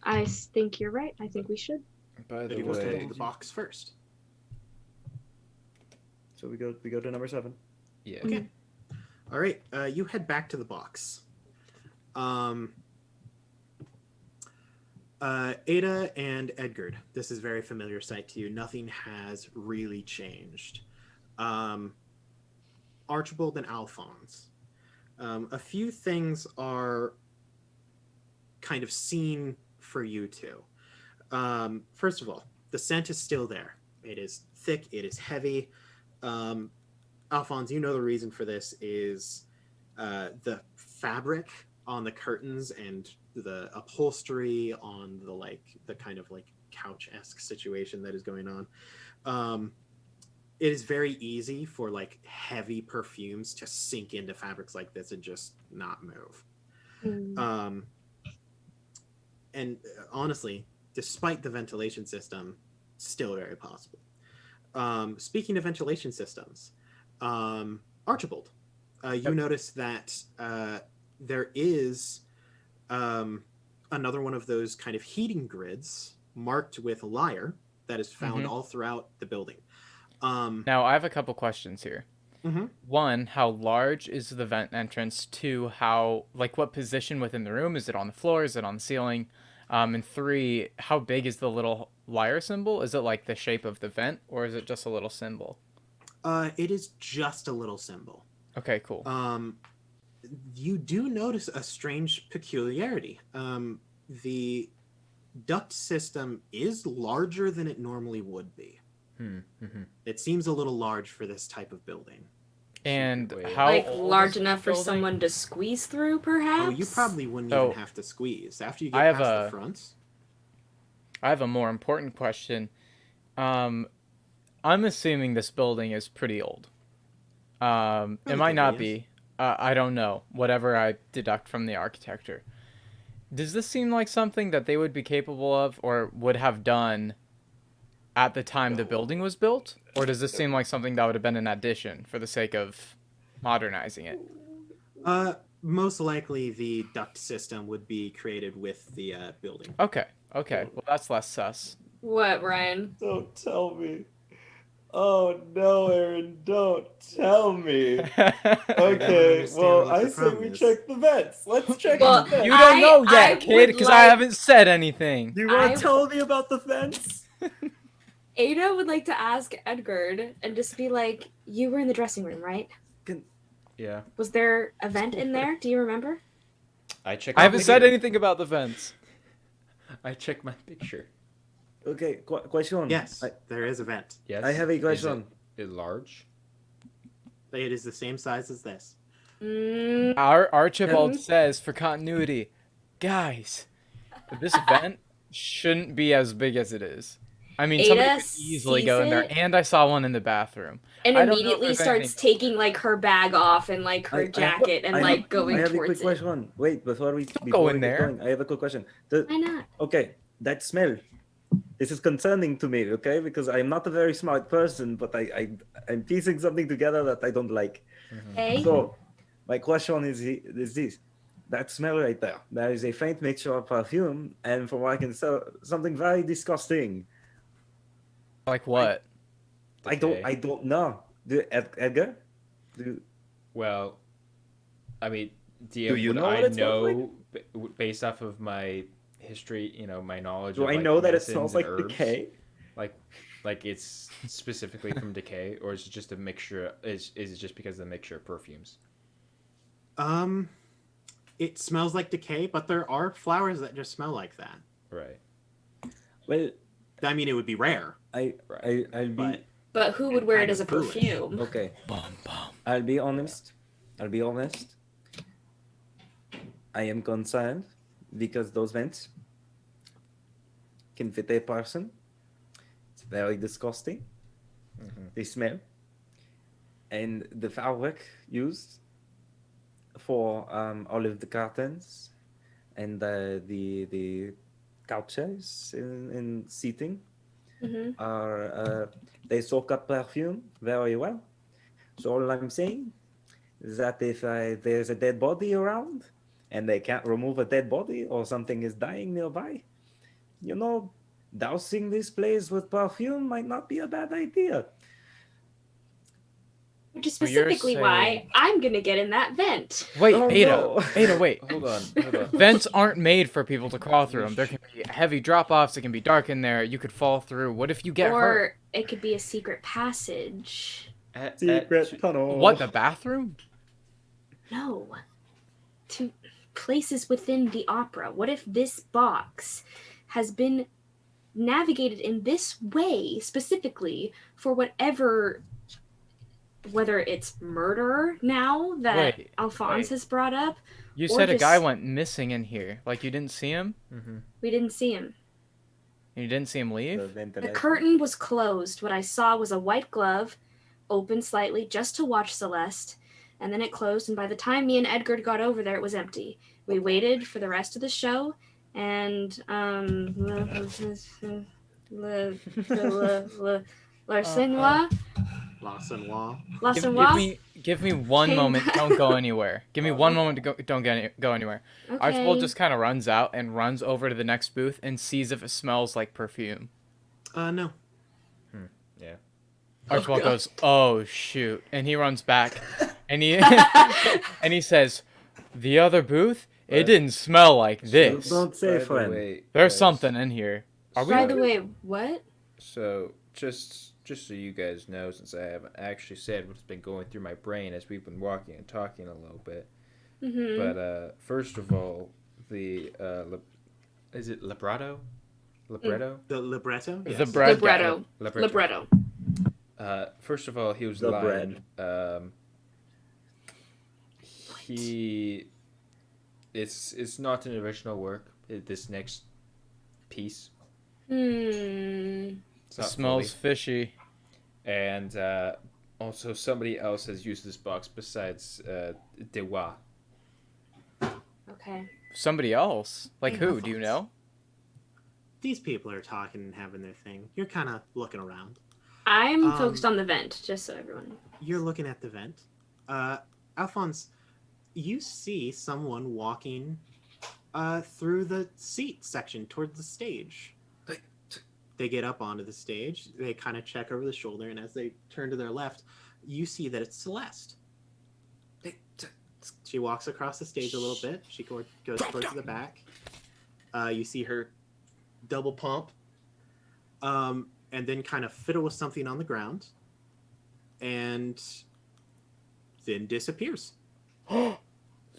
[SPEAKER 7] I think you're right. I think we should.
[SPEAKER 2] By
[SPEAKER 1] But
[SPEAKER 2] the
[SPEAKER 1] he wants to
[SPEAKER 2] way,
[SPEAKER 1] take the box first.
[SPEAKER 6] So we go to number 7.
[SPEAKER 2] yeah.
[SPEAKER 1] Okay. All right. You head back to the box. Ada and Edgard, this is a very familiar sight to you. Nothing has really changed. Archibald and Alphonse. A few things are kind of seen for you two. First of all, the scent is still there. It is thick. It is heavy. Alphonse, you know the reason for this is the fabric on the curtains and the upholstery on the kind of couch-esque situation that is going on. It is very easy for heavy perfumes to sink into fabrics like this and just not move. And honestly, despite the ventilation system, still very possible. Speaking of ventilation systems, Archibald, you notice that there is another one of those kind of heating grids marked with lyre that is found all throughout the building.
[SPEAKER 2] Now, I have a couple questions here. One, how large is the vent entrance? Two, what position within the room? Is it on the floor? Is it on the ceiling? And three, how big is the little lyre symbol? Is it like the shape of the vent, or is it just a little symbol?
[SPEAKER 1] It is just a little symbol.
[SPEAKER 2] Okay, cool.
[SPEAKER 1] You do notice a strange peculiarity. The duct system is larger than it normally would be. It seems a little large for this type of building.
[SPEAKER 2] And how old
[SPEAKER 5] large
[SPEAKER 2] is
[SPEAKER 5] enough for
[SPEAKER 2] this building?
[SPEAKER 5] someone to squeeze through, perhaps?
[SPEAKER 1] Oh, you probably wouldn't even have to squeeze. After you
[SPEAKER 2] I
[SPEAKER 1] get
[SPEAKER 2] have
[SPEAKER 1] past the front.
[SPEAKER 2] I have a more important question. I'm assuming this building is pretty old. It might not be. I don't know. Whatever I deduct from the architecture. Does this seem like something that they would be capable of or would have done at the time the building was built? Or does this seem like something that would have been an addition for the sake of modernizing it?
[SPEAKER 1] Most likely the duct system would be created with the building.
[SPEAKER 2] Okay. Well, that's less sus.
[SPEAKER 5] What, Ryan?
[SPEAKER 6] Don't tell me. Oh no, Aaron, don't tell me. Okay, well, I say we check the vents. Let's check the vents.
[SPEAKER 2] You don't know
[SPEAKER 5] I
[SPEAKER 2] yet, kid, because I haven't said anything.
[SPEAKER 6] You want to tell me about the vents?
[SPEAKER 5] Ada would like to ask Edgard and just be like, you were in the dressing room, right?
[SPEAKER 4] Yeah.
[SPEAKER 5] Was there a vent in there? Do you remember?
[SPEAKER 4] I
[SPEAKER 2] haven't said anything about the vents.
[SPEAKER 4] I checked my picture.
[SPEAKER 6] Okay, question.
[SPEAKER 1] Yes, there is a vent.
[SPEAKER 4] Yes.
[SPEAKER 6] I have a question.
[SPEAKER 4] Is it large?
[SPEAKER 1] It is the same size as this.
[SPEAKER 2] Our Archibald says, for continuity, guys, this vent shouldn't be as big as it is. I mean, somebody could easily go in there, and I saw one in the bathroom.
[SPEAKER 5] And immediately starts taking her bag off and her jacket and going
[SPEAKER 6] I have
[SPEAKER 5] towards
[SPEAKER 6] a quick question. Wait, before we
[SPEAKER 2] go in there.
[SPEAKER 6] I have a quick question.
[SPEAKER 5] Why not?
[SPEAKER 6] Okay, that smell. This is concerning to me, okay? Because I'm not a very smart person, but I'm piecing something together that I don't like.
[SPEAKER 5] Okay.
[SPEAKER 6] So, my question is this. that smell right there. That is a faint mixture of perfume and, from what I can tell, something very disgusting.
[SPEAKER 2] Like what?
[SPEAKER 6] I don't know. Edgar?
[SPEAKER 4] Well, I mean,
[SPEAKER 6] Do you
[SPEAKER 4] would
[SPEAKER 6] know what
[SPEAKER 4] I
[SPEAKER 6] it smells
[SPEAKER 4] know based off of my history, my knowledge
[SPEAKER 6] Do
[SPEAKER 4] of
[SPEAKER 6] I
[SPEAKER 4] like
[SPEAKER 6] know that it
[SPEAKER 4] medicines
[SPEAKER 6] smells
[SPEAKER 4] and
[SPEAKER 6] like
[SPEAKER 4] herbs?
[SPEAKER 6] decay?
[SPEAKER 4] Like it's specifically from decay, or is it just a mixture? Is it just because of the mixture of perfumes?
[SPEAKER 1] It smells like decay, but there are flowers that just smell like that.
[SPEAKER 4] Right.
[SPEAKER 6] Well,
[SPEAKER 1] I mean, it would be rare.
[SPEAKER 6] I'll be
[SPEAKER 5] But who would wear it
[SPEAKER 1] Kind
[SPEAKER 5] as a
[SPEAKER 1] of foolish.
[SPEAKER 5] perfume?
[SPEAKER 6] okay.
[SPEAKER 2] Bum bum.
[SPEAKER 6] I'll be honest. I am concerned because those vents can fit a person. It's very disgusting. They smell. And the fabric used for all of the curtains and the couches in seating are they soak up perfume very well. So all I'm saying is that if there's a dead body around and they can't remove a dead body or something is dying nearby, dousing this place with perfume might not be a bad idea.
[SPEAKER 5] Which is
[SPEAKER 2] So you're
[SPEAKER 5] specifically why
[SPEAKER 2] saying-
[SPEAKER 5] I'm gonna get in that vent.
[SPEAKER 2] Wait,
[SPEAKER 6] Oh,
[SPEAKER 2] Ada.
[SPEAKER 6] no.
[SPEAKER 2] Ada, wait.
[SPEAKER 4] Hold on.
[SPEAKER 2] Vents aren't made for people to crawl through them. There can be heavy drop-offs. It can be dark in there. You could fall through. What if you get
[SPEAKER 5] Or
[SPEAKER 2] hurt?
[SPEAKER 5] it could be a secret passage.
[SPEAKER 6] Secret tunnel.
[SPEAKER 2] What, the bathroom?
[SPEAKER 5] No. To places within the opera. What if this box has been navigated in this way specifically for whether it's murder now that
[SPEAKER 2] Wait,
[SPEAKER 5] Alphonse has brought up?
[SPEAKER 2] You
[SPEAKER 5] Or
[SPEAKER 2] said a guy
[SPEAKER 5] just-
[SPEAKER 2] went missing in here. Like, you didn't see him?
[SPEAKER 5] We didn't see him.
[SPEAKER 2] And you didn't see him leave?
[SPEAKER 5] The curtain was closed. What I saw was a white glove open slightly just to watch Celeste, and then it closed, and by the time me and Edgard got over there, it was empty. We waited for the rest of the show, and Larcenois.
[SPEAKER 2] Give me one
[SPEAKER 5] Came
[SPEAKER 2] moment.
[SPEAKER 5] back.
[SPEAKER 2] Don't go anywhere. Give me one moment to go. Don't go anywhere.
[SPEAKER 5] Okay.
[SPEAKER 2] Archibald just kind of runs out and runs over to the next booth and sees if it smells like perfume.
[SPEAKER 1] No.
[SPEAKER 4] Yeah.
[SPEAKER 2] Archibald goes, "Oh shoot!" and he runs back, and he and he says, "The other booth, it didn't smell like this.
[SPEAKER 6] Don't say friend.
[SPEAKER 2] There's something in here." Are we?
[SPEAKER 5] By the way, what?
[SPEAKER 4] So just so you guys know, since I haven't actually said what's been going through my brain as we've been walking and talking a little bit. But first of all, the is it libretto? Libretto?
[SPEAKER 1] The libretto?
[SPEAKER 2] The
[SPEAKER 1] Yes.
[SPEAKER 2] bread guy.
[SPEAKER 5] Libretto.
[SPEAKER 4] First of all, he was
[SPEAKER 6] The
[SPEAKER 4] lying. It's not an original work. This next piece. It's
[SPEAKER 2] It
[SPEAKER 4] not
[SPEAKER 2] smells
[SPEAKER 4] fully.
[SPEAKER 2] fishy.
[SPEAKER 4] And also, somebody else has used this box besides Dewa.
[SPEAKER 5] Okay.
[SPEAKER 2] Somebody else? Like
[SPEAKER 1] Hey,
[SPEAKER 2] who?
[SPEAKER 1] Alphonse.
[SPEAKER 2] Do you know?
[SPEAKER 1] These people are talking and having their thing. You're kind of looking around.
[SPEAKER 5] I'm focused on the vent, just so everyone.
[SPEAKER 1] You're looking at the vent. Alphonse, you see someone walking through the seat section toward the stage. They get up onto the stage. They kind of check over the shoulder, and as they turn to their left, you see that it's Celeste. She walks across the stage a little bit. She goes towards the back. You see her double pump, and then kind of fiddle with something on the ground, and then disappears.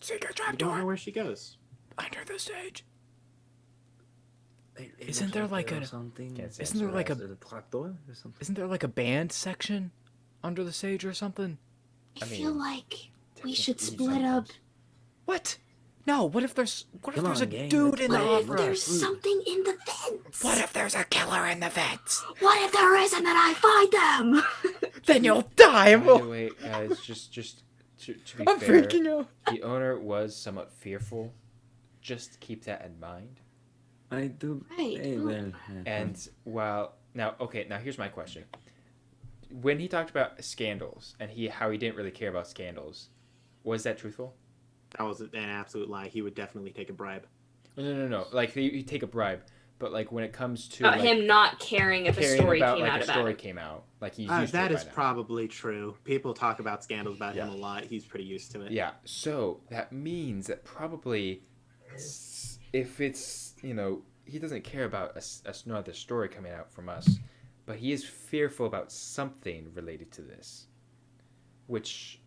[SPEAKER 2] Secret
[SPEAKER 1] You don't know where she goes.
[SPEAKER 2] under the stage.
[SPEAKER 6] It
[SPEAKER 2] Isn't
[SPEAKER 6] looks
[SPEAKER 2] there like
[SPEAKER 6] there
[SPEAKER 2] a-
[SPEAKER 6] was something?
[SPEAKER 4] Can't say
[SPEAKER 2] Isn't there like a?
[SPEAKER 6] Is it a trapdoor or something?
[SPEAKER 2] Isn't there like a band section under the stage or something?
[SPEAKER 7] I feel like we should
[SPEAKER 4] technically
[SPEAKER 7] split up.
[SPEAKER 2] What? No. What if there's
[SPEAKER 6] Come
[SPEAKER 2] a
[SPEAKER 6] on, gang,
[SPEAKER 2] dude in
[SPEAKER 6] let's
[SPEAKER 2] the
[SPEAKER 7] What if
[SPEAKER 2] opera?
[SPEAKER 7] there's something in the vents?
[SPEAKER 2] What if there's a killer in the vents?
[SPEAKER 7] What if there isn't and I find them?
[SPEAKER 2] Then you'll die.
[SPEAKER 4] By the way, guys, just to be
[SPEAKER 2] I'm
[SPEAKER 4] fair,
[SPEAKER 2] freaking out.
[SPEAKER 4] the owner was somewhat fearful. Just keep that in mind.
[SPEAKER 6] I do.
[SPEAKER 5] Right.
[SPEAKER 6] Hey, well,
[SPEAKER 4] And now here's my question. When he talked about scandals and how he didn't really care about scandals, was that truthful?
[SPEAKER 1] That was an absolute lie. He would definitely take a bribe.
[SPEAKER 4] No. Like you take a bribe, but like when it comes to
[SPEAKER 5] About
[SPEAKER 4] like,
[SPEAKER 5] him not caring if a
[SPEAKER 4] caring
[SPEAKER 5] story
[SPEAKER 4] about
[SPEAKER 5] came
[SPEAKER 4] like
[SPEAKER 5] out
[SPEAKER 4] a
[SPEAKER 5] about
[SPEAKER 4] story
[SPEAKER 5] him.
[SPEAKER 4] came out, like he's used to
[SPEAKER 1] That
[SPEAKER 4] it
[SPEAKER 1] is
[SPEAKER 4] by now.
[SPEAKER 1] probably true. People talk about scandals about him a lot. He's pretty used to it.
[SPEAKER 4] Yeah, so that means that probably if it's, he doesn't care about another story coming out from us, but he is fearful about something related to this. Which,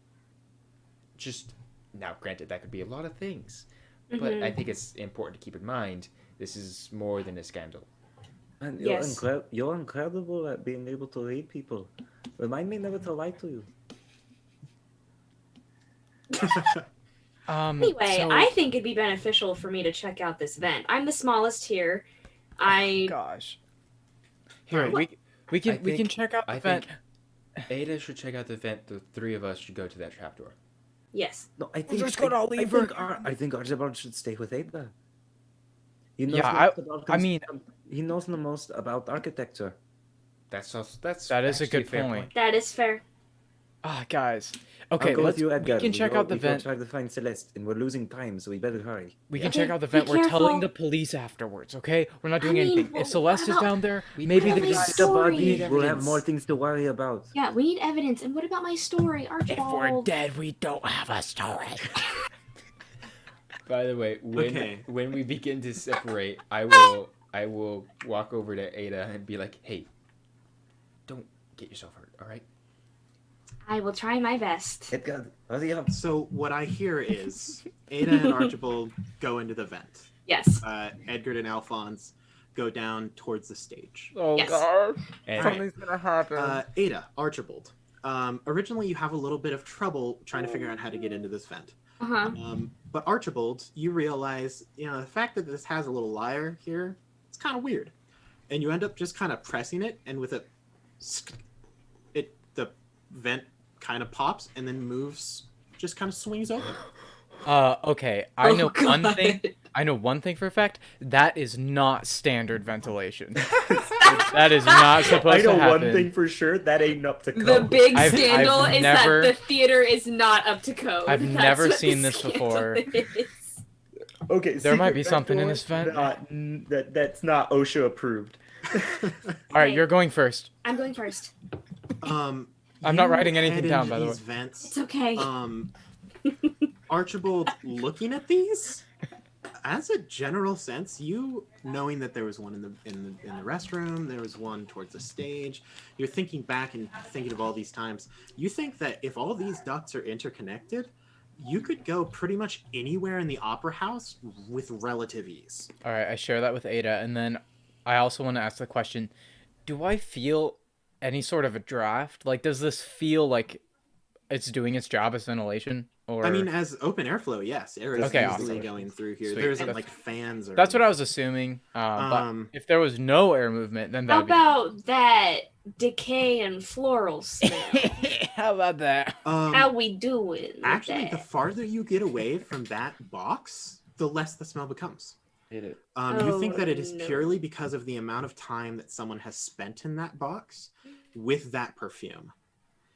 [SPEAKER 4] just, now granted, that could be a lot of things, but I think it's important to keep in mind this is more than a scandal.
[SPEAKER 6] And
[SPEAKER 5] Yes.
[SPEAKER 6] you're incredible at being able to read people. Remind me never to lie to you.
[SPEAKER 5] Anyway,
[SPEAKER 2] so-
[SPEAKER 5] I think it'd be beneficial for me to check out this vent. I'm the smallest here.
[SPEAKER 2] Gosh. Here,
[SPEAKER 1] Alright.
[SPEAKER 2] we can
[SPEAKER 4] think-
[SPEAKER 2] check out the
[SPEAKER 4] I
[SPEAKER 2] vent.
[SPEAKER 4] think Ada should check out the vent. The three of us should go to that trapdoor.
[SPEAKER 5] Yes.
[SPEAKER 6] No, I think
[SPEAKER 2] just gonna leave
[SPEAKER 6] I think Archibald should stay with Ada. He knows
[SPEAKER 2] Yeah,
[SPEAKER 6] the most about
[SPEAKER 2] I mean-
[SPEAKER 6] he knows the most about architecture.
[SPEAKER 4] That is a
[SPEAKER 2] actually
[SPEAKER 4] good
[SPEAKER 2] a fair point.
[SPEAKER 5] That is fair.
[SPEAKER 2] Guys. Okay,
[SPEAKER 6] I'll go
[SPEAKER 2] let's
[SPEAKER 6] with you, Edgar.
[SPEAKER 2] we can check out the
[SPEAKER 6] we
[SPEAKER 2] vent.
[SPEAKER 6] go try to find Celeste, and we're losing time, so we better hurry.
[SPEAKER 2] We can
[SPEAKER 5] Okay,
[SPEAKER 2] check out the
[SPEAKER 5] be
[SPEAKER 2] vent. We're telling
[SPEAKER 5] careful.
[SPEAKER 2] the police afterwards, okay? We're not doing
[SPEAKER 7] I mean,
[SPEAKER 2] anything.
[SPEAKER 7] well,
[SPEAKER 2] If Celeste
[SPEAKER 7] what
[SPEAKER 2] is
[SPEAKER 7] about-
[SPEAKER 2] down there,
[SPEAKER 4] We
[SPEAKER 2] maybe
[SPEAKER 7] have
[SPEAKER 2] the
[SPEAKER 7] a
[SPEAKER 2] guy.
[SPEAKER 6] The
[SPEAKER 7] story.
[SPEAKER 6] bodies will have
[SPEAKER 4] Evidence.
[SPEAKER 6] more things to worry about.
[SPEAKER 7] Yeah, we need evidence. And what about my story,
[SPEAKER 2] If
[SPEAKER 7] Archibald?
[SPEAKER 2] we're dead, we don't have a story.
[SPEAKER 4] By the way,
[SPEAKER 1] Okay.
[SPEAKER 4] when we begin to separate, I will walk over to Ada and be like, "Hey, don't get yourself hurt, all right?"
[SPEAKER 5] I will try my best.
[SPEAKER 6] Edgar, hurry up.
[SPEAKER 1] So what I hear is Ada and Archibald go into the vent.
[SPEAKER 5] Yes.
[SPEAKER 1] Edgard and Alphonse go down towards the stage.
[SPEAKER 2] Oh
[SPEAKER 5] Yes.
[SPEAKER 2] gosh.
[SPEAKER 4] And
[SPEAKER 2] Something's gonna happen.
[SPEAKER 1] Ada, Archibald. Originally, you have a little bit of trouble trying to figure out how to get into this vent.
[SPEAKER 5] Uh-huh.
[SPEAKER 1] But Archibald, you realize, the fact that this has a little lyre here, it's kind of weird. And you end up just kind of pressing it, and with the vent kind of pops and then moves, just kind of swings open.
[SPEAKER 2] Okay. I
[SPEAKER 5] Oh,
[SPEAKER 2] know one
[SPEAKER 5] God.
[SPEAKER 2] thing. I know one thing for a fact. That is not standard ventilation. That is not supposed
[SPEAKER 6] I know
[SPEAKER 2] to happen.
[SPEAKER 6] one thing for sure, that ain't up to code.
[SPEAKER 5] The big
[SPEAKER 2] I've
[SPEAKER 5] scandal is
[SPEAKER 2] never-
[SPEAKER 5] that the theater is not up to code.
[SPEAKER 2] I've
[SPEAKER 5] That's
[SPEAKER 2] never
[SPEAKER 5] what
[SPEAKER 2] seen
[SPEAKER 5] the
[SPEAKER 2] this
[SPEAKER 5] scandal
[SPEAKER 2] before.
[SPEAKER 5] is.
[SPEAKER 6] Okay,
[SPEAKER 2] There might
[SPEAKER 6] secret
[SPEAKER 2] be something in
[SPEAKER 6] door,
[SPEAKER 2] this vent.
[SPEAKER 6] That's not OSHA approved.
[SPEAKER 2] All right,
[SPEAKER 5] Okay.
[SPEAKER 2] you're going first.
[SPEAKER 5] I'm going first.
[SPEAKER 2] I'm not writing anything down, by the way.
[SPEAKER 5] It's
[SPEAKER 1] Vents,
[SPEAKER 5] okay.
[SPEAKER 1] Archibald, looking at these, as a general sense, you knowing that there was one in the restroom, there was one towards the stage. You're thinking back and thinking of all these times. You think that if all these ducts are interconnected, you could go pretty much anywhere in the opera house with relative ease.
[SPEAKER 2] All right, I share that with Ada, and then I also want to ask the question: do I feel any sort of a draft? Like, does this feel like it's doing its job as ventilation? Or
[SPEAKER 1] I mean, as open airflow, yes, air is
[SPEAKER 2] Okay,
[SPEAKER 1] easily
[SPEAKER 2] awesome.
[SPEAKER 1] going through here.
[SPEAKER 2] Sweet.
[SPEAKER 1] There isn't
[SPEAKER 2] That's-
[SPEAKER 1] like fans or.
[SPEAKER 2] that's what I was assuming. But if there was no air movement, then that
[SPEAKER 5] How
[SPEAKER 2] would be.
[SPEAKER 5] about that decay and floral smell?
[SPEAKER 2] How about that?
[SPEAKER 5] How we doing? with
[SPEAKER 1] Actually, the
[SPEAKER 5] that?
[SPEAKER 1] farther you get away from that box, the less the smell becomes.
[SPEAKER 6] Hit it.
[SPEAKER 1] You think
[SPEAKER 5] Oh,
[SPEAKER 1] that it is
[SPEAKER 5] no.
[SPEAKER 1] purely because of the amount of time that someone has spent in that box with that perfume.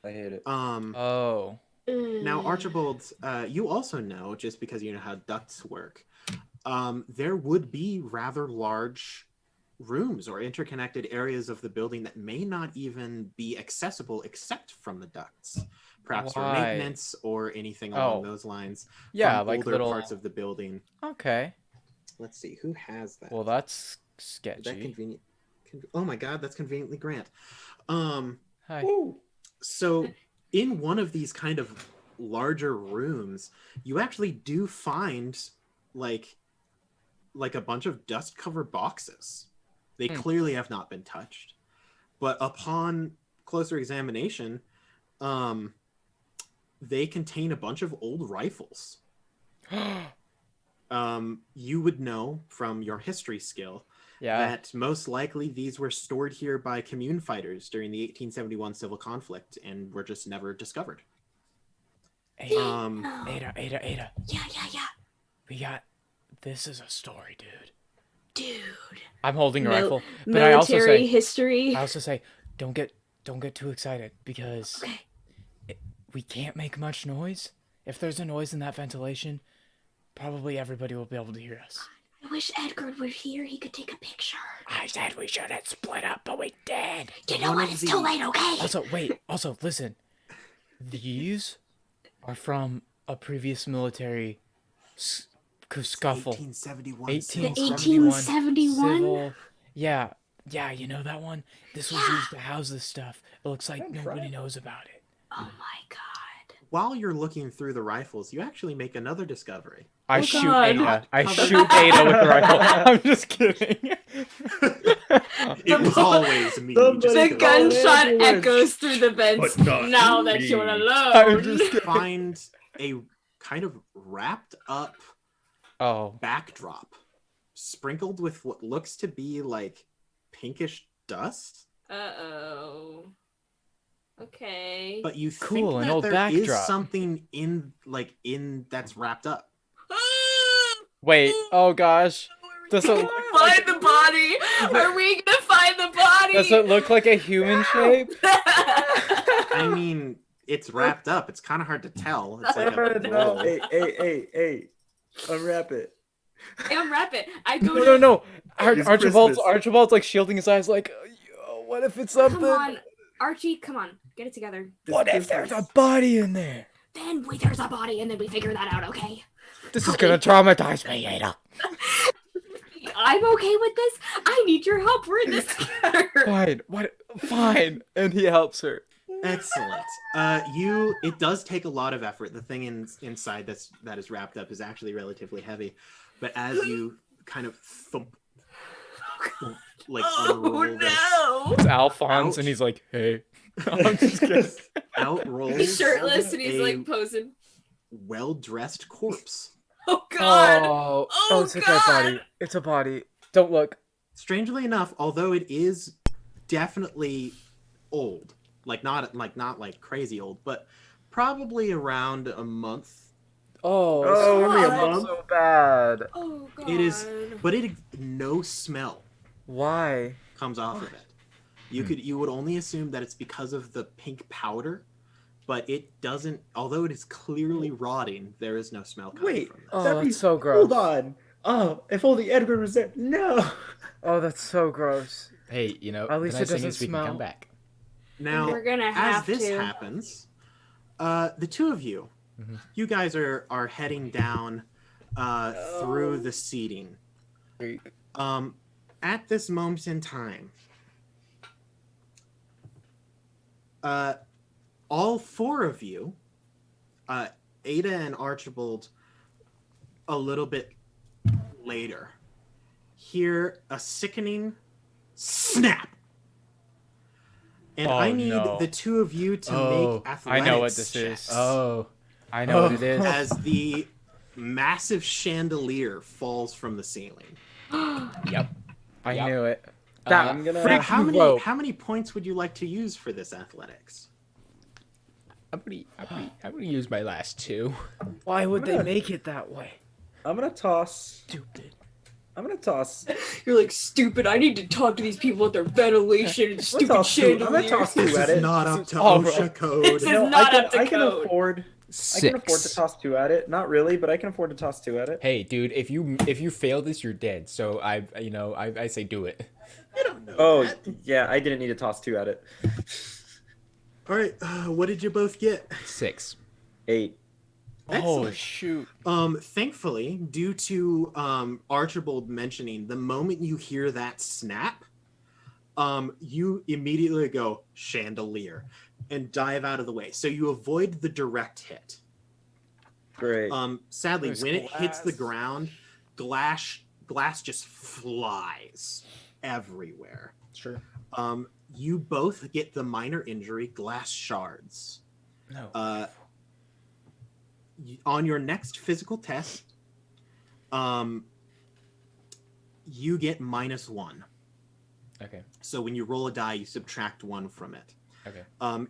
[SPEAKER 6] I hate it.
[SPEAKER 2] Oh.
[SPEAKER 1] Now, Archibald, you also know, just because you know how ducts work, there would be rather large rooms or interconnected areas of the building that may not even be accessible except from the ducts. Perhaps for
[SPEAKER 2] Why?
[SPEAKER 1] maintenance or anything along
[SPEAKER 2] Oh.
[SPEAKER 1] those lines.
[SPEAKER 2] Yeah,
[SPEAKER 1] from
[SPEAKER 2] like
[SPEAKER 1] older
[SPEAKER 2] little.
[SPEAKER 1] parts of the building.
[SPEAKER 2] Okay.
[SPEAKER 1] Let's see, who has that?
[SPEAKER 2] Well, that's
[SPEAKER 1] Is that
[SPEAKER 2] sketchy.
[SPEAKER 1] convenient? Oh my God, that's conveniently Grant.
[SPEAKER 2] Hi.
[SPEAKER 1] So in one of these kind of larger rooms, you actually do find like a bunch of dust-covered boxes. They clearly have not been touched, but upon closer examination, they contain a bunch of old rifles. You would know from your history skill
[SPEAKER 2] Yeah.
[SPEAKER 1] that most likely these were stored here by commune fighters during the 1871 civil conflict and were just never discovered.
[SPEAKER 2] Ada,
[SPEAKER 1] Um,
[SPEAKER 2] Ada.
[SPEAKER 7] Yeah.
[SPEAKER 2] We got. This is a story, dude.
[SPEAKER 7] Dude.
[SPEAKER 2] I'm holding a
[SPEAKER 5] Mil-
[SPEAKER 2] rifle, but I also
[SPEAKER 5] Military
[SPEAKER 2] say,
[SPEAKER 5] history.
[SPEAKER 2] don't get too excited because
[SPEAKER 7] Okay.
[SPEAKER 2] we can't make much noise. If there's a noise in that ventilation, probably everybody will be able to hear us.
[SPEAKER 7] I wish Edgard were here. He could take a picture.
[SPEAKER 2] I said we shouldn't split up, but we did.
[SPEAKER 7] You know what? It's too late, okay?
[SPEAKER 2] Also, listen. These are from a previous military scuffle.
[SPEAKER 1] 1871.
[SPEAKER 7] 1871?
[SPEAKER 2] Civil. Yeah, you know that one? This was used to house this stuff. It looks like nobody knows about it.
[SPEAKER 7] Oh my god.
[SPEAKER 1] While you're looking through the rifles, you actually make another discovery.
[SPEAKER 2] I shoot Ada. I
[SPEAKER 1] Covered.
[SPEAKER 2] shoot Ada with the rifle. I'm just kidding.
[SPEAKER 1] It was always me.
[SPEAKER 5] The gunshot echoes through the vents. Now that you're
[SPEAKER 2] I'm
[SPEAKER 5] alone.
[SPEAKER 2] just kidding.
[SPEAKER 1] Find a kind of wrapped up backdrop sprinkled with what looks to be like pinkish dust.
[SPEAKER 5] Uh-oh. Okay.
[SPEAKER 1] But you
[SPEAKER 2] Cool,
[SPEAKER 1] think
[SPEAKER 2] an
[SPEAKER 1] that
[SPEAKER 2] old
[SPEAKER 1] there
[SPEAKER 2] backdrop.
[SPEAKER 1] is something in that's wrapped up.
[SPEAKER 2] Wait, oh gosh. Does it,
[SPEAKER 5] Find the body. Are we gonna find the body?
[SPEAKER 2] does it look like a human shape?
[SPEAKER 1] I mean, it's wrapped up. It's kind of hard to tell. It's like a roll.
[SPEAKER 6] Hey, unwrap it.
[SPEAKER 5] Unwrap it. I go.
[SPEAKER 2] No.
[SPEAKER 6] It's
[SPEAKER 2] Archibald's
[SPEAKER 6] Christmas.
[SPEAKER 2] like shielding his eyes like, yo, what if it's something?
[SPEAKER 5] Come on, Archie. Come on, get it together.
[SPEAKER 2] What if there's a body in there?
[SPEAKER 7] Then there's a body, and then we figure that out, okay?
[SPEAKER 2] This is gonna traumatize me, Ada.
[SPEAKER 5] I'm okay with this. I need your help. We're in this together.
[SPEAKER 2] Fine, fine. And he helps her.
[SPEAKER 1] Excellent. It does take a lot of effort. The thing inside that is wrapped up is actually relatively heavy, but as you kind of thump, like unroll
[SPEAKER 5] no!
[SPEAKER 2] It's Alphonse,
[SPEAKER 1] Ouch.
[SPEAKER 2] and he's like, hey. I'm just kidding.
[SPEAKER 1] out rolls
[SPEAKER 5] He's shirtless and he's
[SPEAKER 1] a
[SPEAKER 5] like posing.
[SPEAKER 1] well-dressed corpse.
[SPEAKER 5] Oh god!
[SPEAKER 2] Oh, it's a dead body. It's a body. Don't look.
[SPEAKER 1] Strangely enough, although it is definitely old, not like crazy old, but probably around a month.
[SPEAKER 2] Oh,
[SPEAKER 6] only a
[SPEAKER 2] that's
[SPEAKER 6] month?
[SPEAKER 2] so bad.
[SPEAKER 5] Oh god!
[SPEAKER 1] It is, but no smell
[SPEAKER 2] Why?
[SPEAKER 1] comes off of it. You would only assume that it's because of the pink powder, but it doesn't. Although it is clearly rotting, there is no smell coming
[SPEAKER 6] Wait.
[SPEAKER 1] from this.
[SPEAKER 2] Oh,
[SPEAKER 6] That'd be-
[SPEAKER 2] that's so gross.
[SPEAKER 6] Hold on. Oh, if only Edgard was there. No.
[SPEAKER 2] Oh, that's so gross.
[SPEAKER 4] Hey,
[SPEAKER 2] At least
[SPEAKER 4] the nice
[SPEAKER 2] it
[SPEAKER 4] thing
[SPEAKER 2] doesn't
[SPEAKER 4] is we can
[SPEAKER 2] smell.
[SPEAKER 4] come back.
[SPEAKER 1] Now,
[SPEAKER 5] We're gonna
[SPEAKER 1] as
[SPEAKER 5] have
[SPEAKER 1] this
[SPEAKER 5] to.
[SPEAKER 1] happens, the two of you, you guys are heading down through the seating. At this moment in time, all four of you, Ada and Archibald, a little bit later, hear a sickening snap. And
[SPEAKER 2] Oh,
[SPEAKER 1] I need
[SPEAKER 2] no.
[SPEAKER 1] the two of you to
[SPEAKER 4] Oh,
[SPEAKER 1] make athletics
[SPEAKER 2] I know what this
[SPEAKER 1] checks
[SPEAKER 2] is.
[SPEAKER 4] Oh.
[SPEAKER 2] I know what it is.
[SPEAKER 1] as the massive chandelier falls from the ceiling.
[SPEAKER 4] Yep.
[SPEAKER 2] I
[SPEAKER 4] Yep.
[SPEAKER 2] knew it.
[SPEAKER 4] I'm
[SPEAKER 6] gonna-
[SPEAKER 2] freaky rope.
[SPEAKER 1] How many points would you like to use for this athletics?
[SPEAKER 4] I'm gonna use my last two.
[SPEAKER 2] Why would they
[SPEAKER 6] gonna-
[SPEAKER 2] make it that way?
[SPEAKER 6] I'm gonna toss.
[SPEAKER 2] Stupid.
[SPEAKER 6] I'm gonna toss.
[SPEAKER 5] You're like stupid. I need to talk to these people at their ventilation and
[SPEAKER 6] I'm gonna
[SPEAKER 5] stupid
[SPEAKER 6] toss two. I'm gonna
[SPEAKER 5] chandeliers.
[SPEAKER 6] toss two
[SPEAKER 1] This
[SPEAKER 6] at
[SPEAKER 1] is
[SPEAKER 6] it.
[SPEAKER 1] not up to
[SPEAKER 2] all
[SPEAKER 1] OSHA
[SPEAKER 2] right.
[SPEAKER 1] code.
[SPEAKER 5] This is
[SPEAKER 6] No,
[SPEAKER 5] not
[SPEAKER 6] I can,
[SPEAKER 5] up to
[SPEAKER 6] I can
[SPEAKER 5] code.
[SPEAKER 6] afford. I can afford to toss two at it. Not really, but I can afford to toss two at it.
[SPEAKER 4] Hey, dude, if you fail this, you're dead. So I say do it.
[SPEAKER 1] I don't know.
[SPEAKER 6] Oh,
[SPEAKER 1] that.
[SPEAKER 6] yeah, I didn't need to toss two at it.
[SPEAKER 1] All right. What did you both get?
[SPEAKER 4] 6.
[SPEAKER 6] 8.
[SPEAKER 2] Oh,
[SPEAKER 1] Excellent.
[SPEAKER 2] shoot.
[SPEAKER 1] Thankfully, due to Archibald mentioning, the moment you hear that snap, you immediately go chandelier and dive out of the way. So you avoid the direct hit.
[SPEAKER 6] Great.
[SPEAKER 1] Sadly,
[SPEAKER 2] There's
[SPEAKER 1] when it hits the
[SPEAKER 2] glass.
[SPEAKER 1] ground, glass just flies everywhere.
[SPEAKER 4] Sure.
[SPEAKER 1] You both get the minor injury, glass shards.
[SPEAKER 2] No.
[SPEAKER 1] On your next physical test, you get -1.
[SPEAKER 4] Okay.
[SPEAKER 1] So when you roll a die, you subtract 1 from it.
[SPEAKER 4] Okay.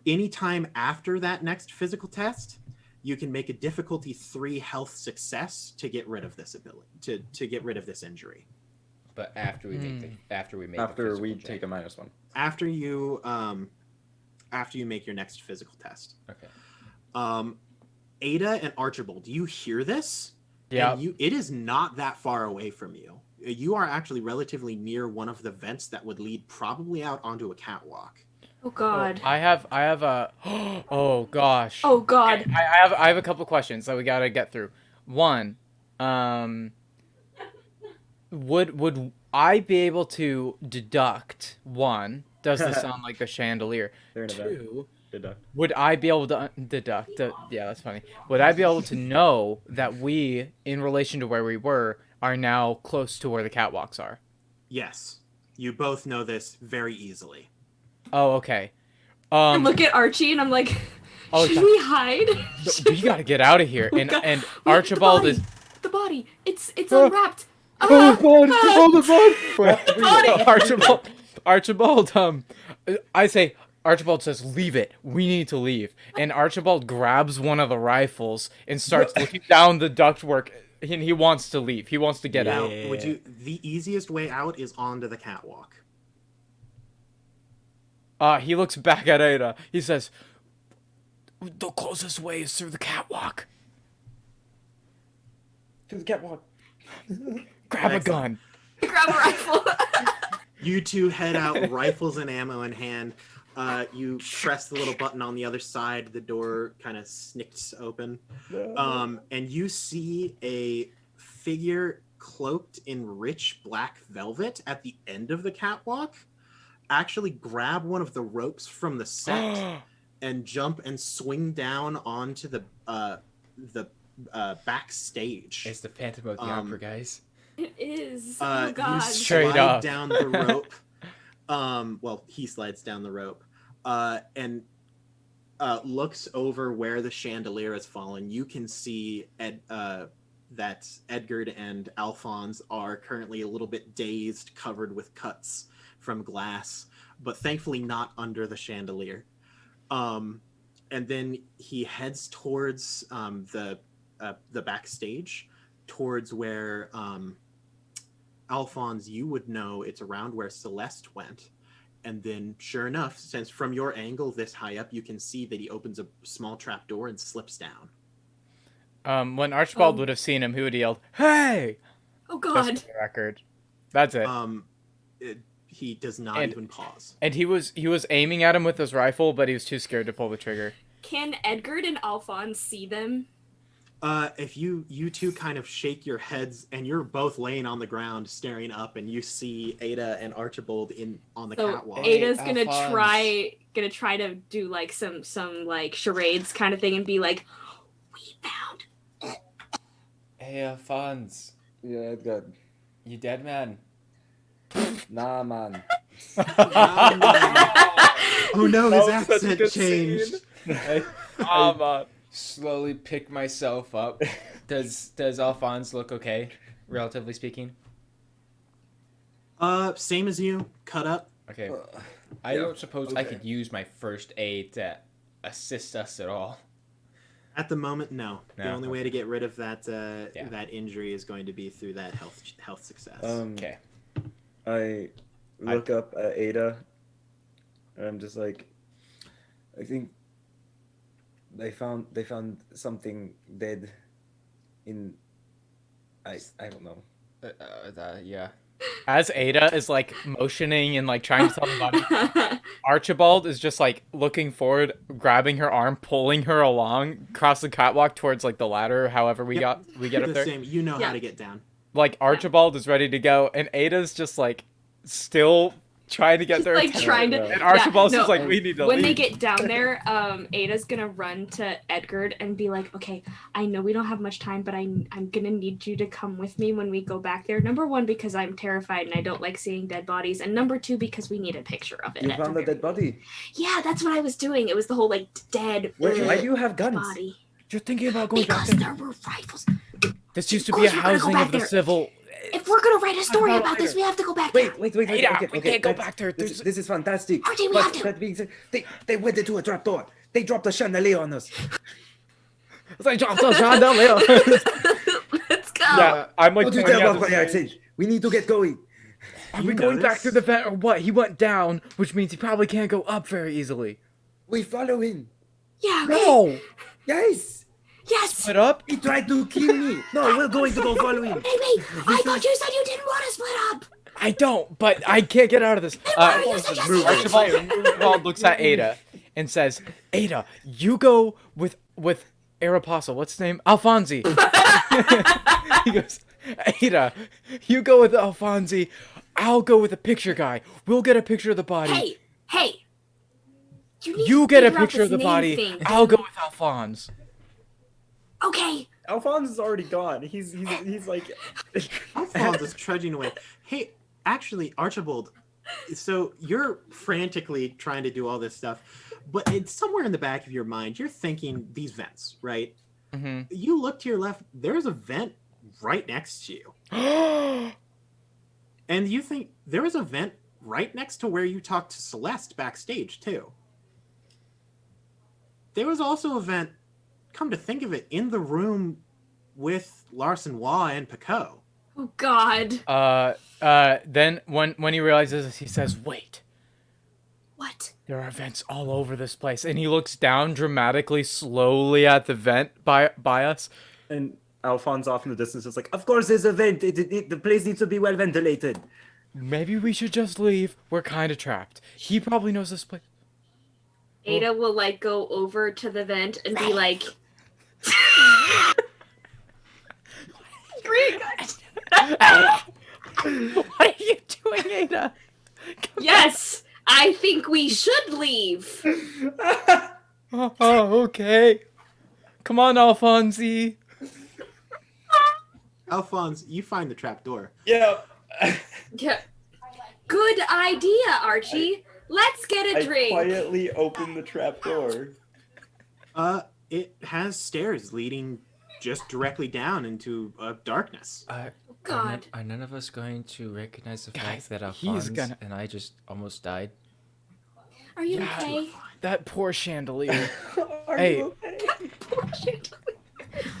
[SPEAKER 1] Anytime after that next physical test, you can make a difficulty 3 health success to get rid of this ability, to get rid of this injury.
[SPEAKER 4] But after we make the
[SPEAKER 6] After we
[SPEAKER 4] physical
[SPEAKER 6] take
[SPEAKER 4] check.
[SPEAKER 6] a -1.
[SPEAKER 1] After you make your next physical test.
[SPEAKER 4] Okay.
[SPEAKER 1] Ada and Archibald, you hear this,
[SPEAKER 2] Yeah.
[SPEAKER 1] And it is not that far away from you. You are actually relatively near one of the vents that would lead probably out onto a catwalk.
[SPEAKER 5] Oh God.
[SPEAKER 2] I have a. Oh gosh.
[SPEAKER 5] Oh God.
[SPEAKER 2] Okay, I have a couple questions that we gotta get through. One, would I be able to deduct? One, does this sound like the chandelier? Two, would I be able to deduct? Yeah, that's funny. Would I be able to know that we, in relation to where we were, are now close to where the catwalks are?
[SPEAKER 1] Yes. You both know this very easily.
[SPEAKER 2] Oh, okay.
[SPEAKER 5] I look at Archie and I'm like,
[SPEAKER 2] Oh,
[SPEAKER 5] should we hide?
[SPEAKER 2] We gotta get out of here. And Archibald is
[SPEAKER 5] the body. It's unwrapped.
[SPEAKER 2] Oh God! Oh God! Archibald. I say. Archibald says, "Leave it. We need to leave." And Archibald grabs one of the rifles and starts looking down the ductwork. And he wants to leave. He wants to get out.
[SPEAKER 1] The easiest way out is onto the catwalk.
[SPEAKER 2] He looks back at Ada. He says, "The closest way is through the catwalk."
[SPEAKER 6] To the catwalk.
[SPEAKER 2] Grab a gun.
[SPEAKER 5] Grab a rifle.
[SPEAKER 1] You two head out, rifles and ammo in hand. You press the little button on the other side. The door kind of snicks open. And you see a figure cloaked in rich black velvet at the end of the catwalk actually grab one of the ropes from the set and jump and swing down onto the backstage.
[SPEAKER 4] It's the Phantom of the Opera, guys.
[SPEAKER 5] It is. Oh God.
[SPEAKER 1] You
[SPEAKER 2] Straight
[SPEAKER 1] slide
[SPEAKER 2] up.
[SPEAKER 1] down the rope. Well, he slides down the rope and looks over where the chandelier has fallen. You can see that Edgard and Alphonse are currently a little bit dazed, covered with cuts from glass, but thankfully not under the chandelier. And then he heads towards the backstage, towards where Alphonse, you would know it's around where Celeste went. And then, sure enough, since from your angle this high up, you can see that he opens a small trap door and slips down.
[SPEAKER 2] When Archibald would have seen him, he would have yelled, "Hey!"
[SPEAKER 5] Oh God.
[SPEAKER 2] Just for the record. That's it.
[SPEAKER 1] He does not even pause.
[SPEAKER 2] And he was aiming at him with his rifle, but he was too scared to pull the trigger.
[SPEAKER 5] Can Edgard and Alphonse see them?
[SPEAKER 1] If you two kind of shake your heads, and you're both laying on the ground staring up, and you see Ada and Archibald on the catwalk.
[SPEAKER 5] Ada's gonna try to do like some like charades kind of thing and be like, "We found."
[SPEAKER 4] Hey, Alphonse.
[SPEAKER 6] Yeah, good.
[SPEAKER 4] You dead, man?
[SPEAKER 6] Nah, man.
[SPEAKER 1] Oh no, his accent changed.
[SPEAKER 4] Slowly pick myself up. Does Alphonse look okay, relatively speaking?
[SPEAKER 1] Same as you, cut up.
[SPEAKER 4] Okay. I don't suppose I could use my first aid to assist us at all.
[SPEAKER 1] At the moment, no. The only way to get rid of that injury is going to be through that health success.
[SPEAKER 4] Okay.
[SPEAKER 6] I look up at Ada, and I'm just like, I think they found something dead in. I don't know.
[SPEAKER 4] Yeah.
[SPEAKER 2] As Ada is like motioning and like trying to tell the body, Archibald is just like looking forward, grabbing her arm, pulling her along across the catwalk towards like the ladder. However we get up there.
[SPEAKER 1] Same. You know how to get down.
[SPEAKER 2] Like Archibald is ready to go, and Ada's just like still trying to get there.
[SPEAKER 5] Like trying to.
[SPEAKER 2] And Archibald's just like, we need to
[SPEAKER 5] when
[SPEAKER 2] leave.
[SPEAKER 5] they get down there, Ada's gonna run to Edgard and be like, "Okay, I know we don't have much time, but I'm gonna need you to come with me when we go back there. Number one, because I'm terrified and I don't like seeing dead bodies, and number two, because we need a picture of it."
[SPEAKER 6] You found a dead body.
[SPEAKER 5] Yeah, that's what I was doing. It was the whole like dead.
[SPEAKER 6] Wait, why do you have guns?
[SPEAKER 5] Body.
[SPEAKER 2] You're thinking about going
[SPEAKER 5] because
[SPEAKER 2] back
[SPEAKER 5] there were rifles.
[SPEAKER 2] This used to be a housing of the civil.
[SPEAKER 5] If we're gonna write a story about this, we have to go back there.
[SPEAKER 6] Wait.
[SPEAKER 2] Ada,
[SPEAKER 6] Okay,
[SPEAKER 2] we can't go back there.
[SPEAKER 6] This is fantastic.
[SPEAKER 5] Archie, we
[SPEAKER 6] But
[SPEAKER 5] have to.
[SPEAKER 6] that being said, they went into a trapdoor. They dropped a chandelier on us.
[SPEAKER 2] It's like drop the chandelier.
[SPEAKER 5] Let's go.
[SPEAKER 2] Yeah, I'm like.
[SPEAKER 6] Don't you
[SPEAKER 2] pointing
[SPEAKER 6] tell
[SPEAKER 2] at
[SPEAKER 6] about
[SPEAKER 2] the
[SPEAKER 6] what I said. We need to get going.
[SPEAKER 2] Are we going back through the vent or what? He went down, which means he probably can't go up very easily.
[SPEAKER 6] We follow him.
[SPEAKER 5] Yeah. Okay.
[SPEAKER 2] No.
[SPEAKER 6] Yes.
[SPEAKER 7] Yes.
[SPEAKER 2] Split up?
[SPEAKER 3] He tried to kill me. No, we're going to go follow him.
[SPEAKER 7] Maybe. I thought you said you didn't want to split up.
[SPEAKER 2] I don't, but I can't get out of this.
[SPEAKER 7] why are you suggesting
[SPEAKER 2] Archibald looks at Ada and says, Ada, you go with Aeropostale. What's his name? Alphonse. He goes, Ada, you go with Alphonse. I'll go with the picture guy. We'll get a picture of the body.
[SPEAKER 5] Hey.
[SPEAKER 2] You get a picture of the body. I'll go with Alphonse.
[SPEAKER 5] Okay.
[SPEAKER 6] Alphonse is already gone. He's like
[SPEAKER 1] Alphonse is trudging away. Hey, actually, Archibald, so you're frantically trying to do all this stuff, but it's somewhere in the back of your mind, you're thinking these vents, right?
[SPEAKER 2] Mm-hmm.
[SPEAKER 1] You look to your left, there's a vent right next to you. And you think there was a vent right next to where you talked to Celeste backstage, too. There was also a vent, come to think of it, in the room with Larson Waugh and Picot.
[SPEAKER 5] Oh, God.
[SPEAKER 2] Then when he realizes this, he says, wait.
[SPEAKER 7] What?
[SPEAKER 2] There are vents all over this place. And he looks down dramatically, slowly at the vent by us.
[SPEAKER 6] and Alphonse off in the distance is like, of course there's a vent. The place needs to be well ventilated.
[SPEAKER 2] Maybe we should just leave. We're kind of trapped. He probably knows this place.
[SPEAKER 5] Ada will, like, go over to the vent and be like... Great, guys.
[SPEAKER 2] What are you doing, Ada?
[SPEAKER 5] Yes, I think we should leave.
[SPEAKER 2] Oh, okay. Come on, Alphonse.
[SPEAKER 1] Alphonse, you find the trap door.
[SPEAKER 6] Yeah.
[SPEAKER 5] Yeah. Good idea, Archie. Let's get a drink.
[SPEAKER 6] I quietly open the trap door.
[SPEAKER 1] It has stairs leading just directly down into darkness.
[SPEAKER 5] God.
[SPEAKER 4] Are none of us going to recognize the
[SPEAKER 2] Guys,
[SPEAKER 4] fact that
[SPEAKER 2] he's
[SPEAKER 4] Alphonse
[SPEAKER 2] gonna-
[SPEAKER 4] and I just almost died?
[SPEAKER 7] Are you
[SPEAKER 2] Yeah.
[SPEAKER 7] okay?
[SPEAKER 2] That poor chandelier.
[SPEAKER 6] Are
[SPEAKER 2] Hey.
[SPEAKER 6] you okay?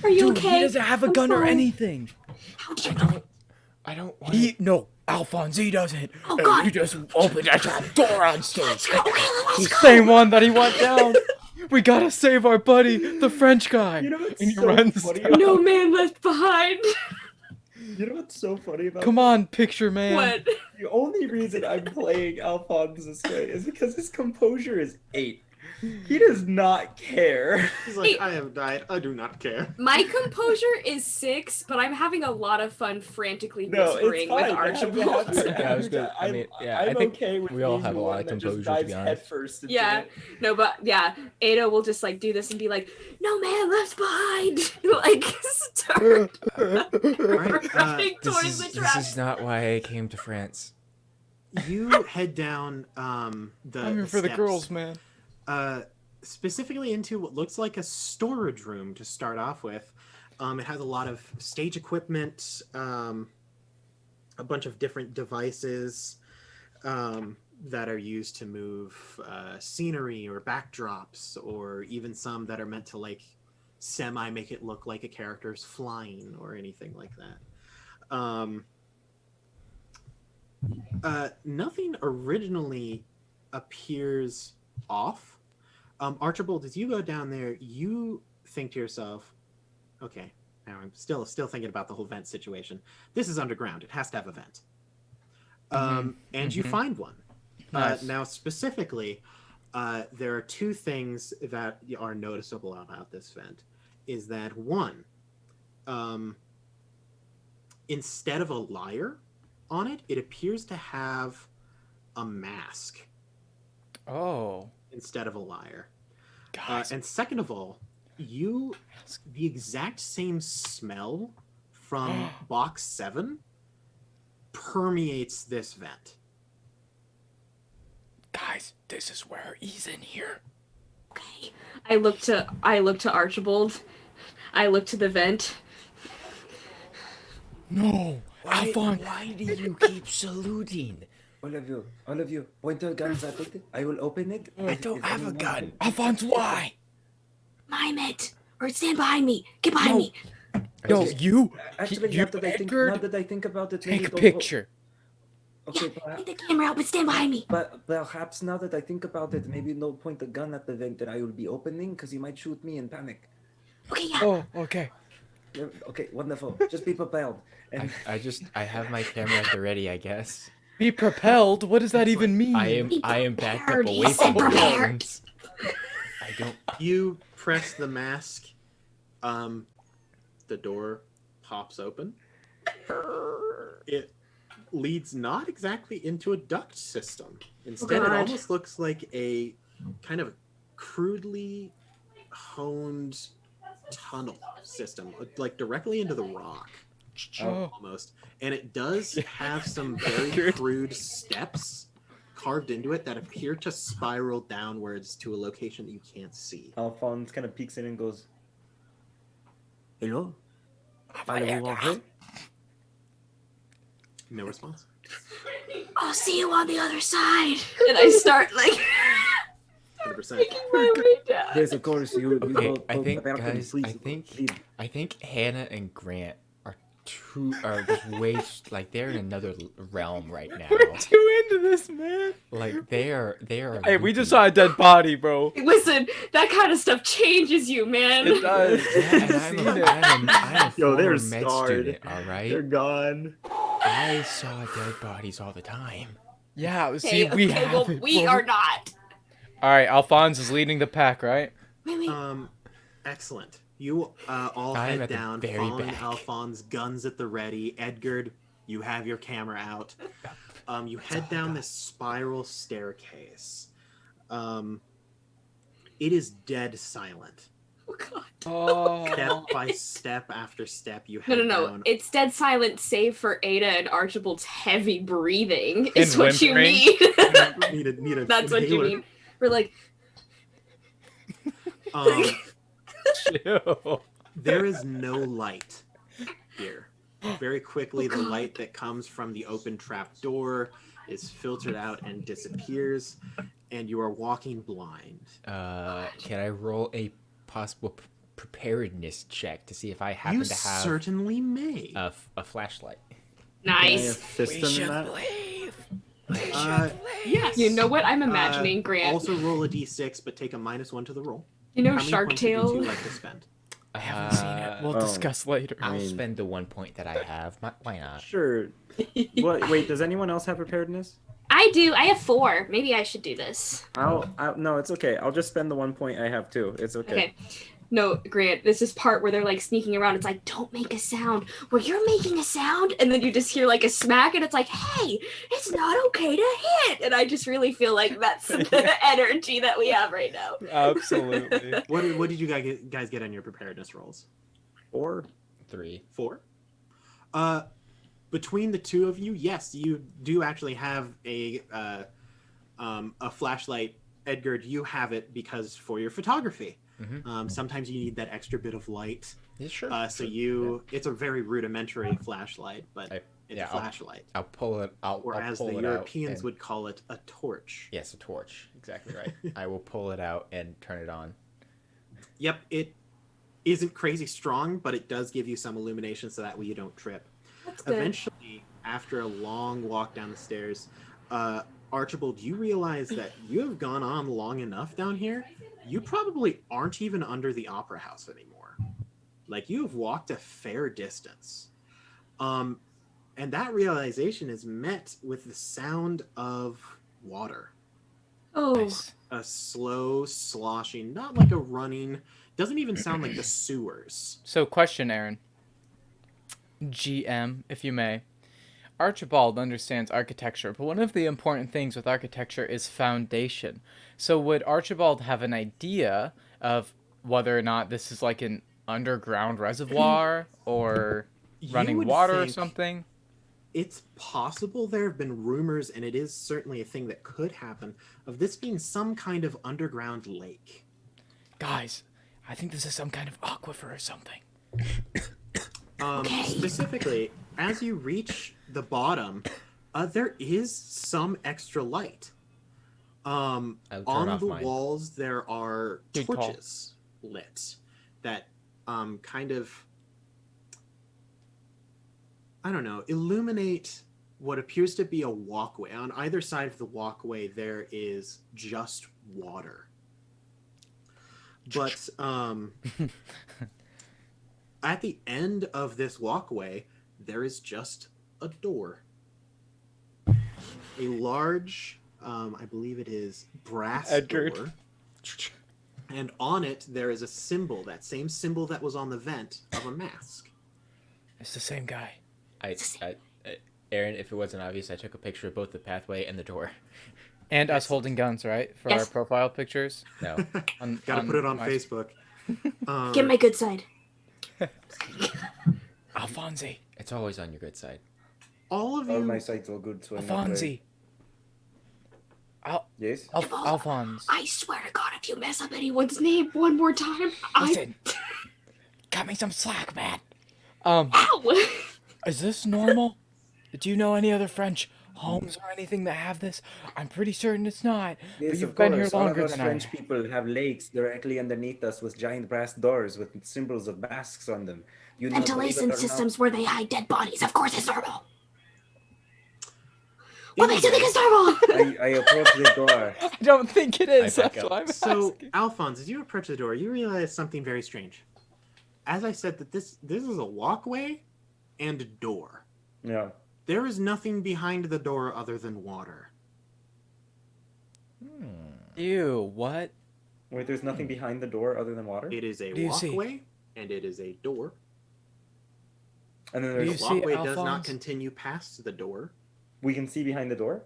[SPEAKER 7] Are you
[SPEAKER 2] Dude,
[SPEAKER 7] okay?
[SPEAKER 2] he doesn't have a
[SPEAKER 7] I'm
[SPEAKER 2] gun or
[SPEAKER 7] fine.
[SPEAKER 2] anything.
[SPEAKER 7] How'd you know?
[SPEAKER 4] I don't want
[SPEAKER 2] No, Alphonse, he doesn't.
[SPEAKER 7] Oh, God.
[SPEAKER 2] You just opened that trap door on stage.
[SPEAKER 7] Let's go. Let's
[SPEAKER 2] The
[SPEAKER 7] go.
[SPEAKER 2] same one that he went down. We gotta save our buddy, the French guy.
[SPEAKER 6] You know what's
[SPEAKER 2] And he
[SPEAKER 6] so
[SPEAKER 2] runs
[SPEAKER 6] funny
[SPEAKER 2] down.
[SPEAKER 6] about
[SPEAKER 5] No man left behind.
[SPEAKER 6] You know what's so funny about
[SPEAKER 2] Come on, picture man.
[SPEAKER 5] What?
[SPEAKER 6] The only reason I'm playing Alphonse this way is because his composure is 8. He does not care.
[SPEAKER 1] He's like, I have died. I do not care.
[SPEAKER 5] My composure is 6, but I'm having a lot of fun frantically
[SPEAKER 6] No,
[SPEAKER 5] whispering
[SPEAKER 6] it's
[SPEAKER 5] with
[SPEAKER 6] fine.
[SPEAKER 5] Archibald.
[SPEAKER 4] Yeah, I was good. I mean, yeah, I think
[SPEAKER 6] okay with
[SPEAKER 4] we all
[SPEAKER 6] being
[SPEAKER 4] have
[SPEAKER 6] the
[SPEAKER 4] a lot
[SPEAKER 6] one
[SPEAKER 4] of
[SPEAKER 6] that just
[SPEAKER 4] composure, to
[SPEAKER 6] dives
[SPEAKER 4] be honest.
[SPEAKER 6] headfirst into
[SPEAKER 5] Yeah.
[SPEAKER 6] it.
[SPEAKER 5] No, but yeah, Ada will just like do this and be like, "No man left behind." Like start
[SPEAKER 1] Alright,
[SPEAKER 5] running towards the
[SPEAKER 4] This
[SPEAKER 5] trap.
[SPEAKER 4] is not why I came to France.
[SPEAKER 1] you head down the
[SPEAKER 2] I'm here for the
[SPEAKER 1] steps,
[SPEAKER 2] girls, man.
[SPEAKER 1] specifically into what looks like a storage room to start off with. It has a lot of stage equipment, a bunch of different devices that are used to move scenery or backdrops, or even some that are meant to like semi make it look like a character's flying or anything like that. Nothing originally appears off. Archibald, as you go down there, you think to yourself, okay, now I'm still thinking about the whole vent situation. This is underground. It has to have a vent. And you find one.
[SPEAKER 2] Nice.
[SPEAKER 1] Now, specifically, there are two things that are noticeable about this vent. Is that one, instead of a lyre on it, it appears to have a mask
[SPEAKER 2] Oh,
[SPEAKER 1] instead of a lyre.
[SPEAKER 2] guys.
[SPEAKER 1] And second of all, the exact same smell from box 7 permeates this vent.
[SPEAKER 2] Guys, this is where he's in here.
[SPEAKER 7] Okay.
[SPEAKER 5] I look to Archibald. I look to the vent.
[SPEAKER 2] No, Alphonse.
[SPEAKER 4] Why do you keep saluting?
[SPEAKER 3] All of you, point your guns at it. I will open it.
[SPEAKER 4] I don't have a gun.
[SPEAKER 2] Alphonse, why?
[SPEAKER 7] Mime it. Or stand behind me. Get behind
[SPEAKER 2] No.
[SPEAKER 7] me.
[SPEAKER 2] No, you.
[SPEAKER 3] Actually,
[SPEAKER 2] you,
[SPEAKER 3] now that I think about it, maybe
[SPEAKER 2] Take a
[SPEAKER 3] don't-
[SPEAKER 2] picture.
[SPEAKER 3] Okay,
[SPEAKER 7] Get the camera out, but stand behind me.
[SPEAKER 3] but perhaps now that I think about it, maybe don't point the gun at the vent that I will be opening, because he might shoot me in panic.
[SPEAKER 7] Okay, yeah.
[SPEAKER 2] Oh, okay.
[SPEAKER 3] Okay, wonderful. Just be prepared. And
[SPEAKER 4] I have my camera at the ready, I guess.
[SPEAKER 2] Be propelled? What does that even mean?
[SPEAKER 4] I am backed up
[SPEAKER 7] prepared, he
[SPEAKER 4] away
[SPEAKER 7] said
[SPEAKER 4] from the
[SPEAKER 7] prepared.
[SPEAKER 4] weapons. I don't.
[SPEAKER 1] You press the mask. The door pops open. It leads not exactly into a duct system. Instead, it
[SPEAKER 5] God.
[SPEAKER 1] almost looks like a kind of crudely honed tunnel system, like directly into the rock.
[SPEAKER 2] Oh.
[SPEAKER 1] Almost. And it does have some very crude steps carved into it that appear to spiral downwards to a location that you can't see.
[SPEAKER 6] Alphonse kind of peeks in and goes,
[SPEAKER 3] hello? Allez-vous rentrer?
[SPEAKER 1] No response.
[SPEAKER 7] I'll see you on the other side.
[SPEAKER 5] And I start like
[SPEAKER 1] 100%.
[SPEAKER 5] making my way down.
[SPEAKER 3] Yes, of course. You
[SPEAKER 4] Okay,
[SPEAKER 3] go
[SPEAKER 4] I think,
[SPEAKER 3] prepare them,
[SPEAKER 4] guys,
[SPEAKER 3] please,
[SPEAKER 4] I
[SPEAKER 3] please.
[SPEAKER 4] think Hannah and Grant are just way like they're in another realm right now.
[SPEAKER 2] We're too into this, man.
[SPEAKER 4] Like they are.
[SPEAKER 2] Hey, we just saw a dead body, bro.
[SPEAKER 5] Listen, that kind of stuff changes you, man.
[SPEAKER 2] It does.
[SPEAKER 4] Yeah, and I'm a
[SPEAKER 6] Yo, they're
[SPEAKER 4] former med
[SPEAKER 6] scarred.
[SPEAKER 4] student. All right,
[SPEAKER 6] they're gone.
[SPEAKER 4] I saw dead bodies all the time.
[SPEAKER 2] Yeah, see,
[SPEAKER 5] Okay,
[SPEAKER 2] we
[SPEAKER 5] okay,
[SPEAKER 2] have
[SPEAKER 5] well,
[SPEAKER 2] it,
[SPEAKER 5] we
[SPEAKER 2] bro.
[SPEAKER 5] are not.
[SPEAKER 2] All right, Alphonse is leading the pack, right?
[SPEAKER 7] Wait.
[SPEAKER 1] Excellent. You all
[SPEAKER 4] I am
[SPEAKER 1] head
[SPEAKER 4] at the
[SPEAKER 1] down,
[SPEAKER 4] very
[SPEAKER 1] following
[SPEAKER 4] back.
[SPEAKER 1] Alphonse, guns at the ready. Edgard, you have your camera out. You head down this spiral staircase. It is dead silent.
[SPEAKER 5] Oh God.
[SPEAKER 2] Oh.
[SPEAKER 1] Step by step after step, you
[SPEAKER 5] No,
[SPEAKER 1] head
[SPEAKER 5] no.
[SPEAKER 1] down.
[SPEAKER 5] It's dead silent, save for Ada and Archibald's heavy breathing.
[SPEAKER 2] And
[SPEAKER 5] Is what you
[SPEAKER 2] whimpering.
[SPEAKER 5] need.
[SPEAKER 1] Need a
[SPEAKER 5] That's what you
[SPEAKER 1] inhaler.
[SPEAKER 5] need. We're like,
[SPEAKER 2] Chill.
[SPEAKER 1] There is no light here. Very quickly,
[SPEAKER 5] Oh,
[SPEAKER 1] the
[SPEAKER 5] God.
[SPEAKER 1] light that comes from the open trap door is filtered out and disappears, and you are walking blind.
[SPEAKER 4] Can I roll a possible preparedness check to see if I happen
[SPEAKER 1] You
[SPEAKER 4] to have
[SPEAKER 1] certainly may.
[SPEAKER 4] a flashlight?
[SPEAKER 6] Can I
[SPEAKER 5] nice.
[SPEAKER 6] assist him in that?
[SPEAKER 1] Yes.
[SPEAKER 5] You know what I'm imagining, Grant?
[SPEAKER 1] Also roll a d6, but take a -1 to the roll.
[SPEAKER 5] You know
[SPEAKER 1] How many
[SPEAKER 5] Shark
[SPEAKER 1] points would you
[SPEAKER 5] Tale?
[SPEAKER 1] two like to spend?
[SPEAKER 2] I haven't seen it. We'll
[SPEAKER 6] Oh.
[SPEAKER 2] discuss later.
[SPEAKER 4] I'll
[SPEAKER 6] mean-
[SPEAKER 4] spend the 1 point that I have. Why not?
[SPEAKER 6] Sure. What? Wait, does anyone else have preparedness?
[SPEAKER 5] I do. I have 4. Maybe I should do this.
[SPEAKER 6] No, it's okay. I'll just spend the 1 point I have too. It's okay.
[SPEAKER 5] Okay. No, Grant, this is part where they're like sneaking around. It's like, don't make a sound. Well, you're making a sound. And then you just hear like a smack, and it's like, hey, it's not okay to hit. And I just really feel like that's the energy that we have right now.
[SPEAKER 2] Absolutely.
[SPEAKER 1] What did you guys get on your preparedness rolls?
[SPEAKER 6] 4.
[SPEAKER 4] 3.
[SPEAKER 1] 4. Between the two of you, yes, you do actually have a flashlight. Edgard, you have it because for your photography.
[SPEAKER 4] Mhm.
[SPEAKER 1] Sometimes you need that extra bit of light.
[SPEAKER 4] Yeah, sure.
[SPEAKER 1] It's a very rudimentary flashlight, but it's a flashlight.
[SPEAKER 4] I'll pull it. I'll
[SPEAKER 1] Or as
[SPEAKER 4] pull
[SPEAKER 1] the
[SPEAKER 4] it
[SPEAKER 1] Europeans
[SPEAKER 4] out
[SPEAKER 1] would call it, a torch.
[SPEAKER 4] Yes, a torch. Exactly right. I will pull it out and turn it on.
[SPEAKER 1] Yep, it isn't crazy strong, but it does give you some illumination so that way you don't trip.
[SPEAKER 5] That's good.
[SPEAKER 1] Eventually, after a long walk down the stairs, Archibald, you realize that you have gone on long enough down here. You probably aren't even under the opera house anymore. Like, you have walked a fair distance. And that realization is met with the sound of water.
[SPEAKER 5] Oh,
[SPEAKER 2] Nice.
[SPEAKER 1] A slow sloshing, not like a running, doesn't even sound like the sewers.
[SPEAKER 2] So, question, Aaron. GM, if you may. Archibald understands architecture, but one of the important things with architecture is foundation. So would Archibald have an idea of whether or not this is like an underground reservoir or
[SPEAKER 1] You
[SPEAKER 2] running
[SPEAKER 1] would
[SPEAKER 2] water or
[SPEAKER 1] think
[SPEAKER 2] something?
[SPEAKER 1] It's possible there have been rumors, and it is certainly a thing that could happen, of this being some kind of underground lake.
[SPEAKER 2] Guys, I think this is some kind of aquifer or something.
[SPEAKER 1] Specifically, as you reach the bottom, there is some extra light. On
[SPEAKER 4] off
[SPEAKER 1] the
[SPEAKER 4] mine.
[SPEAKER 1] walls, there are
[SPEAKER 2] Good call.
[SPEAKER 1] torches lit that kind of, I don't know, illuminate what appears to be a walkway. On either side of the walkway, there is just water. But at the end of this walkway, there is just a door. A large, I believe it is brass
[SPEAKER 2] Edgard.
[SPEAKER 1] door. And on it, there is a symbol, that same symbol that was on the vent, of a mask.
[SPEAKER 2] It's the same guy.
[SPEAKER 4] Aaron, if it wasn't obvious, I took a picture of both the pathway and the door.
[SPEAKER 2] And us holding guns, right? For our profile pictures.
[SPEAKER 4] No.
[SPEAKER 1] Gotta put it on Facebook.
[SPEAKER 7] Get my good side.
[SPEAKER 2] Alphonse.
[SPEAKER 4] It's always on your good side.
[SPEAKER 1] All of
[SPEAKER 6] All
[SPEAKER 1] you,
[SPEAKER 6] my sites are good, so I'm not
[SPEAKER 2] Alphonse.
[SPEAKER 6] worried. Yes?
[SPEAKER 2] Alphonse.
[SPEAKER 7] I swear to God, if you mess up anyone's name one more time,
[SPEAKER 2] Listen. Cut me some slack, man.
[SPEAKER 7] Ow!
[SPEAKER 2] Is this normal? Do you know any other French homes or anything that have this? I'm pretty certain it's not.
[SPEAKER 6] Yes,
[SPEAKER 2] but you've
[SPEAKER 6] of
[SPEAKER 2] been
[SPEAKER 6] course.
[SPEAKER 2] here
[SPEAKER 6] All of
[SPEAKER 2] longer
[SPEAKER 6] us
[SPEAKER 2] than
[SPEAKER 6] French
[SPEAKER 2] I.
[SPEAKER 6] people have lakes directly underneath us with giant brass doors with symbols of masks on them. You know, believe it
[SPEAKER 7] Ventilation
[SPEAKER 6] or
[SPEAKER 7] systems where they hide dead bodies. Of course, it's normal. What makes you think it's normal?
[SPEAKER 6] not, I approach the door.
[SPEAKER 2] I don't think it is.
[SPEAKER 4] I back
[SPEAKER 2] That's
[SPEAKER 4] up.
[SPEAKER 2] why I'm
[SPEAKER 1] So,
[SPEAKER 2] asking.
[SPEAKER 1] Alphonse, as you approach the door, you realize something very strange. As I said, that this is a walkway and a door.
[SPEAKER 6] Yeah.
[SPEAKER 1] There is nothing behind the door other than water.
[SPEAKER 2] Ew, what?
[SPEAKER 6] Wait, there's nothing behind the door other than water?
[SPEAKER 1] It is a
[SPEAKER 2] What do you see?
[SPEAKER 1] walkway and it is a door.
[SPEAKER 6] And then
[SPEAKER 2] Do you
[SPEAKER 1] The
[SPEAKER 6] there's
[SPEAKER 2] see
[SPEAKER 1] walkway does not
[SPEAKER 2] Alphonse?
[SPEAKER 1] continue past the door.
[SPEAKER 6] we can see behind the door?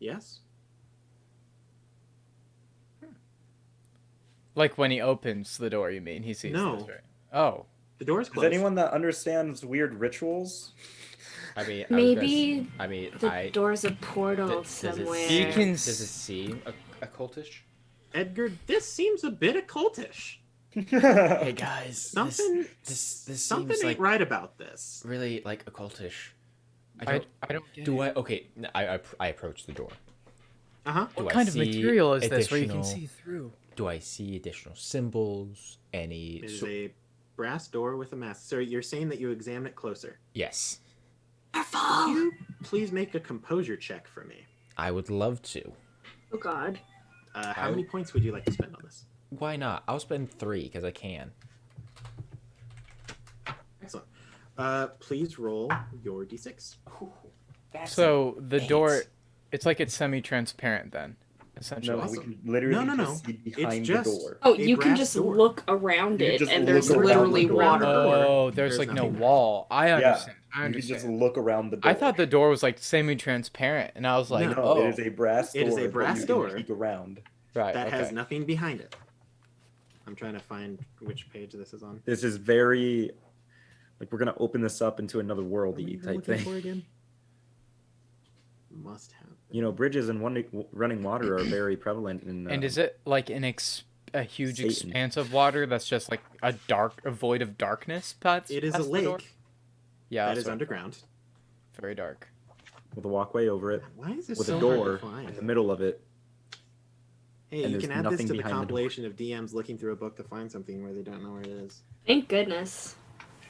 [SPEAKER 1] Yes.
[SPEAKER 2] Like when he opens the door, you mean? He sees
[SPEAKER 1] No.
[SPEAKER 2] this, right? Oh.
[SPEAKER 1] The door is
[SPEAKER 6] Is
[SPEAKER 1] closed.
[SPEAKER 6] anyone that understands weird rituals?
[SPEAKER 4] I mean,
[SPEAKER 5] Maybe
[SPEAKER 4] the
[SPEAKER 5] the door's a portal
[SPEAKER 4] does it
[SPEAKER 5] somewhere.
[SPEAKER 2] You can
[SPEAKER 4] does it seem occultish?
[SPEAKER 1] Edgard, this seems a bit occultish.
[SPEAKER 4] Hey guys,
[SPEAKER 1] Something
[SPEAKER 4] this
[SPEAKER 1] something
[SPEAKER 4] seems
[SPEAKER 1] ain't
[SPEAKER 4] like
[SPEAKER 1] right about this.
[SPEAKER 4] really like occultish.
[SPEAKER 2] I don't get
[SPEAKER 4] Do
[SPEAKER 2] it.
[SPEAKER 4] I? Okay, I approach the door.
[SPEAKER 1] Uh-huh.
[SPEAKER 4] Do
[SPEAKER 2] What
[SPEAKER 4] I
[SPEAKER 2] kind of
[SPEAKER 4] see
[SPEAKER 2] material is this where you can
[SPEAKER 4] additional-
[SPEAKER 2] see through?
[SPEAKER 4] Do I see additional symbols? Any?
[SPEAKER 1] It is a brass door with a mask. So you're saying that you examine it closer.
[SPEAKER 4] Yes,
[SPEAKER 1] Could you please make a composure check for me?
[SPEAKER 4] I would love to.
[SPEAKER 5] Oh God.
[SPEAKER 1] How many points would you like to spend on this?
[SPEAKER 4] Why not? I'll spend 3 because I can.
[SPEAKER 1] Excellent. Please roll your d6.
[SPEAKER 2] So the door, it's like it's semi-transparent then, essentially.
[SPEAKER 6] No, we
[SPEAKER 1] Awesome.
[SPEAKER 6] can literally
[SPEAKER 1] No.
[SPEAKER 6] just see behind
[SPEAKER 1] just-
[SPEAKER 6] the door.
[SPEAKER 5] Oh,
[SPEAKER 1] A
[SPEAKER 5] you can
[SPEAKER 1] brass
[SPEAKER 5] just
[SPEAKER 1] door.
[SPEAKER 5] look around
[SPEAKER 6] You can
[SPEAKER 5] it,
[SPEAKER 6] just
[SPEAKER 5] and
[SPEAKER 6] look
[SPEAKER 5] there's
[SPEAKER 6] around
[SPEAKER 5] literally
[SPEAKER 6] the door.
[SPEAKER 5] water.
[SPEAKER 2] Oh, there's
[SPEAKER 1] There's
[SPEAKER 2] like no
[SPEAKER 1] nothing.
[SPEAKER 2] wall. I understand. I
[SPEAKER 6] You can
[SPEAKER 2] understand.
[SPEAKER 6] just look around the door.
[SPEAKER 2] I thought the door was like semi-transparent, and I was like,
[SPEAKER 1] No,
[SPEAKER 2] oh,
[SPEAKER 6] it is a brass door.
[SPEAKER 1] It is a
[SPEAKER 6] that
[SPEAKER 1] brass
[SPEAKER 6] you
[SPEAKER 1] door.
[SPEAKER 6] can peek around.
[SPEAKER 2] right,
[SPEAKER 1] That
[SPEAKER 2] okay.
[SPEAKER 1] has nothing behind it. I'm trying to find which page this is on.
[SPEAKER 6] This is very like we're gonna open this up into another
[SPEAKER 1] What are you
[SPEAKER 6] worldy type
[SPEAKER 1] looking
[SPEAKER 6] thing.
[SPEAKER 1] for again? Must have.
[SPEAKER 6] You know, bridges and running water are very prevalent in.
[SPEAKER 2] And is it like a huge
[SPEAKER 6] Satan.
[SPEAKER 2] expanse of water that's just like a void of darkness?
[SPEAKER 1] It is a
[SPEAKER 2] past the door?
[SPEAKER 1] lake
[SPEAKER 2] Yeah,
[SPEAKER 1] that
[SPEAKER 2] that's
[SPEAKER 1] is
[SPEAKER 2] what-
[SPEAKER 1] underground.
[SPEAKER 2] very dark.
[SPEAKER 6] with a walkway over it
[SPEAKER 1] Why is this
[SPEAKER 6] with
[SPEAKER 1] so
[SPEAKER 6] a
[SPEAKER 1] hard
[SPEAKER 6] door
[SPEAKER 1] to find?
[SPEAKER 6] in the middle of it?
[SPEAKER 1] Hey,
[SPEAKER 6] and
[SPEAKER 1] you
[SPEAKER 6] there's
[SPEAKER 1] can add this
[SPEAKER 6] nothing
[SPEAKER 1] to the
[SPEAKER 6] behind the door.
[SPEAKER 1] compilation of DMs looking through a book to find something where they don't know where it is.
[SPEAKER 5] Thank goodness.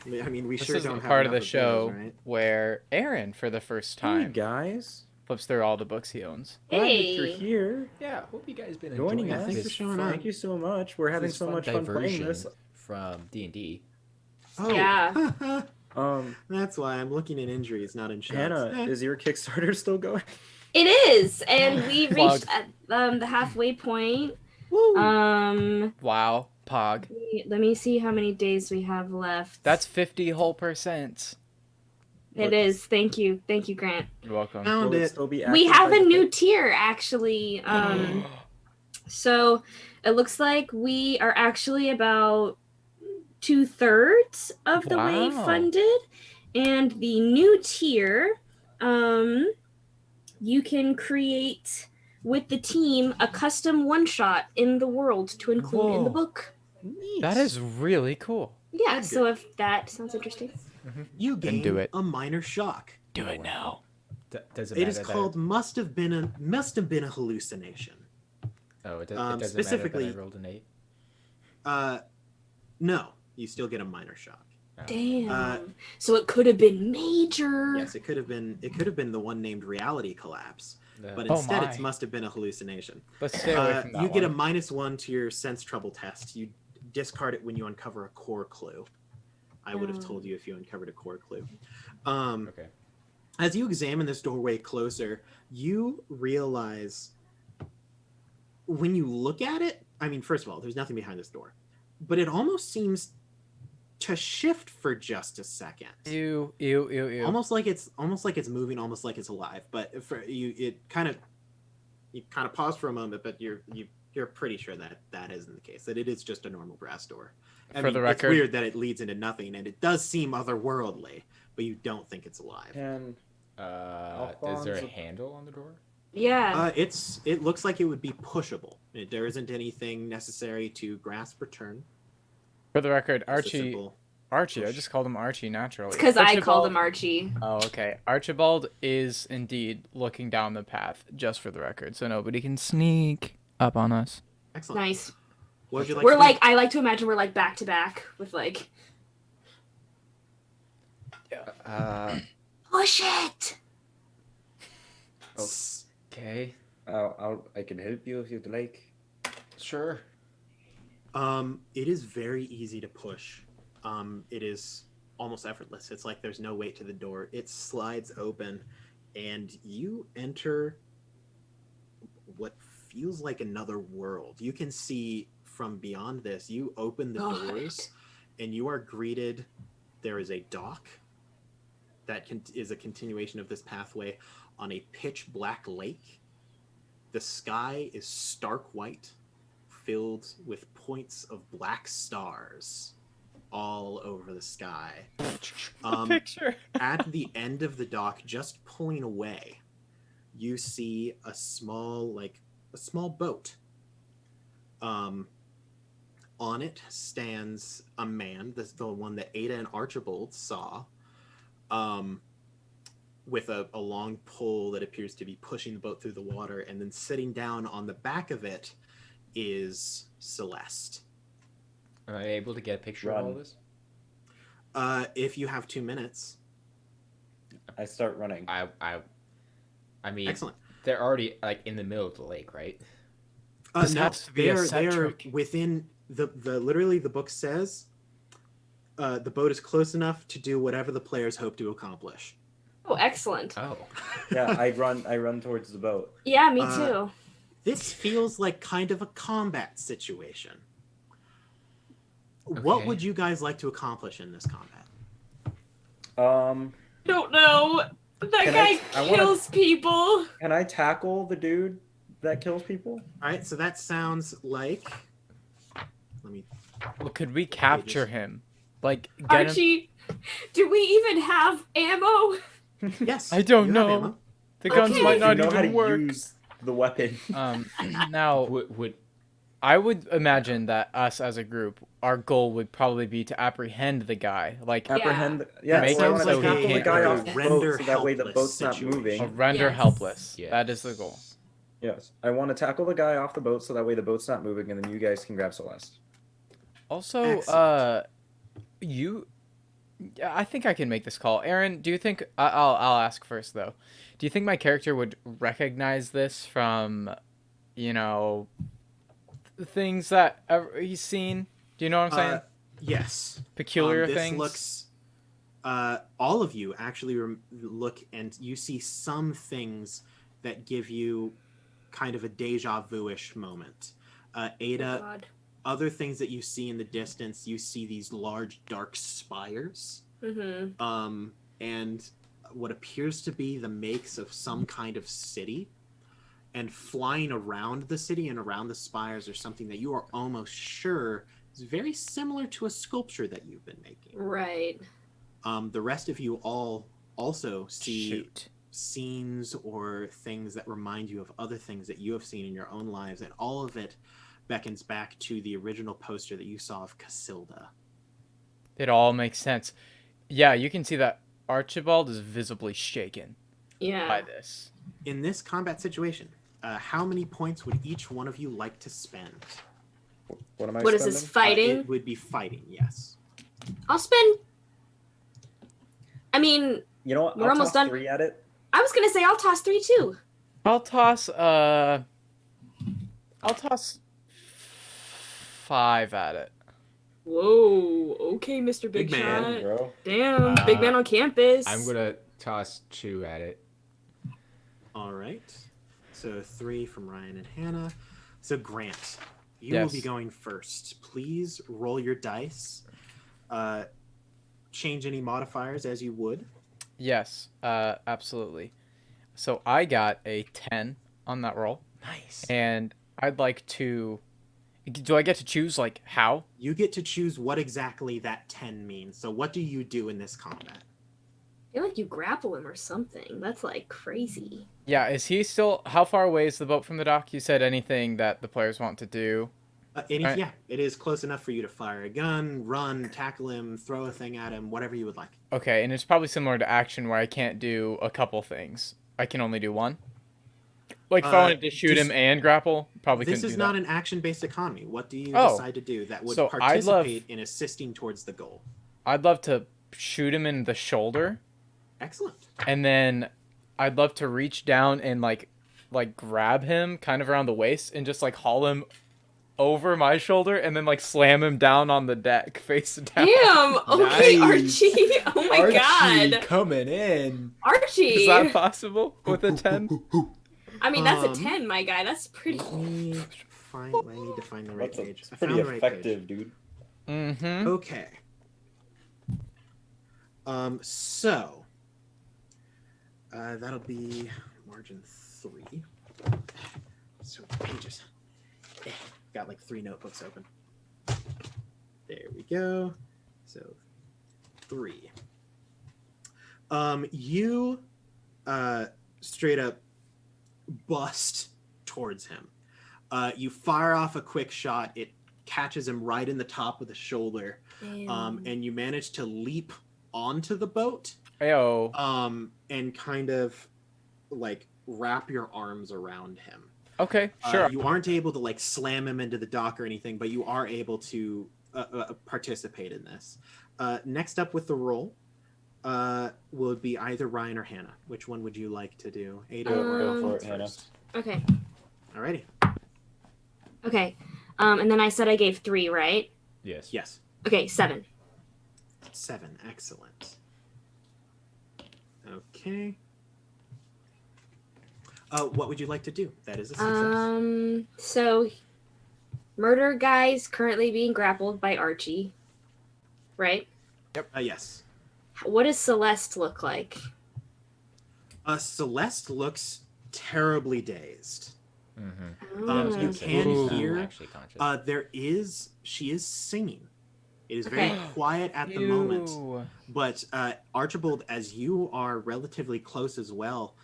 [SPEAKER 1] I mean, we
[SPEAKER 2] This
[SPEAKER 1] sure
[SPEAKER 2] is
[SPEAKER 1] don't
[SPEAKER 2] the
[SPEAKER 1] have
[SPEAKER 2] part of
[SPEAKER 1] enough
[SPEAKER 2] the show
[SPEAKER 1] those, right?
[SPEAKER 2] where Aaron, for the first
[SPEAKER 6] Hey
[SPEAKER 2] time,
[SPEAKER 6] guys,
[SPEAKER 2] flips through all the books he owns.
[SPEAKER 6] glad that
[SPEAKER 5] Hey.
[SPEAKER 6] you're here,
[SPEAKER 4] Yeah, hope you guys been
[SPEAKER 6] joining
[SPEAKER 4] enjoying
[SPEAKER 6] us.
[SPEAKER 1] Thanks for
[SPEAKER 4] this
[SPEAKER 1] showing
[SPEAKER 4] fun-
[SPEAKER 1] up.
[SPEAKER 6] Thank you so much. We're having
[SPEAKER 4] this
[SPEAKER 6] so much fun playing
[SPEAKER 4] diversion
[SPEAKER 6] this.
[SPEAKER 4] from D&D.
[SPEAKER 1] Oh,
[SPEAKER 5] Yeah.
[SPEAKER 1] That's why I'm looking at injuries, not in shots.
[SPEAKER 6] Hannah, is your Kickstarter still going?
[SPEAKER 5] It is, and we
[SPEAKER 2] Plug.
[SPEAKER 5] reached at the halfway point.
[SPEAKER 6] Woo!
[SPEAKER 2] Wow, Pog.
[SPEAKER 5] Let me see how many days we have left.
[SPEAKER 2] That's 50 whole percent.
[SPEAKER 5] It is. Thank you, Grant.
[SPEAKER 2] You're welcome.
[SPEAKER 1] Found
[SPEAKER 6] Will it
[SPEAKER 1] it.
[SPEAKER 6] still be
[SPEAKER 5] We
[SPEAKER 6] active
[SPEAKER 5] have
[SPEAKER 6] by
[SPEAKER 5] a
[SPEAKER 6] the
[SPEAKER 5] new
[SPEAKER 6] fifth?
[SPEAKER 5] tier actually. So it looks like we are actually about 2/3 of the way
[SPEAKER 2] Wow.
[SPEAKER 5] funded, and the new tier, you can create with the team a custom one shot in the world to include in the
[SPEAKER 2] Whoa.
[SPEAKER 5] book.
[SPEAKER 6] Neat.
[SPEAKER 2] That is really cool.
[SPEAKER 5] Yeah,
[SPEAKER 1] Good.
[SPEAKER 5] so if that sounds interesting.
[SPEAKER 1] You
[SPEAKER 2] Then
[SPEAKER 1] gain
[SPEAKER 2] do it.
[SPEAKER 1] a minor shock.
[SPEAKER 2] Do it now.
[SPEAKER 4] Does it
[SPEAKER 1] It
[SPEAKER 4] matter
[SPEAKER 1] is
[SPEAKER 4] that
[SPEAKER 1] called must have been a hallucination.
[SPEAKER 4] Oh, it, does,
[SPEAKER 1] um,
[SPEAKER 4] it doesn't
[SPEAKER 1] specifically-
[SPEAKER 4] matter that I rolled an 8.
[SPEAKER 1] No, you still get a minor shock.
[SPEAKER 5] Damn. So it could have been major.
[SPEAKER 1] Yes, it could have been the one named reality collapse, but
[SPEAKER 2] Oh
[SPEAKER 1] instead
[SPEAKER 2] my.
[SPEAKER 1] it must have been a hallucination.
[SPEAKER 2] Let's stay away from that
[SPEAKER 1] You get a
[SPEAKER 2] one.
[SPEAKER 1] -1 to your sense trouble test. You discard it when you uncover a core clue. I would have told you if you uncovered a core clue. Okay. As you examine this doorway closer, you realize when you look at it, I mean, first of all, there's nothing behind this door, but it almost seems to shift for just a second.
[SPEAKER 2] Ew.
[SPEAKER 1] Almost like it's moving, almost like it's alive. But for you, you kind of pause for a moment, but you're pretty sure that isn't the case. That it is just a normal brass door.
[SPEAKER 2] For the record,
[SPEAKER 1] it's weird that it leads into nothing, and it does seem otherworldly, but you don't think it's alive.
[SPEAKER 6] And
[SPEAKER 4] is there a handle on the door?
[SPEAKER 5] Yeah.
[SPEAKER 1] It looks like it would be pushable. There isn't anything necessary to grasp or turn.
[SPEAKER 2] For the record,
[SPEAKER 1] It's
[SPEAKER 2] Archie, I just called him Archie naturally.
[SPEAKER 5] It's because I called him Archie.
[SPEAKER 2] Oh, okay. Archibald is indeed looking down the path, just for the record, so nobody can sneak up on us.
[SPEAKER 1] Excellent.
[SPEAKER 5] Nice.
[SPEAKER 1] What would you like
[SPEAKER 5] We're
[SPEAKER 1] to
[SPEAKER 5] like,
[SPEAKER 1] do?
[SPEAKER 5] I like to imagine we're like back to back with like. Push it.
[SPEAKER 4] Okay.
[SPEAKER 6] I can help you if you'd like.
[SPEAKER 4] Sure.
[SPEAKER 1] It is very easy to push. It is almost effortless. It's like there's no weight to the door. It slides open, and you enter what feels like another world. You can see from beyond this. You open the doors, and you are greeted. There is a dock that is a continuation of this pathway on a pitch black lake. The sky is stark white, filled with points of black stars all over the sky.
[SPEAKER 2] Picture.
[SPEAKER 1] At the end of the dock, just pulling away, you see a small boat. On it stands a man, the one that Ada and Archibald saw, with a long pole that appears to be pushing the boat through the water, and then sitting down on the back of it is Celeste.
[SPEAKER 4] Am I able to get a picture of all this?
[SPEAKER 1] If you have 2 minutes.
[SPEAKER 6] I start running.
[SPEAKER 4] I mean,
[SPEAKER 1] Excellent.
[SPEAKER 4] They're already like in the middle of the lake, right?
[SPEAKER 2] This
[SPEAKER 1] No,
[SPEAKER 2] has to be a set
[SPEAKER 1] they're
[SPEAKER 2] trick.
[SPEAKER 1] within the literally the book says the boat is close enough to do whatever the players hope to accomplish.
[SPEAKER 5] Oh, excellent.
[SPEAKER 4] Oh.
[SPEAKER 6] Yeah, I run towards the boat.
[SPEAKER 5] Yeah, me too.
[SPEAKER 1] This feels like kind of a combat situation.
[SPEAKER 4] Okay.
[SPEAKER 1] What would you guys like to accomplish in this combat?
[SPEAKER 5] Don't know. That guy kills people.
[SPEAKER 6] Can I tackle the dude that kills people?
[SPEAKER 1] All right, so that sounds like. Let me.
[SPEAKER 2] Well, could we capture him? Like, get him?
[SPEAKER 5] Archie, do we even have ammo?
[SPEAKER 1] Yes.
[SPEAKER 2] I don't
[SPEAKER 1] you have
[SPEAKER 2] know.
[SPEAKER 1] ammo.
[SPEAKER 2] The guns might not
[SPEAKER 6] you know how
[SPEAKER 2] even
[SPEAKER 6] to
[SPEAKER 2] work.
[SPEAKER 6] use the weapon.
[SPEAKER 2] Now,
[SPEAKER 4] Would
[SPEAKER 2] I would imagine that us as a group, our goal would probably be to apprehend the guy. Like,
[SPEAKER 6] Apprehend. Yeah,
[SPEAKER 2] Make
[SPEAKER 6] so I
[SPEAKER 2] it
[SPEAKER 6] want
[SPEAKER 2] so
[SPEAKER 6] to
[SPEAKER 2] he
[SPEAKER 6] tackle the
[SPEAKER 2] can't
[SPEAKER 6] guy
[SPEAKER 2] do
[SPEAKER 6] off
[SPEAKER 2] it.
[SPEAKER 6] the
[SPEAKER 1] Render
[SPEAKER 6] boat so that way the
[SPEAKER 1] helpless
[SPEAKER 6] boat's not
[SPEAKER 1] situation.
[SPEAKER 6] moving.
[SPEAKER 2] render
[SPEAKER 5] Yes.
[SPEAKER 2] helpless.
[SPEAKER 4] Yes.
[SPEAKER 2] That is the goal.
[SPEAKER 6] Yes, I want to tackle the guy off the boat so that way the boat's not moving, and then you guys can grab Celeste.
[SPEAKER 2] Also,
[SPEAKER 1] Excellent.
[SPEAKER 2] I think I can make this call. Aaron, do you think I'll ask first though. Do you think my character would recognize this from, things that he's seen? Do you know what I'm saying?
[SPEAKER 1] Yes.
[SPEAKER 2] Peculiar
[SPEAKER 1] this
[SPEAKER 2] things.
[SPEAKER 1] Looks. All of you actually look, and you see some things that give you kind of a deja vu-ish moment. Ada.
[SPEAKER 5] Oh, God.
[SPEAKER 1] Other things that you see in the distance, you see these large dark spires,
[SPEAKER 5] Mm-hmm.
[SPEAKER 1] and what appears to be the makes of some kind of city, and flying around the city and around the spires are something that you are almost sure is very similar to a sculpture that you've been making.
[SPEAKER 5] Right.
[SPEAKER 1] The rest of you all also see
[SPEAKER 2] Shoot.
[SPEAKER 1] scenes or things that remind you of other things that you have seen in your own lives, and all of it beckons back to the original poster that you saw of Casilda.
[SPEAKER 2] It all makes sense. Yeah, you can see that Archibald is visibly shaken by
[SPEAKER 5] Yeah.
[SPEAKER 2] this.
[SPEAKER 1] In this combat situation, how many points would each one of you like to spend?
[SPEAKER 6] What am I
[SPEAKER 5] What is
[SPEAKER 6] spending?
[SPEAKER 5] this, fighting?
[SPEAKER 1] It would be fighting, yes.
[SPEAKER 5] I'll spend. I mean,
[SPEAKER 6] You know what?
[SPEAKER 5] We're
[SPEAKER 6] I'll
[SPEAKER 5] almost
[SPEAKER 6] toss
[SPEAKER 5] done.
[SPEAKER 6] 3 at it.
[SPEAKER 5] I was gonna say I'll toss 3 too.
[SPEAKER 2] I'll toss 5 at it.
[SPEAKER 5] Whoa. Okay, Mr. Big,
[SPEAKER 6] Big man,
[SPEAKER 5] Shot.
[SPEAKER 6] bro.
[SPEAKER 5] Damn. Big man on campus.
[SPEAKER 4] I'm gonna toss 2 at it.
[SPEAKER 1] All right. So 3 from Ryan and Hannah. So Grant, you
[SPEAKER 2] Yes.
[SPEAKER 1] will be going first. Please roll your dice. Change any modifiers as you would.
[SPEAKER 2] Yes, absolutely. So I got a 10 on that roll,
[SPEAKER 4] Nice.
[SPEAKER 2] and I'd like to. Do I get to choose like how?
[SPEAKER 1] You get to choose what exactly that 10 means. So what do you do in this combat?
[SPEAKER 5] I feel like you grapple him or something. That's like crazy.
[SPEAKER 2] Yeah, is he still? How far away is the boat from the dock? You said anything that the players want to do. Right.
[SPEAKER 1] Yeah, it is close enough for you to fire a gun, run, tackle him, throw a thing at him, whatever you would like.
[SPEAKER 2] Okay, and it's probably similar to action where I can't do a couple things. I can only do one. Like if I wanted to shoot him and grapple, probably couldn't
[SPEAKER 1] This is
[SPEAKER 2] do
[SPEAKER 1] not
[SPEAKER 2] that.
[SPEAKER 1] an action-based economy. What do you
[SPEAKER 2] Oh.
[SPEAKER 1] decide to do that would
[SPEAKER 2] So I'd
[SPEAKER 1] participate in assisting towards the goal?
[SPEAKER 2] I'd love to shoot him in the shoulder,
[SPEAKER 1] Excellent.
[SPEAKER 2] and then I'd love to reach down and like grab him kind of around the waist and just like haul him over my shoulder and then like slam him down on the deck face down.
[SPEAKER 5] Damn. Okay,
[SPEAKER 4] Nice.
[SPEAKER 5] Archie. Oh my
[SPEAKER 4] Archie
[SPEAKER 5] god.
[SPEAKER 4] coming in.
[SPEAKER 5] Archie.
[SPEAKER 2] Is that possible with a 10?
[SPEAKER 5] I mean, that's a
[SPEAKER 1] Um,
[SPEAKER 5] 10, my guy. That's pretty.
[SPEAKER 1] I need to find the right
[SPEAKER 6] That's
[SPEAKER 1] page. I
[SPEAKER 6] pretty
[SPEAKER 1] found the right
[SPEAKER 6] effective,
[SPEAKER 1] page.
[SPEAKER 6] dude.
[SPEAKER 2] Mm-hmm.
[SPEAKER 1] Okay. So that'll be margin 3. So pages. Got like 3 notebooks open. There we go. So 3. You straight up bust towards him. You fire off a quick shot. It catches him right in the top of the shoulder. And you manage to leap onto the boat.
[SPEAKER 2] Ayo.
[SPEAKER 1] And kind of like wrap your arms around him.
[SPEAKER 2] Okay, sure.
[SPEAKER 1] You aren't able to like slam him into the dock or anything, but you are able to participate in this. Next up with the roll will be either Ryan or Hannah. Which one would you like to do? Ada or
[SPEAKER 6] Go for
[SPEAKER 1] Alphonse
[SPEAKER 6] it, Hannah.
[SPEAKER 1] first?
[SPEAKER 5] Okay.
[SPEAKER 1] Alrighty.
[SPEAKER 5] Okay. And then I said I gave 3, right?
[SPEAKER 4] Yes.
[SPEAKER 1] Yes.
[SPEAKER 5] Okay, 7.
[SPEAKER 1] 7. Excellent. Okay. What would you like to do? That is a success.
[SPEAKER 5] So murder guy's currently being grappled by Archie, right?
[SPEAKER 1] Yes.
[SPEAKER 5] What does Celeste look like?
[SPEAKER 1] Celeste looks terribly dazed.
[SPEAKER 4] Mm-hmm.
[SPEAKER 1] You can hear.
[SPEAKER 4] Actually conscious.
[SPEAKER 1] She is singing. It is very
[SPEAKER 5] Okay.
[SPEAKER 1] quiet at the moment.
[SPEAKER 2] Ew.
[SPEAKER 1] But Archibald, as you are relatively close as well,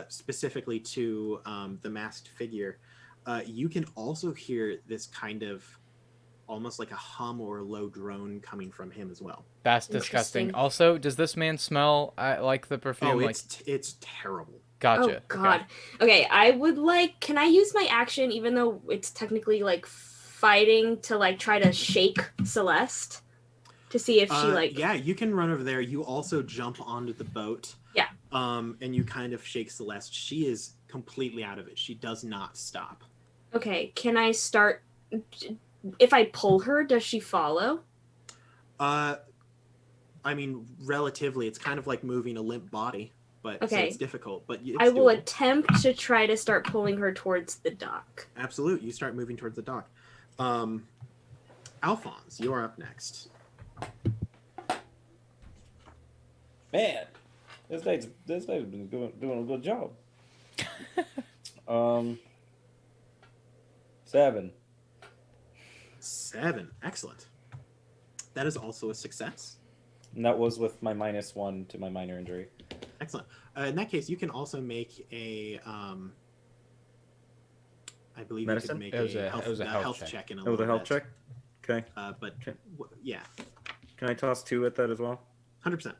[SPEAKER 1] specifically to the masked figure, you can also hear this kind of almost like a hum or a low drone coming from him as well.
[SPEAKER 2] That's disgusting.
[SPEAKER 5] Interesting.
[SPEAKER 2] Also, does this man smell like the perfume?
[SPEAKER 1] Oh,
[SPEAKER 2] like,
[SPEAKER 1] it's terrible.
[SPEAKER 2] gotcha.
[SPEAKER 5] Oh god. Okay, I would like. Can I use my action, even though it's technically like fighting, to like try to shake Celeste to see if she like?
[SPEAKER 1] Yeah, you can run over there. You also jump onto the boat.
[SPEAKER 5] Yeah.
[SPEAKER 1] And you kind of shake Celeste. She is completely out of it. She does not stop.
[SPEAKER 5] Okay, can I start? If I pull her, does she follow?
[SPEAKER 1] I mean, relatively, it's kind of like moving a limp body, but so
[SPEAKER 5] Okay.
[SPEAKER 1] it's difficult. But it's
[SPEAKER 5] I will
[SPEAKER 1] doable.
[SPEAKER 5] attempt to try to start pulling her towards the dock.
[SPEAKER 1] Absolute. You start moving towards the dock. Alphonse, you are up next.
[SPEAKER 6] Man, this guy's been doing a good job. 7.
[SPEAKER 1] 7. Excellent. That is also a success.
[SPEAKER 6] And that was with my -1 to my minor injury.
[SPEAKER 1] Excellent. In that case, you can also make a. I believe
[SPEAKER 6] Medicine?
[SPEAKER 1] you could make
[SPEAKER 4] It was
[SPEAKER 1] a
[SPEAKER 4] a
[SPEAKER 1] health
[SPEAKER 4] health
[SPEAKER 1] check in a
[SPEAKER 6] That was a
[SPEAKER 1] little
[SPEAKER 6] health
[SPEAKER 1] bit.
[SPEAKER 6] check? Okay.
[SPEAKER 1] But
[SPEAKER 6] Okay.
[SPEAKER 1] Yeah,
[SPEAKER 6] Can I toss 2 at that as well?
[SPEAKER 1] 100%.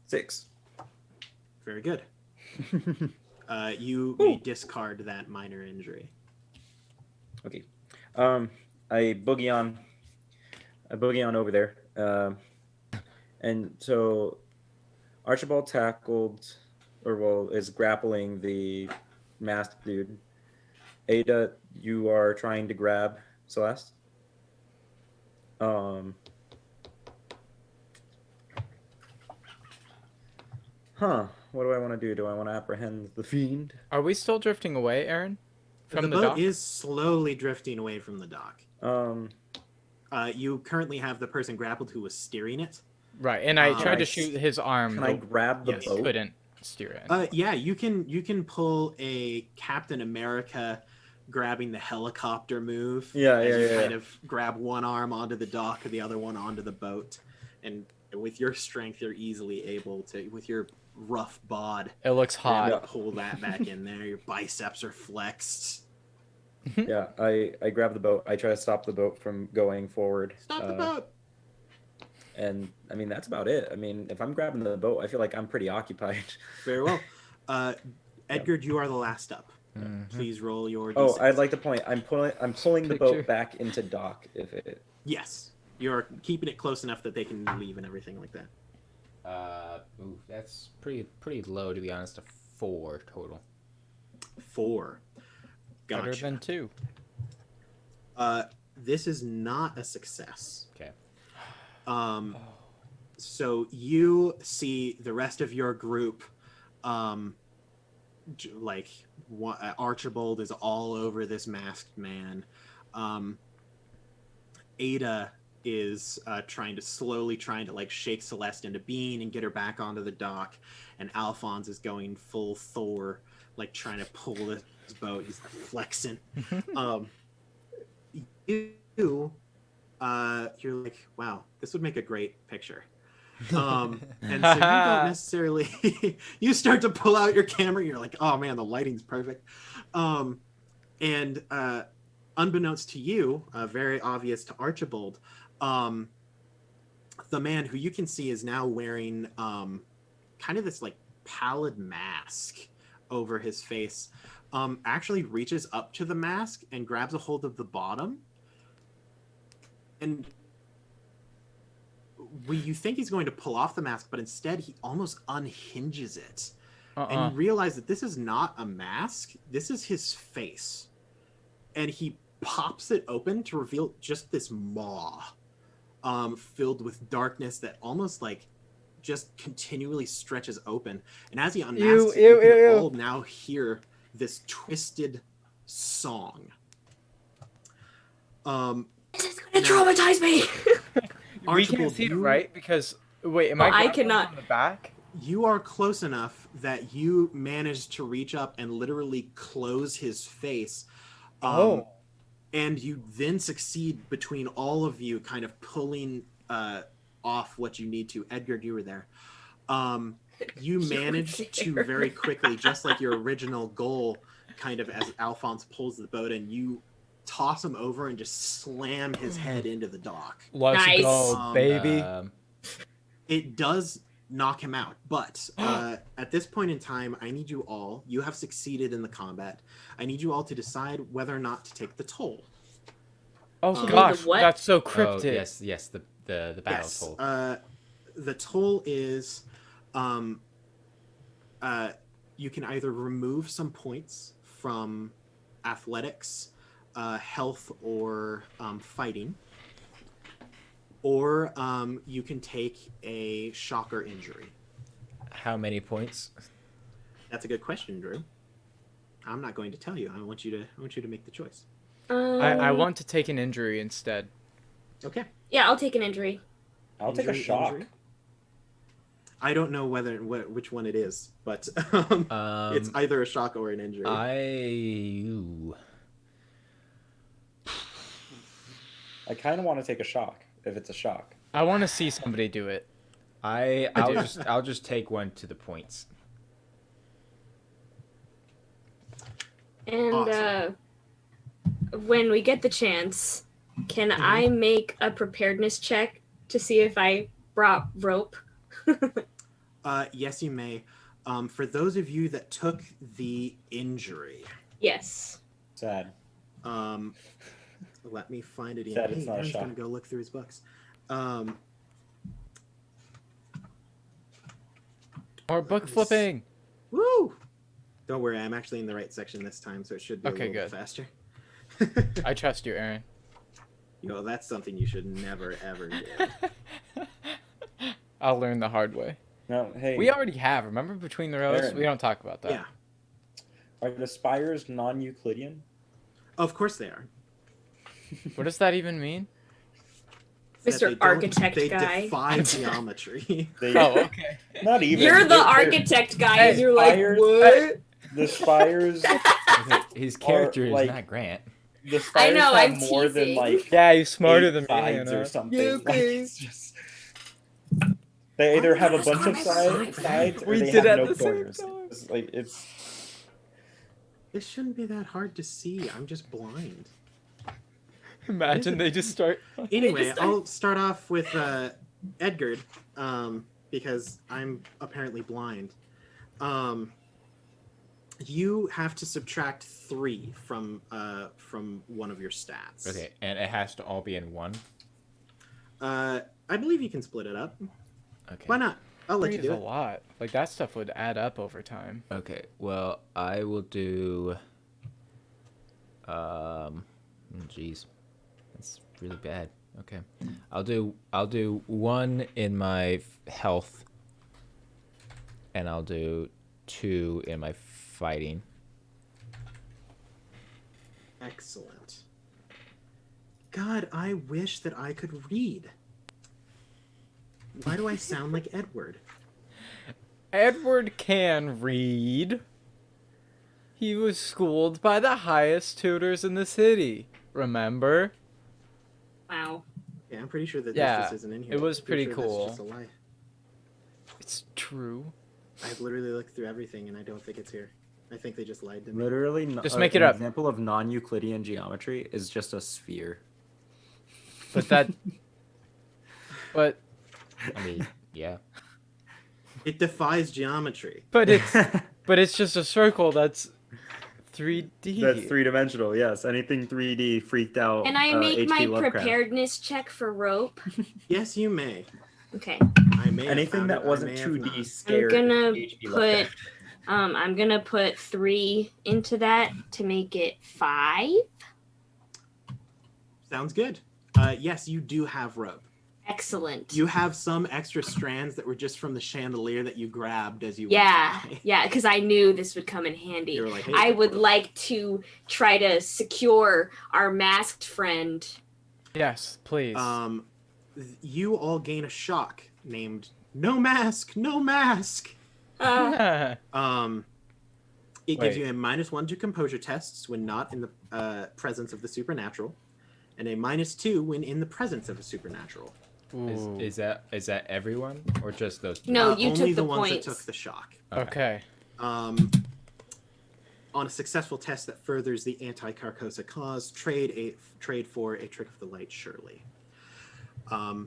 [SPEAKER 6] Six.
[SPEAKER 1] Very good. You may discard that minor injury.
[SPEAKER 6] Okay. I boogie on over there. And so Archibald tackled, is grappling the masked dude. Ada, you are trying to grab Celeste. What do I want to do? Do I want to apprehend the fiend?
[SPEAKER 2] Are we still drifting away, Aaron? From the
[SPEAKER 1] boat
[SPEAKER 2] dock?
[SPEAKER 1] is slowly drifting away from the dock.
[SPEAKER 6] Um,
[SPEAKER 1] You currently have the person grappled who was steering it.
[SPEAKER 2] Right, and I tried
[SPEAKER 6] I
[SPEAKER 2] to shoot his arm.
[SPEAKER 6] can I grab the
[SPEAKER 1] Yes.
[SPEAKER 6] boat?
[SPEAKER 2] Couldn't steer it.
[SPEAKER 1] Yeah, you can pull a Captain America grabbing the helicopter move.
[SPEAKER 6] Yeah,
[SPEAKER 1] as
[SPEAKER 6] yeah,
[SPEAKER 1] you
[SPEAKER 6] yeah.
[SPEAKER 1] kind of grab one arm onto the dock and the other one onto the boat, and with your strength, you're easily able to, with your rough bod,
[SPEAKER 2] It looks
[SPEAKER 1] you're able
[SPEAKER 2] hot.
[SPEAKER 1] to pull that back in there. Your biceps are flexed.
[SPEAKER 6] Yeah, I grab the boat. I try to stop the boat from going forward.
[SPEAKER 1] Stop the boat.
[SPEAKER 6] And I mean, that's about it. I mean, if I'm grabbing the boat, I feel like I'm pretty occupied.
[SPEAKER 1] Very well. Edgard, you are the last up. Please roll your d6.
[SPEAKER 6] Oh, I'd like to point. I'm pulling the
[SPEAKER 2] Picture.
[SPEAKER 6] boat back into dock. If it.
[SPEAKER 1] Yes, you're keeping it close enough that they can leave and everything like that.
[SPEAKER 4] That's pretty low, to be honest. A 4 total.
[SPEAKER 1] 4. Gotcha.
[SPEAKER 2] Better than 2.
[SPEAKER 1] This is not a success.
[SPEAKER 4] Okay.
[SPEAKER 1] So you see the rest of your group, Archibald is all over this masked man. Ada is trying to like shake Celeste into being and get her back onto the dock, and Alphonse is going full Thor, like trying to pull this boat. He's flexing. You're like, wow, this would make a great picture. And so you don't necessarily you start to pull out your camera. You're like, oh man, the lighting's perfect. And unbeknownst to you, very obvious to Archibald, the man who you can see is now wearing kind of this like pallid mask over his face, actually reaches up to the mask and grabs a hold of the bottom. And you think he's going to pull off the mask, but instead he almost unhinges it. And you realize that this is not a mask. This is his face. And he pops it open to reveal just this maw filled with darkness that almost like just continually stretches open. And as he unmasks it, you can all now hear this twisted song.
[SPEAKER 5] This is gonna traumatize me.
[SPEAKER 2] We can't see it, right? Because wait, am I?
[SPEAKER 5] I cannot.
[SPEAKER 2] On the back.
[SPEAKER 1] You are close enough that you managed to reach up and literally close his face. And you then succeed between all of you kind of pulling off what you need to. Edgard, you were there. You managed to very quickly, just like your original goal, kind of as Alphonse pulls the boat in, you toss him over and just slam his head into the dock.
[SPEAKER 2] Let's go, baby.
[SPEAKER 1] It does knock him out, but at this point in time, I need you have succeeded in the combat. I need you all to decide whether or not to take the toll.
[SPEAKER 2] Oh gosh,
[SPEAKER 5] what?
[SPEAKER 2] that's so cryptic.
[SPEAKER 4] Oh, yes, the battle toll.
[SPEAKER 1] The toll is, you can either remove some points from athletics, health, or fighting, or you can take a shock or injury.
[SPEAKER 4] How many points?
[SPEAKER 1] That's a good question, Drew. I'm not going to tell you. I want you to make the choice.
[SPEAKER 2] I want to take an injury instead.
[SPEAKER 1] Okay.
[SPEAKER 5] Yeah, I'll take an injury.
[SPEAKER 6] I'll take a shock.
[SPEAKER 1] Injury. I don't know which one it is, but it's either a shock or an injury.
[SPEAKER 6] I kind of want to take a shock if it's a shock.
[SPEAKER 2] I want to see somebody do it.
[SPEAKER 4] I'll just take one to the points.
[SPEAKER 5] And
[SPEAKER 1] Awesome.
[SPEAKER 5] When we get the chance, can I make a preparedness check to see if I brought rope?
[SPEAKER 1] Yes, you may. For those of you that took the injury,
[SPEAKER 5] Yes.
[SPEAKER 6] Sad.
[SPEAKER 1] let me find it.
[SPEAKER 6] Sad it's not a
[SPEAKER 1] Aaron's
[SPEAKER 6] shock.
[SPEAKER 1] gonna go look through his books.
[SPEAKER 2] Or book flipping.
[SPEAKER 1] Woo! Don't worry, I'm actually in the right section this time, so it should be
[SPEAKER 2] Okay,
[SPEAKER 1] a little
[SPEAKER 2] good.
[SPEAKER 1] bit faster.
[SPEAKER 2] I trust you, Aaron.
[SPEAKER 1] That's something you should never ever do.
[SPEAKER 2] I'll learn the hard way.
[SPEAKER 6] No, hey.
[SPEAKER 2] We already have. Remember Between the Rows?
[SPEAKER 6] Aaron.
[SPEAKER 2] We don't talk about that.
[SPEAKER 1] Yeah,
[SPEAKER 6] Are the spires non-Euclidean?
[SPEAKER 1] of course they are.
[SPEAKER 2] What does that even mean?
[SPEAKER 1] That
[SPEAKER 5] Mr.
[SPEAKER 1] they don't-
[SPEAKER 5] Architect
[SPEAKER 1] they
[SPEAKER 5] guy.
[SPEAKER 1] defy geometry.
[SPEAKER 6] They,
[SPEAKER 2] Oh, okay.
[SPEAKER 6] not even.
[SPEAKER 5] You're the
[SPEAKER 6] They're-
[SPEAKER 5] architect guy, and you're like,
[SPEAKER 6] spires-
[SPEAKER 5] what?
[SPEAKER 6] The spires.
[SPEAKER 4] Okay, his character
[SPEAKER 6] like-
[SPEAKER 4] is not Grant.
[SPEAKER 6] The spires
[SPEAKER 5] know,
[SPEAKER 6] have
[SPEAKER 5] I'm
[SPEAKER 6] more than
[SPEAKER 5] teasing.
[SPEAKER 6] like
[SPEAKER 2] Yeah, he's smarter
[SPEAKER 6] 8
[SPEAKER 2] than me.
[SPEAKER 6] sides
[SPEAKER 2] You
[SPEAKER 6] or
[SPEAKER 2] know?
[SPEAKER 6] something.
[SPEAKER 5] Yeah,
[SPEAKER 6] Like,
[SPEAKER 5] okay.
[SPEAKER 6] it's just they either have a
[SPEAKER 5] Let's
[SPEAKER 6] bunch
[SPEAKER 5] go
[SPEAKER 6] of
[SPEAKER 5] never
[SPEAKER 6] sides or
[SPEAKER 2] We
[SPEAKER 6] they
[SPEAKER 2] did
[SPEAKER 6] have
[SPEAKER 2] at
[SPEAKER 6] no
[SPEAKER 2] the same
[SPEAKER 6] corners.
[SPEAKER 2] time.
[SPEAKER 6] It's like it's
[SPEAKER 1] This shouldn't be that hard to see. I'm just blind.
[SPEAKER 2] Imagine they just start.
[SPEAKER 1] Anyway,
[SPEAKER 5] just
[SPEAKER 1] I'll start off with Edgard, because I'm apparently blind. You have to subtract 3 from one of your stats.
[SPEAKER 4] Okay, and it has to all be in one.
[SPEAKER 1] I believe you can split it up.
[SPEAKER 4] Okay.
[SPEAKER 1] Why not? I'll let
[SPEAKER 2] Three
[SPEAKER 1] you
[SPEAKER 2] is
[SPEAKER 1] do
[SPEAKER 2] a
[SPEAKER 1] it.
[SPEAKER 2] lot. Like that stuff would add up over time.
[SPEAKER 4] Okay. Well, I will do. Jeez, that's really bad. Okay, I'll do 1 in my health, and I'll do 2 in my fighting.
[SPEAKER 1] Excellent. God, I wish that I could read. Why do I sound like Edward?
[SPEAKER 2] Edward can read. He was schooled by the highest tutors in the city. Remember?
[SPEAKER 5] Wow.
[SPEAKER 1] Yeah, I'm pretty sure that
[SPEAKER 2] Yeah,
[SPEAKER 1] this just isn't in here.
[SPEAKER 2] it was
[SPEAKER 1] I'm pretty
[SPEAKER 2] pretty
[SPEAKER 1] sure
[SPEAKER 2] cool.
[SPEAKER 1] That's just a lie.
[SPEAKER 2] It's true.
[SPEAKER 1] I've literally looked through everything and I don't think it's here. I think they just lied to me.
[SPEAKER 6] literally
[SPEAKER 2] Just make it
[SPEAKER 6] an
[SPEAKER 2] up.
[SPEAKER 6] example of non-Euclidean geometry is just a sphere.
[SPEAKER 2] But that. But
[SPEAKER 4] I mean, yeah.
[SPEAKER 1] It defies geometry.
[SPEAKER 2] it's just a circle that's 3D.
[SPEAKER 6] That's 3-dimensional. Yes, anything 3D freaked out.
[SPEAKER 5] Can I make
[SPEAKER 6] H.P.
[SPEAKER 5] my
[SPEAKER 6] Lovecraft.
[SPEAKER 5] preparedness check for rope?
[SPEAKER 1] Yes, you may.
[SPEAKER 5] Okay.
[SPEAKER 1] I may have
[SPEAKER 6] Anything
[SPEAKER 1] found
[SPEAKER 6] that
[SPEAKER 1] it, I
[SPEAKER 6] wasn't
[SPEAKER 1] may have
[SPEAKER 6] 2D
[SPEAKER 1] not.
[SPEAKER 6] scared.
[SPEAKER 5] gonna
[SPEAKER 6] H.P.
[SPEAKER 5] put-
[SPEAKER 6] Lovecraft.
[SPEAKER 5] I'm gonna put 3 into that to make it 5.
[SPEAKER 1] Sounds good. Yes, you do have rope.
[SPEAKER 5] Excellent.
[SPEAKER 1] You have some extra strands that were just from the chandelier that you grabbed as you
[SPEAKER 5] Yeah,
[SPEAKER 1] went by.
[SPEAKER 5] yeah, because I knew this would come in handy.
[SPEAKER 1] You were like, hey,
[SPEAKER 5] I would
[SPEAKER 1] rope.
[SPEAKER 5] like to try to secure our masked friend.
[SPEAKER 2] Yes, please.
[SPEAKER 1] You all gain a shock named No Mask, No Mask.
[SPEAKER 5] Uh,
[SPEAKER 1] It gives
[SPEAKER 2] Wait.
[SPEAKER 1] you a -1 to composure tests when not in the presence of the supernatural, and a -2 when in the presence of a supernatural.
[SPEAKER 2] Ooh.
[SPEAKER 4] Is that everyone or just those two?
[SPEAKER 5] No, you
[SPEAKER 1] only
[SPEAKER 5] took
[SPEAKER 1] the
[SPEAKER 5] the
[SPEAKER 1] ones
[SPEAKER 5] points.
[SPEAKER 1] that took the shock.
[SPEAKER 2] Okay.
[SPEAKER 1] On a successful test that furthers the anti-Carcosa cause, trade for a trick of the light, surely.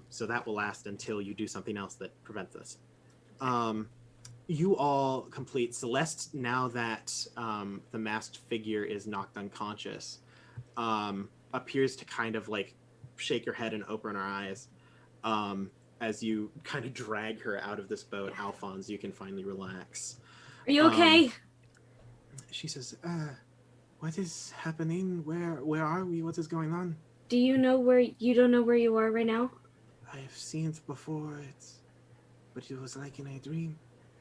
[SPEAKER 1] So that will last until you do something else that prevents this. You all complete Celeste now that the masked figure is knocked unconscious. Appears to kind of like shake her head and open her eyes. As you kind of drag her out of this boat, Alphonse, you can finally relax.
[SPEAKER 5] Are you okay?
[SPEAKER 1] She says, what is happening? Where are we? What is going on?
[SPEAKER 5] Do you know where you don't know where you are right now?
[SPEAKER 1] I've seen it before, but it was like in a dream.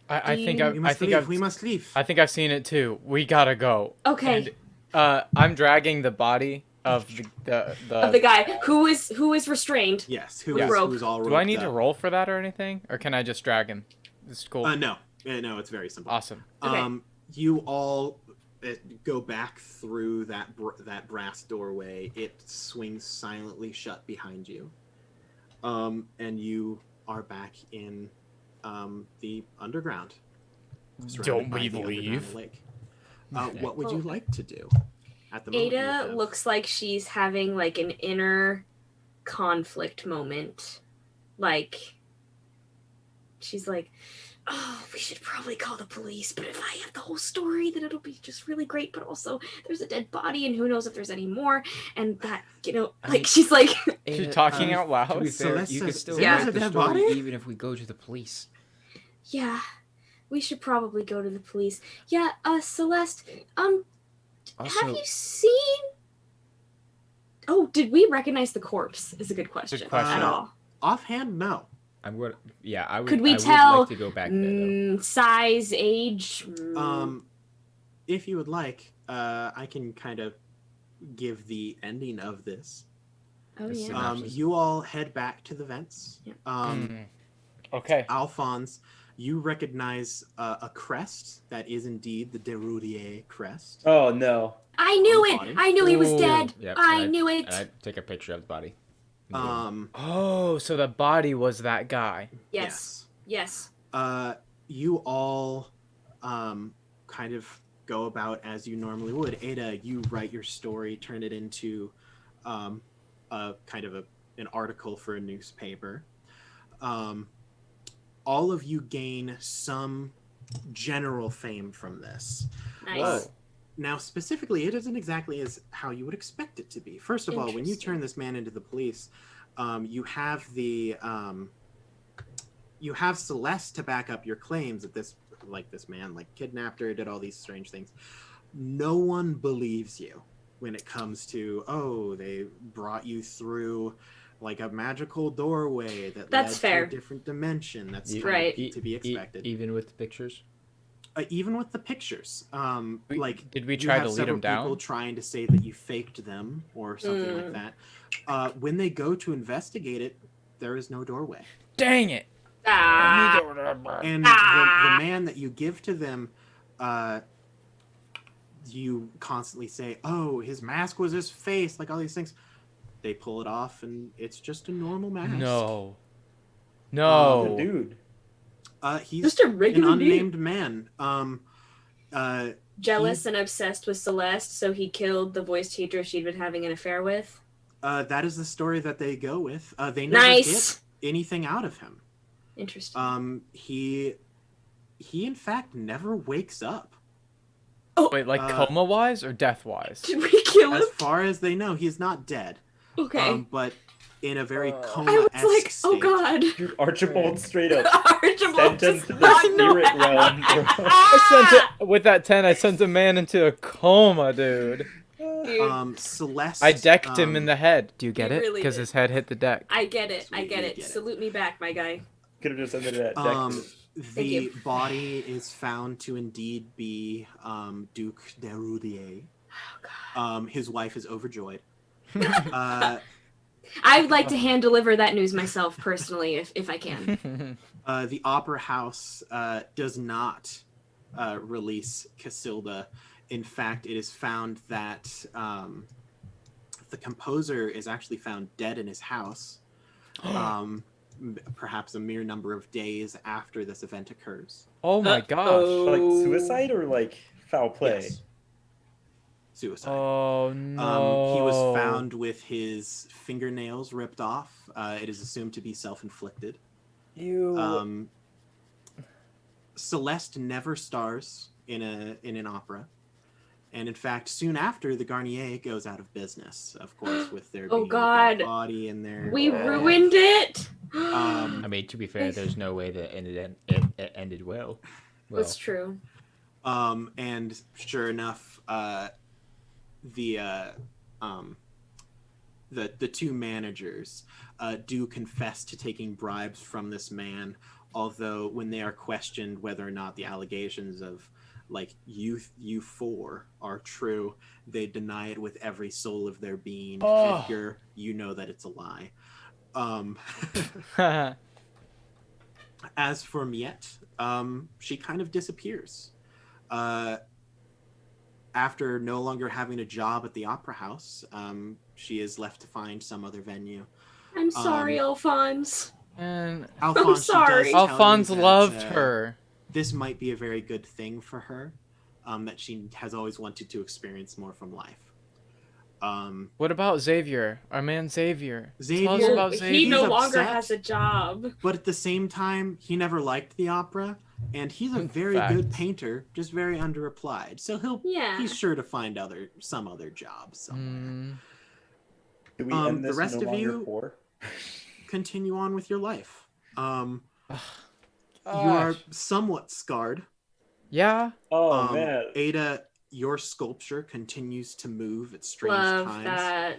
[SPEAKER 2] I think
[SPEAKER 5] you-
[SPEAKER 1] We
[SPEAKER 2] I
[SPEAKER 1] must
[SPEAKER 2] think
[SPEAKER 1] leave.
[SPEAKER 2] I've
[SPEAKER 1] We must leave.
[SPEAKER 2] I think I've seen it too. We gotta go.
[SPEAKER 5] Okay.
[SPEAKER 2] And, I'm dragging the body of the
[SPEAKER 5] Of the guy who is restrained.
[SPEAKER 1] Yes.
[SPEAKER 5] With rope.
[SPEAKER 1] Who's all
[SPEAKER 2] Do I
[SPEAKER 1] roped
[SPEAKER 2] need to
[SPEAKER 1] up.
[SPEAKER 2] roll for that or anything, or can I just drag him? It's cool.
[SPEAKER 1] No. No, it's very simple.
[SPEAKER 2] Awesome.
[SPEAKER 5] Okay.
[SPEAKER 1] You all go back through that brass doorway. It swings silently shut behind you, and you are back in the underground. surrounded
[SPEAKER 2] Don't
[SPEAKER 1] by
[SPEAKER 2] we
[SPEAKER 1] the underground
[SPEAKER 2] leave?
[SPEAKER 1] lake. What would you like to do at the moment?
[SPEAKER 5] Ada
[SPEAKER 1] Yusuf?
[SPEAKER 5] looks like she's having like an inner conflict moment. Like she's like, oh, we should probably call the police, but if I have the whole story, then it'll be just really great. But also there's a dead body and who knows if there's any more. And that, like she's like
[SPEAKER 2] She's talking out
[SPEAKER 4] To be
[SPEAKER 2] loud.
[SPEAKER 4] fair,
[SPEAKER 1] Celeste
[SPEAKER 4] you could
[SPEAKER 1] says,
[SPEAKER 4] still
[SPEAKER 1] "There's
[SPEAKER 4] write
[SPEAKER 1] a
[SPEAKER 4] the
[SPEAKER 1] dead
[SPEAKER 4] story
[SPEAKER 1] body?"
[SPEAKER 4] even if we go to the police.
[SPEAKER 5] yeah. We should probably go to the police. Yeah, Celeste,
[SPEAKER 4] Also,
[SPEAKER 5] have you seen... Oh, did we recognize the corpse? Is a good question.
[SPEAKER 4] Good question.
[SPEAKER 5] At all.
[SPEAKER 1] Offhand, no.
[SPEAKER 4] I'm going to... Yeah, I would,
[SPEAKER 5] Could we
[SPEAKER 4] I would
[SPEAKER 5] tell
[SPEAKER 4] like to go back there, though.
[SPEAKER 5] size, age?
[SPEAKER 1] If you would like, I can kind of give the ending of this.
[SPEAKER 5] Oh, yeah.
[SPEAKER 4] Synopsis.
[SPEAKER 1] You all head back to the vents.
[SPEAKER 5] Yeah.
[SPEAKER 2] Okay.
[SPEAKER 1] Alphonse, you recognize a crest that is indeed the Derudier crest.
[SPEAKER 6] Oh no.
[SPEAKER 5] I knew it!
[SPEAKER 1] Body.
[SPEAKER 5] I knew he was
[SPEAKER 2] Ooh.
[SPEAKER 5] dead!
[SPEAKER 4] Yep,
[SPEAKER 5] I knew it!
[SPEAKER 4] And I take a picture of the body.
[SPEAKER 2] Oh, so the body was that guy.
[SPEAKER 5] Yes. Yes.
[SPEAKER 1] You all kind of go about as you normally would. Ada, you write your story, turn it into a kind of an article for a newspaper. All of you gain some general fame from this.
[SPEAKER 5] Nice.
[SPEAKER 1] Now, specifically, it isn't exactly as how you would expect it to be. First of all, when you
[SPEAKER 5] Interesting.
[SPEAKER 1] turn this man into the police, you have you have Celeste to back up your claims that this man kidnapped her, did all these strange things. No one believes you when it comes to, oh, they brought you through like a magical doorway that
[SPEAKER 5] That's
[SPEAKER 1] led
[SPEAKER 5] fair.
[SPEAKER 1] to a different dimension. That's
[SPEAKER 4] You-
[SPEAKER 5] Right.
[SPEAKER 1] to be expected.
[SPEAKER 4] Even with the pictures?
[SPEAKER 1] Even with the pictures,
[SPEAKER 2] Did we
[SPEAKER 1] you
[SPEAKER 2] try
[SPEAKER 1] have
[SPEAKER 2] to lead
[SPEAKER 1] several
[SPEAKER 2] him down?
[SPEAKER 1] people trying to say that you faked them or something like that. When they go to investigate it, there is no doorway.
[SPEAKER 2] Dang it!
[SPEAKER 5] Ah.
[SPEAKER 1] And the man that you give to them, you constantly say, oh, his mask was his face, like all these things. They pull it off, and it's just a normal mask.
[SPEAKER 2] No.
[SPEAKER 6] The
[SPEAKER 2] No.
[SPEAKER 6] dude.
[SPEAKER 1] He's
[SPEAKER 5] Just a
[SPEAKER 1] an
[SPEAKER 5] regular dude.
[SPEAKER 1] unnamed man.
[SPEAKER 5] Jealous and obsessed with Celeste, so he killed the voice teacher she'd been having an affair with.
[SPEAKER 1] That is the story that they go with. They never
[SPEAKER 5] Nice.
[SPEAKER 1] get anything out of him.
[SPEAKER 5] Interesting.
[SPEAKER 1] He in fact never wakes up.
[SPEAKER 2] Wait, like coma-wise or death-wise?
[SPEAKER 5] Did we kill him?
[SPEAKER 1] As far as they know, he's not dead.
[SPEAKER 5] Okay.
[SPEAKER 1] But in a very
[SPEAKER 5] I
[SPEAKER 1] coma-esque
[SPEAKER 5] was like,
[SPEAKER 1] state.
[SPEAKER 5] oh god.
[SPEAKER 6] Dude, Archibald straight up
[SPEAKER 5] Archibald
[SPEAKER 6] sent him
[SPEAKER 5] just
[SPEAKER 6] to the
[SPEAKER 5] not know
[SPEAKER 6] spirit
[SPEAKER 5] how.
[SPEAKER 6] realm, bro.
[SPEAKER 2] I sent with that 10, I sent a man into a coma, dude.
[SPEAKER 5] Dude,
[SPEAKER 1] Celeste.
[SPEAKER 2] I decked him in the head. Do you get
[SPEAKER 5] You
[SPEAKER 2] it?
[SPEAKER 5] really
[SPEAKER 2] Because
[SPEAKER 5] did.
[SPEAKER 2] his head hit the deck.
[SPEAKER 5] I get it. I
[SPEAKER 1] Sweet,
[SPEAKER 5] get
[SPEAKER 1] you
[SPEAKER 5] it.
[SPEAKER 1] get it.
[SPEAKER 5] Salute me back, my guy.
[SPEAKER 6] Could have just ended it at deck.
[SPEAKER 1] The
[SPEAKER 5] you.
[SPEAKER 1] body is found to indeed be Duke Derudier. His wife is overjoyed.
[SPEAKER 5] I would like to hand deliver that news myself personally, if I can.
[SPEAKER 1] The opera house does not release Casilda. In fact, it is found that the composer is actually found dead in his house, perhaps a mere number of days after this event occurs.
[SPEAKER 2] Oh my gosh.
[SPEAKER 6] Like suicide or like foul play?
[SPEAKER 1] Yes. Suicide.
[SPEAKER 2] Oh no.
[SPEAKER 1] He was found with his fingernails ripped off. It is assumed to be self-inflicted.
[SPEAKER 2] You.
[SPEAKER 1] Celeste never stars in an opera, and in fact, soon after, the Garnier goes out of business. Of course, with their
[SPEAKER 5] Oh,
[SPEAKER 1] being a
[SPEAKER 5] God.
[SPEAKER 1] dead body in there.
[SPEAKER 5] We ruined it.
[SPEAKER 4] I mean, to be fair, there's no way that it ended well.
[SPEAKER 5] That's true.
[SPEAKER 1] And sure enough, the two managers do confess to taking bribes from this man, although when they are questioned whether or not the allegations of like you four are true, they deny it with every soul of their being.
[SPEAKER 2] Oh.
[SPEAKER 1] Edgar, you know that it's a lie. As for Miette, she kind of disappears. After no longer having a job at the opera house, she is left to find some other venue.
[SPEAKER 5] I'm sorry, Alphonse.
[SPEAKER 2] And
[SPEAKER 1] Alphonse, she
[SPEAKER 5] sorry.
[SPEAKER 1] does tell you
[SPEAKER 2] Alphonse
[SPEAKER 1] that,
[SPEAKER 2] loved her.
[SPEAKER 1] This might be a very good thing for her, that she has always wanted to experience more from life.
[SPEAKER 2] What about Xavier? Our man Xavier.
[SPEAKER 1] Xavier-
[SPEAKER 2] Tell us about
[SPEAKER 5] He
[SPEAKER 2] Xavier.
[SPEAKER 5] no
[SPEAKER 1] He's
[SPEAKER 5] longer
[SPEAKER 1] upset.
[SPEAKER 5] has a job.
[SPEAKER 1] But at the same time, he never liked the opera, and he's a very
[SPEAKER 2] Fact.
[SPEAKER 1] good painter, just very underapplied. So
[SPEAKER 5] Yeah.
[SPEAKER 1] he's sure to find some other job somewhere.
[SPEAKER 2] Mm,
[SPEAKER 6] Do we
[SPEAKER 1] the
[SPEAKER 6] end this
[SPEAKER 1] rest
[SPEAKER 6] no
[SPEAKER 1] of
[SPEAKER 6] longer
[SPEAKER 1] you-
[SPEAKER 6] poor?
[SPEAKER 1] Continue on with your life. are somewhat scarred.
[SPEAKER 2] Yeah.
[SPEAKER 6] Oh man.
[SPEAKER 1] Ada, your sculpture continues to move at strange
[SPEAKER 5] Love
[SPEAKER 1] times.
[SPEAKER 5] that.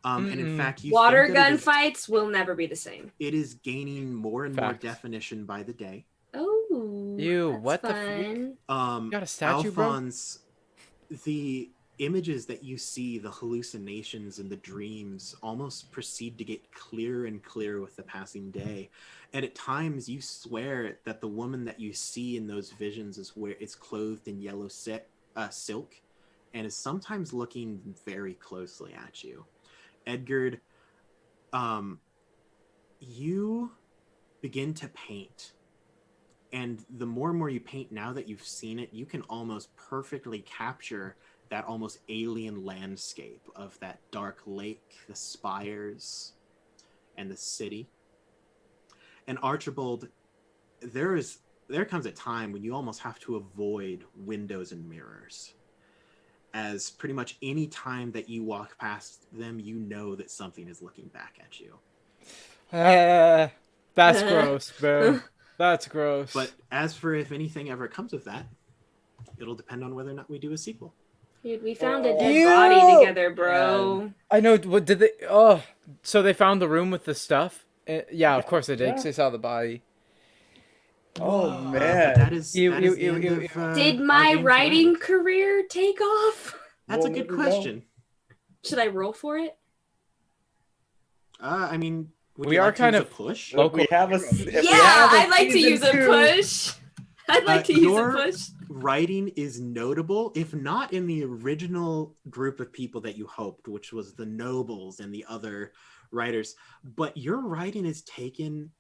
[SPEAKER 1] And in fact, you
[SPEAKER 5] Water
[SPEAKER 1] think that
[SPEAKER 5] gun fights will never be the same.
[SPEAKER 1] it is gaining more and more
[SPEAKER 2] Facts.
[SPEAKER 1] definition by the day.
[SPEAKER 5] Oh,
[SPEAKER 2] Ew,
[SPEAKER 5] that's
[SPEAKER 2] what the
[SPEAKER 5] fun.
[SPEAKER 2] You got a statue,
[SPEAKER 1] Alphonse, the images that you see, the hallucinations and the dreams almost proceed to get clearer and clearer with the passing day. And at times you swear that the woman that you see in those visions is clothed in yellow silk and is sometimes looking very closely at you. Edgard, you begin to paint. And the more and more you paint, now that you've seen it, you can almost perfectly capture that almost alien landscape of that dark lake, the spires, and the city. And Archibald, there comes a time when you almost have to avoid windows and mirrors. As pretty much any time that you walk past them, you know that something is looking back at you.
[SPEAKER 2] That's gross, bro. That's gross.
[SPEAKER 1] But as for if anything ever comes of that, it'll depend on whether or not we do a sequel.
[SPEAKER 5] Dude, we found a dead body together, bro.
[SPEAKER 2] I know. What did they? Oh, so they found the room with the stuff? Yeah, of course they did. 'Cause they saw the body.
[SPEAKER 6] Oh man.
[SPEAKER 1] That is the end of,
[SPEAKER 5] Did
[SPEAKER 1] our
[SPEAKER 5] my
[SPEAKER 1] game
[SPEAKER 5] writing
[SPEAKER 1] tonight.
[SPEAKER 5] career take off?
[SPEAKER 1] That's a
[SPEAKER 6] We'll
[SPEAKER 1] good
[SPEAKER 6] never know.
[SPEAKER 1] question.
[SPEAKER 5] Should I roll for it?
[SPEAKER 1] I mean, would
[SPEAKER 2] We
[SPEAKER 1] you
[SPEAKER 2] are
[SPEAKER 1] like to
[SPEAKER 2] kind
[SPEAKER 1] use
[SPEAKER 2] of
[SPEAKER 1] a push?
[SPEAKER 2] local-
[SPEAKER 6] If we have a
[SPEAKER 5] I'd like to
[SPEAKER 6] season
[SPEAKER 5] use a
[SPEAKER 6] 2,
[SPEAKER 5] push. I'd like to use a
[SPEAKER 1] your
[SPEAKER 5] push.
[SPEAKER 1] writing is notable, if not in the original group of people that you hoped, which was the nobles and the other writers, but your writing is taken.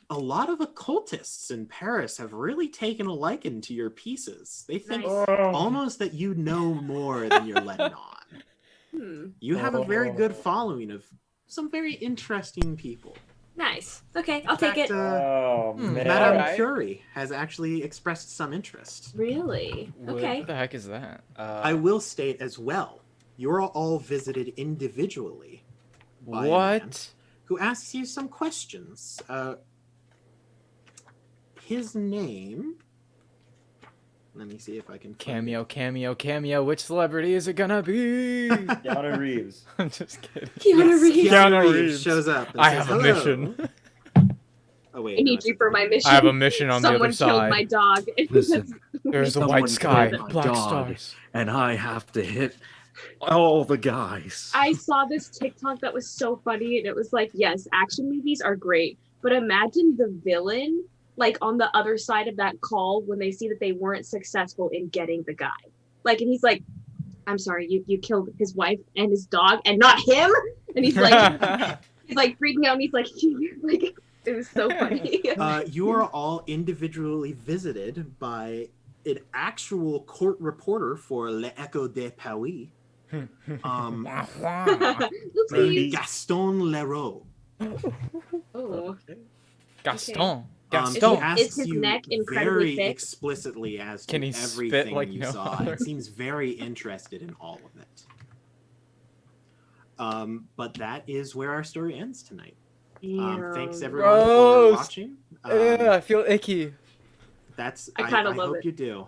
[SPEAKER 1] A lot of occultists in Paris have really taken a liking to your pieces. They think
[SPEAKER 5] Nice.
[SPEAKER 1] almost that you know more than you're letting on. You have a very good following of some very interesting people.
[SPEAKER 5] Nice. Okay, I'll
[SPEAKER 1] In
[SPEAKER 5] take
[SPEAKER 1] fact,
[SPEAKER 5] it.
[SPEAKER 6] Oh man.
[SPEAKER 1] Madame
[SPEAKER 2] Alright.
[SPEAKER 1] Curie has actually expressed some interest.
[SPEAKER 5] Really? Okay.
[SPEAKER 2] What the heck is that?
[SPEAKER 1] I will state as well, you're all visited individually by a man
[SPEAKER 2] What?
[SPEAKER 1] who asks you some questions. His name... Let me see if I can find it.
[SPEAKER 2] Cameo. Which celebrity is it gonna be?
[SPEAKER 6] Keanu Reeves.
[SPEAKER 2] I'm just kidding.
[SPEAKER 5] Keanu
[SPEAKER 1] Yes,
[SPEAKER 5] Reeves.
[SPEAKER 2] Keanu
[SPEAKER 1] Reeves
[SPEAKER 2] Reeves.
[SPEAKER 1] shows up and
[SPEAKER 2] I
[SPEAKER 1] says,
[SPEAKER 2] have a
[SPEAKER 1] "Hello."
[SPEAKER 2] mission.
[SPEAKER 1] Oh wait,
[SPEAKER 8] I
[SPEAKER 1] no,
[SPEAKER 8] need
[SPEAKER 1] it's
[SPEAKER 8] you
[SPEAKER 1] a
[SPEAKER 8] for my
[SPEAKER 1] different-
[SPEAKER 8] mission.
[SPEAKER 2] I have a mission on the
[SPEAKER 8] Someone
[SPEAKER 2] other
[SPEAKER 8] killed my
[SPEAKER 2] side.
[SPEAKER 8] dog.
[SPEAKER 3] Listen,
[SPEAKER 2] There's a
[SPEAKER 3] someone
[SPEAKER 2] white sky,
[SPEAKER 3] killed my
[SPEAKER 2] black
[SPEAKER 3] dog.
[SPEAKER 2] stars.
[SPEAKER 3] and I have to hit all the guys.
[SPEAKER 8] I saw this TikTok that was so funny, and it was like, yes, action movies are great, but imagine the villain like on the other side of that call when they see that they weren't successful in getting the guy. Like, and he's like, I'm sorry, you killed his wife and his dog and not him? And he's like freaking out, and he's like, like, it was so funny.
[SPEAKER 1] You are all individually visited by an actual court reporter for L'Echo de Paris,
[SPEAKER 8] Oopsie.
[SPEAKER 1] Gaston Leroux.
[SPEAKER 8] Oh.
[SPEAKER 2] Gaston.
[SPEAKER 1] He
[SPEAKER 2] Gaston.
[SPEAKER 1] asks
[SPEAKER 8] Is his
[SPEAKER 1] you
[SPEAKER 8] neck incredibly
[SPEAKER 1] very
[SPEAKER 8] thick?
[SPEAKER 1] explicitly as to
[SPEAKER 2] Can he spit
[SPEAKER 1] everything
[SPEAKER 2] like
[SPEAKER 1] you
[SPEAKER 2] no
[SPEAKER 1] saw.
[SPEAKER 2] other?
[SPEAKER 1] It seems very interested in all of it. But that is where our story ends tonight. Thanks everyone for
[SPEAKER 2] Gross.
[SPEAKER 1] watching.
[SPEAKER 2] Yeah, I feel icky.
[SPEAKER 1] I
[SPEAKER 8] kinda love
[SPEAKER 1] hope
[SPEAKER 8] it.
[SPEAKER 1] you do.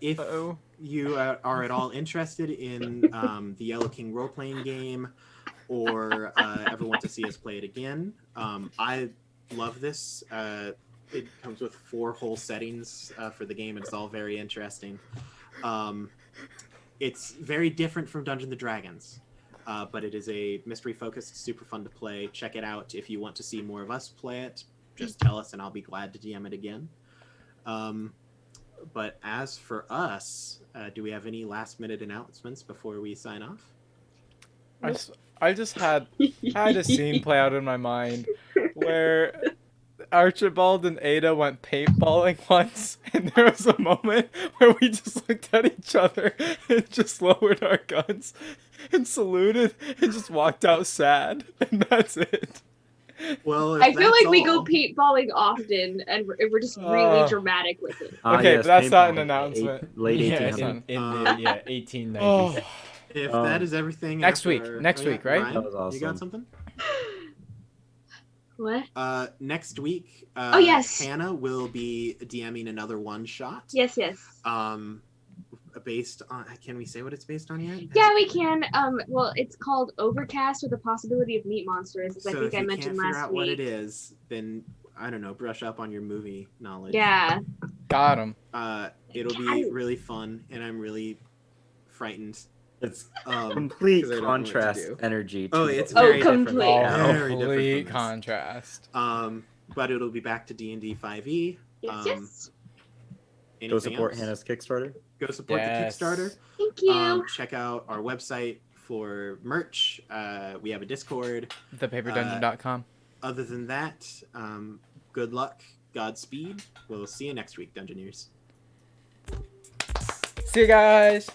[SPEAKER 1] If
[SPEAKER 2] Uh-oh.
[SPEAKER 1] you are at all interested in the Yellow King role-playing game, or ever want to see us play it again, I love this. It comes with 4 whole settings for the game, and it's all very interesting. It's very different from Dungeons & Dragons, but it is a mystery-focused, super fun to play. Check it out if you want to see more of us play it. Just tell us, and I'll be glad to DM it again. But as for us, do we have any last-minute announcements before we sign off?
[SPEAKER 2] I just had a scene play out in my mind where Archibald and Ada went paintballing once, and there was a moment where we just looked at each other and just lowered our guns and saluted and just walked out sad, and that's it.
[SPEAKER 1] Well, if
[SPEAKER 8] I feel
[SPEAKER 1] that's
[SPEAKER 8] like we go
[SPEAKER 1] all-
[SPEAKER 8] paintballing often, and we're just really dramatic with it.
[SPEAKER 2] Okay, but that's not an
[SPEAKER 3] paintball,
[SPEAKER 2] announcement.
[SPEAKER 3] Late
[SPEAKER 2] Yeah,
[SPEAKER 3] 1800s.
[SPEAKER 4] In
[SPEAKER 1] Uh,
[SPEAKER 4] the 1890s.
[SPEAKER 2] Oh,
[SPEAKER 1] If
[SPEAKER 3] Um,
[SPEAKER 1] that is everything.
[SPEAKER 2] next
[SPEAKER 1] after
[SPEAKER 2] week,
[SPEAKER 1] our-
[SPEAKER 2] next
[SPEAKER 1] oh, yeah,
[SPEAKER 2] week, right?
[SPEAKER 1] Ryan,
[SPEAKER 3] That was
[SPEAKER 1] You got
[SPEAKER 3] awesome.
[SPEAKER 1] something?
[SPEAKER 8] What?
[SPEAKER 1] Next week,
[SPEAKER 8] Oh, yes.
[SPEAKER 1] Hannah will be DMing another one shot.
[SPEAKER 8] Yes.
[SPEAKER 1] Based on, can we say what it's based on yet?
[SPEAKER 8] Yeah, we can. Well, it's called Overcast with the possibility of meat monsters, as I
[SPEAKER 1] So
[SPEAKER 8] think
[SPEAKER 1] if
[SPEAKER 8] I
[SPEAKER 1] you
[SPEAKER 8] mentioned
[SPEAKER 1] can't figure
[SPEAKER 8] last
[SPEAKER 1] out
[SPEAKER 8] week.
[SPEAKER 1] what it is, then I don't know, brush up on your movie knowledge.
[SPEAKER 8] Yeah.
[SPEAKER 2] Got him.
[SPEAKER 1] It'll be really fun, and I'm really frightened.
[SPEAKER 6] It's
[SPEAKER 1] 'cause
[SPEAKER 6] complete
[SPEAKER 1] I don't know what to
[SPEAKER 6] contrast
[SPEAKER 1] do.
[SPEAKER 6] energy.
[SPEAKER 1] Oh,
[SPEAKER 6] to
[SPEAKER 1] it's
[SPEAKER 6] what-
[SPEAKER 1] very
[SPEAKER 8] complete.
[SPEAKER 1] different.
[SPEAKER 6] Yeah.
[SPEAKER 1] Very different
[SPEAKER 2] Complete
[SPEAKER 1] from this.
[SPEAKER 2] contrast.
[SPEAKER 1] But it'll be back to D&D 5e.
[SPEAKER 8] Yes.
[SPEAKER 1] Anything
[SPEAKER 6] Go support
[SPEAKER 1] else?
[SPEAKER 6] Hannah's Kickstarter.
[SPEAKER 1] Go support
[SPEAKER 2] Yes.
[SPEAKER 1] the Kickstarter.
[SPEAKER 8] Thank you.
[SPEAKER 1] Check out our website for merch. We have a Discord.
[SPEAKER 2] ThePaperDungeon.com.
[SPEAKER 1] Other than that, good luck, Godspeed. We'll see you next week, Dungeoneers.
[SPEAKER 2] See you guys.